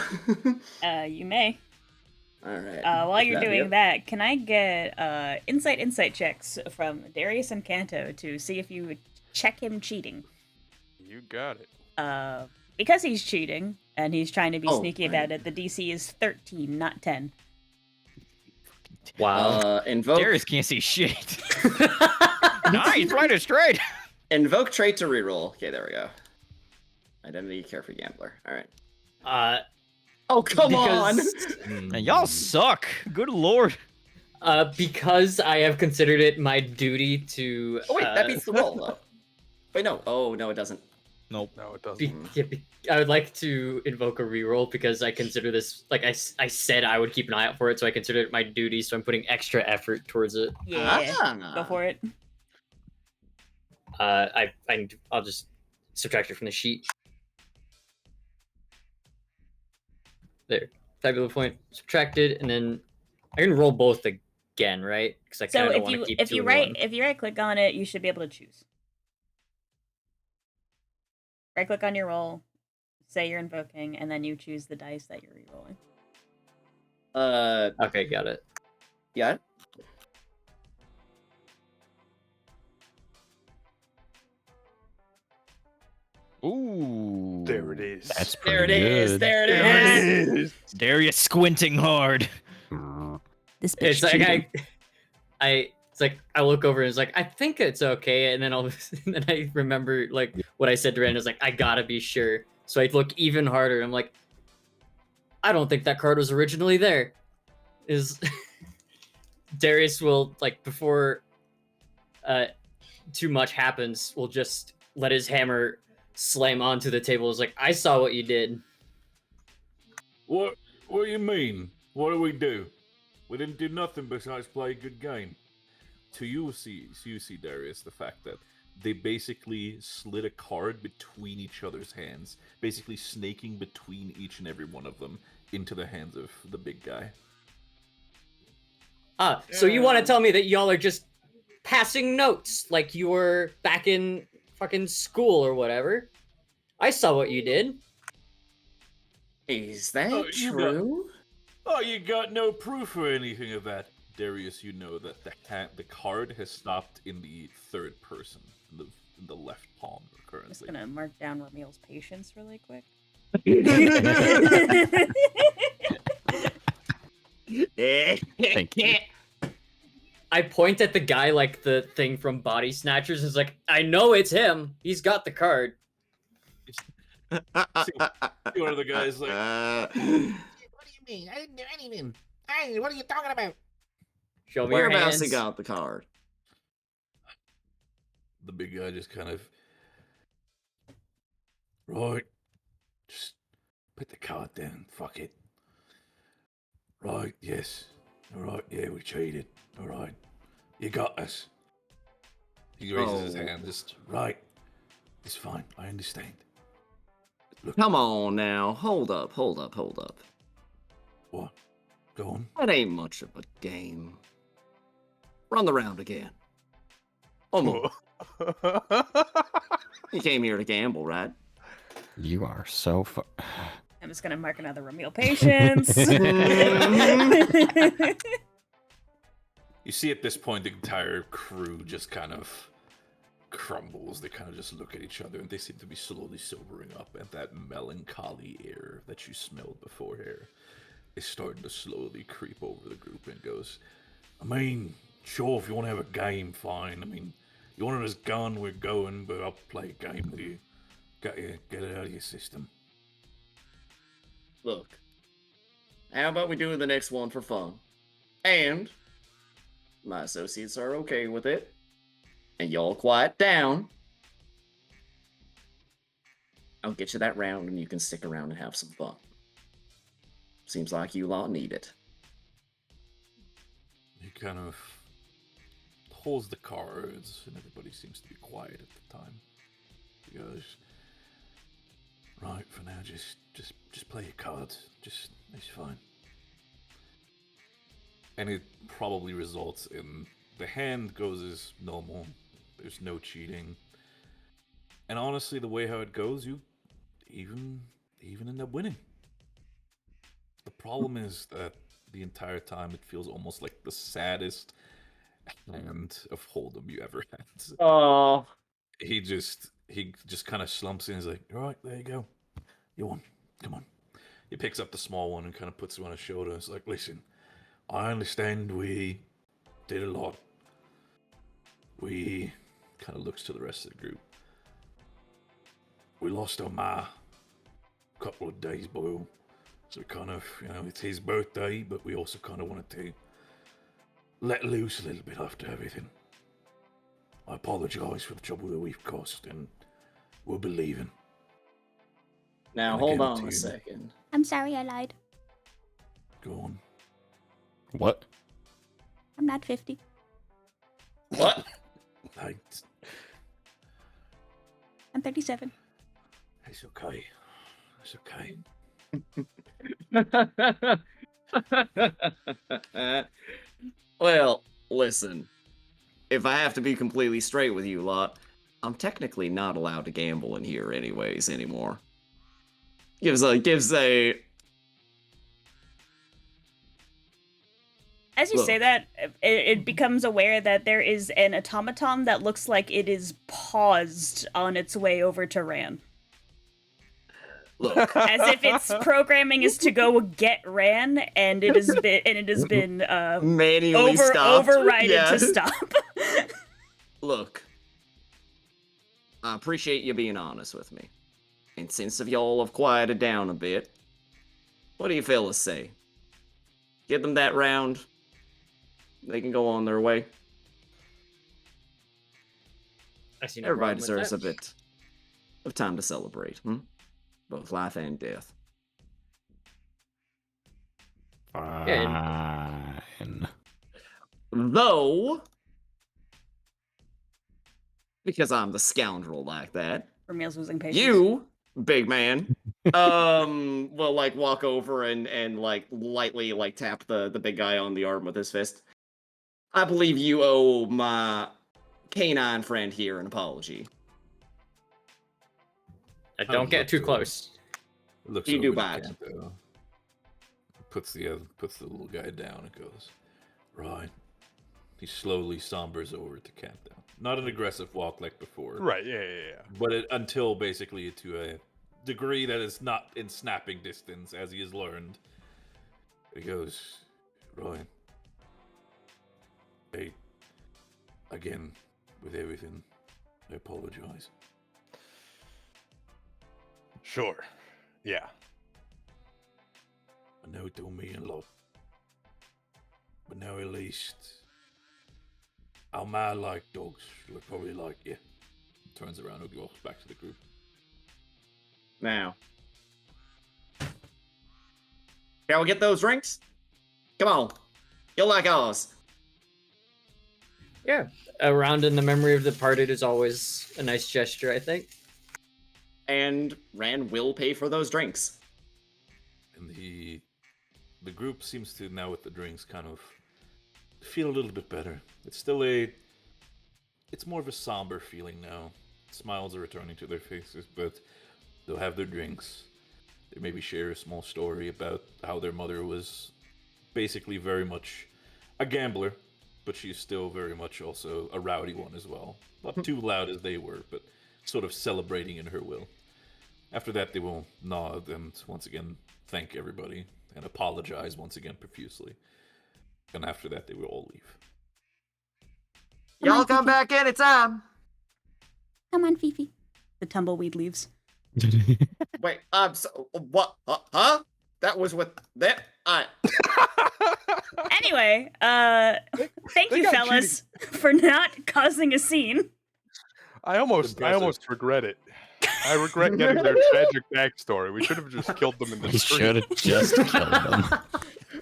Speaker 3: You may.
Speaker 1: Alright.
Speaker 3: While you're doing that, can I get insight checks from Darius and Kanto to see if you would check him cheating?
Speaker 12: You got it.
Speaker 3: Because he's cheating, and he's trying to be
Speaker 1: Oh,
Speaker 3: sneaky about it, the DC is 13, not 10.
Speaker 4: Wow.
Speaker 1: Invoke...
Speaker 10: Darius can't see shit. Nice, right or straight.
Speaker 1: Invoke trait to reroll. Okay, there we go. Identity Carefree Gambler. Alright. Oh, come on!
Speaker 10: Man, y'all suck. Good lord.
Speaker 4: Because I have considered it my duty to.
Speaker 1: Oh, wait, that beats the roll, though. Wait, no. Oh, no, it doesn't.
Speaker 10: Nope.
Speaker 12: No, it doesn't.
Speaker 4: I would like to invoke a reroll because I consider this, like I said I would keep an eye out for it, so I consider it my duty, so I'm putting extra effort towards it.
Speaker 3: Yeah, go for it.
Speaker 4: I'll just subtract it from the sheet. There, fabulous point subtracted, and then I can roll both again, right? Because I kind of don't want to keep
Speaker 3: if you right click on it, you should be able to choose. Right click on your roll, say you're invoking, and then you choose the dice that you're rerolling.
Speaker 4: Okay, got it.
Speaker 1: Yeah.
Speaker 10: Ooh.
Speaker 12: There it is.
Speaker 5: That's
Speaker 1: There it
Speaker 5: pretty
Speaker 1: is.
Speaker 5: good.
Speaker 1: There it
Speaker 12: There it
Speaker 1: is.
Speaker 12: is.
Speaker 10: Darius squinting hard.
Speaker 15: This bitch
Speaker 4: It's like
Speaker 15: cheating.
Speaker 4: it's like I look over and it's like I think it's okay, and then then I remember like what I said to Rand is like I gotta be sure, so I look even harder. I'm like, I don't think that card was originally there. Is Darius will like before too much happens, will just let his hammer slam onto the table. Is like I saw what you did.
Speaker 9: What do you mean? What do we do? We didn't do nothing besides play a good game. to you see Darius, the fact that they basically slid a card between each other's hands, basically snaking between each and every one of them into the hands of the big guy.
Speaker 4: So you want to tell me that y'all are just passing notes like you were back in fucking school or whatever? I saw what you did.
Speaker 1: Is that true?
Speaker 9: You got no proof or anything of that. Darius, you know that the card has stopped in the third person, in the left palm currently.
Speaker 3: I'm just gonna mark down Ramil's patience really quick.
Speaker 5: Thank you.
Speaker 4: I point at the guy like the thing from Body Snatchers is like, I know it's him. He's got the card.
Speaker 9: See one of the guys like,
Speaker 8: What do you mean? I didn't do anything. Hey, what are you talking about?
Speaker 4: Show me your
Speaker 1: Whereabouts
Speaker 4: hands.
Speaker 1: he got the card?
Speaker 9: the big guy just kind of, right, just put the card down, fuck it. Right, yes. All right, yeah, we cheated. All right, you got us. He raises his hand, just, right, it's fine, I understand.
Speaker 1: Look. Come on now, hold up.
Speaker 9: What? Go on.
Speaker 1: That ain't much of a game. Run the round again. Almost. You came here to gamble, right?
Speaker 5: You are so
Speaker 3: I'm just gonna mark another Ramil patience.
Speaker 9: You see at this point the entire crew just kind of crumbles. They kind of just look at each other and they seem to be slowly sobering up, and that melancholy air that you smelled before here is starting to slowly creep over the group and goes, I mean, sure, if you want to have a game, fine. I mean, you want us gone, we're going, but I'll play a game with you. Get it out of your system.
Speaker 1: Look, how about we do the next one for fun? And my associates are okay with it. And y'all quiet down. I'll get you that round and you can stick around and have some fun. Seems like you lot need it.
Speaker 9: He kind of holds the cards and everybody seems to be quiet at the time. He goes, right, for now, just play your cards. It's fine. And it probably results in the hand goes as normal. There's no cheating. And honestly, the way how it goes, you even end up winning. The problem is that the entire time it feels almost like the saddest hand of Hold'em you ever had.
Speaker 1: Oh.
Speaker 9: He just kind of slumps in and is like, all right, there you go. You won. Come on. He picks up the small one and kind of puts it on his shoulder. It's like, listen, I understand we did a lot. We kind of looks to the rest of the group. We lost our ma a couple of days ago. So we kind of, it's his birthday, but we also kind of wanted to let loose a little bit after everything. I apologize for the trouble that we've caused, and we'll be leaving.
Speaker 1: Now,
Speaker 9: And
Speaker 1: hold
Speaker 9: again,
Speaker 1: on
Speaker 9: to
Speaker 1: a
Speaker 9: you,
Speaker 1: second.
Speaker 15: I'm sorry I lied.
Speaker 9: Go on.
Speaker 5: What?
Speaker 15: I'm not 50.
Speaker 1: What?
Speaker 15: I'm 37.
Speaker 9: It's okay. It's okay.
Speaker 1: Well, listen. If I have to be completely straight with you lot, I'm technically not allowed to gamble in here anyways anymore. Gives a
Speaker 3: As you
Speaker 1: Look.
Speaker 3: say that, it becomes aware that there is an automaton that looks like it is paused on its way over to Ran.
Speaker 1: Look.
Speaker 3: As if its programming is to go get Ran, and it has been
Speaker 1: manually stopped.
Speaker 3: overrided
Speaker 1: Yeah.
Speaker 3: to stop.
Speaker 1: Look, I appreciate you being honest with me. And since if y'all have quieted down a bit, what do you fellas say? Get them that round. They can go on their way.
Speaker 4: I see no
Speaker 1: Everybody
Speaker 4: problem with
Speaker 1: deserves a
Speaker 4: that.
Speaker 1: bit of time to celebrate, both life and death.
Speaker 5: Fine.
Speaker 1: Though, because I'm the scoundrel like that.
Speaker 3: Ramil's losing patience.
Speaker 1: You, big man, will like walk over and like lightly like tap the big guy on the arm with his fist. I believe you owe my canine friend here an apology.
Speaker 4: Don't get too close.
Speaker 9: Looks
Speaker 1: You
Speaker 9: over
Speaker 1: do
Speaker 9: to
Speaker 1: bad.
Speaker 9: Kanto, puts the little guy down and goes, right. He slowly sombers over to Kanto. Not an aggressive walk like before.
Speaker 12: Right, yeah.
Speaker 9: But until basically to a degree that is not in snapping distance, as he has learned. He goes, Ryan, hey, again, with everything, I apologize.
Speaker 12: Sure. Yeah.
Speaker 9: I know it don't mean a lot. But now at least, our man like dogs will probably like you. Turns around and walks back to the group.
Speaker 1: Now, shall we get those drinks? Come on, you'll like ours.
Speaker 4: Yeah, a round in the memory of the departed is always a nice gesture, I think.
Speaker 1: And Rand will pay for those drinks.
Speaker 9: And the group seems to, now with the drinks, kind of feel a little bit better. It's still it's more of a somber feeling now. Smiles are returning to their faces, but they'll have their drinks. They maybe share a small story about how their mother was basically very much a gambler, but she's still very much also a rowdy one as well. Not too loud as they were, but sort of celebrating in her will. After that, they will nod and once again thank everybody and apologize once again profusely. And after that, they will all leave.
Speaker 1: Y'all come back anytime.
Speaker 15: Come on, Fifi.
Speaker 3: The tumbleweed leaves.
Speaker 1: Wait, so what? Huh? That was with that.
Speaker 3: Anyway, thank you, fellas, for not causing a scene.
Speaker 12: I almost regret it. I regret getting their tragic backstory. We should have just killed them in the street.
Speaker 5: should have just killed them.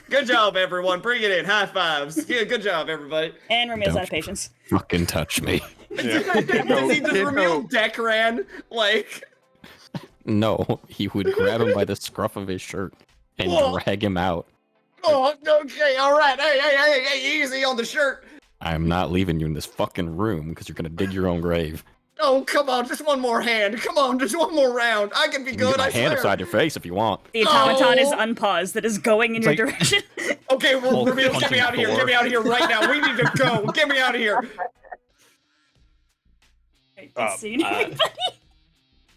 Speaker 1: Good job, everyone. Bring it in. High fives. Yeah, good job, everybody.
Speaker 3: And Ramil's
Speaker 5: Don't
Speaker 3: out of patience.
Speaker 5: Fucking touch me.
Speaker 1: Does he just reveal Decran? Like,
Speaker 5: No, he would grab him by the scruff of his shirt and
Speaker 1: Whoa.
Speaker 5: drag him out.
Speaker 1: oh, okay, all right. Hey, easy on the shirt.
Speaker 5: I'm not leaving you in this fucking room because you're gonna dig your own grave.
Speaker 1: Oh, come on, just one more hand. Come on, just one more round. I can be
Speaker 5: You can
Speaker 1: good.
Speaker 5: get my
Speaker 1: I
Speaker 5: hand
Speaker 1: swear.
Speaker 5: upside your face if you want.
Speaker 3: The automaton is
Speaker 1: Oh.
Speaker 3: unpaused that is going in
Speaker 5: It's
Speaker 3: your
Speaker 5: like-
Speaker 3: direction.
Speaker 1: Okay, well,
Speaker 5: Both
Speaker 1: Reveal, get
Speaker 5: punching
Speaker 1: me out of here.
Speaker 5: floor.
Speaker 1: Get me out of here right now. We need to go. Get me out of here.
Speaker 3: Scene.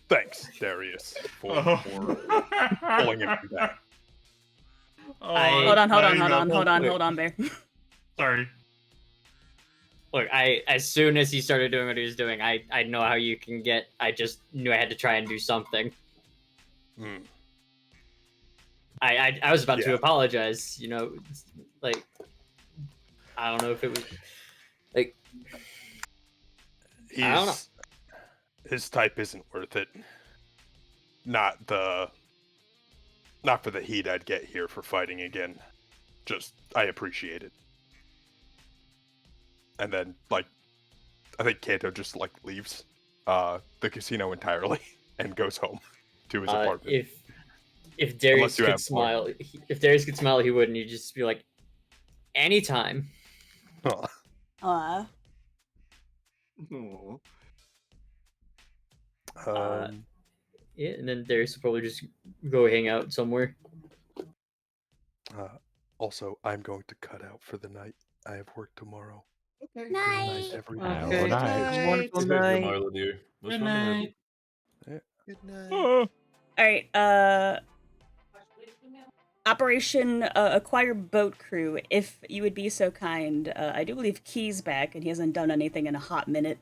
Speaker 12: Thanks, Darius, for pulling him through that.
Speaker 3: Hold on, Bear.
Speaker 6: Sorry.
Speaker 4: Look, as soon as he started doing what he was doing, I know how you can get. I just knew I had to try and do something. I was about to apologize, you know, like, I don't know if it was, like, I don't know.
Speaker 12: His type isn't worth it. Not for the heat I'd get here for fighting again. Just, I appreciate it. And then, like, I think Kanto just, like, leaves the casino entirely and goes home to his apartment.
Speaker 4: If Darius
Speaker 12: Unless you
Speaker 4: could
Speaker 12: have more.
Speaker 4: smile, if Darius could smile, he wouldn't. He'd just be like, anytime.
Speaker 3: Aw.
Speaker 4: Yeah, and then Darius will probably just go hang out somewhere.
Speaker 12: Also, I'm going to cut out for the night. I have work tomorrow.
Speaker 1: Okay.
Speaker 15: Night.
Speaker 12: Everyone.
Speaker 5: Good night.
Speaker 14: Wonderful
Speaker 9: Good night,
Speaker 14: night.
Speaker 9: Marla, dear. Most
Speaker 14: Good
Speaker 9: fun to have
Speaker 14: night.
Speaker 9: you.
Speaker 13: Good night.
Speaker 3: Alright, Operation Acquire Boat Crew, if you would be so kind. I do believe Key's back, and he hasn't done anything in a hot minute.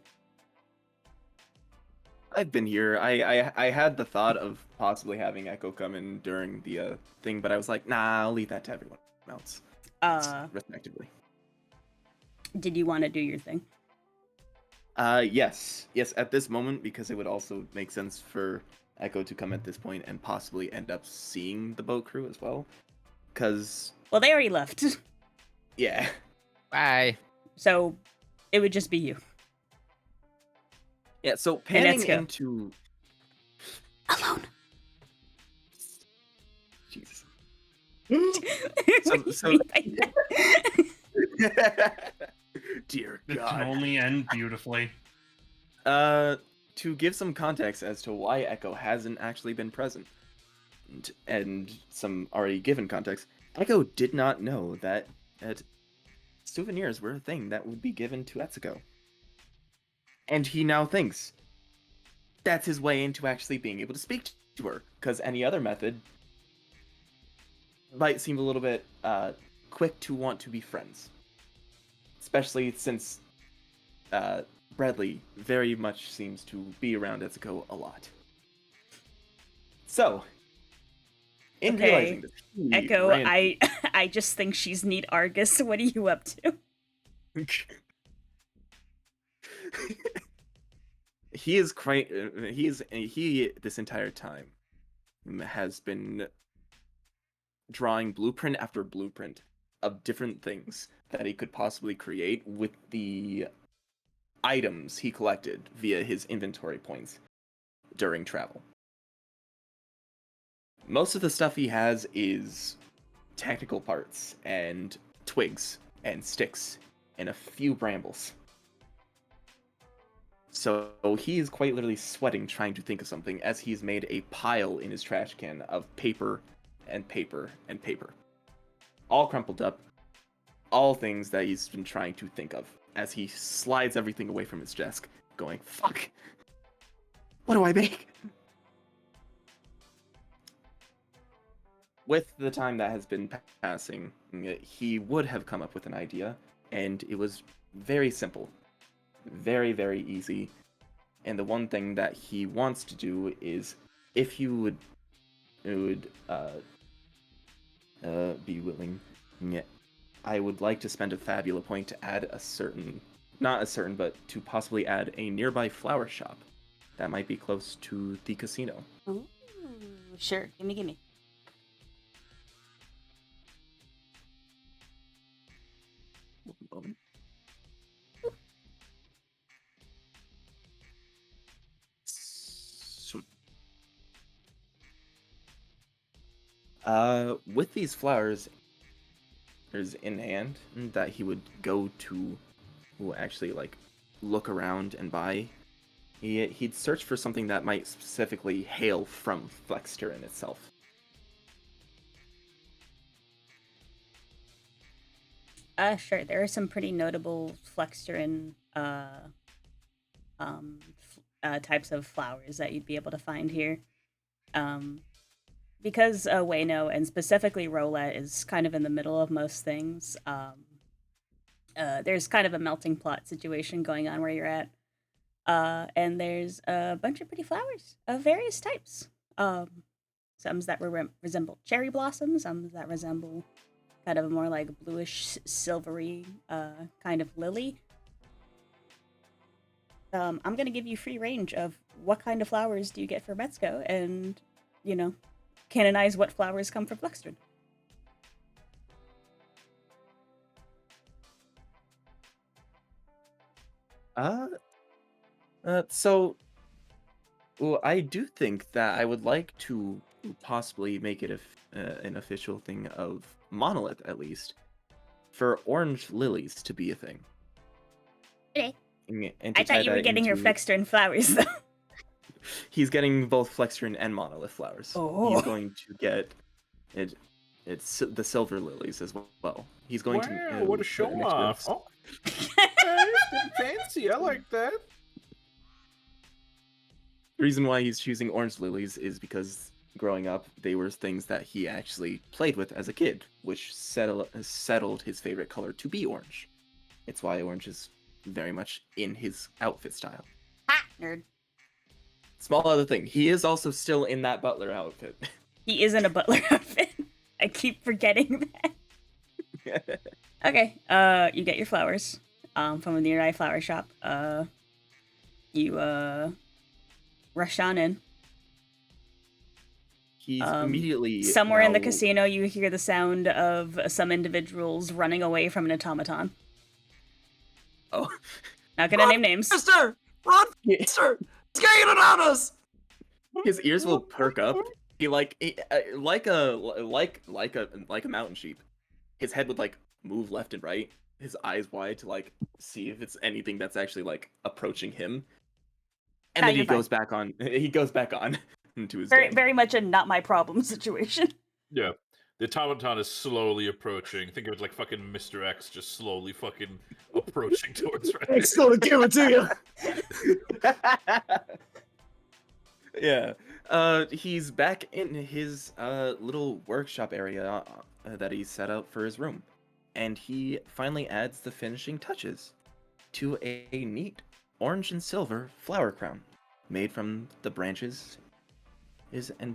Speaker 11: I've been here. I had the thought of possibly having Echo come in during the thing, but I was like, nah, I'll leave that to everyone else. Respectively.
Speaker 3: Did you want to do your thing?
Speaker 11: Yes, at this moment, because it would also make sense for Echo to come at this point and possibly end up seeing the boat crew as well. Because,
Speaker 3: Well, they already left,
Speaker 11: yeah.
Speaker 14: Bye.
Speaker 3: so it would just be you.
Speaker 11: Yeah, so
Speaker 3: Okay, let's
Speaker 11: panning
Speaker 3: go.
Speaker 11: into
Speaker 15: Alone.
Speaker 11: Jesus.
Speaker 3: What do you mean by that?
Speaker 11: Dear
Speaker 6: It can
Speaker 11: God.
Speaker 6: only end beautifully.
Speaker 11: To give some context as to why Echo hasn't actually been present, and some already given context, Echo did not know that souvenirs were a thing that would be given to Etsuko. And he now thinks that's his way into actually being able to speak to her, because any other method might seem a little bit quick to want to be friends. Especially since Bradley very much seems to be around Etsuko a lot. So, in realizing this, he
Speaker 3: Echo,
Speaker 11: ran-
Speaker 3: I just think she's neat Argus. What are you up to?
Speaker 11: He is quite. He this entire time has been drawing blueprint after blueprint of different things that he could possibly create with the items he collected via his inventory points during travel. Most of the stuff he has is technical parts and twigs and sticks and a few brambles. So he is quite literally sweating trying to think of something as he's made a pile in his trash can of paper and paper and paper. All crumpled up. All things that he's been trying to think of as he slides everything away from his desk, going, fuck. What do I make? With the time that has been passing, he would have come up with an idea, and it was very simple. Very, very easy. And the one thing that he wants to do is, if you would be willing, I would like to spend a fabula point to add but to possibly add a nearby flower shop that might be close to the casino.
Speaker 3: Ooh, sure. Gimme.
Speaker 11: Moment. With these flowers in hand that he would go to, actually like look around and buy, he'd search for something that might specifically hail from Flexterin itself.
Speaker 3: Sure. There are some pretty notable Flexterin types of flowers that you'd be able to find here. Because Ueno and specifically Roulette is kind of in the middle of most things, there's kind of a melting pot situation going on where you're at. And there's a bunch of pretty flowers of various types. Some that resemble cherry blossoms, some that resemble kind of a more like bluish, silvery kind of lily. I'm going to give you free range of what kind of flowers do you get for Metzko, and, canonize what flowers come from Flexterin.
Speaker 11: I do think that I would like to possibly make it an official thing of Monolith, at least, for orange lilies to be a thing.
Speaker 3: Okay.
Speaker 11: And
Speaker 3: I thought you were getting her Flexterin flowers, though.
Speaker 11: He's getting both Flexterin and Monolith flowers.
Speaker 3: Oh.
Speaker 11: He's going to get it's the silver lilies as well. He's going to.
Speaker 9: What a show off! Oh, fancy. I like that.
Speaker 11: The reason why he's choosing orange lilies is because growing up, they were things that he actually played with as a kid, which settled his favorite color to be orange. It's why orange is very much in his outfit style.
Speaker 3: Ha! Nerd.
Speaker 11: Small other thing, he is also still in that butler outfit.
Speaker 3: He is in a butler outfit. I keep forgetting that. Okay, you get your flowers from a nearby flower shop. You rush on in.
Speaker 11: He's immediately
Speaker 3: somewhere in the casino. You hear the sound of some individuals running away from an automaton.
Speaker 11: Oh,
Speaker 3: not gonna name names.
Speaker 1: Faster! Run,
Speaker 11: Yeah.
Speaker 1: sir! It's getting on us!
Speaker 11: His ears will perk up. He like like a mountain sheep. His head would like move left and right. His eyes wide to like see if it's anything that's actually like approaching him. And
Speaker 3: Ah,
Speaker 11: then he
Speaker 3: you're fine.
Speaker 11: goes back on. He goes back on into his
Speaker 3: Very,
Speaker 11: day.
Speaker 3: very much a not my problem situation.
Speaker 9: Yeah. The automaton is slowly approaching. Think of it like fucking Mr. X just slowly fucking approaching towards Red.
Speaker 1: It's gonna give it to you!
Speaker 11: Yeah. He's back in his little workshop area that he set out for his room, and he finally adds the finishing touches to a neat orange and silver flower crown made from the branches and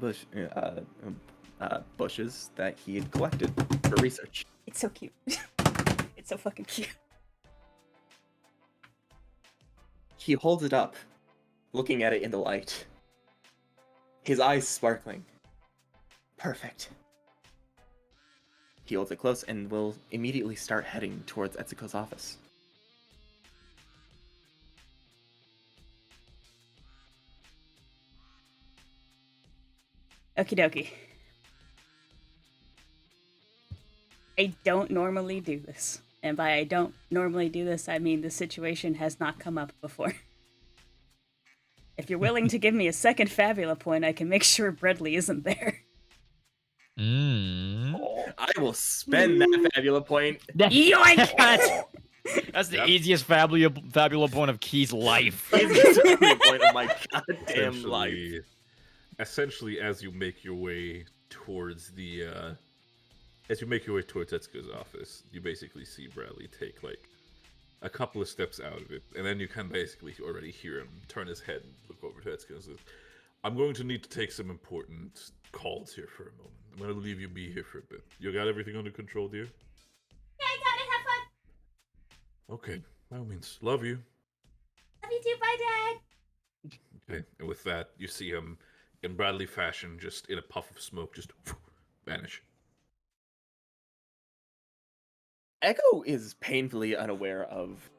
Speaker 11: bushes that he had collected for research.
Speaker 3: It's so cute. It's so fucking cute.
Speaker 11: He holds it up, looking at it in the light. His eyes sparkling. Perfect. He holds it close and will immediately start heading towards Etsuko's office.
Speaker 3: Okie dokie. I don't normally do this. And by I don't normally do this, I mean the situation has not come up before. If you're willing to give me a second Fabula point, I can make sure Bredley isn't there.
Speaker 11: I will spend that Fabula point.
Speaker 3: Yoink!
Speaker 10: That's the easiest Fabula point of Key's life.
Speaker 11: Easiest Fabula point of my goddamn life.
Speaker 9: Essentially, as you make your way towards Etsuko's office, you basically see Bradley take like a couple of steps out of it, and then you can basically already hear him turn his head and look over to Etsuko and says, "I'm going to need to take some important calls here for a moment. I'm going to leave you be here for a bit. You got everything under control, dear?"
Speaker 15: Yeah, I got it. Have fun.
Speaker 9: Okay, by all means, love you.
Speaker 15: Love you too. Bye, Dad.
Speaker 9: Okay, and with that, you see him in Bradley fashion, just in a puff of smoke, just vanish.
Speaker 11: Echo is painfully unaware of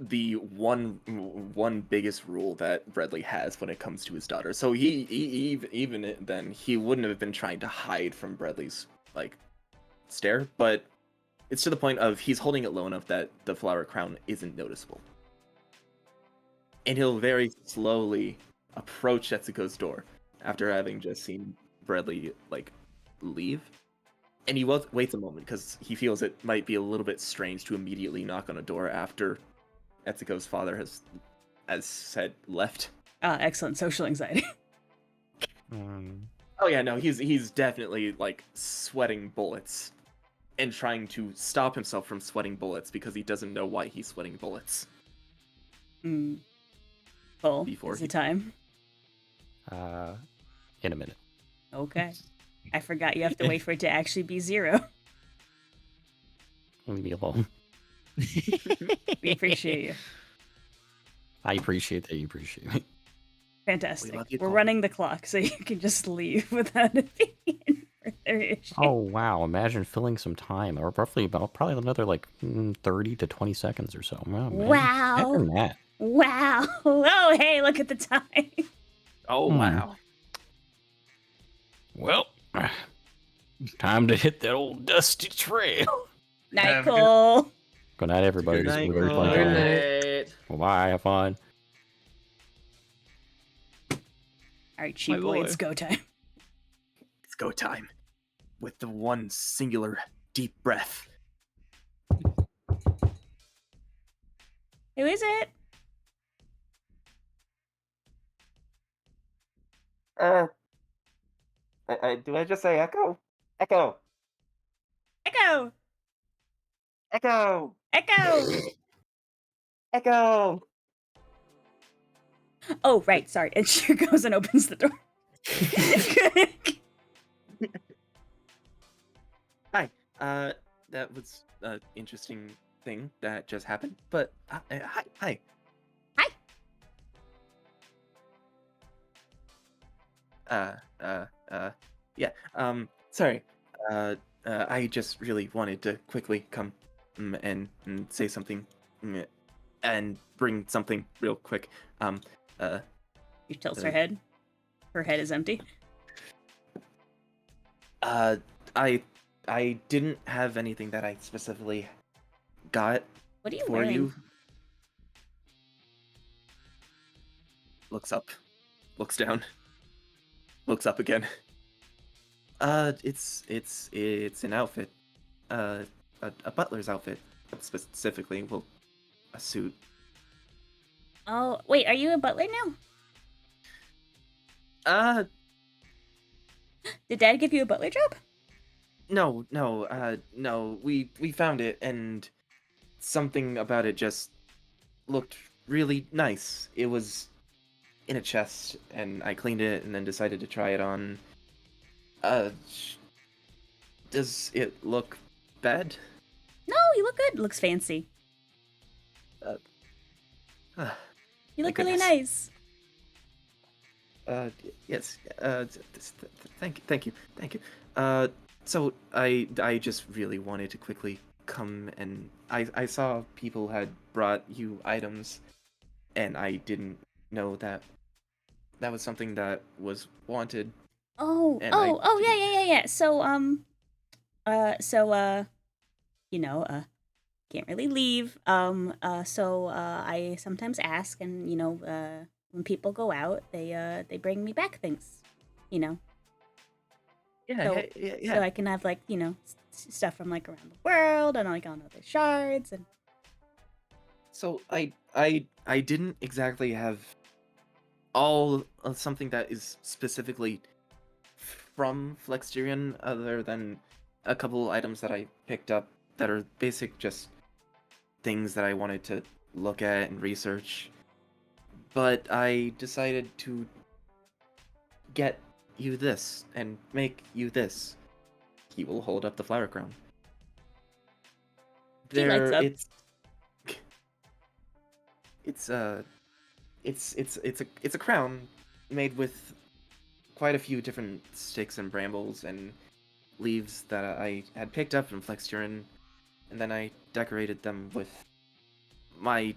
Speaker 11: the one biggest rule that Bradley has when it comes to his daughter. So he even then he wouldn't have been trying to hide from Bradley's like stare, but it's to the point of he's holding it low enough that the flower crown isn't noticeable. And he'll very slowly approach Etsuko's door after having just seen Bradley like leave. And he waits a moment because he feels it might be a little bit strange to immediately knock on a door after Etsuko's father has, as said, left.
Speaker 3: Ah, excellent social anxiety.
Speaker 11: Oh yeah, no, he's definitely like sweating bullets and trying to stop himself from sweating bullets because he doesn't know why he's sweating bullets.
Speaker 3: Full.
Speaker 11: Before
Speaker 3: Is it time?
Speaker 5: In a minute.
Speaker 3: Okay. I forgot you have to wait for it to actually be 0.
Speaker 5: Leave me alone.
Speaker 3: We appreciate you.
Speaker 5: I appreciate that you appreciate me.
Speaker 3: Fantastic.
Speaker 11: love you,
Speaker 3: We're
Speaker 11: Cole.
Speaker 3: running the clock, so you can just leave without it being further issue.
Speaker 5: Oh wow! Imagine filling some time, or probably another like 30 to 20 seconds or so. Wow!
Speaker 3: Wow.
Speaker 5: Imagine that.
Speaker 3: Wow. Oh, hey, look at the time.
Speaker 11: Oh wow.
Speaker 5: Well, time to hit that old dusty trail.
Speaker 3: Night,
Speaker 6: Have a good-
Speaker 3: Cole.
Speaker 5: Good night, everybody.
Speaker 11: Good
Speaker 5: This was
Speaker 11: night,
Speaker 5: a very fun
Speaker 11: Cole.
Speaker 5: time.
Speaker 11: Good night.
Speaker 5: Well, bye. Have fun.
Speaker 3: All right, cheap
Speaker 10: My
Speaker 3: boy,
Speaker 10: boy.
Speaker 3: it's go time.
Speaker 11: It's go time. With the one singular deep breath.
Speaker 3: Who is it?
Speaker 11: Do I just say Echo? Echo!
Speaker 3: Echo!
Speaker 11: Echo!
Speaker 3: Echo!
Speaker 11: Echo!
Speaker 3: Oh, right, sorry. And she goes and opens the door.
Speaker 11: Hi. That was an interesting thing that just happened, but hi.
Speaker 3: Hi.
Speaker 11: Yeah. Sorry. I just really wanted to quickly come and say something. and bring something real quick.
Speaker 3: She tilts her head. Her head is empty.
Speaker 11: I didn't have anything that I specifically got
Speaker 3: What are you
Speaker 11: for
Speaker 3: wearing?
Speaker 11: you. Looks up, looks down, looks up again. It's an outfit, a butler's outfit specifically. Well, a suit.
Speaker 3: Oh, wait, are you a butler now? Did Dad give you a butler job?
Speaker 11: No. We found it, and something about it just looked really nice. It was in a chest, and I cleaned it, and then decided to try it on. Does it look bad?
Speaker 3: No, you look good. It looks fancy. You look really
Speaker 11: goodness.
Speaker 3: nice.
Speaker 11: Yes. Thank you. So I just really wanted to quickly come, and I saw people had brought you items, and I didn't know that was something that was wanted.
Speaker 3: Oh,
Speaker 11: And
Speaker 3: yeah. So, can't really leave. I sometimes ask, and when people go out, they bring me back things, you know.
Speaker 11: Yeah.
Speaker 3: So I can have stuff from like around the world and like on other shards and.
Speaker 11: So I didn't exactly have all of something that is specifically from Flexterion, other than a couple items that I picked up that are basic, just things that I wanted to look at and research. But I decided to get you this and make you this. He will hold up the flower crown.
Speaker 3: He lights up.
Speaker 11: It's a crown made with quite a few different sticks and brambles and leaves that I had picked up from Flexturin, and then I decorated them with my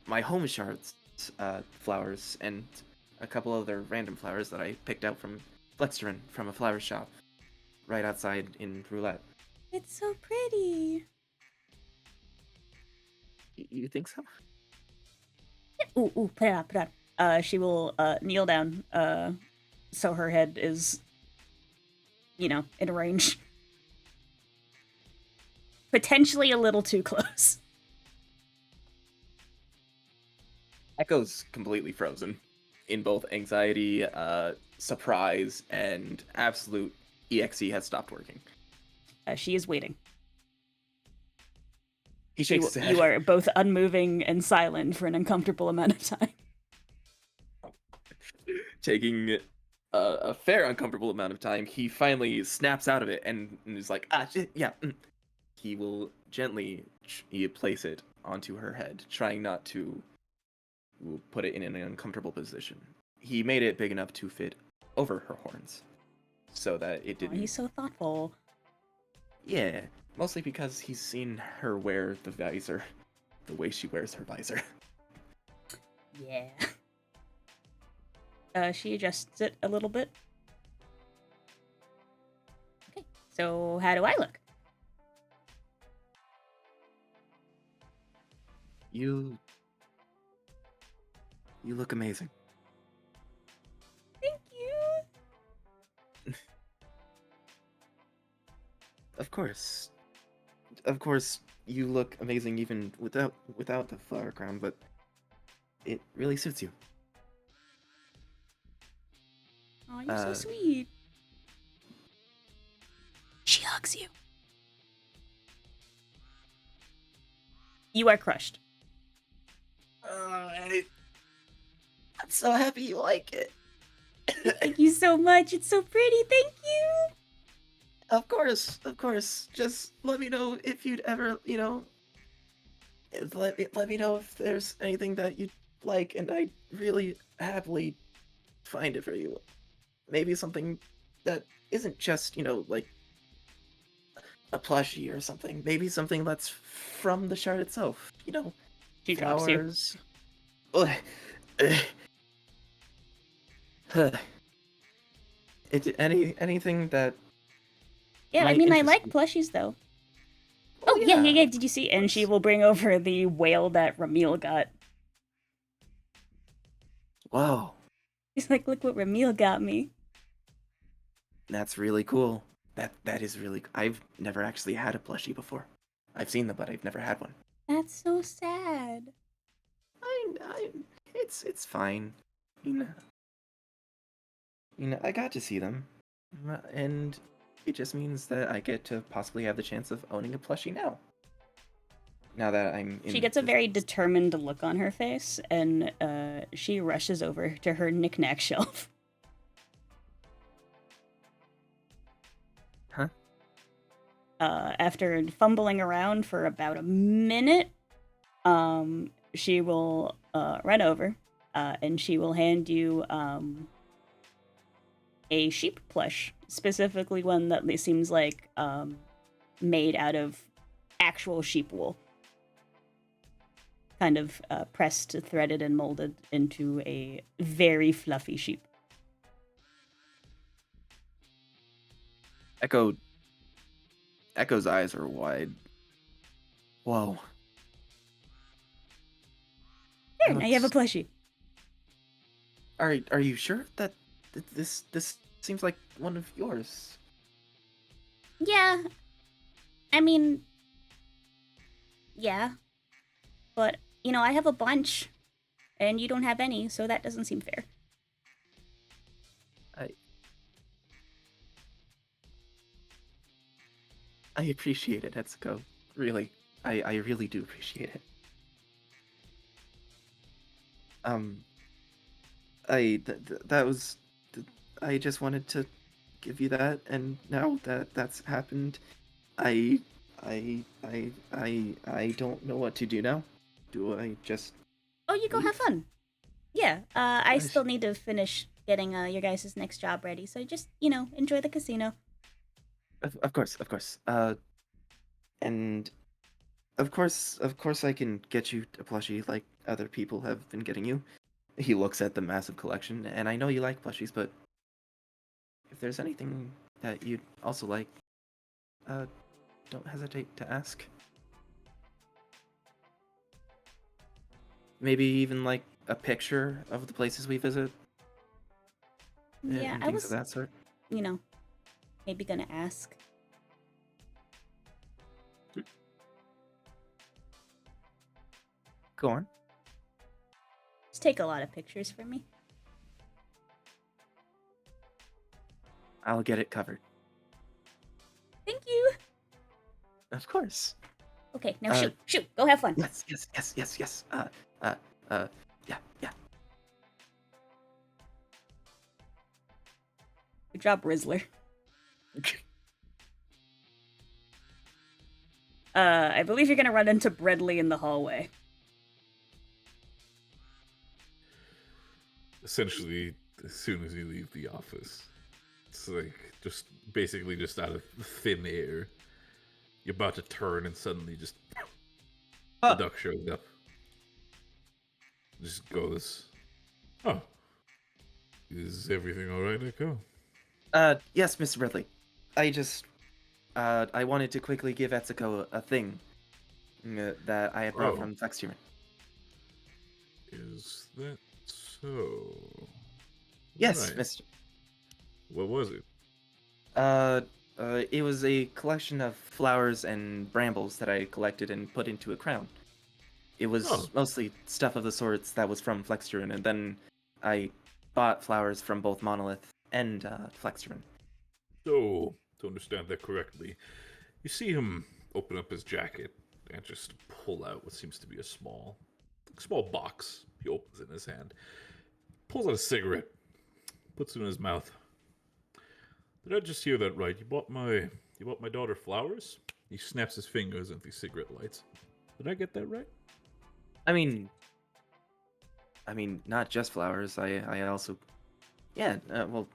Speaker 11: home shards flowers and a couple other random flowers that I picked out from Flexturin from a flower shop right outside in Roulette.
Speaker 3: It's so pretty.
Speaker 11: You think so?
Speaker 3: Ooh, put it on. She will kneel down, so her head is, in range. Potentially a little too close.
Speaker 11: Echo's completely frozen in both anxiety, surprise, and absolute EXE has stopped working.
Speaker 3: She is waiting.
Speaker 11: He shakes his head.
Speaker 3: You are both unmoving and silent for an uncomfortable amount of time.
Speaker 11: Taking a fair uncomfortable amount of time, he finally snaps out of it and is like, shit, yeah. He will gently place it onto her head, trying not to put it in an uncomfortable position. He made it big enough to fit over her horns, so that it didn't...
Speaker 3: He's so thoughtful.
Speaker 11: Yeah, mostly because he's seen her wear the visor, the way she wears her visor.
Speaker 3: Yeah. She adjusts it a little bit. Okay, so how do I look?
Speaker 11: You look amazing.
Speaker 3: Thank you.
Speaker 11: Of course, you look amazing even without the flower crown, but it really suits you.
Speaker 3: Oh, you're so sweet. She hugs you. You are crushed.
Speaker 11: I'm so happy you like it.
Speaker 3: Thank you so much. It's so pretty. Thank you.
Speaker 11: Of course. Just let me know if you'd ever, let me know if there's anything that you'd like, and I'd really happily find it for you. Maybe something that isn't just, like a plushie or something. Maybe something that's from the shard itself.
Speaker 3: She drops you.
Speaker 11: Flowers. Ugh. Ugh. Anything that.
Speaker 3: Yeah, I
Speaker 11: might
Speaker 3: mean, I
Speaker 11: interest
Speaker 3: like
Speaker 11: you.
Speaker 3: plushies though. Oh, yeah. Did you see? And she will bring over the whale that Ramil got.
Speaker 11: Wow,
Speaker 3: He's like, look what Ramil got me.
Speaker 11: that's really cool. That is really. I've never actually had a plushie before. I've seen them, but I've never had one.
Speaker 3: That's so sad.
Speaker 11: It's fine. You know, I got to see them, and it just means that I get to possibly have the chance of owning a plushie now. Now that I'm in
Speaker 3: She gets a very determined look on her face, and she rushes over to her knickknack shelf.
Speaker 11: Huh?
Speaker 3: After fumbling around for about a minute, she will run over, and she will hand you a sheep plush, specifically one that seems like made out of actual sheep wool. Kind of pressed, threaded, and molded into a very fluffy sheep.
Speaker 11: Echo's eyes are wide. Whoa.
Speaker 3: There, now you have a plushie.
Speaker 11: Are you sure that this seems like one of yours?
Speaker 3: Yeah. I mean, yeah. But, you know, I have a bunch, and you don't have any, so that doesn't seem fair.
Speaker 11: I appreciate it, Etsuko. Really. I really do appreciate it. That was... I just wanted to give you that, and now that that's happened, I don't know what to do now. Do I just...
Speaker 3: Oh, you go have fun. Yeah, I still need to finish getting your guys' next job ready, so just, you know, enjoy the casino.
Speaker 11: Of course. And of course I can get you a plushie like other people have been getting you. He looks at the massive collection, and I know you like plushies, but if there's anything that you'd also like, don't hesitate to ask. Maybe even like a picture of the places we visit.
Speaker 3: Yeah,
Speaker 11: and
Speaker 3: I
Speaker 11: things
Speaker 3: was,
Speaker 11: of that sort.
Speaker 3: you know, maybe gonna ask.
Speaker 11: Go on.
Speaker 3: Just take a lot of pictures for me.
Speaker 11: I'll get it covered.
Speaker 3: Thank you.
Speaker 11: Of course.
Speaker 3: Okay, now shoot. Go have fun.
Speaker 11: Yes. Yeah.
Speaker 3: Good job, Rizzler. I believe you're gonna run into Bredley in the hallway.
Speaker 9: Essentially, as soon as you leave the office, it's like just basically just out of thin air. You're about to turn, and suddenly just the duck shows up. Just goes, "Oh, is everything all right, Echo?"
Speaker 11: Yes, Mr. Bradley. I wanted to quickly give Etsuko a thing that I had brought from Flexturin.
Speaker 9: Is that so?
Speaker 11: Yes,
Speaker 9: Right.
Speaker 11: Mr.
Speaker 9: What was it?
Speaker 11: It was a collection of flowers and brambles that I collected and put into a crown. It was mostly stuff of the sorts that was from Flexturin, and then I bought flowers from both Monolith and Flexturin.
Speaker 9: So, to understand that correctly, you see him open up his jacket and just pull out what seems to be a small box. He opens it in his hand, pulls out a cigarette, puts it in his mouth. Did I just hear that right? You bought my daughter flowers? He snaps his fingers at these cigarette lights. Did I get that right?
Speaker 11: I mean, not just flowers. I also, yeah. Well,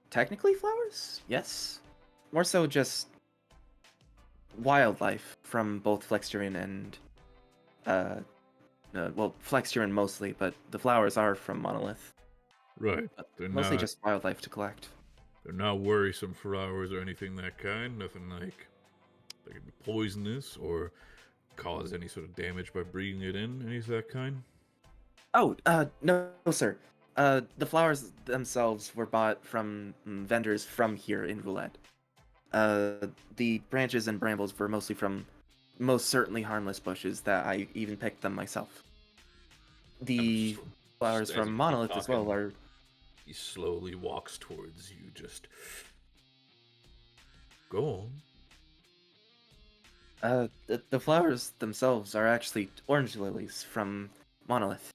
Speaker 11: technically flowers. Yes. More so just wildlife from both Flexturin and well, Flexion mostly, but the flowers are from Monolith.
Speaker 9: Right. They're
Speaker 11: Mostly
Speaker 9: not,
Speaker 11: just wildlife to collect.
Speaker 9: they're not worrisome flowers or anything that kind. Nothing like they could be poisonous or cause any sort of damage by breathing it in. Any of that kind.
Speaker 11: Oh, no, sir. The flowers themselves were bought from vendors from here in Roulette. The branches and brambles were mostly from most certainly harmless bushes that I even picked them myself. The flowers
Speaker 9: as
Speaker 11: from
Speaker 9: you keep
Speaker 11: Monolith as well
Speaker 9: talking,
Speaker 11: are...
Speaker 9: He slowly walks towards you, just... Go on.
Speaker 11: The flowers themselves are actually orange lilies from Monolith.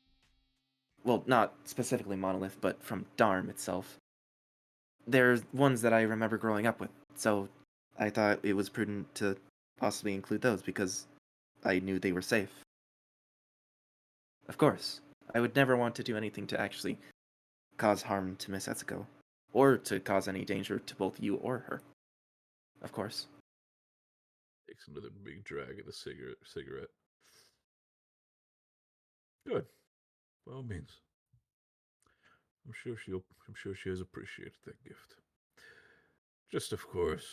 Speaker 11: Well, not specifically Monolith, but from Dharm itself. They're ones that I remember growing up with, so I thought it was prudent to possibly include those because I knew they were safe. Of course, I would never want to do anything to actually cause harm to Miss Etsuko, or to cause any danger to both you or her. Of course.
Speaker 9: Takes another big drag of the cigarette. Good. By all means. I'm sure she has appreciated that gift. Just of course,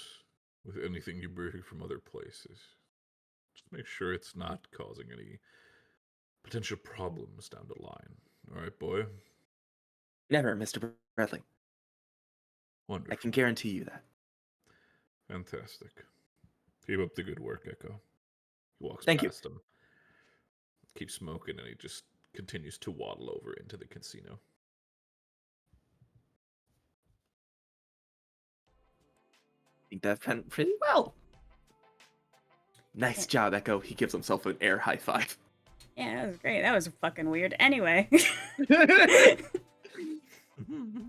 Speaker 9: with anything you bring from other places, just make sure it's not causing any potential problems down the line. All right, boy?
Speaker 11: Never, Mr. Bradley.
Speaker 9: Wonderful.
Speaker 11: I can guarantee you that.
Speaker 9: Fantastic. Keep up the good work, Echo. He walks
Speaker 11: Thank
Speaker 9: past him, keeps smoking, and he just continues to waddle over into the casino.
Speaker 11: I think that went pretty well. Nice job, Echo. He gives himself an air high five.
Speaker 3: Yeah, that was great. That was fucking weird. Anyway.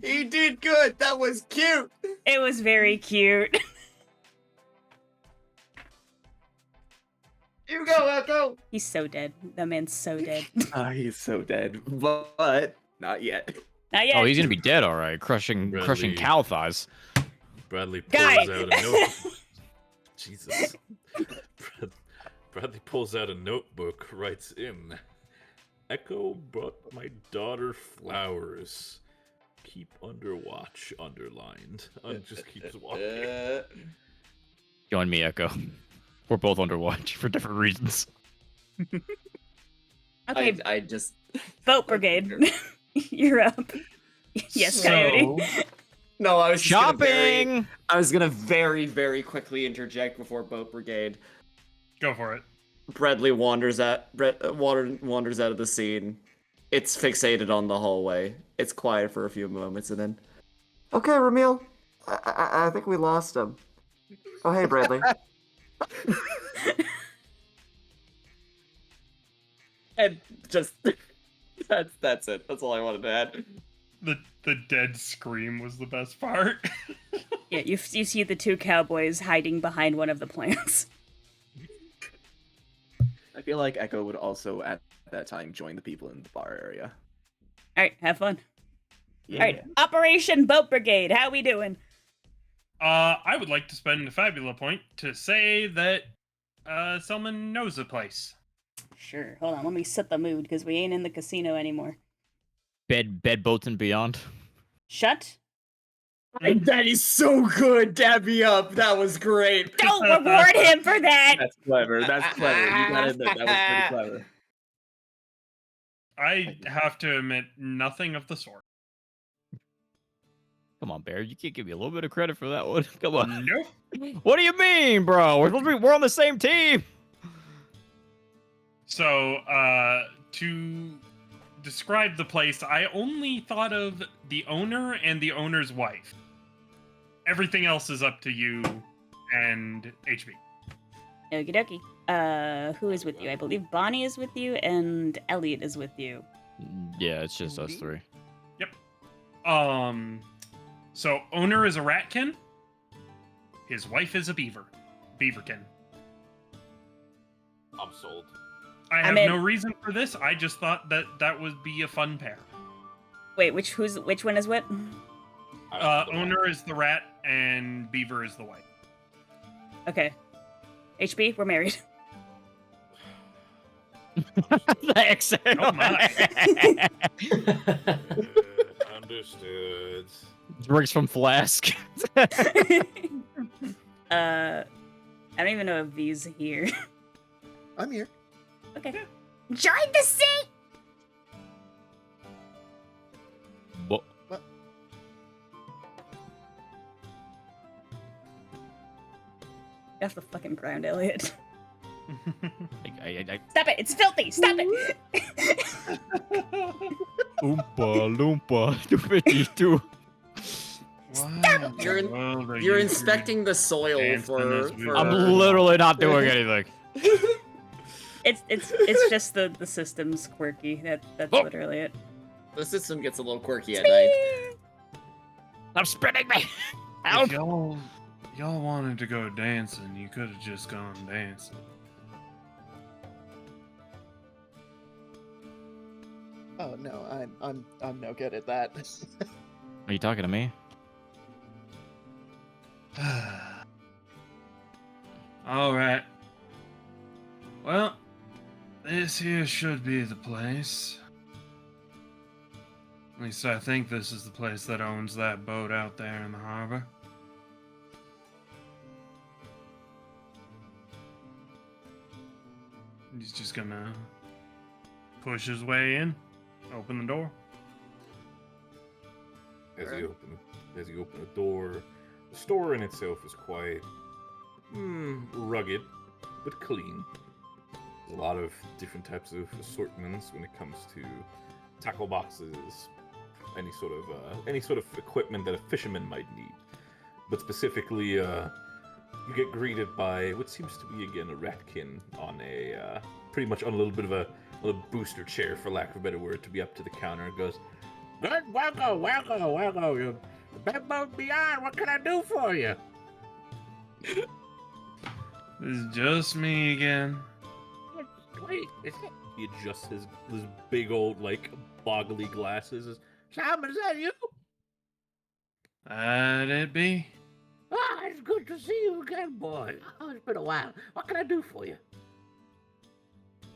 Speaker 1: He did good. That was cute.
Speaker 3: It was very cute.
Speaker 1: You go, Echo.
Speaker 3: He's so dead. That man's so dead.
Speaker 11: He's so dead, but not yet.
Speaker 3: Not yet.
Speaker 10: Oh, he's gonna be dead, all right. Crushing cow thighs.
Speaker 9: Bradley
Speaker 3: Guy.
Speaker 9: pulls out a note. Jesus. Bradley pulls out a notebook, writes in, Echo brought my daughter flowers. Keep under watch, underlined. And just keeps walking.
Speaker 10: Join me, Echo. We're both under watch for different reasons.
Speaker 3: Okay.
Speaker 1: I just...
Speaker 3: Boat Brigade. You're up. Yes, Coyote.
Speaker 1: No, I was just
Speaker 10: shopping.
Speaker 1: I was gonna very, very quickly interject before Boat Brigade.
Speaker 6: Go for it.
Speaker 1: Bradley wanders out of the scene. It's fixated on the hallway. It's quiet for a few moments, and then, okay, Ramil, I think we lost him. Oh, hey, Bradley. And just that's it. That's all I wanted to add.
Speaker 6: The dead scream was the best part.
Speaker 3: Yeah, you see the two cowboys hiding behind one of the plants.
Speaker 11: I feel like Echo would also, at that time, join the people in the bar area.
Speaker 3: All right, have fun.
Speaker 11: Yeah.
Speaker 3: All right, Operation Boat Brigade. How we doing?
Speaker 6: I would like to spend a fabula point to say that Selman knows the place.
Speaker 3: Sure. Hold on, let me set the mood because we ain't in the casino anymore.
Speaker 10: Bed, boats, and beyond.
Speaker 3: Shut.
Speaker 1: That is so good. Dab me up. That was great.
Speaker 3: Don't reward him for that.
Speaker 11: That's clever. That's clever. You gotta admit, that was pretty clever.
Speaker 6: I have to admit, nothing of the sort.
Speaker 10: Come on, Bear. You can't give me a little bit of credit for that one. Come on.
Speaker 6: Nope.
Speaker 10: What do you mean, bro? We're on the same team.
Speaker 6: So, to describe the place, I only thought of the owner and the owner's wife. Everything else is up to you and HB.
Speaker 3: Okie dokie. Who is with you? I believe Bonnie is with you and Elliot is with you.
Speaker 10: Yeah, it's just us three.
Speaker 6: Yep. So owner is a ratkin. His wife is a beaver. Beaverkin.
Speaker 9: I'm sold.
Speaker 6: I have no reason for this. I just thought that would be a fun pair.
Speaker 3: Wait, which one is what?
Speaker 6: Owner is the rat and beaver is the wife.
Speaker 3: Okay. HB, we're married.
Speaker 10: The exhale.
Speaker 6: Oh my.
Speaker 9: Understood.
Speaker 10: Drinks from flask.
Speaker 3: I don't even know if V's here.
Speaker 13: I'm here.
Speaker 3: Okay.
Speaker 15: Join the seat!
Speaker 10: What?
Speaker 3: Off the fucking ground, Elliot.
Speaker 10: I
Speaker 3: Stop it! It's filthy! Stop it!
Speaker 5: Oompa Loompa 252.
Speaker 1: You're inspecting the soil for
Speaker 10: I'm literally not doing anything.
Speaker 3: It's just the system's quirky. That's literally it.
Speaker 1: The system gets a little quirky at night.
Speaker 10: I'm spinning me.
Speaker 6: If y'all wanted to go dancing, you could have just gone dancing.
Speaker 13: Oh no, I'm no good at that.
Speaker 10: Are you talking to me?
Speaker 6: Alright. Well, this here should be the place. At least I think this is the place that owns that boat out there in the harbor. He's just gonna push his way in, open the door.
Speaker 9: As you open the door, the store in itself is quite rugged, but clean. There's a lot of different types of assortments when it comes to tackle boxes, any sort of equipment that a fisherman might need. But specifically, you get greeted by what seems to be again a ratkin on a pretty much on a little bit of a little booster chair, for lack of a better word, to be up to the counter. It goes,
Speaker 8: Good, welcome. You big boat beyond. What can I do for you?
Speaker 6: This is just me again.
Speaker 8: Wait, is it?
Speaker 9: he adjusts his big old like boggly glasses.
Speaker 8: Simon, is that you?
Speaker 6: That'd it be?
Speaker 8: Ah, it's good to see you again, boy. Oh, it's been a while. What can I do for you?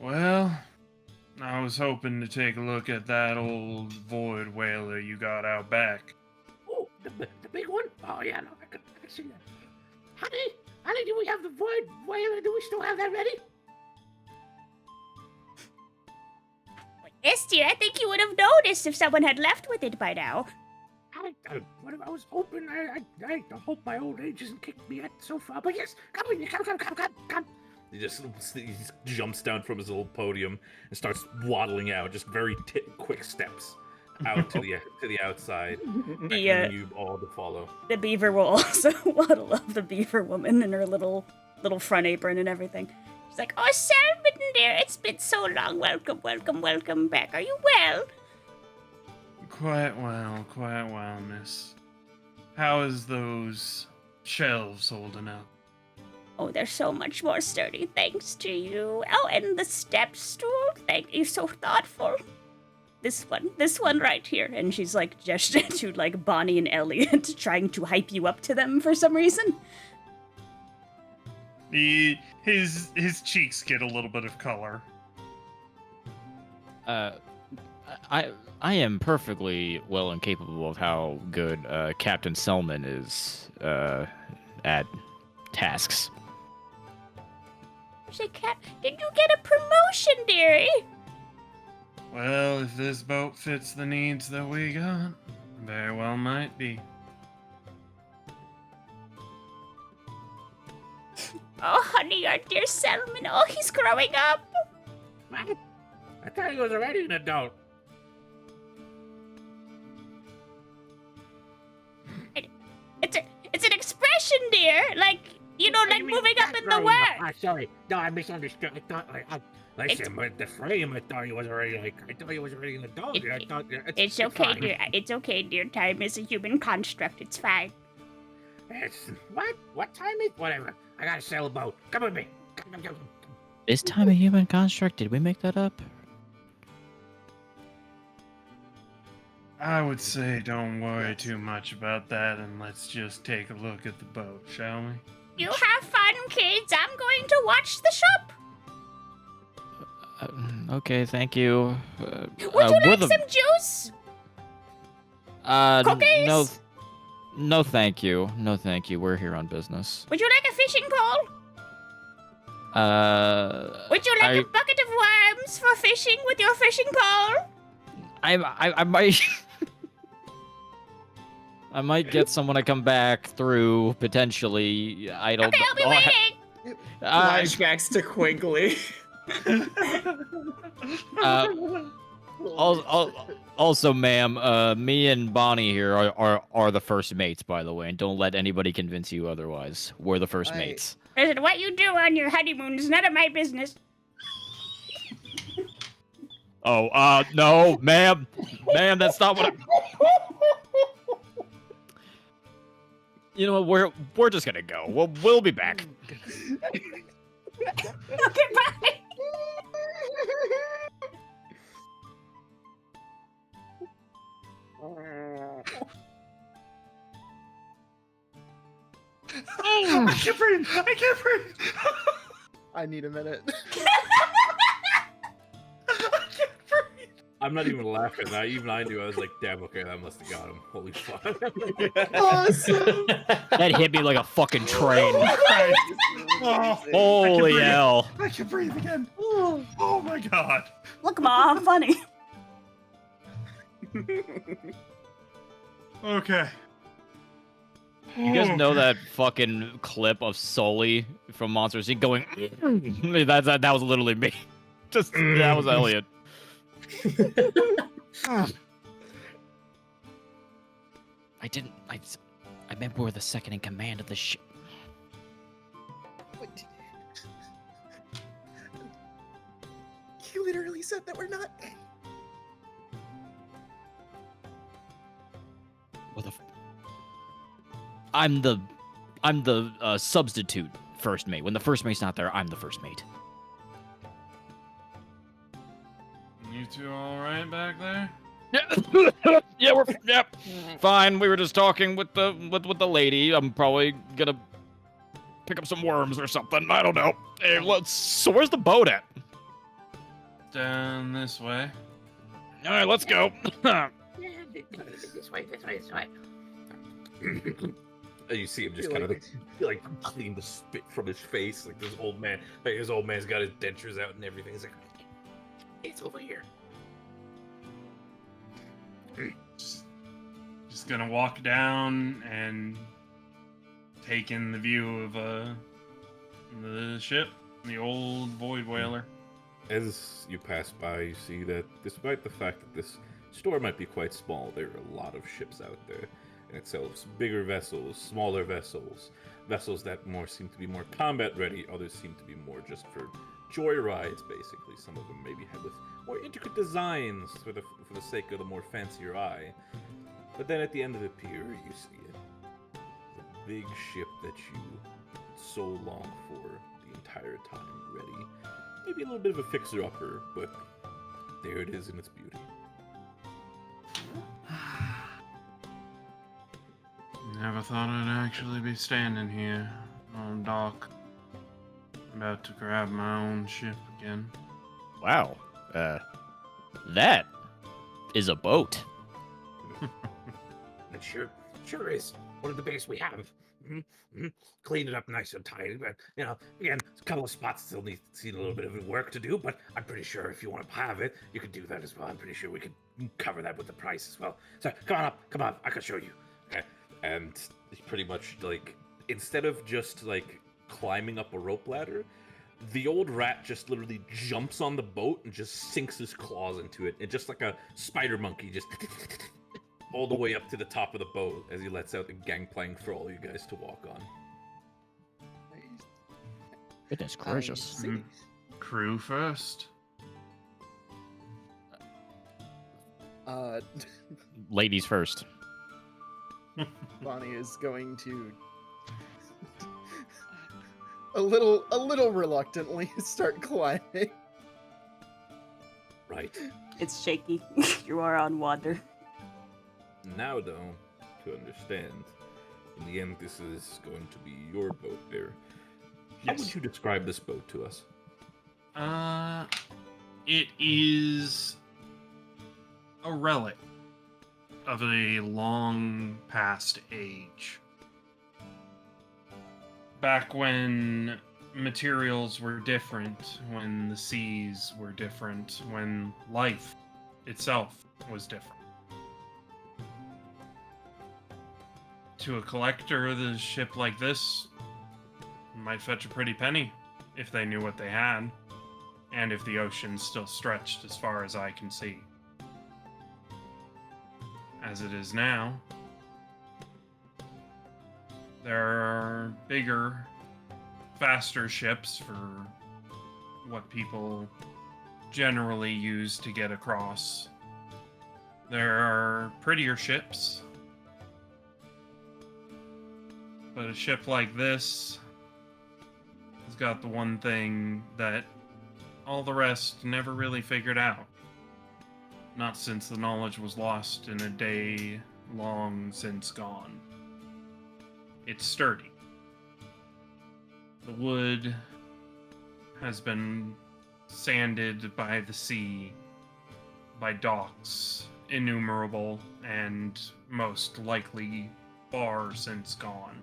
Speaker 6: Well, I was hoping to take a look at that old void whaler you got out back.
Speaker 8: Oh, the big one? Oh, yeah, no, I can see that. Honey, do we have the void whaler? Do we still have that ready?
Speaker 15: Yes, dear, I think you would have noticed if someone had left with it by now.
Speaker 8: I was hoping. I hope my old age hasn't kicked me so far. But yes, come.
Speaker 9: He just jumps down from his little podium and starts waddling out, just very quick steps out to the outside, beckoning you all to follow.
Speaker 3: The beaver will also waddle up the beaver woman in her little front apron and everything.
Speaker 15: She's like, "Oh, Salmon dear, it's been so long. Welcome back. Are you well?"
Speaker 6: Quite well, miss. How is those shelves holding up?
Speaker 15: Oh, they're so much more sturdy, thanks to you. Oh, and the step stool, thank you, so thoughtful.
Speaker 3: This one right here. And she's like gesturing to like Bonnie and Elliot, trying to hype you up to them for some reason.
Speaker 6: His cheeks get a little bit of color.
Speaker 10: I am perfectly well and capable of how good Captain Selman is at tasks.
Speaker 15: Did you get a promotion, dearie?
Speaker 6: Well, if this boat fits the needs that we got, very well might be.
Speaker 15: Oh, honey, our dear Salmon. Oh, he's growing up.
Speaker 8: What? I thought he was already an adult.
Speaker 15: It's an expression, dear. Like, you know, like moving up in the world.
Speaker 8: Ah, sorry. No, I misunderstood. I thought, listen, with the frame, I thought he was already an adult. I thought
Speaker 15: it's okay, dear. It's okay, dear. Time is a human construct. It's fine.
Speaker 8: What time is? Whatever. I gotta sail a boat. Come with me. Come.
Speaker 10: Is time a human construct? Did we make that up?
Speaker 6: I would say don't worry too much about that and let's just take a look at the boat, shall we?
Speaker 15: You have fun, kids. I'm going to watch the shop.
Speaker 10: Okay, thank you.
Speaker 15: Would you like some juice? Cookies?
Speaker 10: No, thank you. No, thank you. We're here on business.
Speaker 15: Would you like a fishing pole? Would you like a bucket of worms for fishing with your fishing pole?
Speaker 10: I might. I might get someone to come back through potentially. I don't.
Speaker 15: Okay, I'll be waiting.
Speaker 1: Flashbacks to Quigley.
Speaker 10: Also, ma'am, me and Bonnie here are the first mates, by the way, and don't let anybody convince you otherwise. We're the first mates.
Speaker 15: Listen, what you do on your honeymoon is none of my business.
Speaker 10: Oh, no, ma'am, that's not what. You know what? We're just gonna go. We'll be back.
Speaker 15: Okay, bye.
Speaker 6: I can't breathe. I can't breathe.
Speaker 13: I need a minute.
Speaker 9: I'm not even laughing. Even I knew. I was like, damn, okay, that must have got him. Holy fuck.
Speaker 13: Awesome.
Speaker 10: That hit me like a fucking train.
Speaker 6: Oh,
Speaker 10: Holy hell.
Speaker 6: I can breathe again. Oh my god.
Speaker 3: Look, Ma, I'm funny.
Speaker 6: Okay.
Speaker 10: You guys know that fucking clip of Sully from Monsters Inc. going? That was literally me. Just that was Elliot. I meant we're the second in command of the ship.
Speaker 13: You literally said that we're not.
Speaker 10: I'm the substitute first mate. When the first mate's not there, I'm the first mate.
Speaker 6: You two all right back there?
Speaker 10: Yeah, yep. Fine. We were just talking with the lady. I'm probably gonna pick up some worms or something. I don't know. Hey, so where's the boat at?
Speaker 6: Down this way.
Speaker 10: All right, let's go.
Speaker 8: This way.
Speaker 9: You see him just kind of like clean the spit from his face, like this old man. Like his old man's got his dentures out and everything. He's like,
Speaker 8: It's over here.
Speaker 6: Just gonna walk down and take in the view of the ship, the old void whaler.
Speaker 9: As you pass by, you see that despite the fact that this store might be quite small, there are a lot of ships out there. And it sells bigger vessels, smaller vessels, vessels that seem to be more combat ready, others seem to be more just for joyrides, basically. Some of them maybe have with more intricate designs for the sake of the more fancier eye. But then at the end of the pier, you see it. The big ship that you so long for the entire time, ready. Maybe a little bit of a fixer-upper, but there it is in its beauty.
Speaker 6: Never thought I'd actually be standing here on dock, about to grab my own ship again.
Speaker 10: Wow. That is a boat.
Speaker 8: It sure is. One of the biggest we have. Cleaned it up nice and tidy, but again, a couple of spots still need a little bit of work to do. But I'm pretty sure if you want to have it, you can do that as well. I'm pretty sure we could cover that with the price as well. So come on, I can show you.
Speaker 9: Okay. And it's pretty much like, instead of just like climbing up a rope ladder, the old rat just literally jumps on the boat and just sinks his claws into it. And just like a spider monkey, just all the way up to the top of the boat as he lets out the gangplank for all you guys to walk on.
Speaker 10: Goodness gracious.
Speaker 6: Crew first.
Speaker 10: Ladies first.
Speaker 13: Bonnie is going to a little reluctantly start climbing.
Speaker 9: Right.
Speaker 3: It's shaky. You are on water.
Speaker 9: Now, though, to understand, in the end, this is going to be your boat there. How would you describe this boat to us?
Speaker 6: It is a relic of a long past age. Back when materials were different, when the seas were different, when life itself was different. To a collector, the ship like this might fetch a pretty penny if they knew what they had, and if the ocean still stretched as far as I can see. As it is now, there are bigger, faster ships for what people generally use to get across. There are prettier ships, but a ship like this has got the one thing that all the rest never really figured out. Not since the knowledge was lost in a day long since gone. It's sturdy. The wood has been sanded by the sea, by docks innumerable, and most likely far since gone.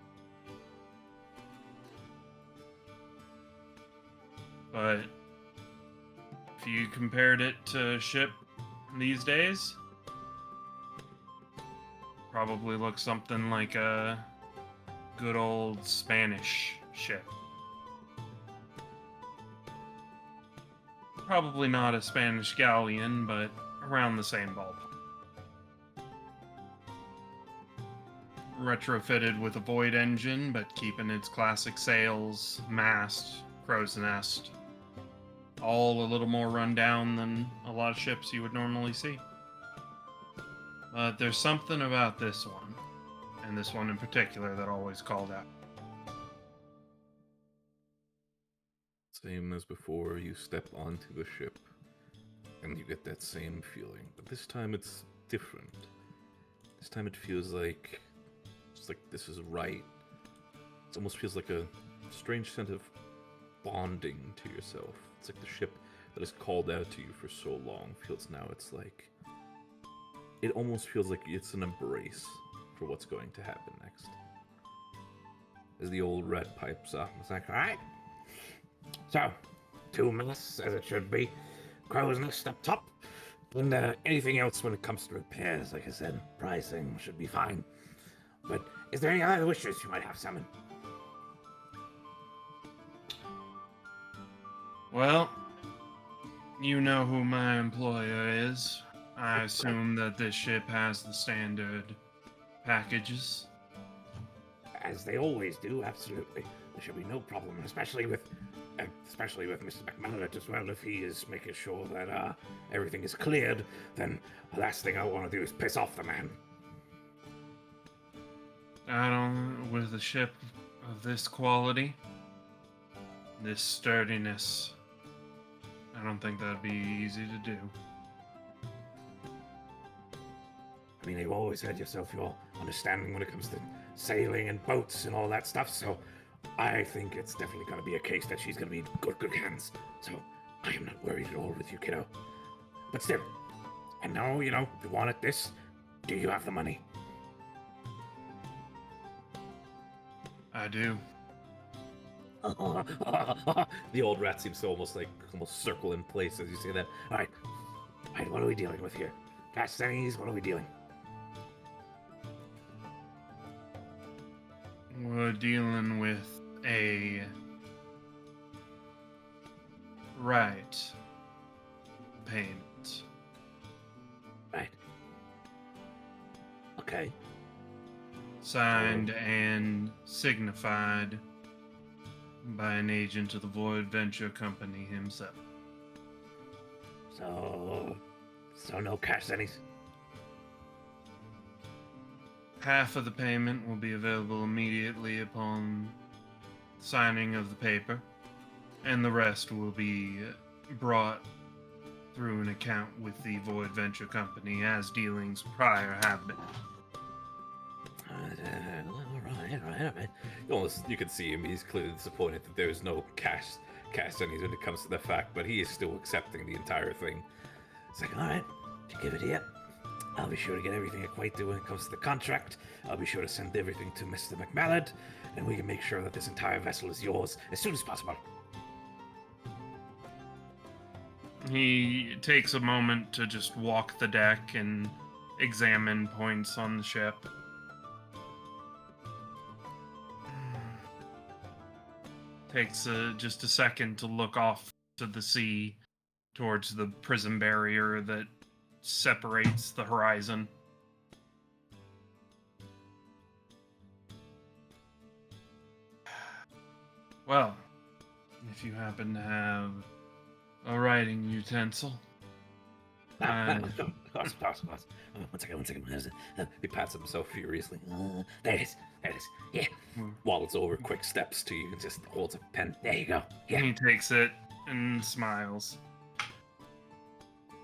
Speaker 6: But if you compared it to a ship these days, probably looks something like a good old Spanish ship. Probably not a Spanish galleon, but around the same ballpark. Retrofitted with a Void engine, but keeping its classic sails, mast, crow's nest. All a little more run down than a lot of ships you would normally see. But there's something about this one, and this one in particular, that always called out.
Speaker 9: Same as before, you step onto the ship, and you get that same feeling. But this time it's different. This time it feels like, it's like this is right. It almost feels like a strange sense of bonding to yourself. It's like the ship that has called out to you for so long feels now, it's like, it almost feels like it's an embrace for what's going to happen next. As the old red pipes up, it's like, alright, so 2 masts as it should be, crow's nest up top, and anything else when it comes to repairs, like I said, pricing should be fine. But is there any other wishes you might have, Salmon?
Speaker 6: Well, you know who my employer is. I assume that this ship has the standard packages.
Speaker 8: As they always do, absolutely. There should be no problem, especially with Mr. McMullet as well. If he is making sure that everything is cleared, then the last thing I want to do is piss off the man.
Speaker 6: With a ship of this quality, this sturdiness, I don't think that'd be easy to do.
Speaker 8: I mean, you've always had yourself your understanding when it comes to sailing and boats and all that stuff, so I think it's definitely going to be a case that she's going to be in good hands. So I am not worried at all with you, kiddo. But still, and now, you wanted this. Do you have the money?
Speaker 6: I do.
Speaker 9: The old rat seems to almost circle in place as you say that.
Speaker 8: All right, what are we dealing with here? Cash pennies, what are we dealing?
Speaker 6: We're dealing with a right payment.
Speaker 8: Right. Okay.
Speaker 6: Signed and signified by an agent of the Void Venture Company himself.
Speaker 8: So no cash pennies?
Speaker 6: Half of the payment will be available immediately upon signing of the paper, and the rest will be brought through an account with the Void Venture Company as dealings prior have been.
Speaker 9: All right. You can see him. He's clearly disappointed that there's no cash
Speaker 8: cast any when it comes to the fact, but he is still accepting the entire thing. It's like, all right, you give it here. I'll be sure to get everything acquainted when it comes to the contract. I'll be sure to send everything to Mr. McMallard, and we can make sure that this entire vessel is yours as soon as possible.
Speaker 6: He takes a moment to just walk the deck and examine points on the ship. Takes just a second to look off to the sea towards the prison barrier that separates the horizon. Well, if you happen to have a writing utensil.
Speaker 8: Of course. One second. He pats himself furiously. There it is. Yeah. Waddles over, quick steps to you, and just holds a pen. There you go. Yeah.
Speaker 6: He takes it and smiles.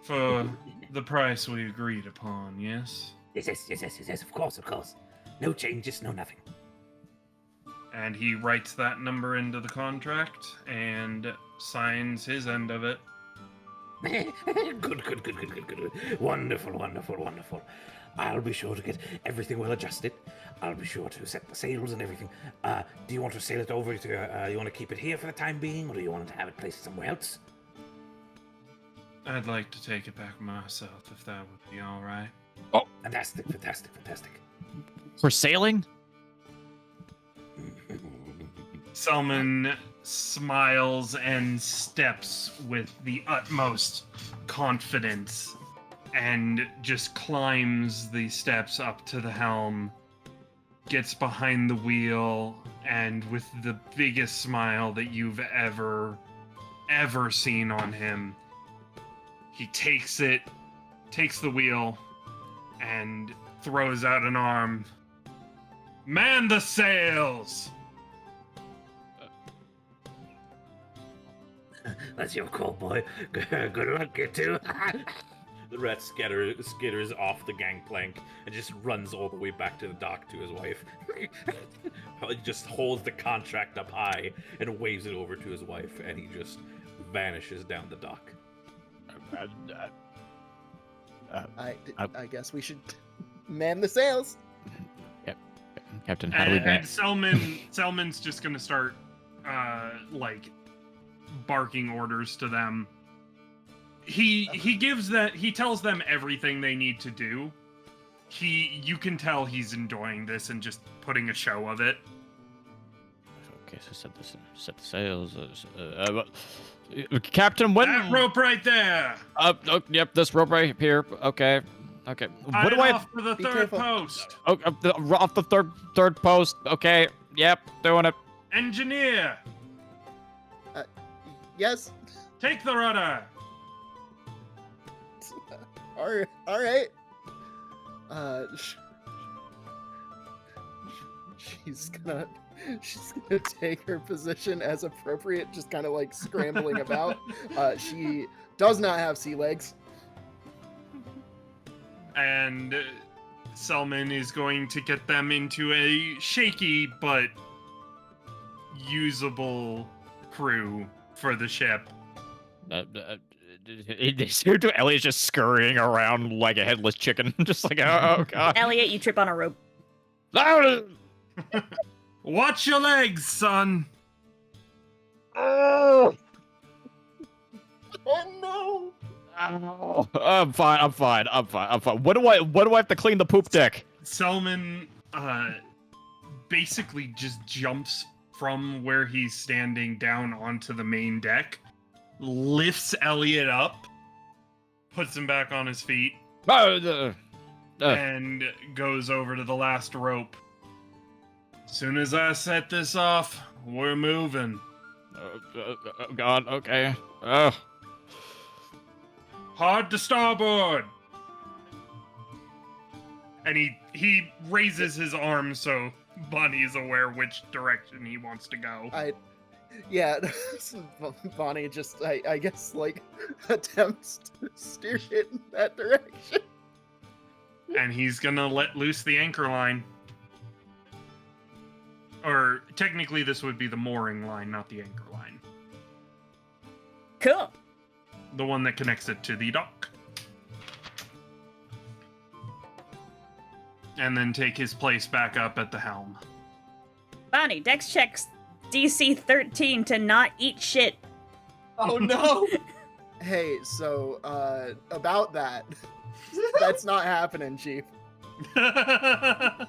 Speaker 6: For the price we agreed upon, yes?
Speaker 8: Yes, of course. No changes, no nothing.
Speaker 6: And he writes that number into the contract and signs his end of it.
Speaker 8: Good. Wonderful. I'll be sure to get everything well adjusted. I'll be sure to set the sails and everything. Do you want to sail it over to, you want to keep it here for the time being, or do you want to have it placed somewhere else?
Speaker 6: I'd like to take it back myself, if that would be all right.
Speaker 10: Oh,
Speaker 8: fantastic.
Speaker 10: For sailing?
Speaker 6: Selman smiles and steps with the utmost confidence and just climbs the steps up to the helm, gets behind the wheel, and with the biggest smile that you've ever seen on him, he takes the wheel, and throws out an arm. Man the sails!
Speaker 8: That's your call, boy. Good luck, you two. The rat skitters off the gangplank and just runs all the way back to the dock to his wife. He just holds the contract up high and waves it over to his wife, and he just vanishes down the dock.
Speaker 13: I guess we should man the sails.
Speaker 10: Yep. Captain, how do we
Speaker 6: And Selman's just gonna start barking orders to them. He tells them everything they need to do. You can tell he's enjoying this and just putting a show of it.
Speaker 10: Okay, so set the sails. Captain, when
Speaker 6: that rope right there.
Speaker 10: Yep, this rope right here. Okay. What do I
Speaker 6: off to the third post?
Speaker 10: Oh, off the third post. Okay. Yep, doing it.
Speaker 6: Engineer.
Speaker 13: Yes.
Speaker 6: Take the rudder.
Speaker 13: All right. She's gonna take her position as appropriate, just kind of like scrambling about. She does not have sea legs.
Speaker 6: And Selman is going to get them into a shaky but usable crew for the ship.
Speaker 10: Elliot's just scurrying around like a headless chicken, just like, oh god.
Speaker 3: Elliot, you trip on a rope.
Speaker 6: Watch your legs, son.
Speaker 10: Oh
Speaker 13: no.
Speaker 10: Oh, I'm fine. What do I have to clean the poop deck?
Speaker 6: Selman basically just jumps from where he's standing down onto the main deck, lifts Elliot up, puts him back on his feet, and goes over to the last rope. As soon as I set this off, we're moving.
Speaker 10: Oh god, okay.
Speaker 6: Hard to starboard! And he raises his arm so Bonnie is aware which direction he wants to go.
Speaker 13: Bonnie just, I guess, attempts to steer it in that direction.
Speaker 6: And he's gonna let loose the anchor line. Or, technically this would be the mooring line, not the anchor line.
Speaker 3: Cool.
Speaker 6: The one that connects it to the dock. And then take his place back up at the helm.
Speaker 3: Bonnie, Dex checks DC 13 to not eat shit.
Speaker 1: Oh no!
Speaker 13: Hey, so, about that. That's not happening, Chief. I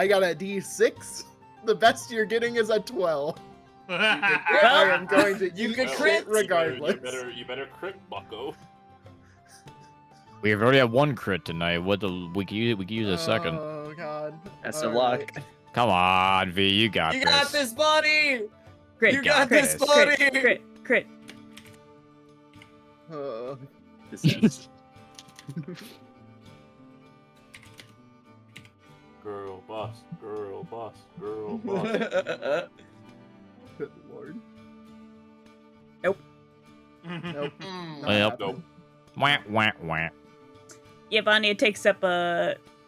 Speaker 13: got a D6. The best you're getting is a 12. I am going to
Speaker 1: You
Speaker 13: eat
Speaker 1: could
Speaker 13: shit
Speaker 1: crit.
Speaker 13: regardless.
Speaker 9: You better crit, bucko.
Speaker 10: We've already had one crit tonight. We could use a second.
Speaker 13: Oh god.
Speaker 11: Best
Speaker 13: All
Speaker 11: of luck.
Speaker 13: right.
Speaker 10: Come on, V, you got
Speaker 1: You
Speaker 10: this.
Speaker 1: got this, buddy!
Speaker 3: Crit,
Speaker 1: You got
Speaker 3: crit,
Speaker 1: this,
Speaker 3: crit,
Speaker 1: buddy!
Speaker 3: crit.
Speaker 11: This is
Speaker 9: Girl boss, girl boss, girl boss.
Speaker 13: Good lord.
Speaker 3: Nope.
Speaker 13: Nope. Not
Speaker 10: Yep.
Speaker 13: happening.
Speaker 10: Wah, wah, wah.
Speaker 3: Yeah, Bonnie, it takes up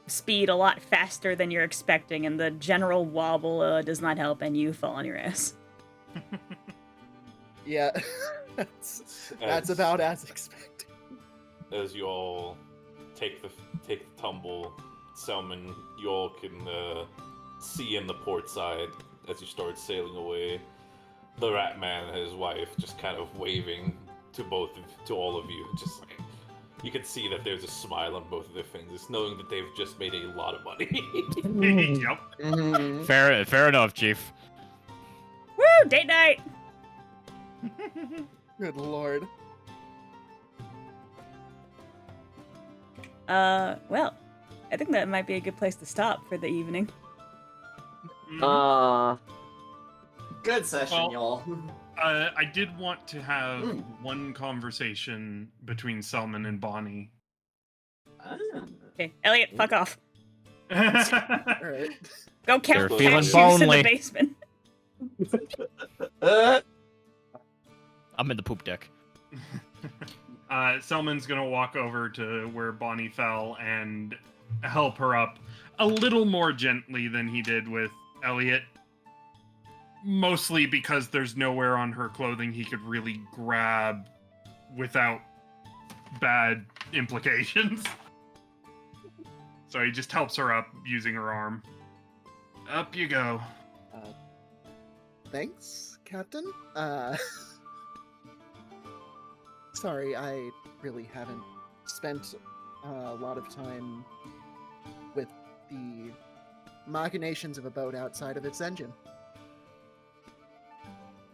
Speaker 3: speed a lot faster than you're expecting, and the general wobble does not help, and you fall on your ass.
Speaker 13: Yeah. That's about as expected.
Speaker 9: As you all take the tumble, Selman, you all can see in the port side as you start sailing away. The Rat Man and his wife just kind of waving to all of you. Just like you can see that there's a smile on both of their faces, knowing that they've just made a lot of money.
Speaker 6: Yep.
Speaker 10: Fair enough, Chief.
Speaker 3: Woo! Date night!
Speaker 13: Good lord.
Speaker 3: Well, I think that might be a good place to stop for the evening.
Speaker 1: Good session,
Speaker 6: Well,
Speaker 1: y'all.
Speaker 6: I did want to have one conversation between Selman and Bonnie.
Speaker 3: Okay, Elliot, fuck off.
Speaker 13: Alright.
Speaker 3: Go count
Speaker 10: They're feeling
Speaker 3: cashews in the
Speaker 10: lonely.
Speaker 3: basement.
Speaker 10: I'm in the poop deck.
Speaker 6: Selman's gonna walk over to where Bonnie fell and help her up a little more gently than he did with Elliot. Mostly because there's nowhere on her clothing he could really grab without bad implications. So he just helps her up using her arm. Up you go.
Speaker 13: Thanks, Captain. Sorry, I really haven't spent a lot of time with the machinations of a boat outside of its engine.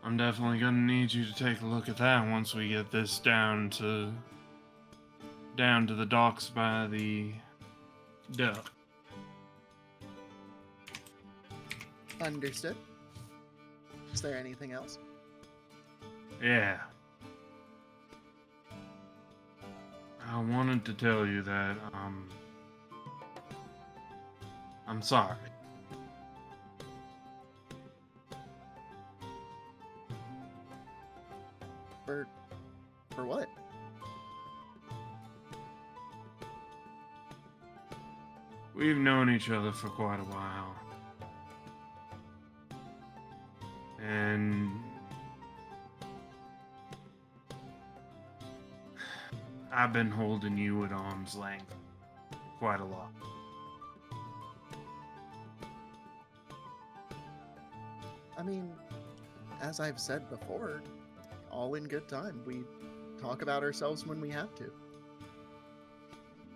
Speaker 6: I'm definitely gonna need you to take a look at that once we get this down to the docks by the dock.
Speaker 13: Understood. Is there anything else?
Speaker 6: Yeah. I wanted to tell you that, I'm sorry.
Speaker 13: For what?
Speaker 6: We've known each other for quite a while. And I've been holding you at arm's length quite a lot.
Speaker 13: I mean, as I've said before, all in good time. We talk about ourselves when we have to.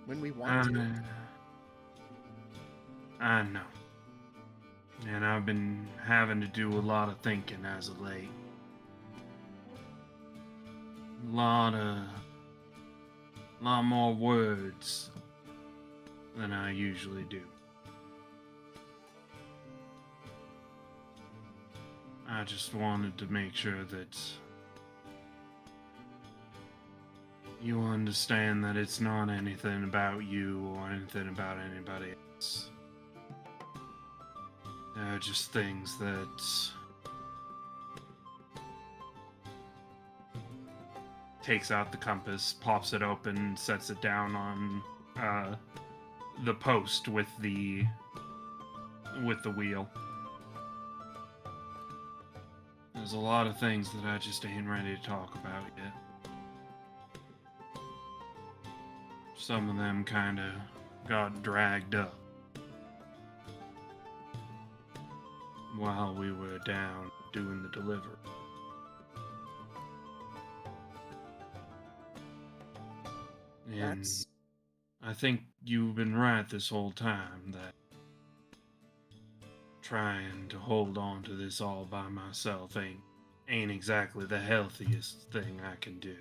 Speaker 13: When we want to.
Speaker 6: I know. And I've been having to do a lot of thinking as of late. A lot more words than I usually do. I just wanted to make sure that you understand that it's not anything about you or anything about anybody else. They're just things that takes out the compass, pops it open, sets it down on the post with the wheel. There's a lot of things that I just ain't ready to talk about yet. Some of them kind of got dragged up while we were down doing the delivery. And I think you've been right this whole time that trying to hold on to this all by myself ain't exactly the healthiest thing I can do.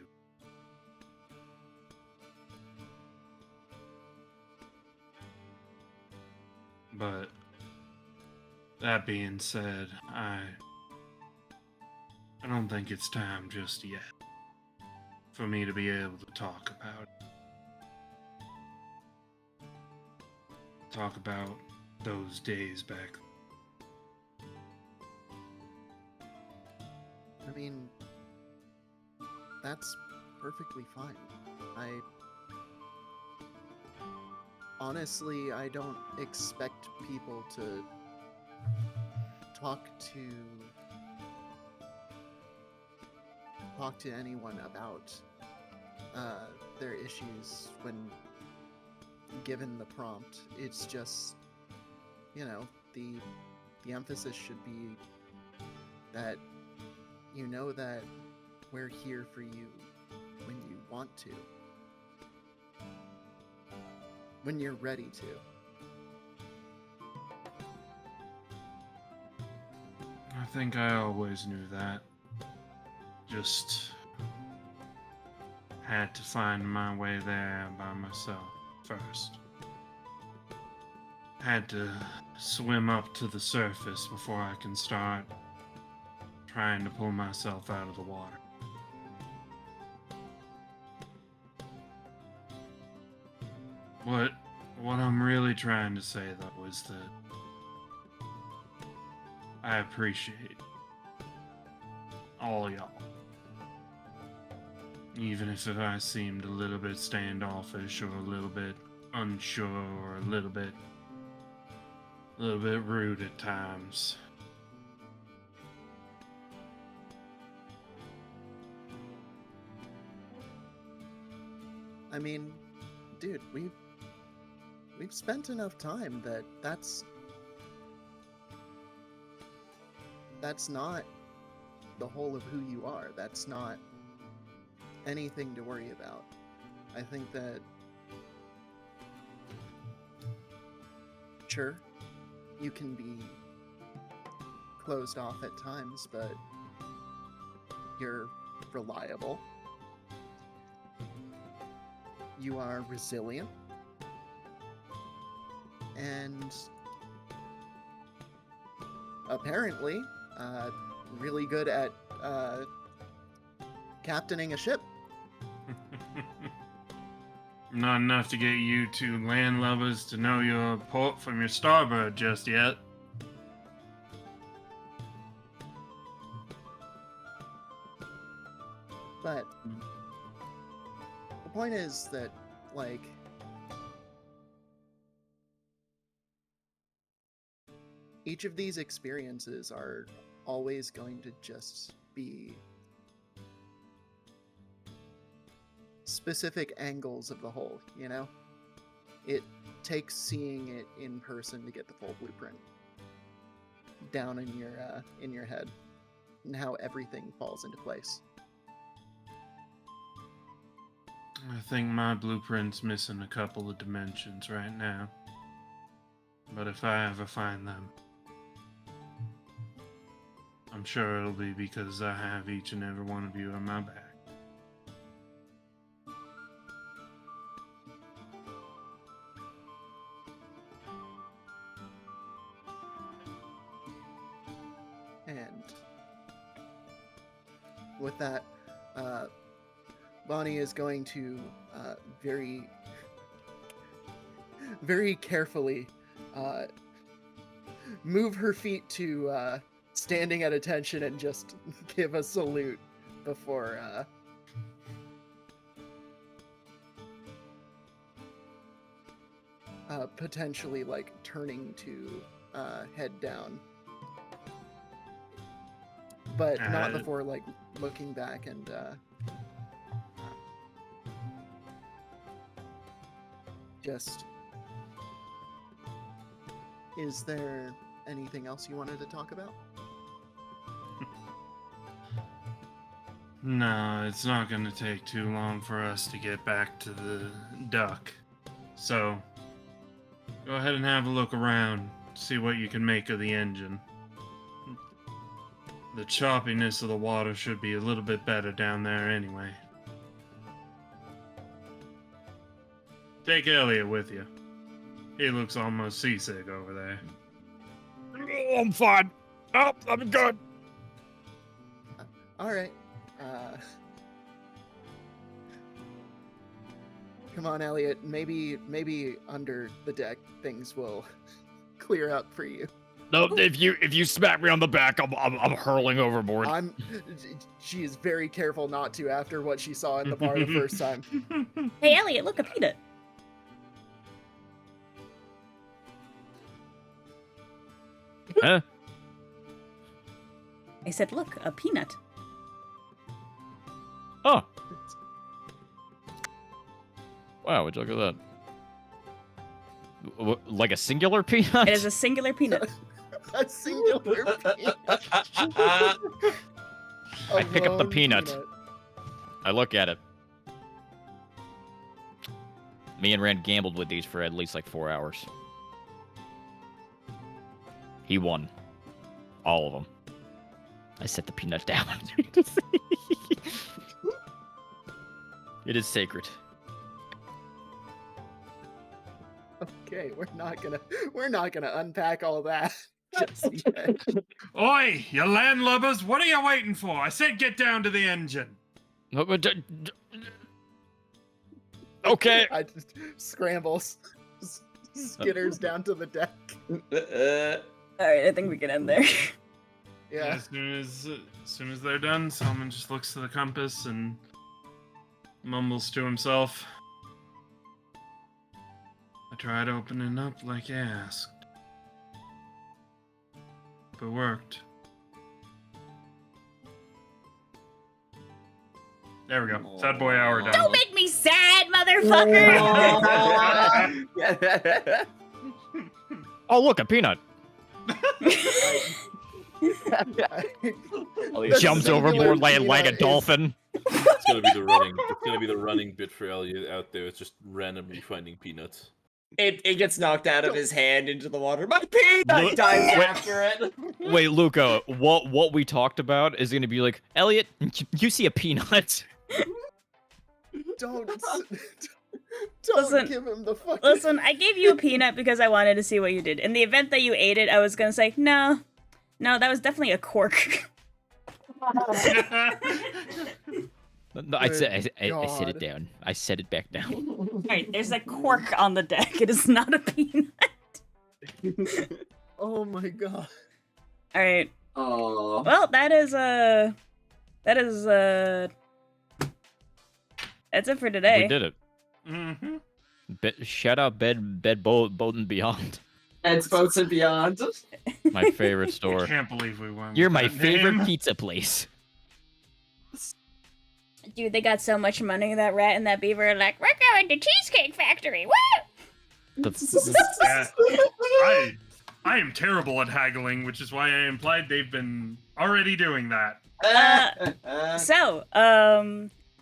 Speaker 6: But that being said, I don't think it's time just yet for me to be able to talk about it. Talk about those days back.
Speaker 13: I mean, that's perfectly fine. Honestly, I don't expect people to talk to anyone about their issues when given the prompt. It's just, you know, the emphasis should be that you know that we're here for you when you want to. When you're ready to.
Speaker 6: I think I always knew that. Just had to find my way there by myself first. Had to swim up to the surface before I can start trying to pull myself out of the water. What I'm really trying to say, though, is that I appreciate all y'all. Even if I seemed a little bit standoffish or a little bit unsure or a little bit rude at times.
Speaker 13: I mean, dude, we've spent enough time that that's not the whole of who you are. That's not anything to worry about. I think that, sure, you can be closed off at times, but you're reliable. You are resilient. And apparently, really good at captaining a ship.
Speaker 6: Not enough to get you two landlubbers to know your port from your starboard just yet.
Speaker 13: But the point is that, like, each of these experiences are always going to just be specific angles of the whole, you know? It takes seeing it in person to get the full blueprint down in your head and how everything falls into place.
Speaker 6: I think my blueprint's missing a couple of dimensions right now. But if I ever find them, I'm sure it'll be because I have each and every one of you on my back.
Speaker 13: And with that, Bonnie is going to very, very carefully move her feet to standing at attention and just give a salute before potentially like turning to head down. but not before like looking back and just. Is there anything else you wanted to talk about?
Speaker 6: No, it's not going to take too long for us to get back to the duck. So, go ahead and have a look around, see what you can make of the engine. The choppiness of the water should be a little bit better down there anyway. Take Elliot with you. He looks almost seasick over there.
Speaker 10: I'm fine. Oh, I'm good.
Speaker 13: All right. Come on, Elliot. Maybe under the deck things will clear up for you.
Speaker 10: No, if you smack me on the back, I'm hurling overboard.
Speaker 13: She is very careful not to after what she saw in the bar the first time.
Speaker 3: Hey, Elliot, look, a peanut.
Speaker 10: Huh?
Speaker 3: I said, look, a peanut.
Speaker 10: Oh. Wow, would you look at that? Like a singular peanut?
Speaker 3: It is a singular peanut.
Speaker 13: A singular peanut.
Speaker 10: I pick up the peanut. I look at it. Me and Rand gambled with these for at least like 4 hours. He won. All of them. I set the peanut down. It is sacred.
Speaker 13: Okay, we're not gonna unpack all that.
Speaker 6: Oi, you landlubbers, what are you waiting for? I said get down to the engine.
Speaker 10: Okay.
Speaker 13: I just scrambles, skitters down to the deck.
Speaker 3: All right, I think we can end there.
Speaker 6: Yeah. As soon as they're done, Solomon just looks to the compass and mumbles to himself. I tried opening up like you asked. But it worked. There we go. Sad boy hour done.
Speaker 15: Don't make me sad, motherfucker!
Speaker 10: Oh, look, a peanut. Jumps overboard like a dolphin.
Speaker 9: It's gonna be the running bit for Elliot out there. It's just randomly finding peanuts.
Speaker 1: It gets knocked out of his hand into the water. My peanut dives after it.
Speaker 10: Wait, Luca, what we talked about is gonna be like, Elliot, you see a peanut?
Speaker 13: Don't
Speaker 3: Listen,
Speaker 13: give him the fucking...
Speaker 3: Listen, I gave you a peanut because I wanted to see what you did. In the event that you ate it, I was gonna say, no, that was definitely a cork.
Speaker 10: No, I set it down. I set it back down.
Speaker 3: Alright, there's a cork on the deck. It is not a peanut.
Speaker 13: Oh my god.
Speaker 3: Alright.
Speaker 1: Oh.
Speaker 3: Well, that's it for today.
Speaker 10: We did it.
Speaker 6: Mm-hmm.
Speaker 10: Shout out Boat and Beyond.
Speaker 1: Ed's Boats and Beyond.
Speaker 10: My favorite store.
Speaker 6: I can't believe we went.
Speaker 10: You're
Speaker 6: with
Speaker 10: my
Speaker 6: that
Speaker 10: favorite
Speaker 6: name.
Speaker 10: pizza place.
Speaker 3: Dude, they got so much money, that rat and that beaver are like, we're going to Cheesecake Factory, woo!
Speaker 6: Yeah, I am terrible at haggling, which is why I implied they've been already doing that.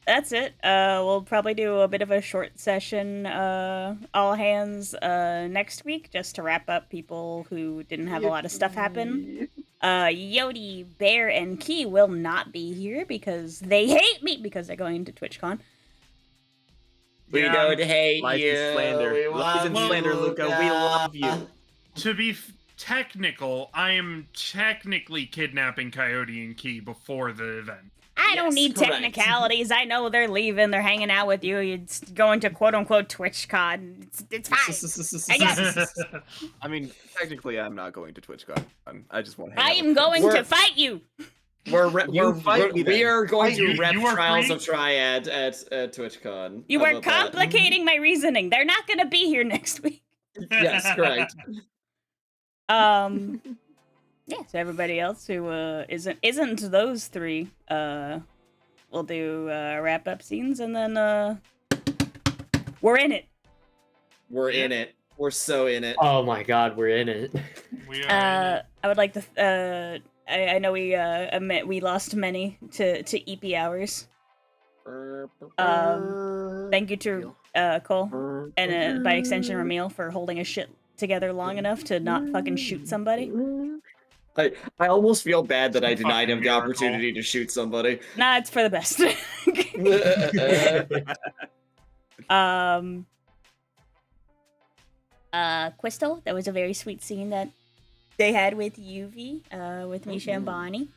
Speaker 3: That's it. We'll probably do a bit of a short session, all hands, next week, just to wrap up people who didn't have a lot of stuff happen. Yodi, Bear, and Key will not be here because they hate me because they're going to TwitchCon.
Speaker 1: We don't hate
Speaker 11: Lies
Speaker 1: you.
Speaker 11: and slander. Lies and slander, Luca. We love you.
Speaker 6: To be technical, I am technically kidnapping Coyote and Key before the event.
Speaker 3: I don't need
Speaker 1: correct.
Speaker 3: technicalities. I know they're leaving. They're hanging out with you. You're going to quote-unquote TwitchCon. It's fine. I guess.
Speaker 11: I mean, technically, I'm not going to TwitchCon. I just want to.
Speaker 3: I am going to fight you.
Speaker 1: We are going to rep
Speaker 6: you are
Speaker 1: Trials
Speaker 6: free?
Speaker 1: of Triad at TwitchCon.
Speaker 3: You
Speaker 1: How
Speaker 3: are
Speaker 1: about that?
Speaker 3: complicating my reasoning. They're not going to be here next week.
Speaker 1: Yes, correct.
Speaker 3: Yeah, so everybody else who isn't those three, we'll do wrap up scenes, and then we're in it.
Speaker 1: We're in it. We're so in it.
Speaker 4: Oh my god, we're in it.
Speaker 6: We are.
Speaker 3: I would like to. I know we lost many to EP hours. Thank you to Cole and by extension Ramil for holding his shit together long enough to not fucking shoot somebody.
Speaker 1: I almost feel bad that I denied him the
Speaker 6: miracle.
Speaker 1: opportunity to shoot somebody.
Speaker 3: Nah, it's for the best. Crystal, that was a very sweet scene that they had with UV, with Misha and Bonnie.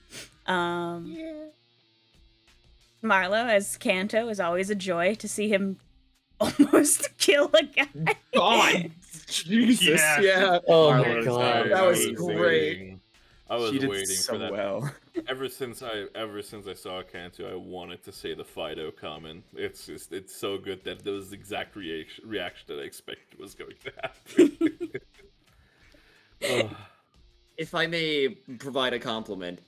Speaker 3: Marlo as Kanto is always a joy to see him almost kill a guy.
Speaker 1: God, Jesus, yeah.
Speaker 4: Oh
Speaker 9: Marlo
Speaker 4: my
Speaker 9: is
Speaker 4: god.
Speaker 1: That was
Speaker 9: amazing.
Speaker 1: great.
Speaker 9: I was
Speaker 11: She did
Speaker 9: waiting
Speaker 11: so
Speaker 9: for that.
Speaker 11: well.
Speaker 9: Ever since I saw Kanto, I wanted to say the Fido comment. It's so good that there was the exact reaction that I expected was going to happen. Ugh.
Speaker 1: If I may provide a compliment,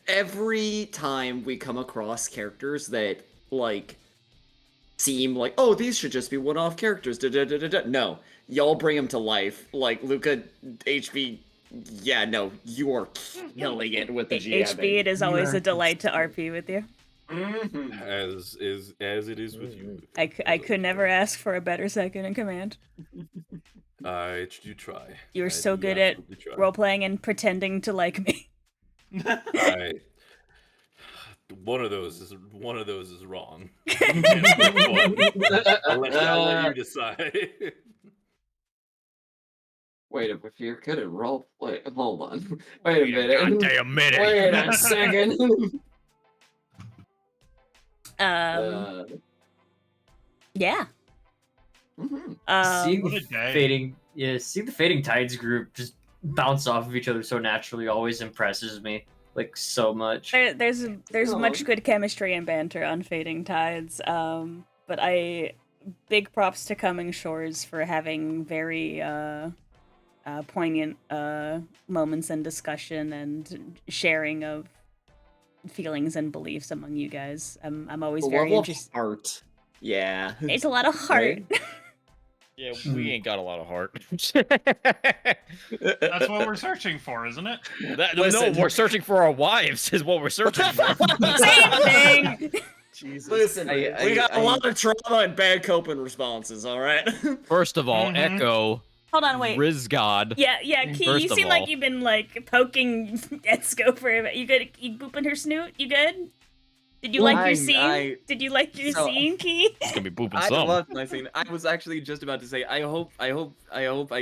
Speaker 1: every time we come across characters that like seem like, oh, these should just be one-off characters, no, y'all bring them to life. Like Luca, HB, yeah, no, you are killing it with the GM.
Speaker 3: HB, it is always a delight to RP with you.
Speaker 9: As it is with you.
Speaker 3: I could never ask for a better second in command.
Speaker 9: I do try.
Speaker 3: You're
Speaker 9: I
Speaker 3: so
Speaker 9: do
Speaker 3: good at
Speaker 9: absolutely try.
Speaker 3: role-playing and pretending to like me.
Speaker 9: One of those is wrong. I'll let you decide.
Speaker 1: Wait, if you're good at role play, hold on. Wait a minute.
Speaker 10: Goddamn minute.
Speaker 1: Wait a second.
Speaker 3: Yeah.
Speaker 4: Seeing
Speaker 6: What
Speaker 4: the
Speaker 6: a day.
Speaker 4: seeing the Fading Tides group just bounce off of each other so naturally always impresses me, like, so much.
Speaker 3: There's much good chemistry and banter on Fading Tides. But big props to Coming Shores for having very poignant moments and discussion and sharing of feelings and beliefs among you guys. I'm always very interested.
Speaker 1: Heart. Yeah.
Speaker 3: It's a lot of heart.
Speaker 1: Right?
Speaker 10: Yeah, we ain't got a lot of heart.
Speaker 6: That's what we're searching for, isn't it?
Speaker 10: No, we're searching for our wives. Is what we're searching for.
Speaker 3: Same thing.
Speaker 11: Jesus.
Speaker 1: Listen, we got a lot of trauma and bad coping responses, all right?
Speaker 10: First of all, Echo.
Speaker 3: Hold on, wait.
Speaker 10: Riz God.
Speaker 3: Yeah, Key,
Speaker 10: First
Speaker 3: you
Speaker 10: of
Speaker 3: seem like
Speaker 10: all.
Speaker 3: you've been like poking at Scope for a bit. You good? You booping her snoot? You good? Did you like your scene? Did you like your scene, Key?
Speaker 10: It's gonna be booping
Speaker 11: I
Speaker 10: some.
Speaker 11: loved my scene. I was actually just about to say, I hope I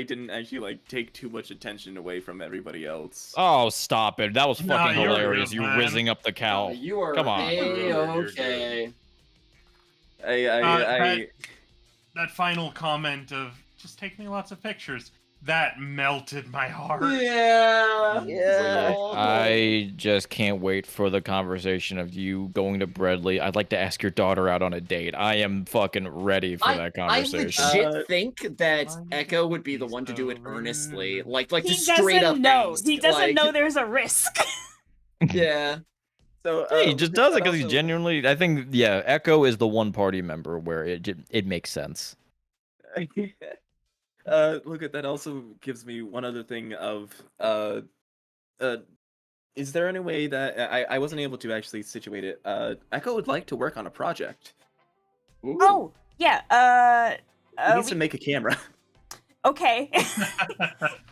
Speaker 11: didn't actually like take too much attention away from everybody else.
Speaker 10: Oh, stop it. That was
Speaker 6: No,
Speaker 10: fucking
Speaker 6: you're
Speaker 10: hilarious.
Speaker 6: good,
Speaker 10: You
Speaker 6: man.
Speaker 10: rizzing up the cow.
Speaker 1: You are
Speaker 10: Come on.
Speaker 1: okay.
Speaker 6: That final comment of just take me lots of pictures, that melted my heart.
Speaker 1: Yeah.
Speaker 10: I just can't wait for the conversation of you going to Bradley. I'd like to ask your daughter out on a date. I am fucking ready for that conversation.
Speaker 1: I legit think that Echo would be the one to do it earnestly, like
Speaker 3: He
Speaker 1: just straight up.
Speaker 3: doesn't know.
Speaker 1: angst,
Speaker 3: He doesn't
Speaker 1: like-
Speaker 3: know there's a risk.
Speaker 1: Yeah.
Speaker 11: So
Speaker 10: Hey, he just does it because he's genuinely. I think, yeah, Echo is the one party member where it makes sense.
Speaker 11: Look at that. Also gives me one other thing of is there any way that I wasn't able to actually situate it? Echo would like to work on a project.
Speaker 3: Oh, yeah.
Speaker 11: He needs to make a camera.
Speaker 3: Okay.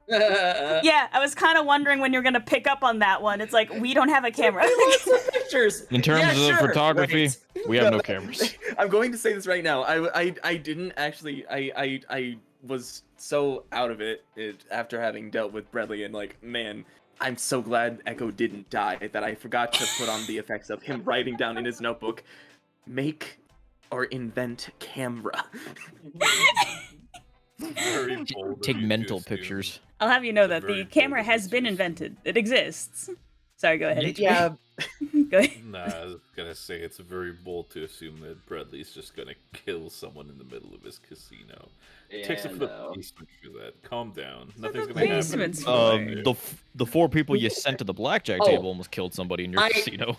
Speaker 3: Yeah, I was kind of wondering when you're gonna pick up on that one. It's like we don't have a camera.
Speaker 1: Lots of pictures.
Speaker 10: In terms
Speaker 1: Yeah,
Speaker 10: of
Speaker 1: sure.
Speaker 10: photography,
Speaker 11: Right.
Speaker 10: we have no cameras.
Speaker 11: I'm going to say this right now. I didn't actually. I was so out of it after having dealt with Bradley, and like, man, I'm so glad Echo didn't die that I forgot to put on the effects of him writing down in his notebook, make or invent camera.
Speaker 9: Very bold of
Speaker 10: Take
Speaker 9: you to
Speaker 10: mental
Speaker 9: assume.
Speaker 10: pictures.
Speaker 3: I'll have you know
Speaker 9: It's a
Speaker 3: that the
Speaker 9: very
Speaker 3: camera
Speaker 9: bold
Speaker 3: has been
Speaker 9: decision.
Speaker 3: invented. It exists. Sorry, go ahead.
Speaker 11: Yeah.
Speaker 3: Go ahead.
Speaker 9: Nah, I was gonna say it's very bold to assume that Bradley's just gonna kill someone in the middle of his casino. It takes it for the basement for that. Calm down. Nothing's gonna happen.
Speaker 10: The 4 people you sent to the blackjack table almost killed somebody in your casino.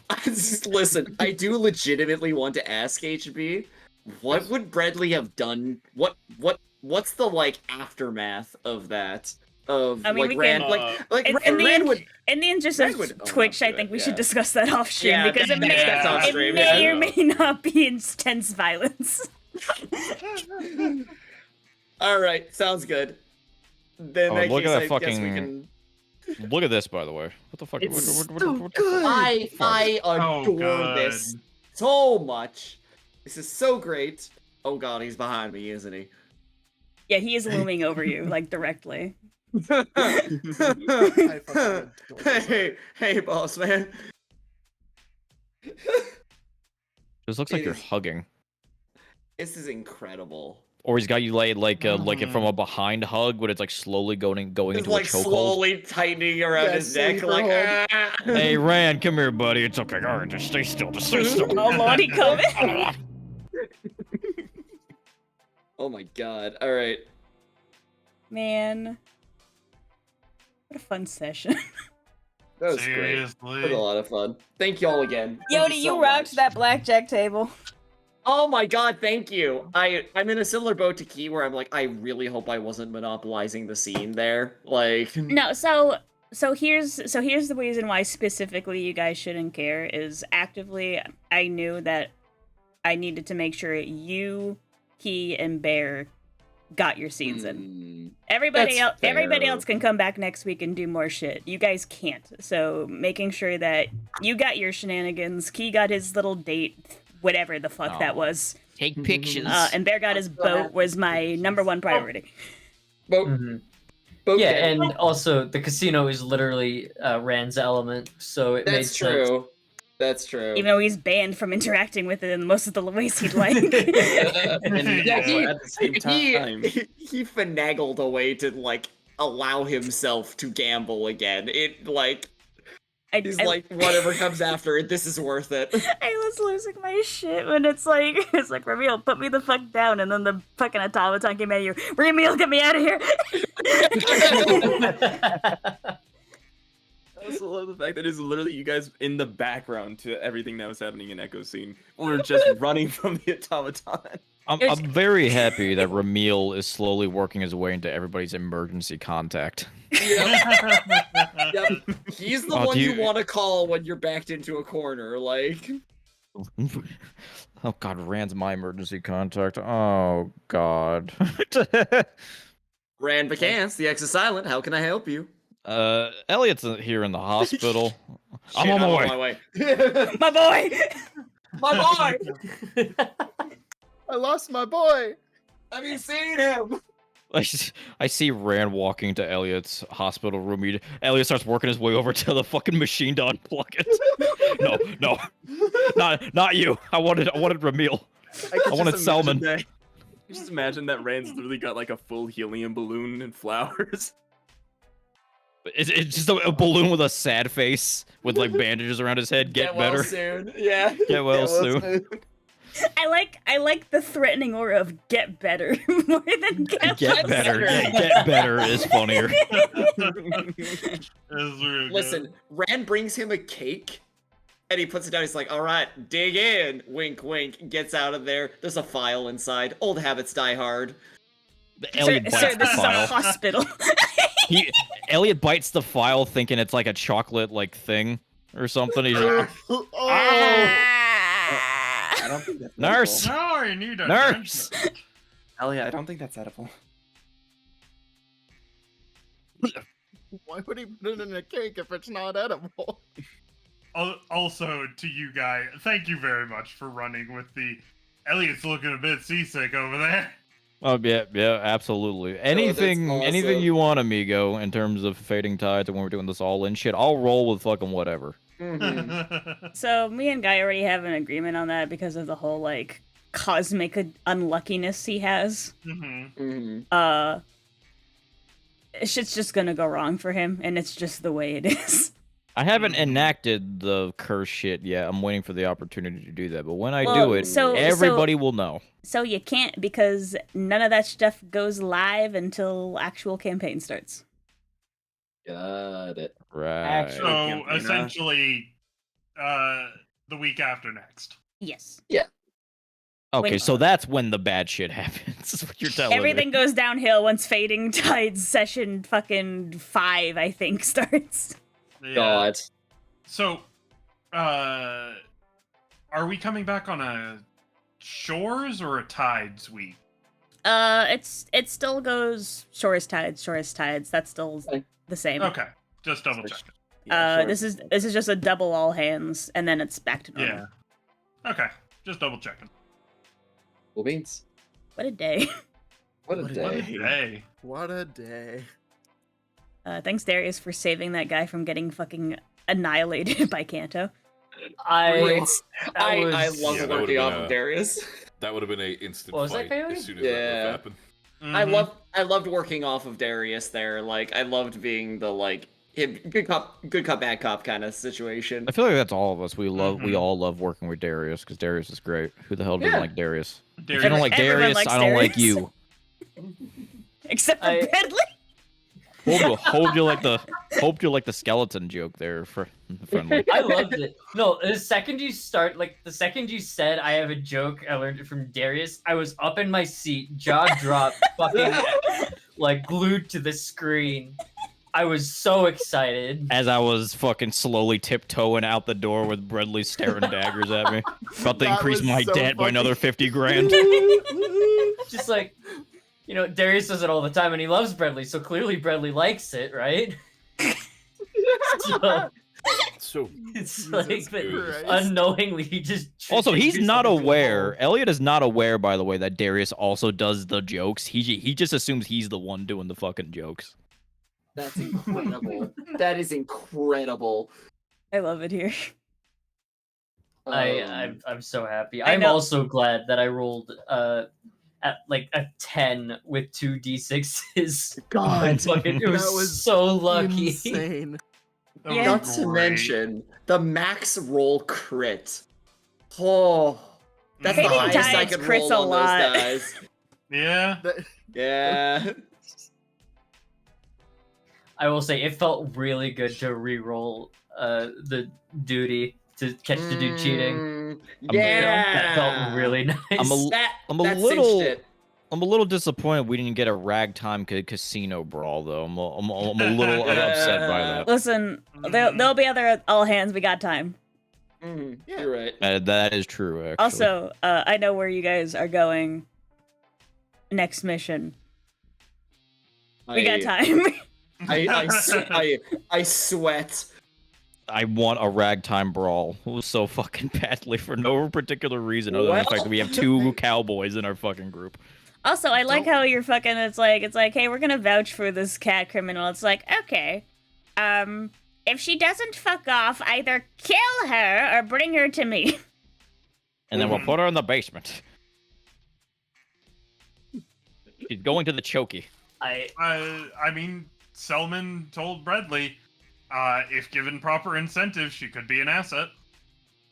Speaker 1: Listen, I do legitimately want to ask HB, what would Bradley have done? What's the like aftermath of that? Of
Speaker 3: I mean,
Speaker 1: like
Speaker 3: we
Speaker 1: Rand,
Speaker 3: can,
Speaker 1: like
Speaker 3: in the
Speaker 1: Rand
Speaker 3: end,
Speaker 1: would.
Speaker 3: in the interest of Twitch, I think we should discuss that off stream
Speaker 1: Yeah,
Speaker 3: because it
Speaker 1: that's off
Speaker 3: may
Speaker 1: stream,
Speaker 3: or may not be intense violence.
Speaker 1: All right, sounds good. Then in that
Speaker 10: look
Speaker 1: case,
Speaker 10: at that
Speaker 1: I
Speaker 10: fucking.
Speaker 1: guess we can...
Speaker 10: Look at this, by the way. What the fuck?
Speaker 1: It's
Speaker 10: what
Speaker 1: so
Speaker 10: the
Speaker 1: good. I adore
Speaker 6: God.
Speaker 1: this so much. This is so great. Oh god, he's behind me, isn't he?
Speaker 3: Yeah, he is looming over you, like directly.
Speaker 1: hey, boss man.
Speaker 10: This looks like you're hugging.
Speaker 1: This is incredible.
Speaker 10: Or he's got you laid like from a behind hug, but it's like slowly going
Speaker 1: It's
Speaker 10: into
Speaker 1: like
Speaker 10: a chokehold.
Speaker 1: slowly tightening around his neck, like.
Speaker 10: Hey, Rand, come here, buddy. It's okay. All right, just stay still. Just stay still.
Speaker 3: Oh, Lordy, coming.
Speaker 1: Oh my god! All right.
Speaker 3: Man, what a fun session.
Speaker 1: That was great. That was a lot of fun. Thank you all again.
Speaker 3: Yodi, you rocked that blackjack table.
Speaker 1: Oh my god, thank you. I'm in a similar boat to Key where I'm like, I really hope I wasn't monopolizing the scene there. Like
Speaker 3: No, so here's the reason why specifically you guys shouldn't care is actively I knew that I needed to make sure you, Key, and Bear got your scenes in. Everybody else can come back next week and do more shit. You guys can't. So making sure that you got your shenanigans, Key got his little date, whatever the fuck that was.
Speaker 10: Take pictures.
Speaker 3: And Bear got his boat was my #1 priority.
Speaker 1: Boat.
Speaker 4: Yeah, and also the casino is literally Rand's element, so it makes sense.
Speaker 1: True. That's true.
Speaker 3: Even though he's banned from interacting with it in most of the ways he'd like.
Speaker 11: And at the same time,
Speaker 1: he finagled a way to like allow himself to gamble again. It like he's like whatever comes after it, this is worth it.
Speaker 3: I was losing my shit when it's like Ramil, put me the fuck down, and then the fucking automaton came at you. Ramil, get me out of here.
Speaker 16: I also love the fact that it's literally you guys in the background to everything that was happening in Echo Scene. We're just running from the automaton.
Speaker 10: I'm very happy that Ramil is slowly working his way into everybody's emergency contact.
Speaker 1: Yep. He's the one you want to call when you're backed into a corner, like.
Speaker 10: Oh god, Rand's my emergency contact. Oh god.
Speaker 1: Rand Vacance, the X is silent. How can I help you?
Speaker 10: Elliot's here in the hospital.
Speaker 1: Shit,
Speaker 10: I'm on my way.
Speaker 3: My boy!
Speaker 1: My boy!
Speaker 13: I lost my boy!
Speaker 1: Have you seen him?
Speaker 10: I see Rand walking to Elliot's hospital room. Elliot starts working his way over to the fucking machine to unplug it. No, not you. I wanted Ramil. I wanted Selman.
Speaker 16: Just imagine that Rand's literally got like a full helium balloon and flowers.
Speaker 10: It's just a balloon with a sad face with like bandages around his head. Get
Speaker 1: well
Speaker 10: better
Speaker 1: soon. Yeah.
Speaker 10: Get well soon.
Speaker 3: I like the threatening aura of get better more than get
Speaker 10: better. Get better is funnier.
Speaker 1: Listen, Rand brings him a cake, and he puts it down. He's like, "All right, dig in." Wink, wink. Gets out of there. There's a file inside. Old habits die hard.
Speaker 10: Elliot bites the file.
Speaker 3: Is a hospital.
Speaker 10: Elliot bites the file, thinking it's like a chocolate like thing or something. He's like,
Speaker 16: I don't think that's
Speaker 10: Nurse!
Speaker 16: edible.
Speaker 6: No, you need a
Speaker 10: Nurse!
Speaker 16: Elliot, I don't think that's edible.
Speaker 13: Why would he put it in a cake if it's not edible?
Speaker 6: Also, to you guys, thank you very much for running with the. Elliot's looking a bit seasick over there.
Speaker 10: Oh yeah, absolutely. Anything
Speaker 1: awesome.
Speaker 10: you want, amigo, in terms of fading tides and when we're doing this all-in shit, I'll roll with fucking whatever.
Speaker 3: So me and Guy already have an agreement on that because of the whole like cosmic unluckiness he has. Shit's just gonna go wrong for him, and it's just the way it is.
Speaker 10: I haven't enacted the curse shit yet. I'm waiting for the opportunity to do that. But when I
Speaker 3: Well,
Speaker 10: do it,
Speaker 3: so-
Speaker 10: everybody will know.
Speaker 3: So you can't because none of that stuff goes live until actual campaign starts.
Speaker 1: Got it.
Speaker 10: Right.
Speaker 6: So essentially, the week after next.
Speaker 3: Yes.
Speaker 1: Yeah.
Speaker 10: Okay,
Speaker 3: When-
Speaker 10: so that's when the bad shit happens. Is what you're telling
Speaker 3: Everything
Speaker 10: me.
Speaker 3: goes downhill once Fading Tides session fucking 5, I think, starts.
Speaker 6: Yeah.
Speaker 1: God.
Speaker 6: So, are we coming back on a shores or a tides week?
Speaker 3: It still goes Shores Tides. That's still the same.
Speaker 6: Okay, just double check.
Speaker 3: This is just a double all hands, and then it's back to normal.
Speaker 6: Yeah. Okay, just double checking.
Speaker 1: Cool beans.
Speaker 3: What a day.
Speaker 1: What a day.
Speaker 6: What a day.
Speaker 13: What a day.
Speaker 3: Thanks, Darius, for saving that guy from getting fucking annihilated by Kanto.
Speaker 1: I
Speaker 9: Yeah,
Speaker 1: love
Speaker 9: that
Speaker 1: working
Speaker 9: would've
Speaker 1: off
Speaker 9: been
Speaker 1: of
Speaker 9: a-
Speaker 1: Darius.
Speaker 9: That would have been a instant
Speaker 1: What was
Speaker 9: fight
Speaker 1: that, Bailey?
Speaker 9: as soon as that would have happened.
Speaker 1: I loved working off of Darius there. Like I loved being the like good cop, bad cop kind of situation.
Speaker 10: I feel like that's all of us. We all love working with Darius because Darius is great. Who the hell doesn't
Speaker 1: Yeah.
Speaker 10: like Darius? If
Speaker 6: Darius.
Speaker 10: you don't like
Speaker 3: Everyone
Speaker 10: Darius,
Speaker 3: likes
Speaker 10: I don't like
Speaker 3: Darius.
Speaker 10: you.
Speaker 3: Except for Bradley.
Speaker 10: Hope you like the skeleton joke there, for friendly.
Speaker 17: I loved it. No, the second you said I have a joke, I learned it from Darius. I was up in my seat, jaw dropped, fucking like glued to the screen. I was so excited.
Speaker 10: As I was fucking slowly tiptoeing out the door with Bradley staring daggers at me, about to
Speaker 17: That
Speaker 10: increase
Speaker 17: was
Speaker 10: my
Speaker 17: so
Speaker 10: debt by
Speaker 17: funny.
Speaker 10: another 50 grand.
Speaker 17: Just like, you know, Darius does it all the time, and he loves Bradley, so clearly Bradley likes it, right?
Speaker 9: So
Speaker 17: it's like unknowingly he just
Speaker 10: Also, he's
Speaker 17: figures
Speaker 10: not
Speaker 17: something to
Speaker 10: aware. Elliot is not aware, by the way, that Darius also does the jokes. He just assumes he's the one doing the fucking jokes.
Speaker 1: That's incredible. That is incredible.
Speaker 3: I love it here.
Speaker 17: I'm so happy.
Speaker 3: I
Speaker 17: I'm
Speaker 3: know.
Speaker 17: also glad that I rolled at like a 10 with 2 d6s.
Speaker 1: God.
Speaker 17: Fucking, it was,
Speaker 13: That was
Speaker 17: so lucky.
Speaker 13: Insane.
Speaker 1: Not to mention the max roll crit. Oh, that's the
Speaker 3: Fading
Speaker 1: highest I
Speaker 3: Tides
Speaker 1: could
Speaker 3: crits
Speaker 1: roll
Speaker 3: a
Speaker 1: on
Speaker 3: lot.
Speaker 1: those dice.
Speaker 6: Yeah.
Speaker 1: Yeah.
Speaker 17: I will say it felt really good to re-roll the duty to catch the dude cheating.
Speaker 1: Yeah.
Speaker 17: That felt really nice.
Speaker 10: I'm a
Speaker 1: that cinched
Speaker 10: little.
Speaker 1: it.
Speaker 10: I'm a little disappointed we didn't get a ragtime casino brawl though. I'm a little upset by that.
Speaker 3: Listen, there'll be other all hands. We got time.
Speaker 1: You're right.
Speaker 10: That is true. Actually.
Speaker 3: Also, I know where you guys are going. Next mission. We got time.
Speaker 1: I sweat.
Speaker 10: I want a ragtime brawl so fucking badly for no particular reason other than the fact that we have 2 cowboys in our fucking group.
Speaker 3: Also, I like how you're fucking. It's like, hey, we're gonna vouch for this cat criminal. It's like, okay, if she doesn't fuck off, either kill her or bring her to me.
Speaker 10: And then we'll put her in the basement. She's going to the chokey.
Speaker 6: I mean, Selman told Bradley, if given proper incentives, she could be an asset.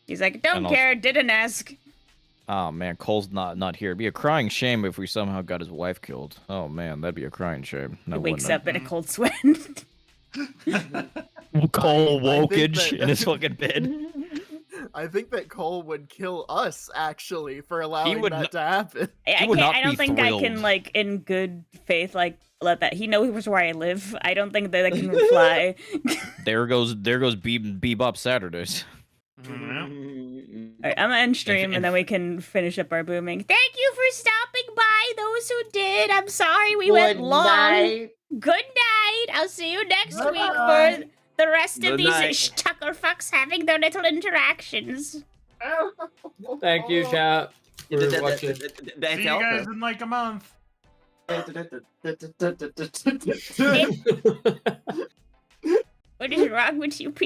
Speaker 3: He's like, don't
Speaker 10: And also-
Speaker 3: care, didn't ask.
Speaker 10: Oh man, Cole's not here. It'd be a crying shame if we somehow got his wife killed. Oh man, that'd be a crying shame. No,
Speaker 3: He wakes
Speaker 10: wouldn't
Speaker 3: up in a cold sweat.
Speaker 10: it? Cole wokage in his fucking bed.
Speaker 13: I think that Cole would kill us actually for allowing
Speaker 10: would
Speaker 13: that to happen.
Speaker 3: I don't think I can, like, in good faith, like, let that. He knows where I live. I don't think that I can fly.
Speaker 10: There goes Bebop Saturdays.
Speaker 3: Alright, I'm gonna end stream and then we can finish up our booming. Thank you for stopping by, those who did. I'm sorry we went long.
Speaker 1: night.
Speaker 3: Good night. I'll see you next week
Speaker 1: Bye-bye.
Speaker 3: for the rest of
Speaker 1: Good
Speaker 3: these
Speaker 1: night.
Speaker 3: Tucker fucks having their little interactions.
Speaker 17: Thank you, chat, for watching.
Speaker 6: See you guys in like a month.
Speaker 3: What is wrong with you people?